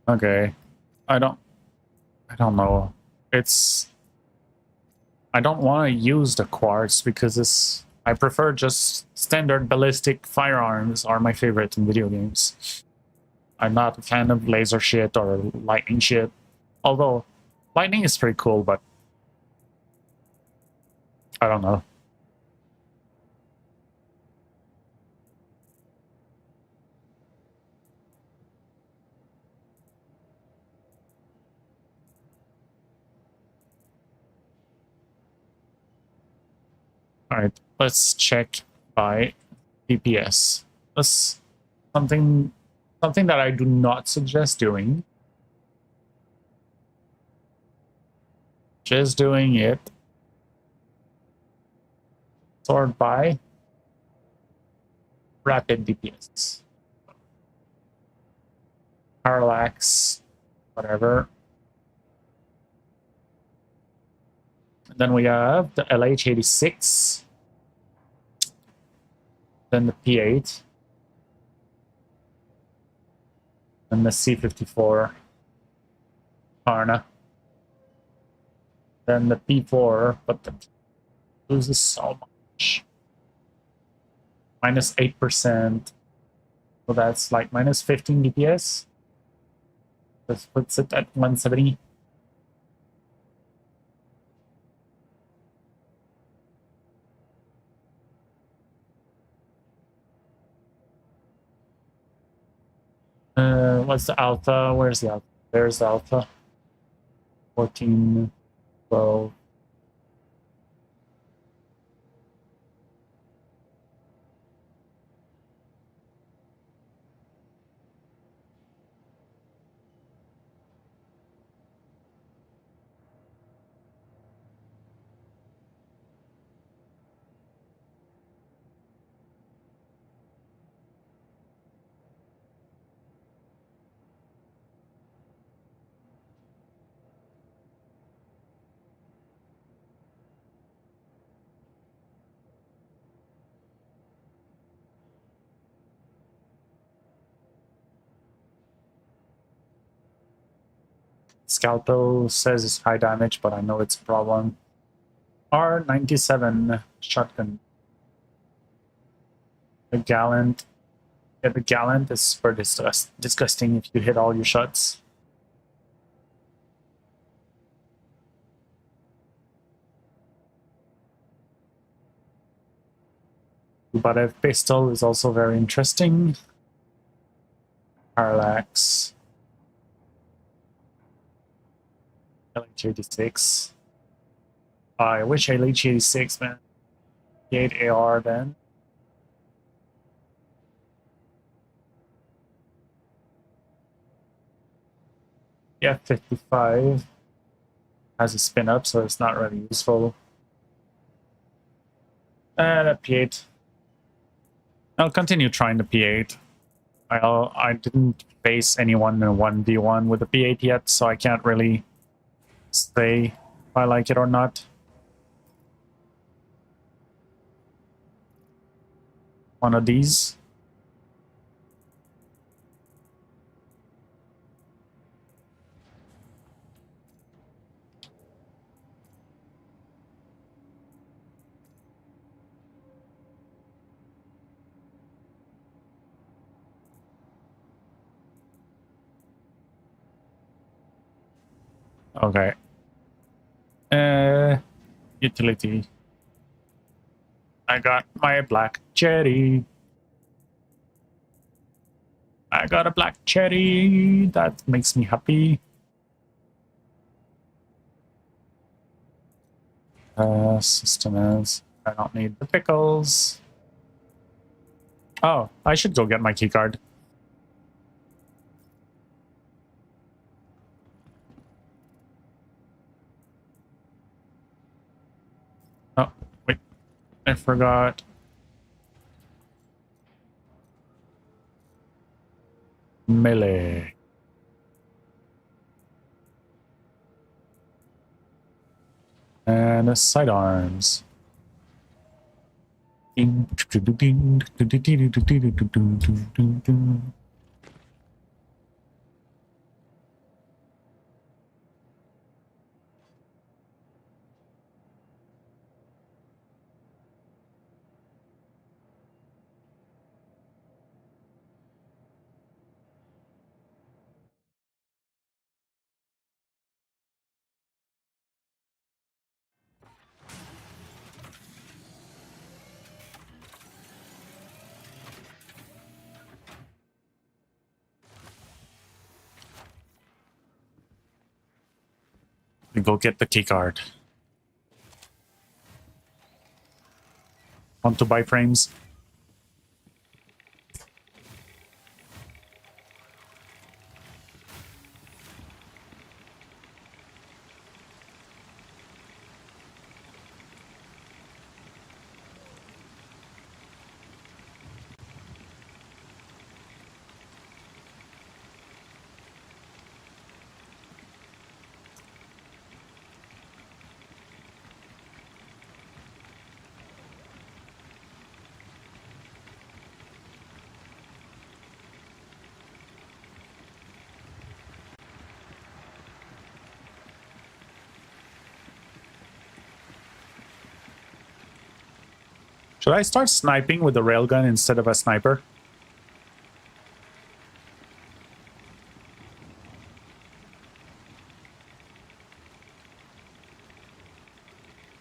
Okay. I don't know. I don't want to use the quartz because I prefer just standard ballistic firearms are my favorite in video games. I'm not a fan of laser shit or lightning shit. Although lightning is pretty cool, but I don't know. All right, let's check by DPS. That's something that I do not suggest doing. Just doing it. Sort by rapid DPS. Parallax, whatever. And then we have the LH86. Then the P8. And the C54 Karna. Then the P4, but the loses so much. Minus 8%. So that's like minus 15 DPS. This puts it at 170. What's the alpha? Where's the alpha? There's the alpha. 14, 12. Scalpel says it's high damage, but I know it's a problem. R97 shotgun. The Gallant. Yeah, the Gallant is super disgusting if you hit all your shots. But a pistol is also very interesting. Parallax. LH86. I wish LH86, man. 8 AR then. Yeah, 55 has a spin up, so it's not really useful. And a P8. I'll continue trying the P8. I didn't face anyone in 1v1 with the P8 yet, so I can't really say if I like it or not. One of these. Okay. Utility. I got my black cherry. I got a black cherry. That makes me happy. System is. I don't need the pickles. Oh, I should go get my keycard. Oh, wait. I forgot. Melee. And sidearms. We go get the keycard. Want to buy frames? Should I start sniping with a railgun instead of a sniper?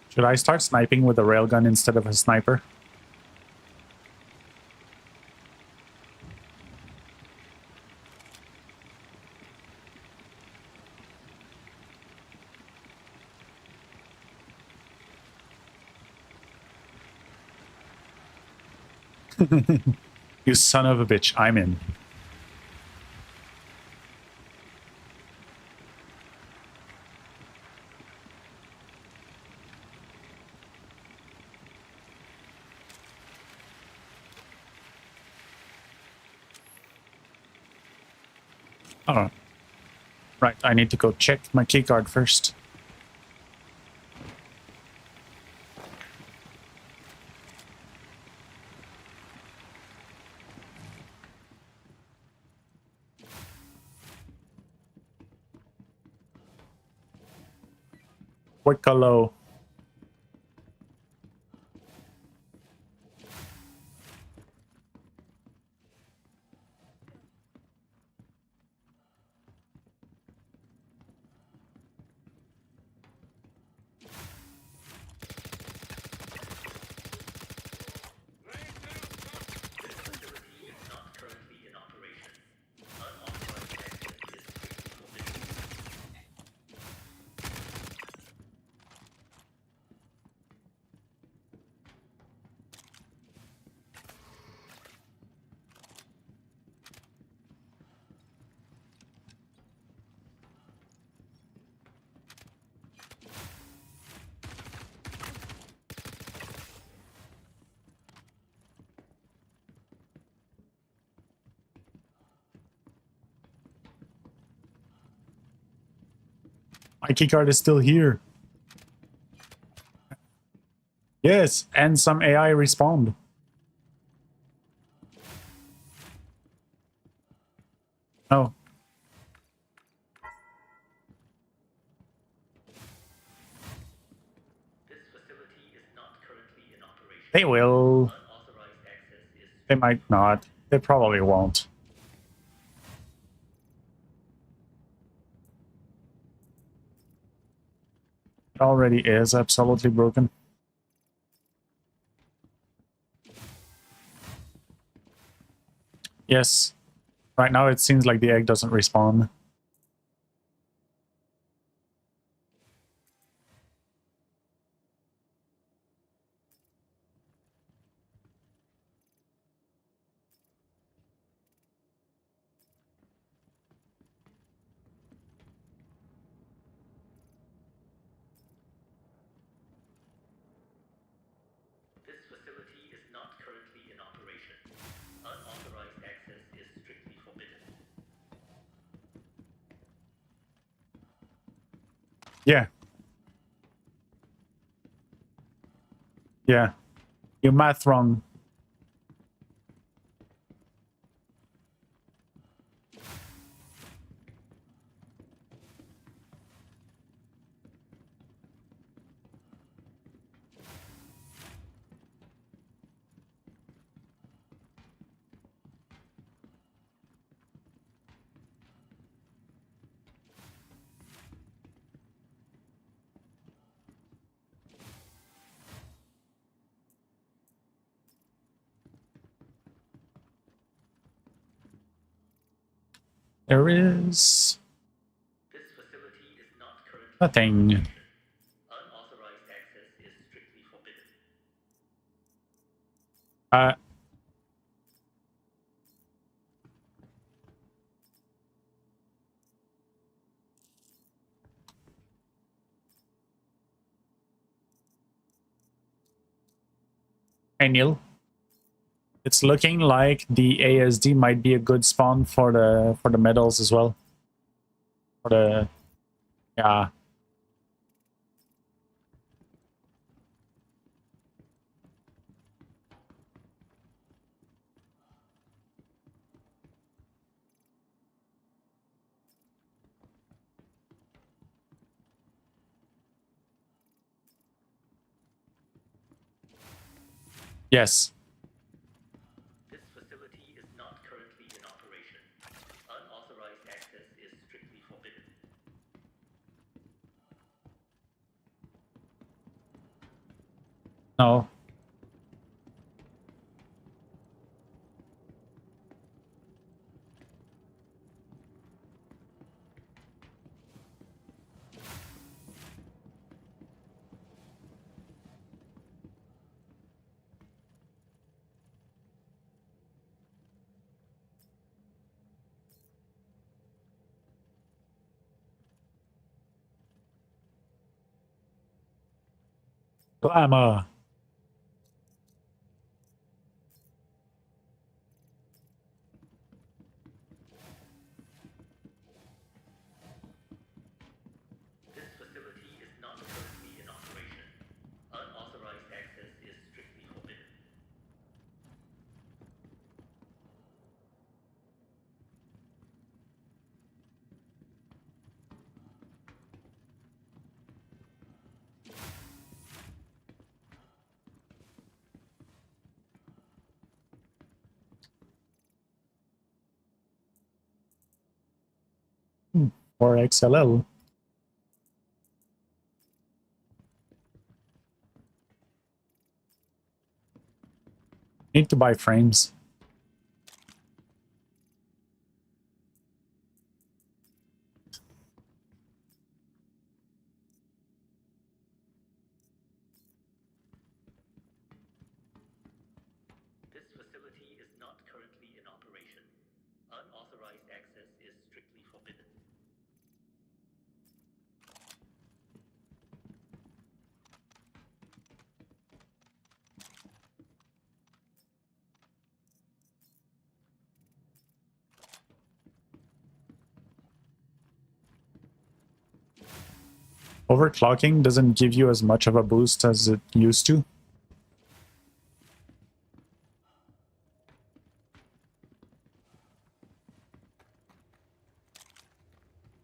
Should I start sniping with a railgun instead of a sniper? You son of a bitch, I'm in. Oh. Right, I need to go check my keycard first. Wickalow. My keycard is still here. Yes, and some AI respawned. Oh. They will. They might not. They probably won't. It already is absolutely broken. Yes. Right now it seems like the egg doesn't respawn. Yeah. Yeah. You math wrong. There is This facility is not currently nothing. unauthorized access is strictly forbidden. Hey Neil. It's looking like the ASD might be a good spawn for the medals as well. For the yeah. Yes. This facility is not currently in operation. Unauthorized access is strictly forbidden. No. Glamour. This facility is not currently in operation. Unauthorized access is strictly forbidden. Or XLL. Need to buy frames. This facility is not currently in operation. Unauthorized access is strictly forbidden. Overclocking doesn't give you as much of a boost as it used to.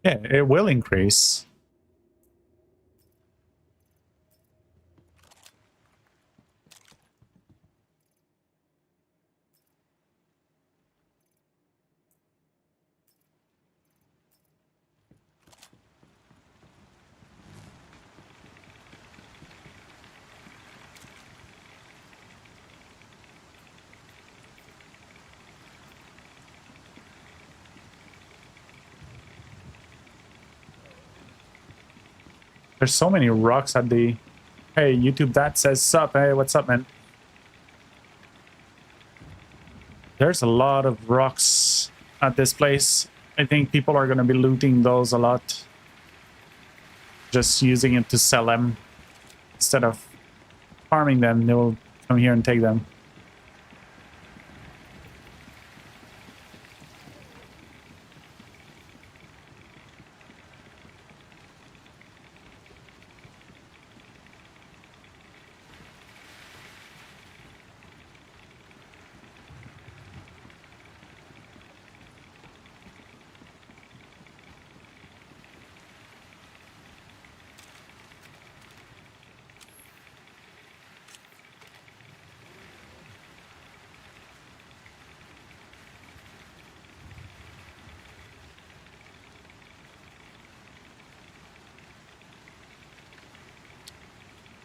Yeah, it will increase. There's so many rocks at the... Hey, YouTube, that says sup. Hey, what's up, man? There's a lot of rocks at this place. I think people are going to be looting those a lot. Just using it to sell them. Instead of farming them, they will come here and take them.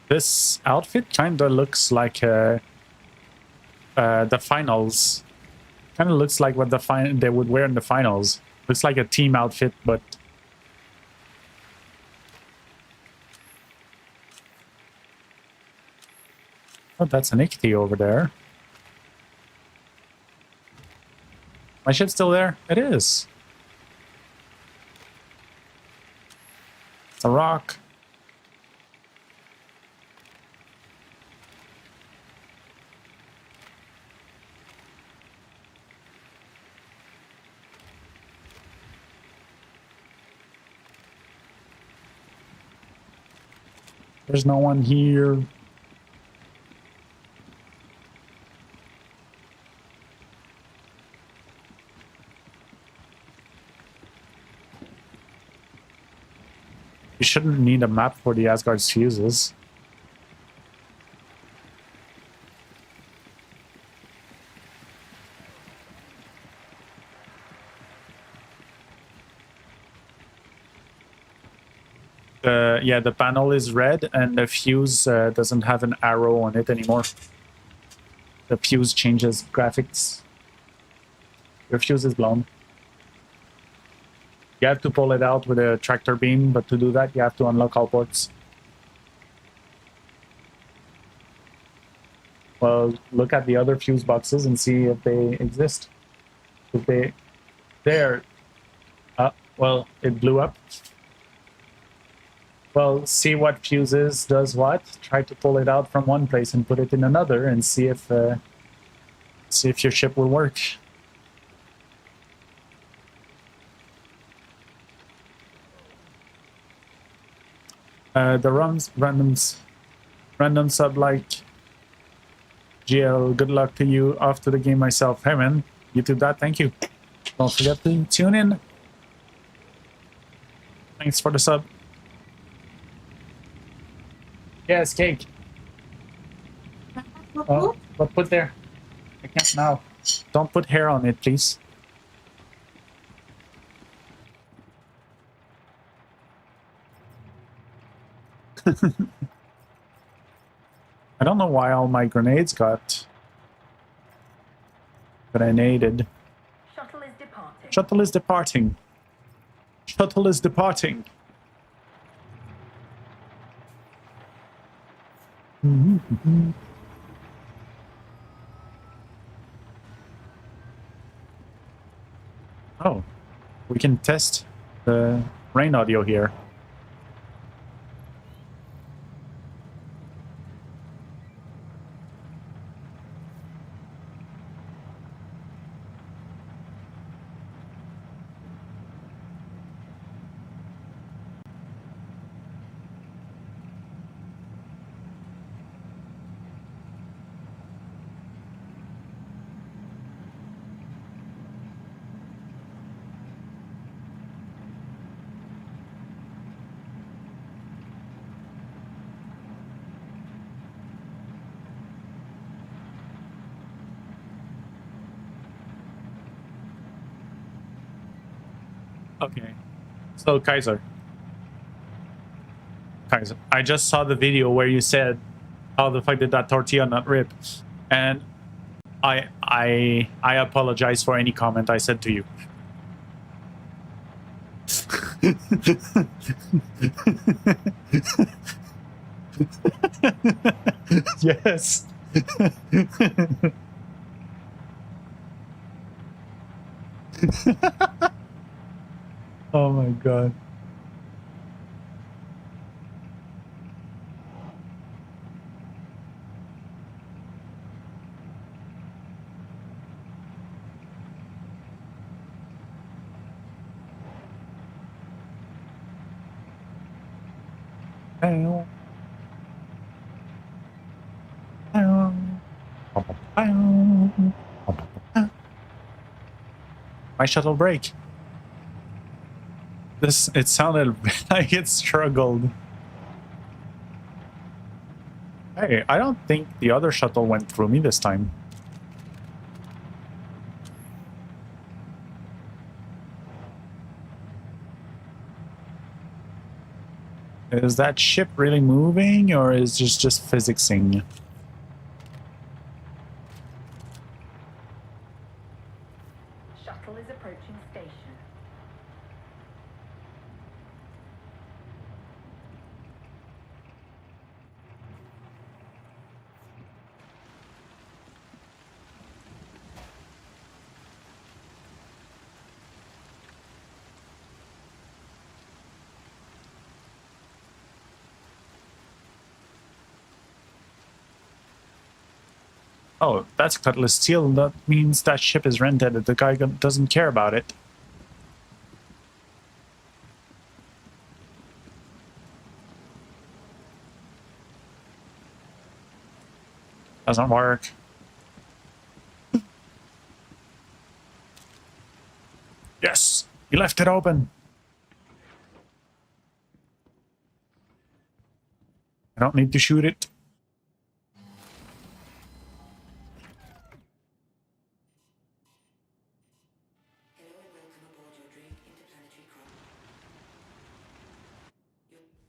This outfit kind of looks like the finals. Kind of looks like what they would wear in the finals. Looks like a team outfit, but oh, that's an Ichthy over there. My ship's still there? It is. It's a rock. There's no one here. You shouldn't need a map for the Asgard's fuses. Yeah, the panel is red and the fuse doesn't have an arrow on it anymore. The fuse changes graphics. Your fuse is blown. You have to pull it out with a tractor beam, but to do that, you have to unlock all ports. Well, look at the other fuse boxes and see if they exist. If they... There. Well, it blew up. Well, see what fuses does what. Try to pull it out from one place and put it in another, and see if your ship will work. The random sub like GL. Good luck to you. Off to the game myself. Hey man, YouTube that. Thank you. Don't forget to tune in. Thanks for the sub. Yes, cake. Oh, but put there. I can't now. Don't put hair on it, please. I don't know why all my grenades got grenaded. Shuttle is departing. Shuttle is departing. Shuttle is departing. Oh, we can test the rain audio here. Okay. So Kaiser, I just saw the video where you said, "How the fuck did that tortilla not rip?" And I apologize for any comment I said to you. Yes. Oh my god. My shuttle break. It sounded like it struggled. Hey, I don't think the other shuttle went through me this time. Is that ship really moving, or is it just physicsing? Shuttle is approaching station. Oh, that's Cutlass Steel. That means that ship is rented. The guy doesn't care about it. Doesn't work. Yes, he left it open. I don't need to shoot it.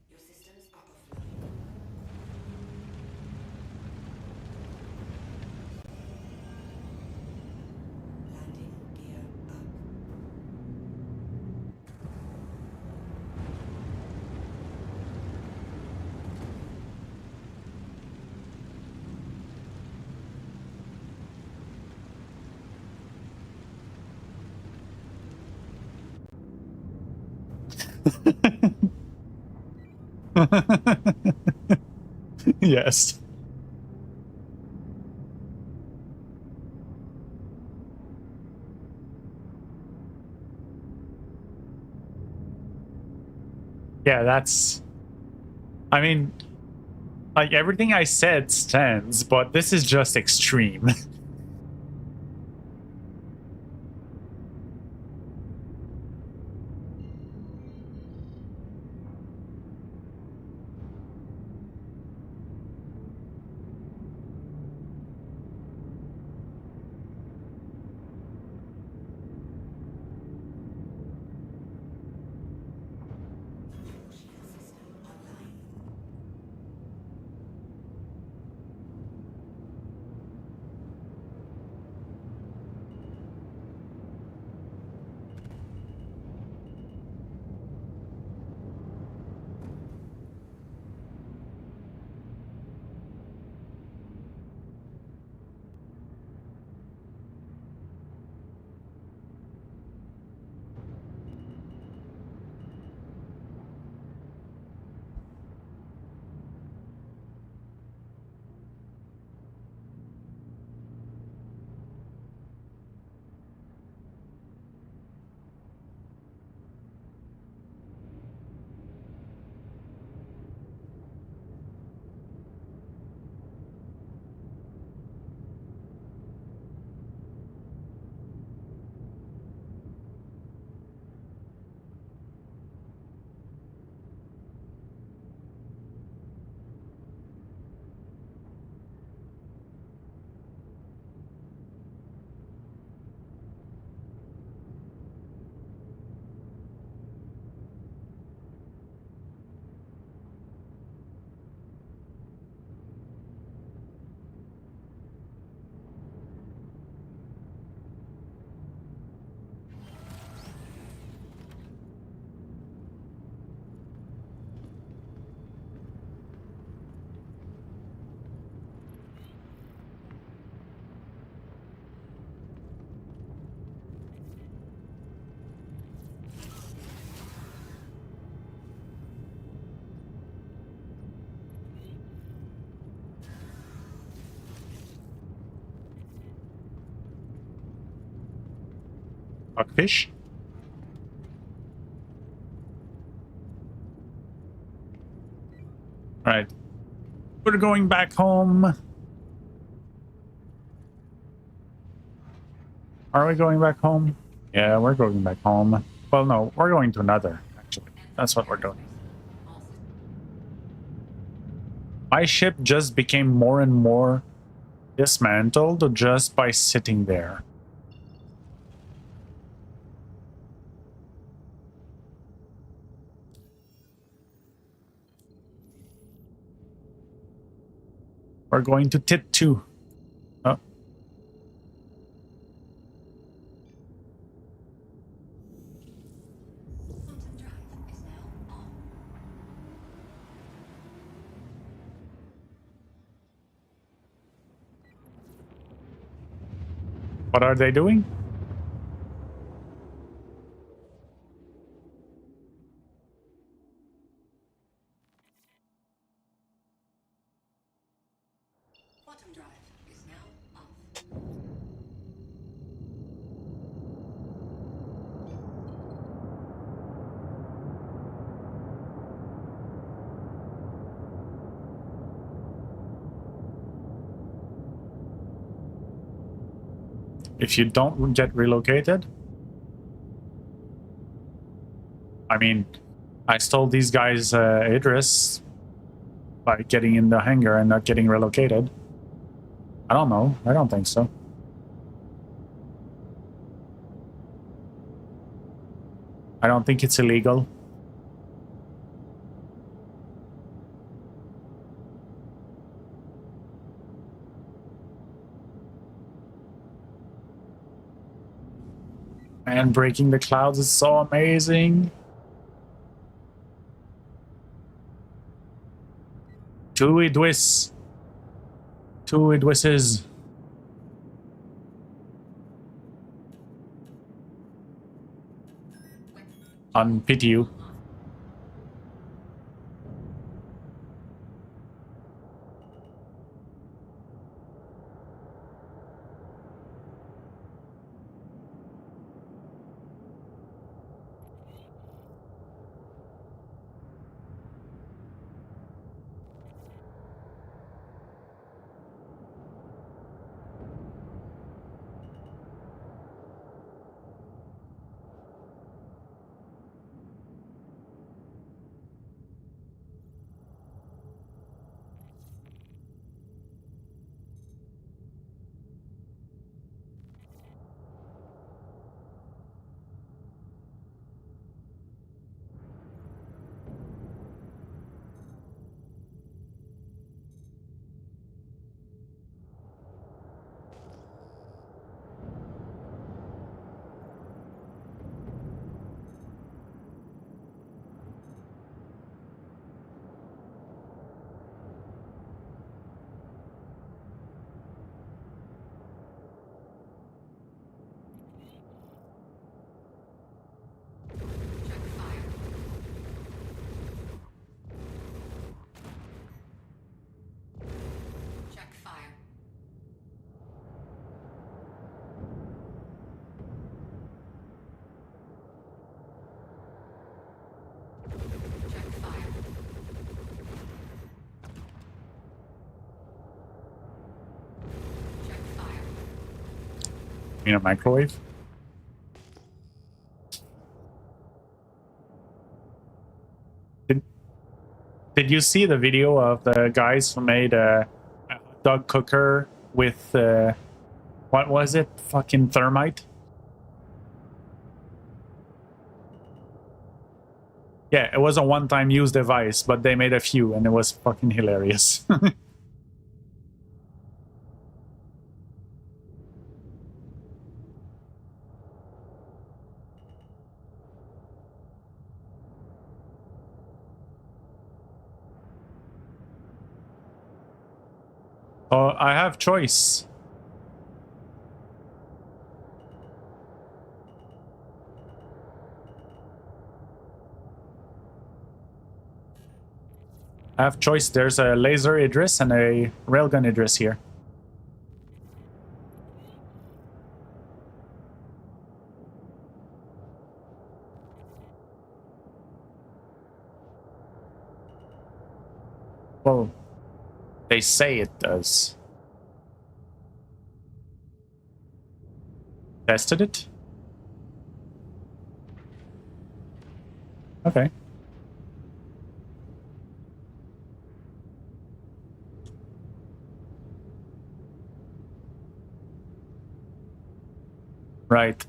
Your systems are offline. Landing gear up. Yes. Yeah, that's... I mean, like, everything I said stands, but this is just extreme. Fish. Right. We're going back home. Are we going back home? Yeah, we're going back home. Well, no, we're going to another, actually. That's what we're doing. My ship just became more and more dismantled just by sitting there. We're going to tit 2. Oh. What are they doing? Quantum drive is now off. If you don't get relocated, I mean, I stole these guys' Idris by getting in the hangar and not getting relocated. I don't know. I don't think so. I don't think it's illegal. And breaking the clouds is so amazing. 2 Idwis. 2 Idwises. On PTU. Check fire. Check fire. Check fire. In a microwave. Did you see the video of the guys who made a hot dog cooker with what was it? Fucking thermite? Yeah, it was a one-time use device, but they made a few and it was fucking hilarious. Oh, I have choice. I have choice. There's a laser Idris and a railgun Idris here. Well, they say it does. Tested it? Okay. Right.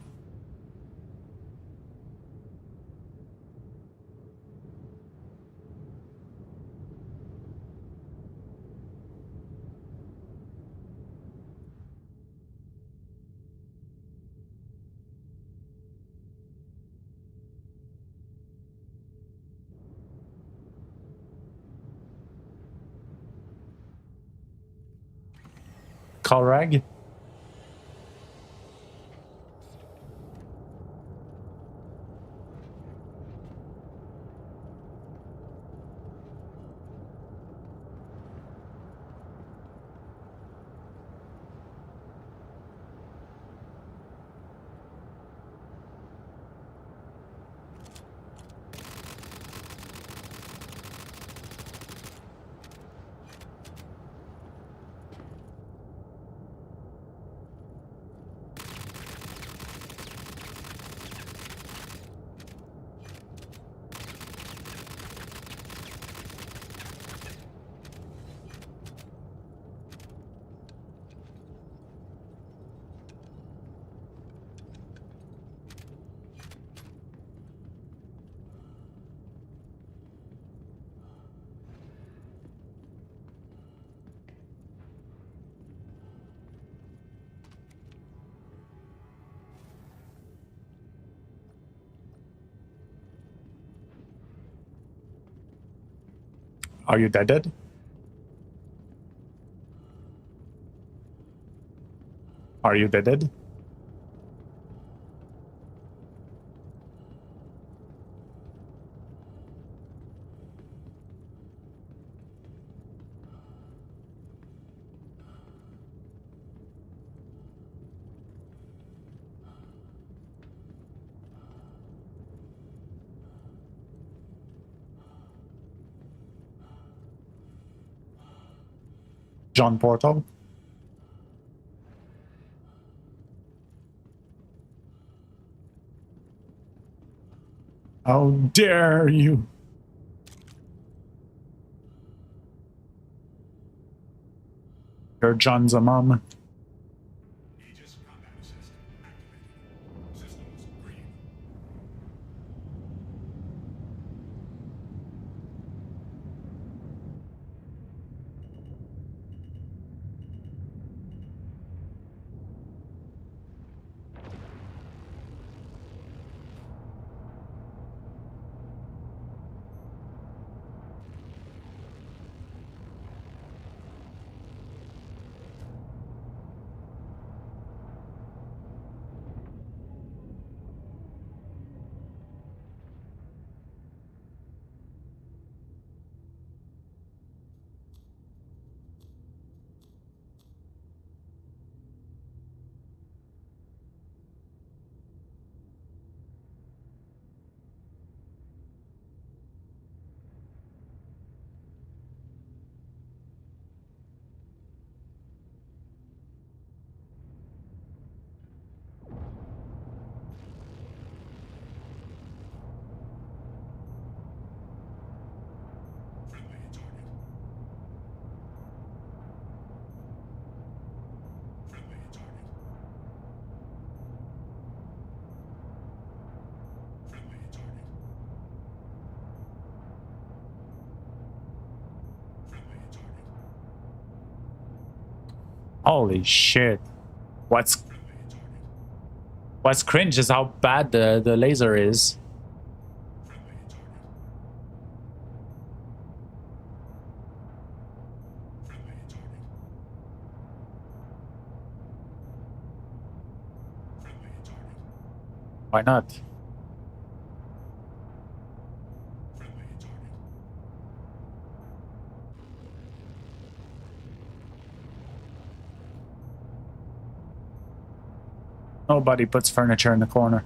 Colrag. Are you dead? Are you dead? John Portal? How dare you! You're John's a mom. Aegis combat assist activated. Systems green. Holy shit. What's cringe is how bad the laser is. Why not? Nobody puts furniture in the corner.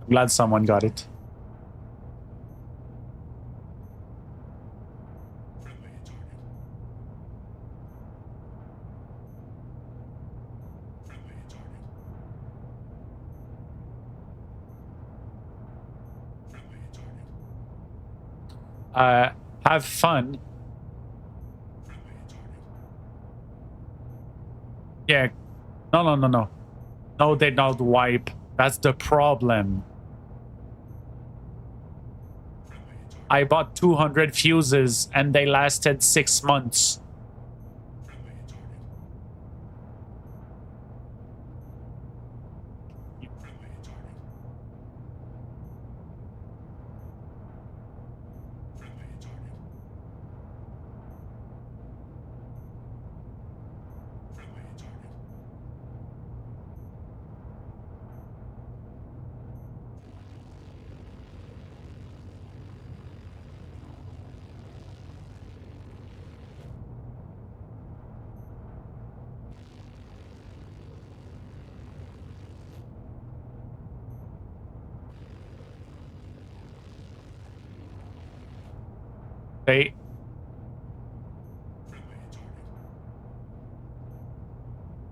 I'm glad someone got it. Have fun. Yeah. No. No, they don't wipe. That's the problem. I bought 200 fuses and they lasted 6 months.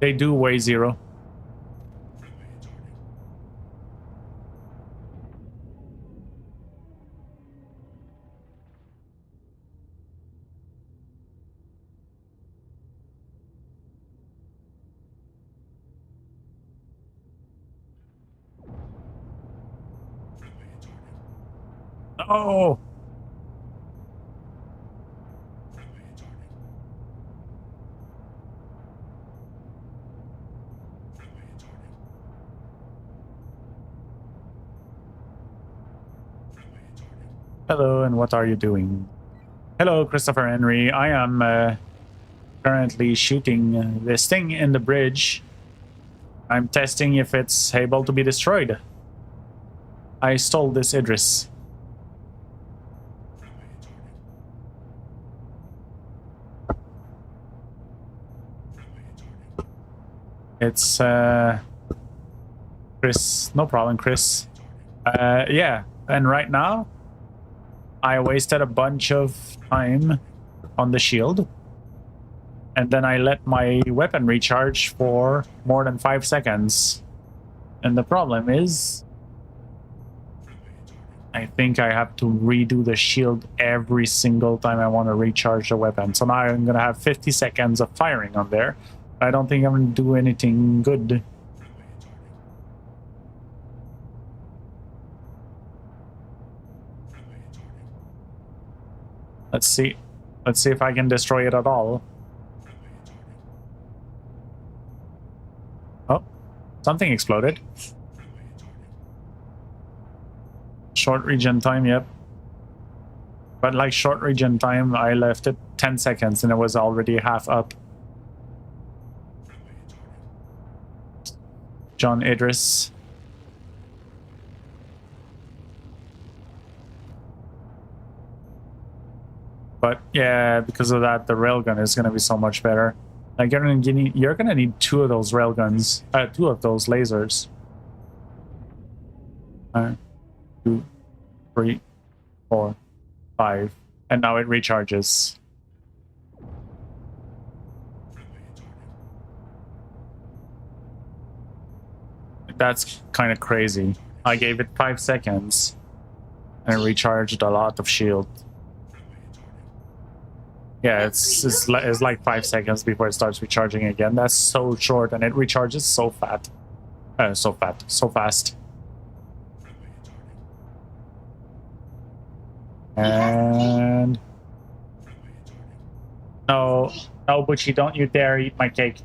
They do weigh 0. Oh! Hello, and what are you doing? Hello, Christopher Henry. I am currently shooting this thing in the bridge. I'm testing if it's able to be destroyed. I stole this Idris. It's Chris. No problem, Chris. Yeah, and right now I wasted a bunch of time on the shield, and then I let my weapon recharge for more than 5 seconds. And the problem is, I think I have to redo the shield every single time I want to recharge the weapon. So now I'm going to have 50 seconds of firing on there. I don't think I'm going to do anything good. Let's see. Let's see if I can destroy it at all. Oh, something exploded. Short regen time, yep. But like short regen time, I left it 10 seconds and it was already half up. John Idris. But yeah, because of that, the railgun is going to be so much better. Like you're gonna need 2 of those railguns, 2 of those lasers. 1, 2, 3, 4, 5, and now it recharges. That's kind of crazy. I gave it 5 seconds, and it recharged a lot of shield. Yeah, it's like 5 seconds before it starts recharging again. That's so short, and it recharges so so fast. And no, Butchie, don't you dare eat my cake.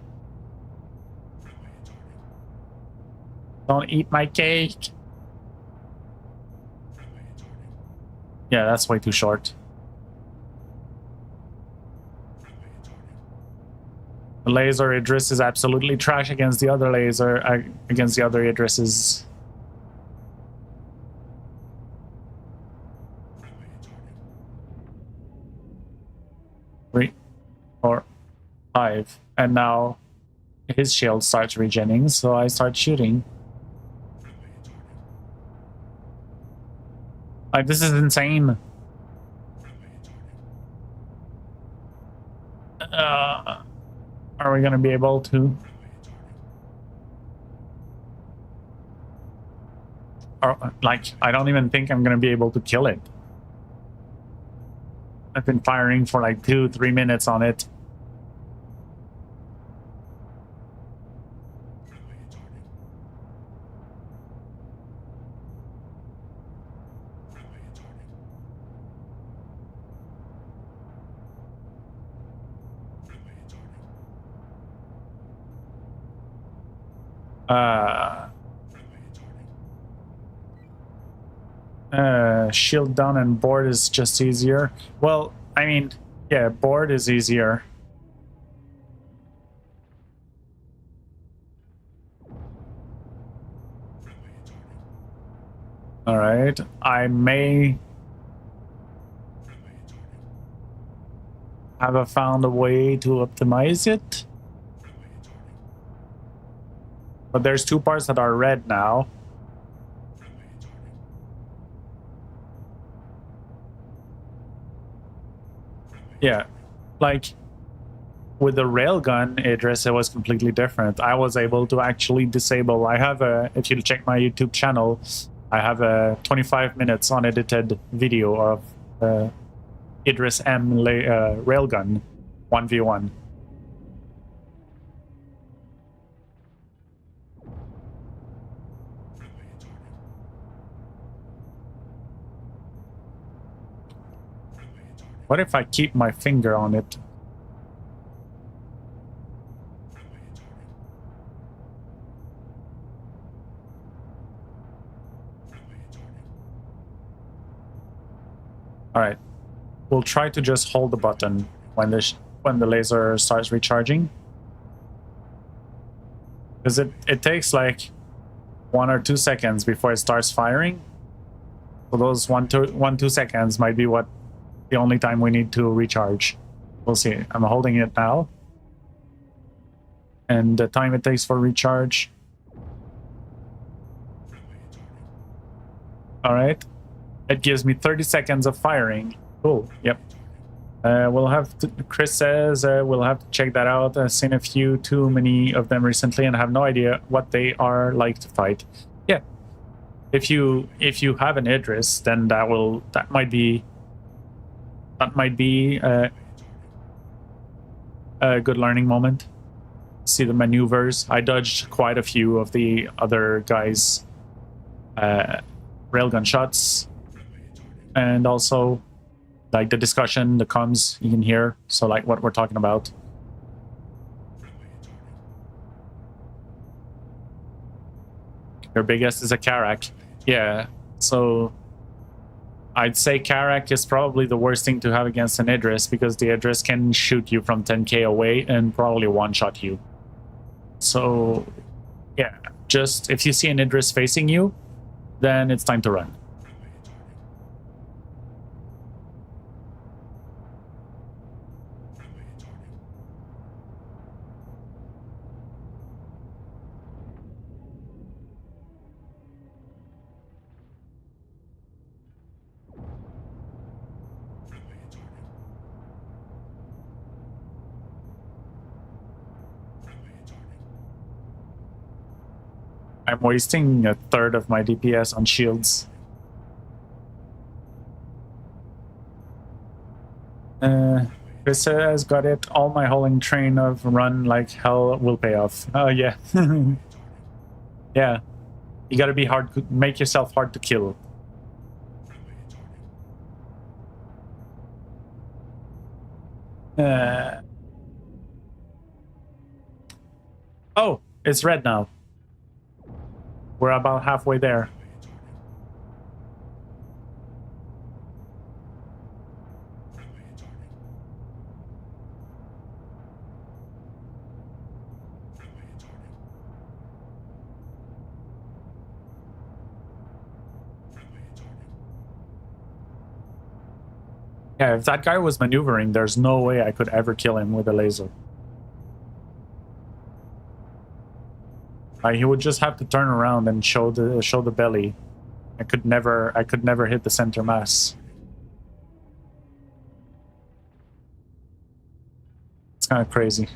Don't eat my cake. Yeah, that's way too short. The laser Idris is absolutely trash against the other laser, against the other Idrises. 3, 4, 5, and now his shield starts regenning, so I start shooting. Like, this is insane. Are we gonna be able to? Or, like, I don't even think I'm gonna be able to kill it. I've been firing for like 2-3 minutes on it. Shield down and board is just easier. Well, I mean, yeah, board is easier. All right, I may have found a way to optimize it. But there's 2 parts that are red now. Yeah, like with the railgun Idris, it was completely different. I was able to actually disable. I have a, if you check my YouTube channel, I have a 25 minutes unedited video of Idris M railgun 1v1. What if I keep my finger on it? All right, we'll try to just hold the button when the laser starts recharging, because it takes like 1 or 2 seconds before it starts firing. So those 2 seconds might be what the only time we need to recharge. We'll see. I'm holding it now, and the time it takes for recharge. All right. It gives me 30 seconds of firing. Cool. Yep. We'll have to, Chris says we'll have to check that out. I've seen a few too many of them recently and have no idea what they are like to fight. Yeah. If you have an Idris, then that might be a good learning moment. See the maneuvers. I dodged quite a few of the other guys' railgun shots. And also, like the discussion, the comms you can hear. So like what we're talking about. Your biggest is a Karak. Yeah. So I'd say Karak is probably the worst thing to have against an Idris, because the Idris can shoot you from 10k away and probably one-shot you. So yeah, just if you see an Idris facing you, then it's time to run. I'm wasting a third of my DPS on shields. Chris has got it. All my hauling train of run like hell will pay off. Oh yeah. Yeah. You gotta be hard, make yourself hard to kill. Oh, it's red now. We're about halfway there. Yeah, if that guy was maneuvering, there's no way I could ever kill him with a laser. He would just have to turn around and show the belly. I could never hit the center mass. It's kind of crazy.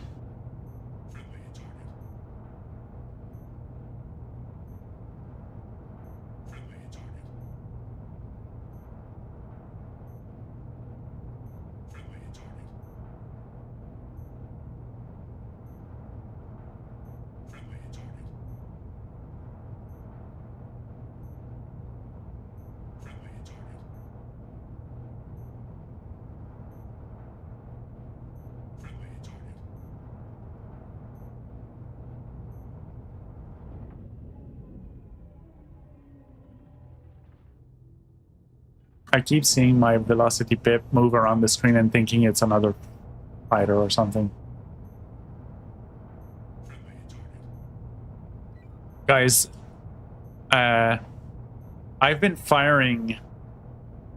I keep seeing my velocity pip move around the screen and thinking it's another fighter or something. Guys, I've been firing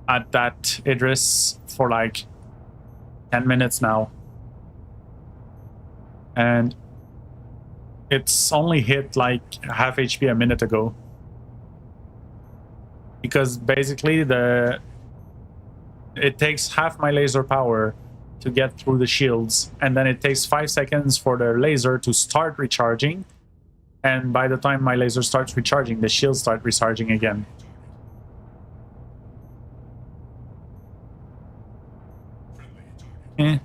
at that Idris for like 10 minutes now. And it's only hit like half HP a minute ago. Because basically it takes half my laser power to get through the shields, and then it takes 5 seconds for the laser to start recharging, and by the time my laser starts recharging, the shields start recharging again. Eh.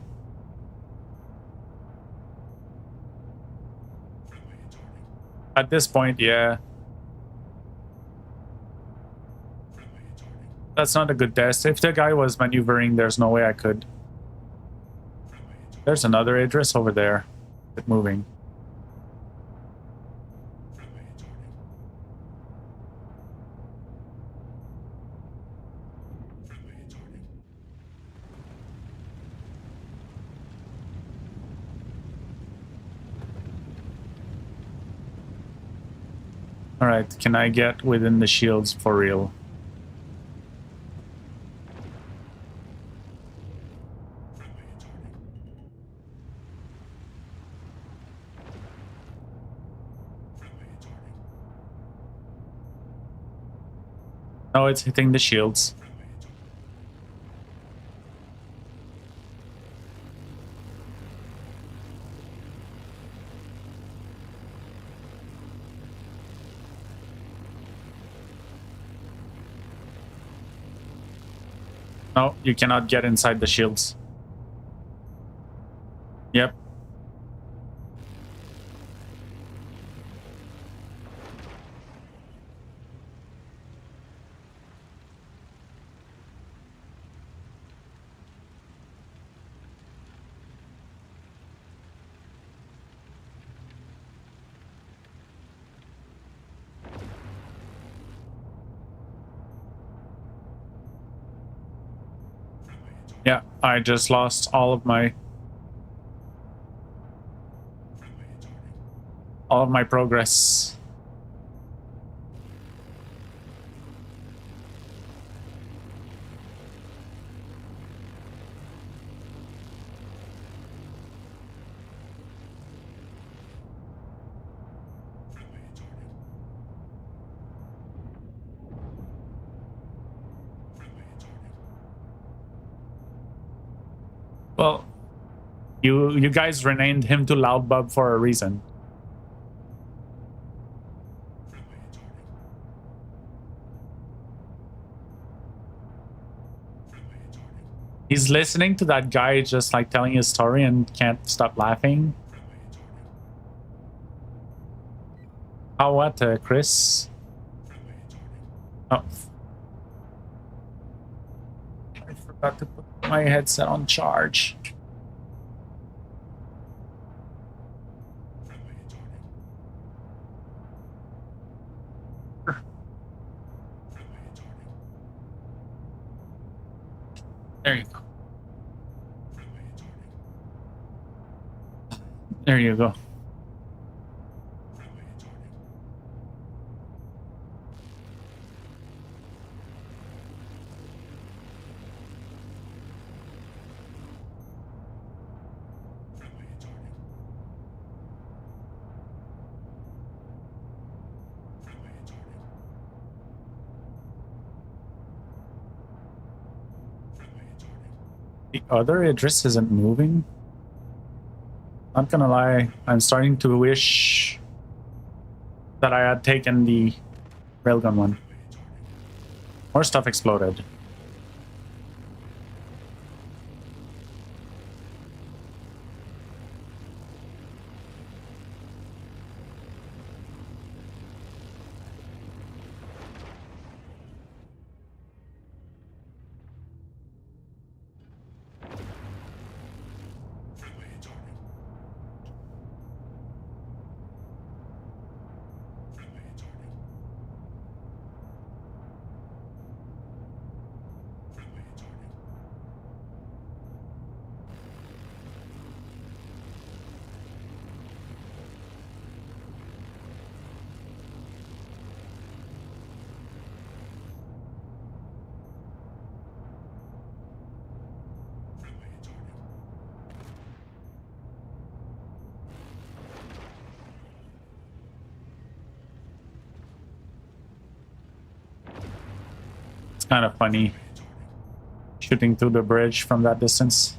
At this point, yeah. That's not a good test. If the guy was maneuvering, there's no way I could. There's another Idris over there. It's moving. Alright, can I get within the shields for real? No, it's hitting the shields. No, you cannot get inside the shields. Yep. Yeah, I just lost all of my progress. Well, you guys renamed him to Loudbub for a reason. He's listening to that guy just like telling his story and can't stop laughing. Oh, what, Chris? Oh. I forgot to put my headset on charge. There you go. There you go. The other Idris isn't moving. Not gonna lie, I'm starting to wish that I had taken the railgun one. More stuff exploded. Kind of funny shooting through the bridge from that distance.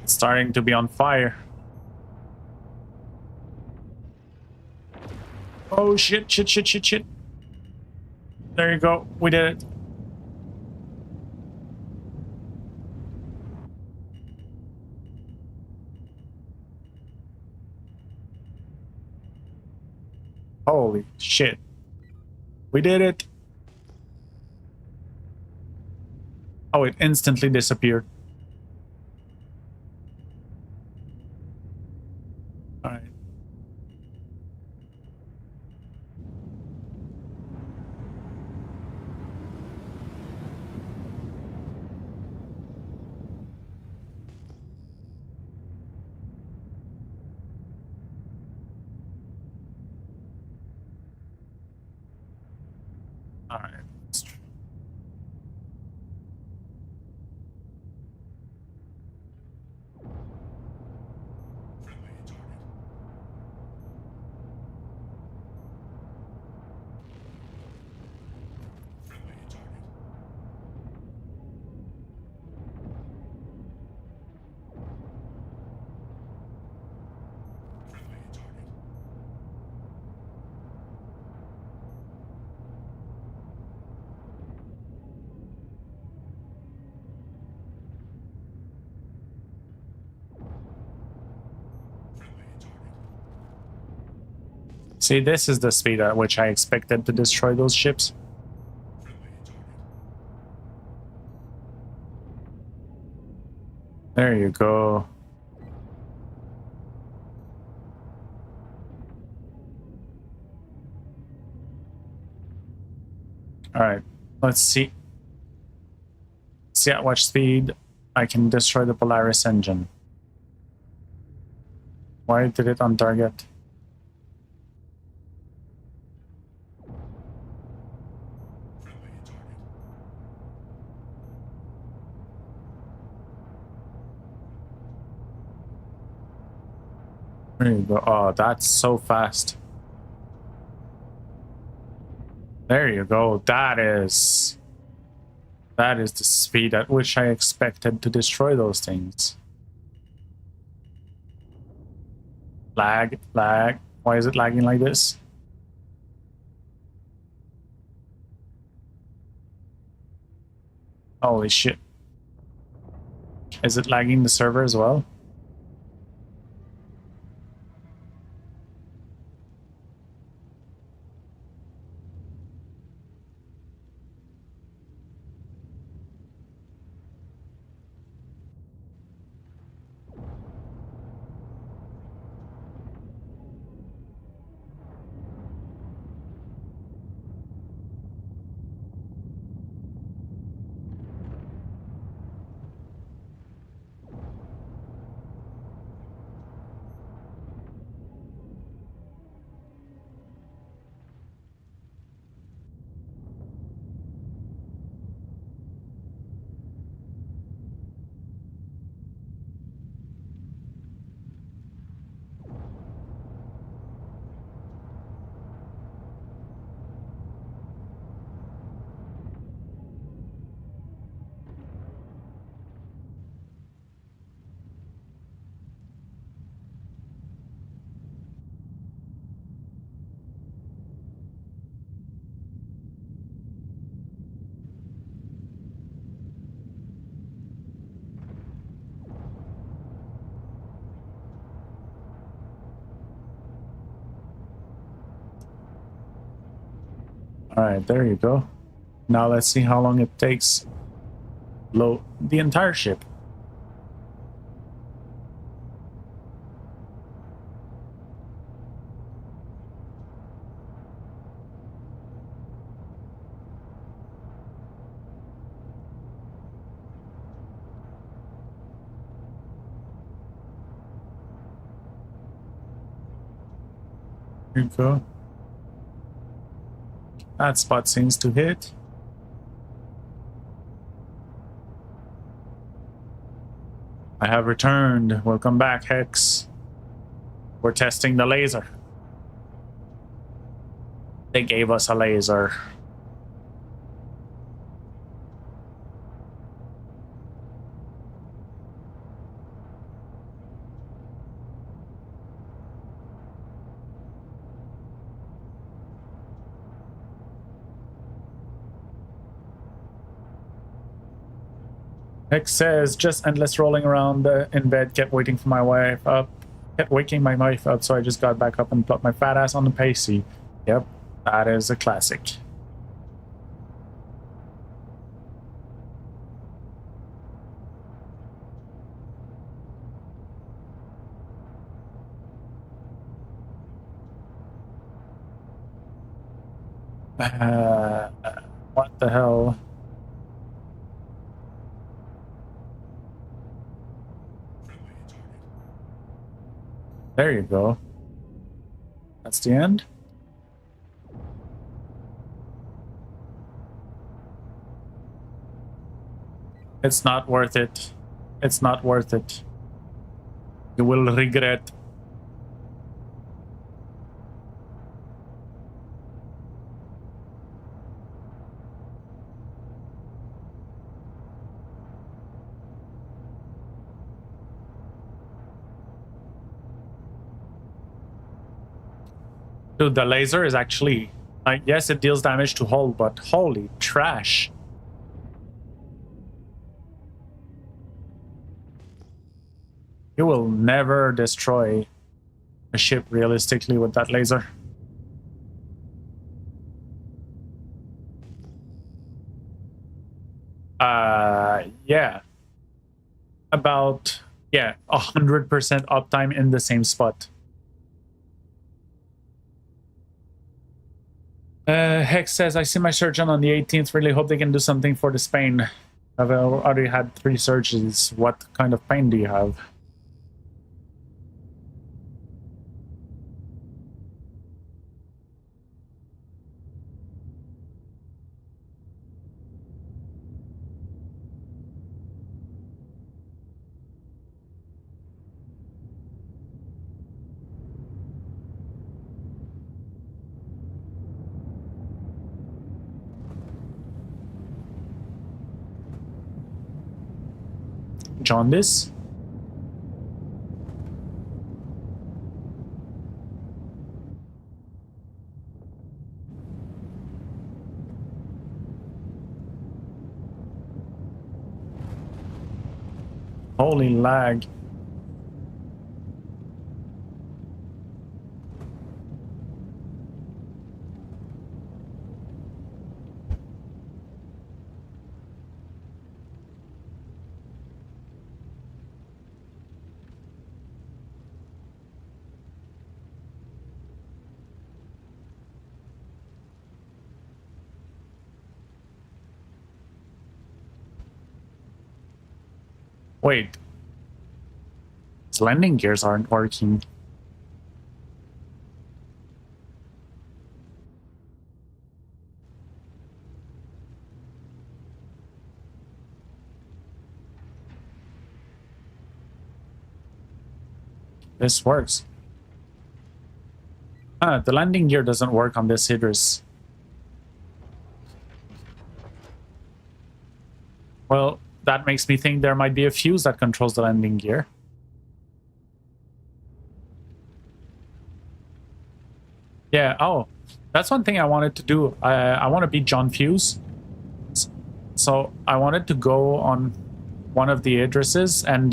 It's starting to be on fire. Oh shit, shit, shit, shit, shit. There you go. We did it. Holy shit. We did it. Oh, it instantly disappeared. All right. All right. See, this is the speed at which I expected to destroy those ships. There you go. All right, let's see. See at what speed I can destroy the Polaris engine. Why did it on target? There you go. Oh, that's so fast. There you go. That is the speed at which I expected to destroy those things. Lag, lag. Why is it lagging like this? Holy shit. Is it lagging the server as well? Alright, there you go. Now let's see how long it takes. Load the entire ship. Here you go. That spot seems to hit. I have returned. Welcome back, Hex. We're testing the laser. They gave us a laser. Nick says, just endless rolling around in bed, kept waiting for my wife up, kept waking my wife up, so I just got back up and plopped my fat ass on the pacey. Yep, that is a classic. What the hell? There you go. That's the end. It's not worth it. It's not worth it. You will regret. Dude, the laser is actually, like, yes, it deals damage to hull, but holy trash. You will never destroy a ship realistically with that laser. Yeah. About, yeah, 100% uptime in the same spot. Hex says, I see my surgeon on the 18th. Really hope they can do something for this pain. I've already had 3 surgeries. What kind of pain do you have? Jaundice? Holy lag. Wait. Its landing gears aren't working. This works. The landing gear doesn't work on this Hydrus. Well, that makes me think there might be a fuse that controls the landing gear. Yeah, oh, that's one thing I wanted to do. I want to beat John Fuse. So I wanted to go on one of the addresses and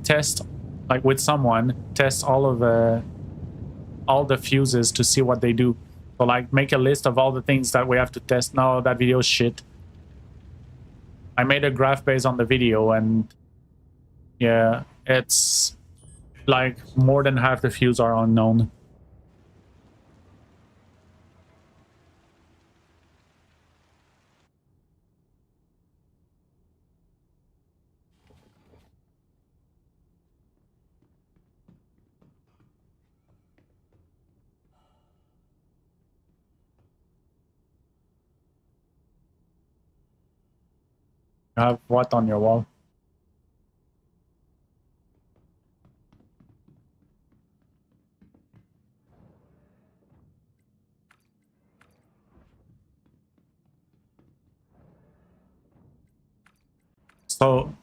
test, like with someone, test all the fuses to see what they do. So like make a list of all the things that we have to test. No, that video's shit. I made a graph based on the video and yeah, it's like more than half the fuse are unknown. You have what on your wall? So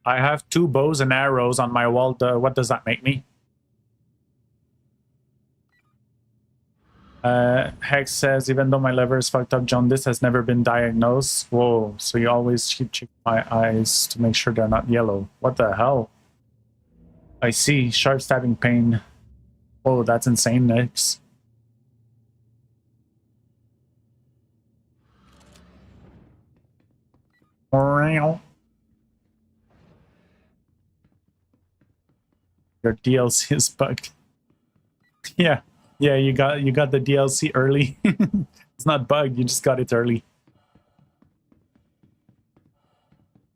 I have 2 bows and arrows on my wall. What does that make me? Hex says, even though my liver is fucked up, jaundice has never been diagnosed. Whoa, so you always keep checking my eyes to make sure they're not yellow. What the hell? I see. Sharp stabbing pain. Whoa, that's insane, Hex. Your DLC is bugged. Yeah, you got the DLC early. It's not bugged, you just got it early.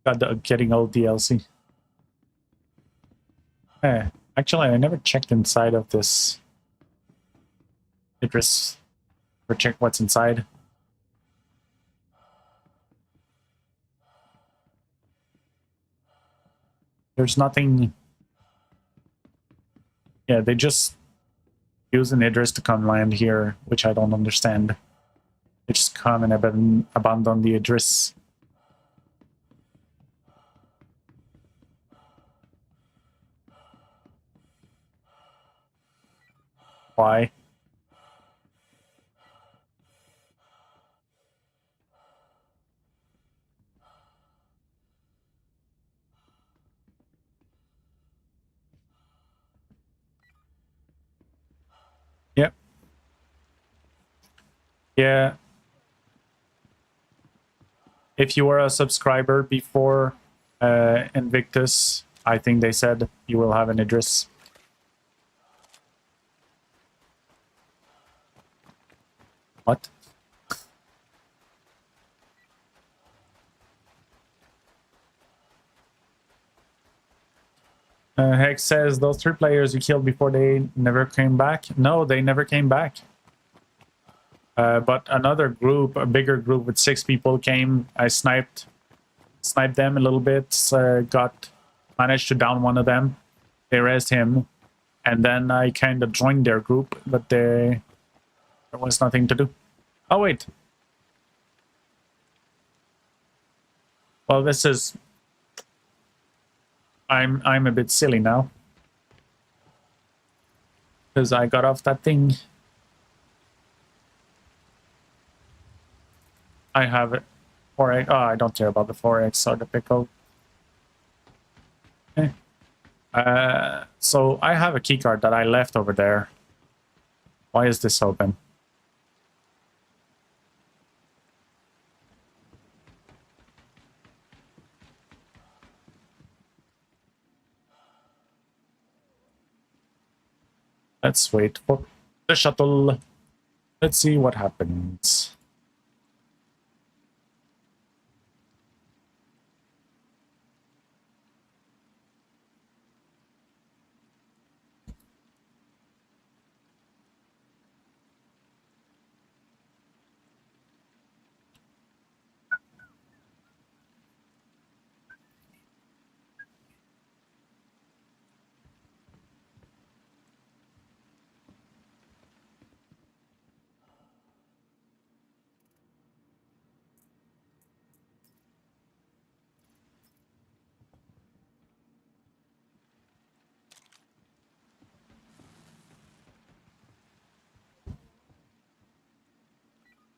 Got the getting old DLC. Actually, I never checked inside of this address or check what's inside. There's nothing. Yeah, they just use an address to come land here, which I don't understand. They just come and abandon the address. Why? Yep. Yeah. If you were a subscriber before Invictus, I think they said you will have an address. What? Hex says, those 3 players you killed before, they never came back? No, they never came back. But another group, a bigger group with 6 people came. I sniped them a little bit, managed to down one of them. They rezzed him, and then I kind of joined their group, but there was nothing to do. Oh, wait. Well, this is... I'm a bit silly now. Because I got off that thing. I have it. 4x. Oh, I don't care about the 4x or the pickle. Okay. So I have a keycard that I left over there. Why is this open? Let's wait for the shuttle. Let's see what happens.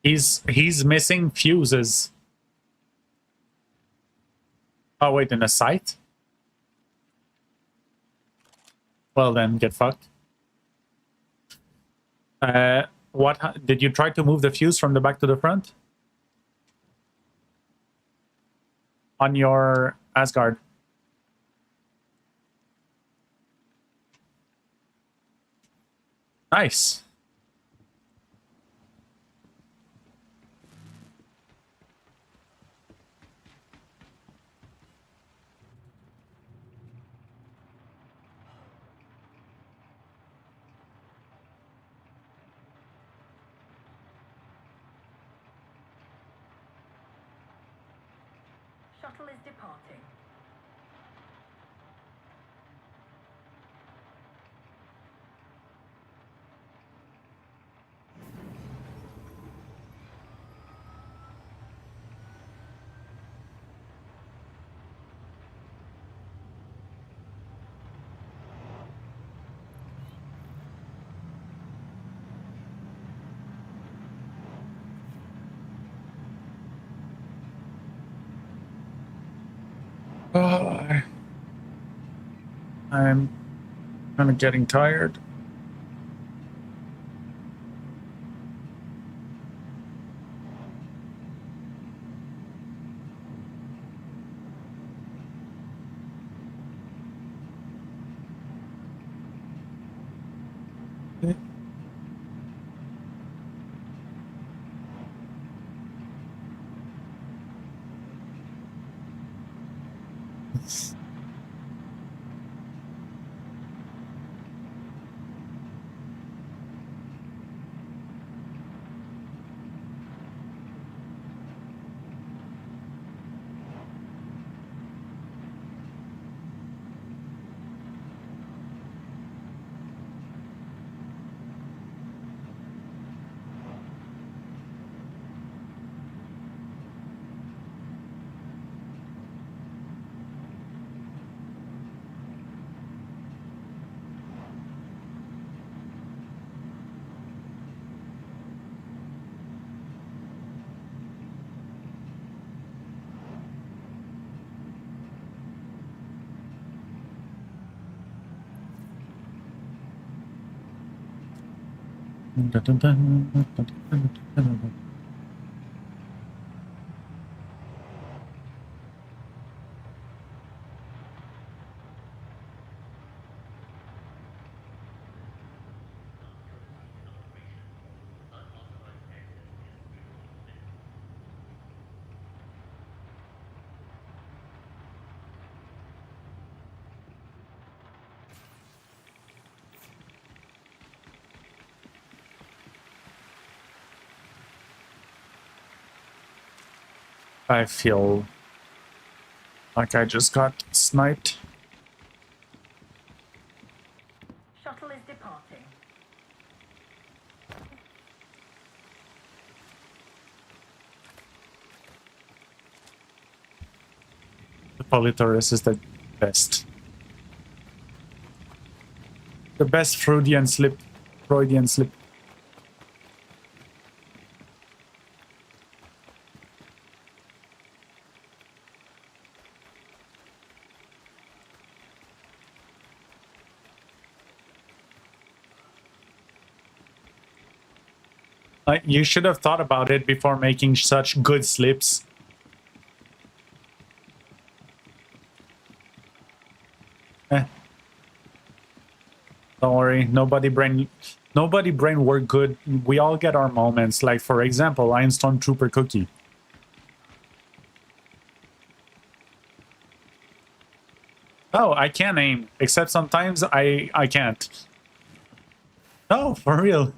He's missing fuses. Oh wait, in a site? Well then, get fucked. What did you try to move the fuse from the back to the front? On your Asgard. Nice. Shuttle is departing. I'm kind of getting tired. I feel like I just got sniped. Shuttle is departing. The Politoris is the best. The best Freudian slip. Freudian slip. You should have thought about it before making such good slips. Don't worry, nobody brain work good. We all get our moments. Like for example, Iron Stormtrooper Cookie. Oh, I can aim, except sometimes I can't. No, for real.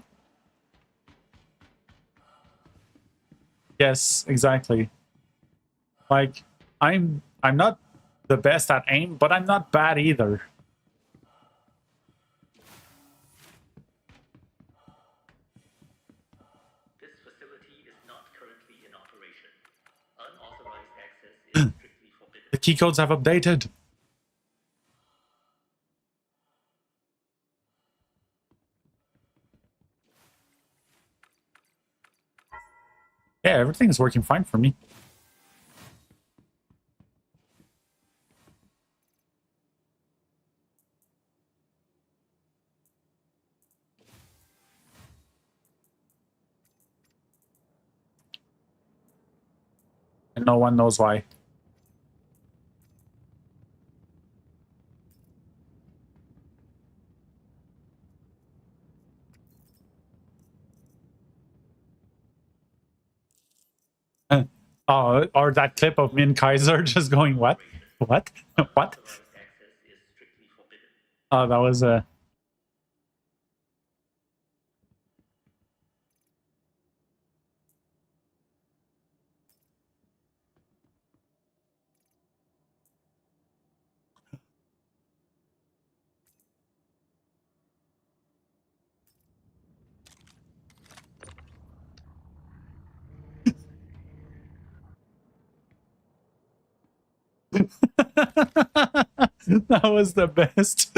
Yes, exactly. Like I'm not the best at aim, but I'm not bad either. This facility is not currently in operation. Unauthorized access is strictly forbidden. The key codes have updated. Yeah, everything is working fine for me. And no one knows why. Oh, or that clip of Min Kaiser just going, what? What? What? Oh, that was a... That was the best.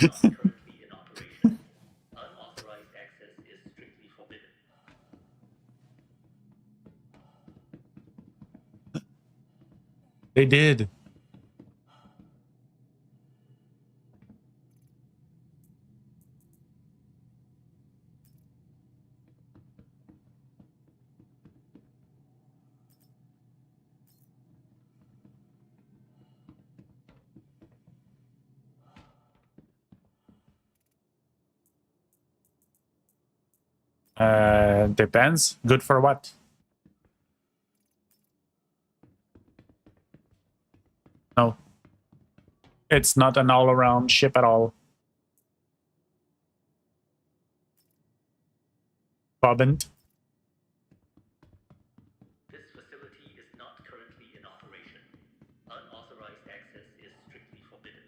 not currently in operation. Unauthorized access is strictly forbidden. They did. Depends. Good for what? No. It's not an all-around ship at all. Bobbin. This facility is not currently in operation. Unauthorized access is strictly forbidden.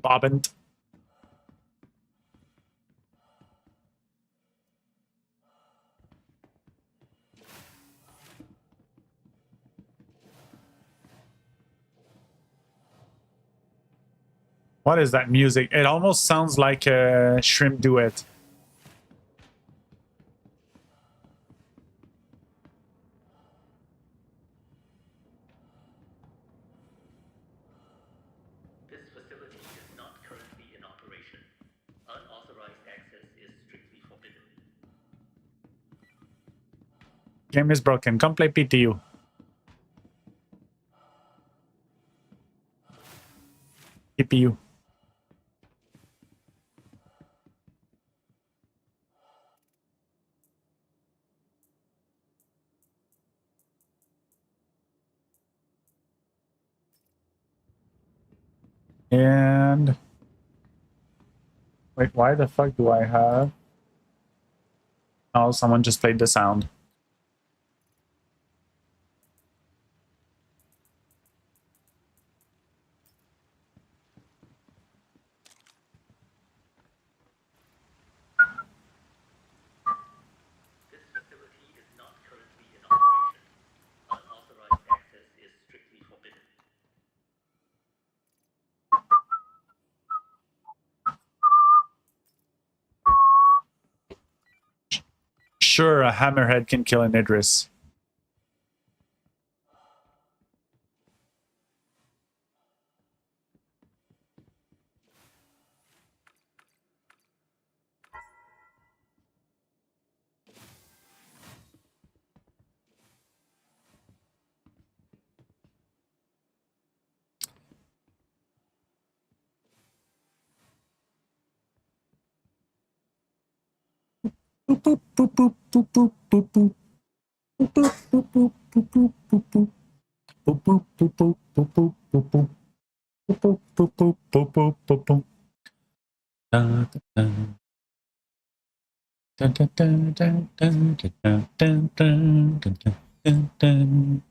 Bobbin. What is that music? It almost sounds like a shrimp duet. This facility is not currently in operation. Unauthorized access is strictly forbidden. Game is broken. Come play PTU. CPU. And wait, why the fuck do I have? Oh, someone just played the sound. This facility is not currently in operation. Unauthorized access is strictly forbidden. Sure, a hammerhead can kill an Idris. Boop, boop, boop, boop, boop, boop, boop, boop. Boop, boop, boop, boop, boop, boop, boop, boop. Boop, boop, boop, boop, boop, boop, boop, boop. Boop, boop, boop, boop, boop, boop, boop, boop. Dun, dun, dun, dun, dun, dun, dun, dun, dun, dun, dun, dun, dun, dun.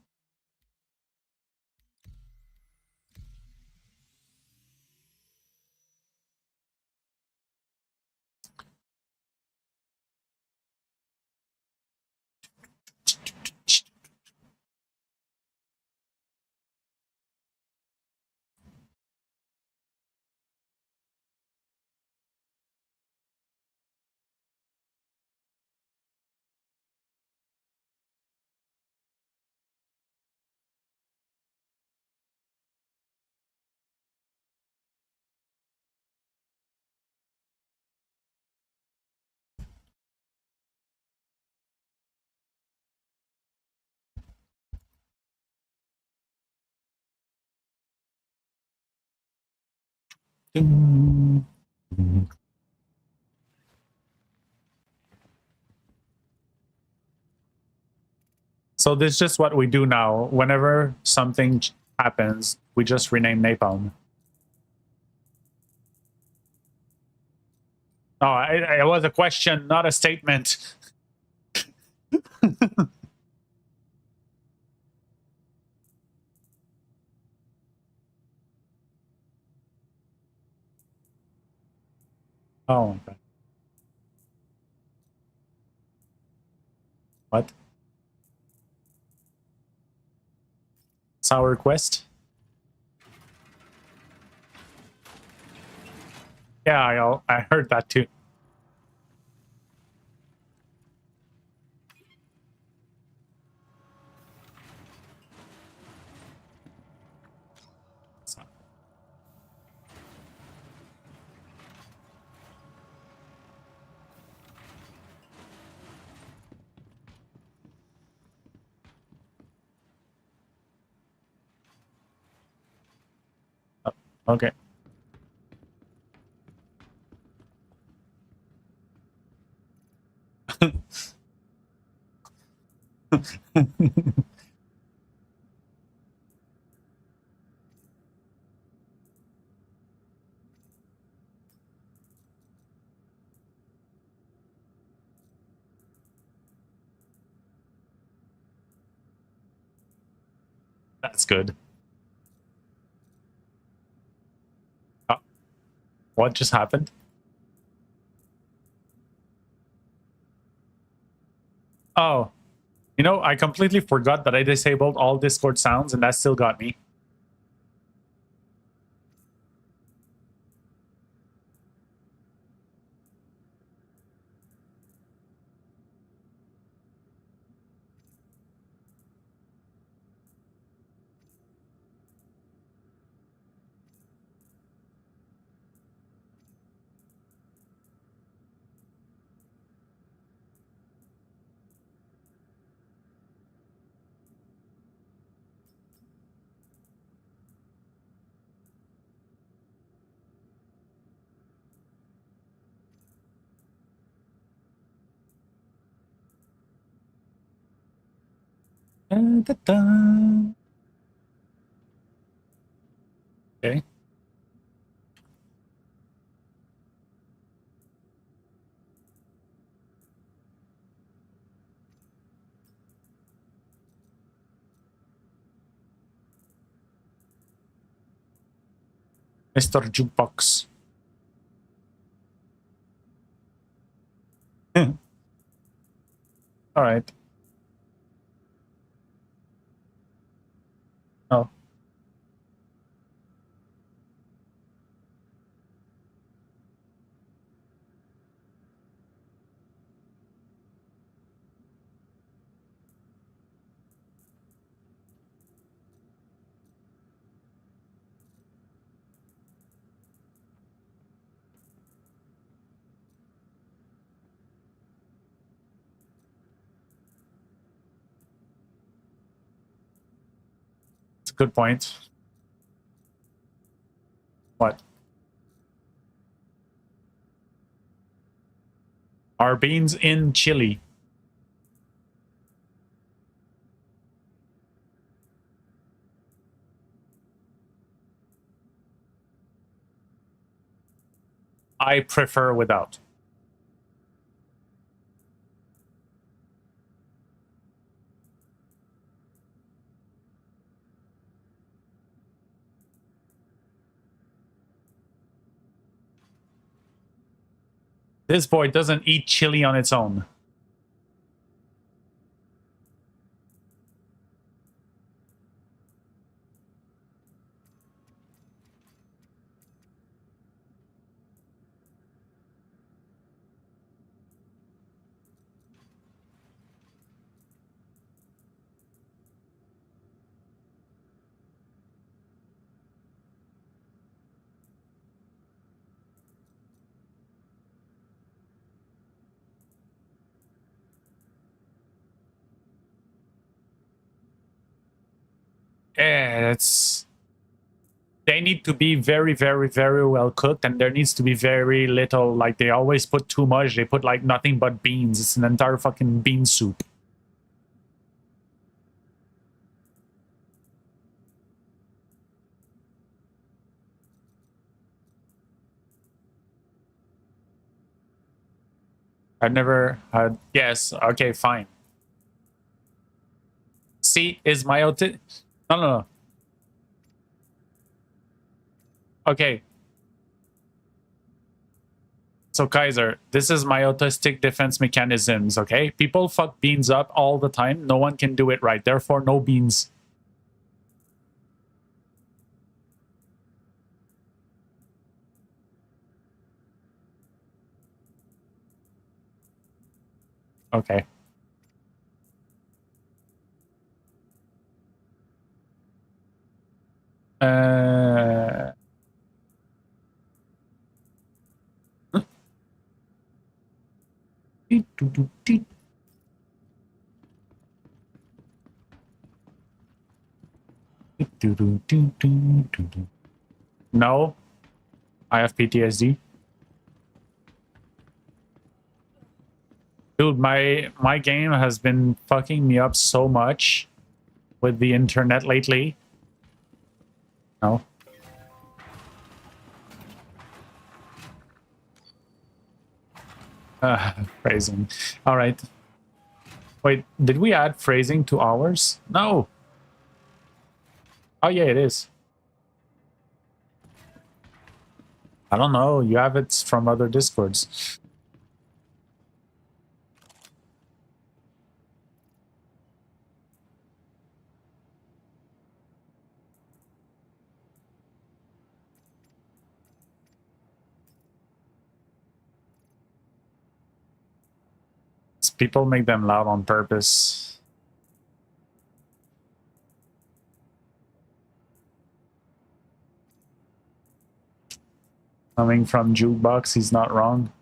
Dun. So this is just what we do now. Whenever something happens, we just rename napalm. Oh, it was a question, not a statement. Oh, okay. What? Sour quest? Yeah, I heard that too. Okay. That's good. What just happened? Oh, you know, I completely forgot that I disabled all Discord sounds and that still got me. Okay. Mr. Jukebox. All right. Oh. It's a good point. What? Are beans in chili? I prefer without. This boy doesn't eat chili on its own. Yeah, it's... They need to be very, very, very well cooked, and there needs to be very little, like, they always put too much. They put, like, nothing but beans. It's an entire fucking bean soup. I've never had... Yes, okay, fine. See, is my OT... No. Okay. So Kaiser, this is my autistic defense mechanisms, okay? People fuck beans up all the time. No one can do it right. Therefore, no beans. Okay. Uh... No, I have PTSD. Dude, my game has been fucking me up so much with the internet lately. No. Phrasing. All right. Wait, did we add phrasing to ours? No. Oh yeah, it is. I don't know. You have it from other discords. People make them loud on purpose. Coming from Jukebox, he's not wrong.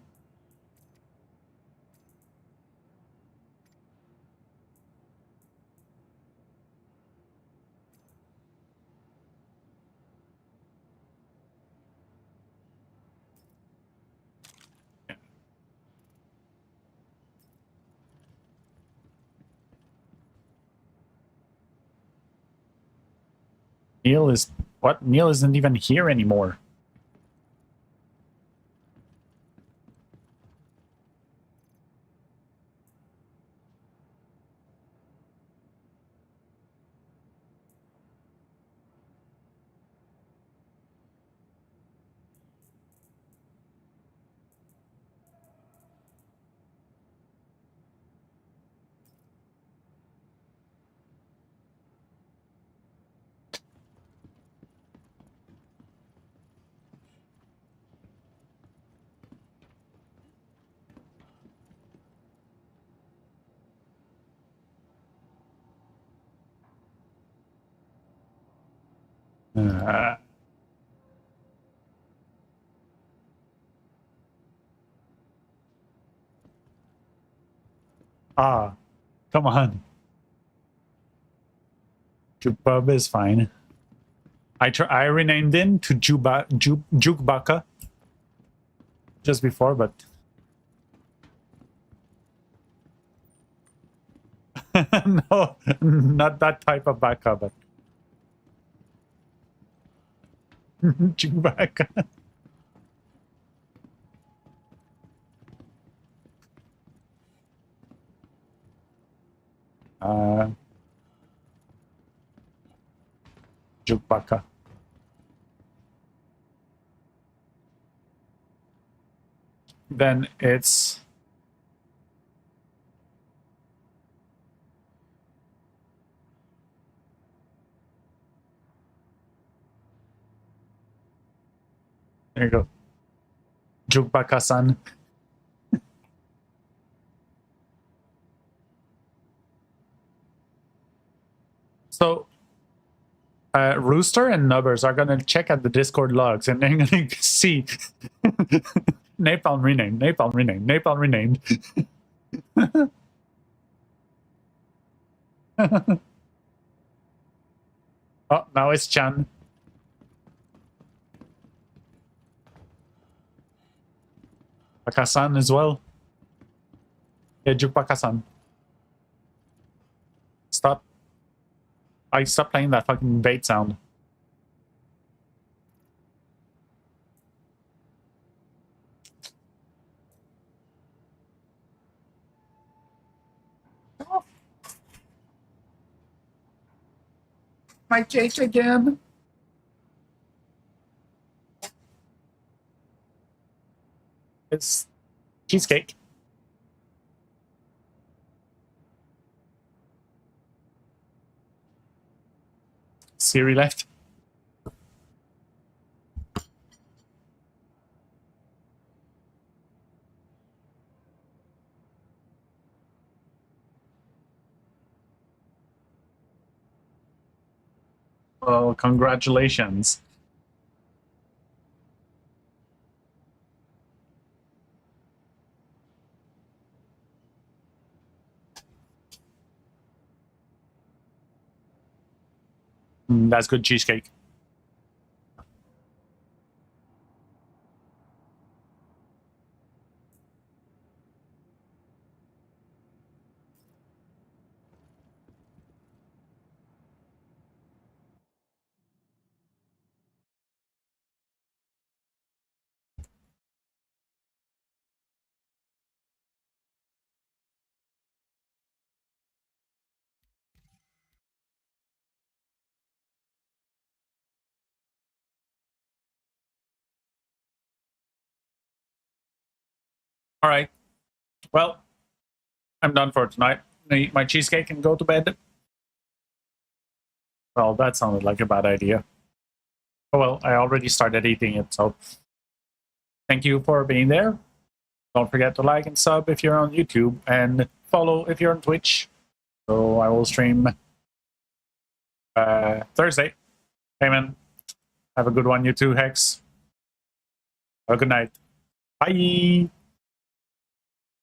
Neil is... What? Neil isn't even here anymore. Come on. Jukebub is fine. I renamed him to Jukebaka just before, but no, not that type of baka, but Jukebaka. Jukebaka. Then it's there you go. Jukebaka-san. So Rooster and Nubbers are gonna check at the Discord logs and they're gonna see Napalm renamed, Napalm renamed, Napalm renamed. Oh, now it's Chan. Baka-san as well. Yeah, Jukebaka-san. Stop. Stop playing that fucking bait sound. My Jake again. It's cheesecake. Siri left. Well, congratulations. That's good cheesecake. All right. Well, I'm done for tonight. I eat my cheesecake and go to bed. Well, that sounded like a bad idea. Oh well, I already started eating it, so thank you for being there. Don't forget to like and sub if you're on YouTube, and follow if you're on Twitch. So I will stream Thursday. Hey man, have a good one, you too, Hex. Have a good night. Bye.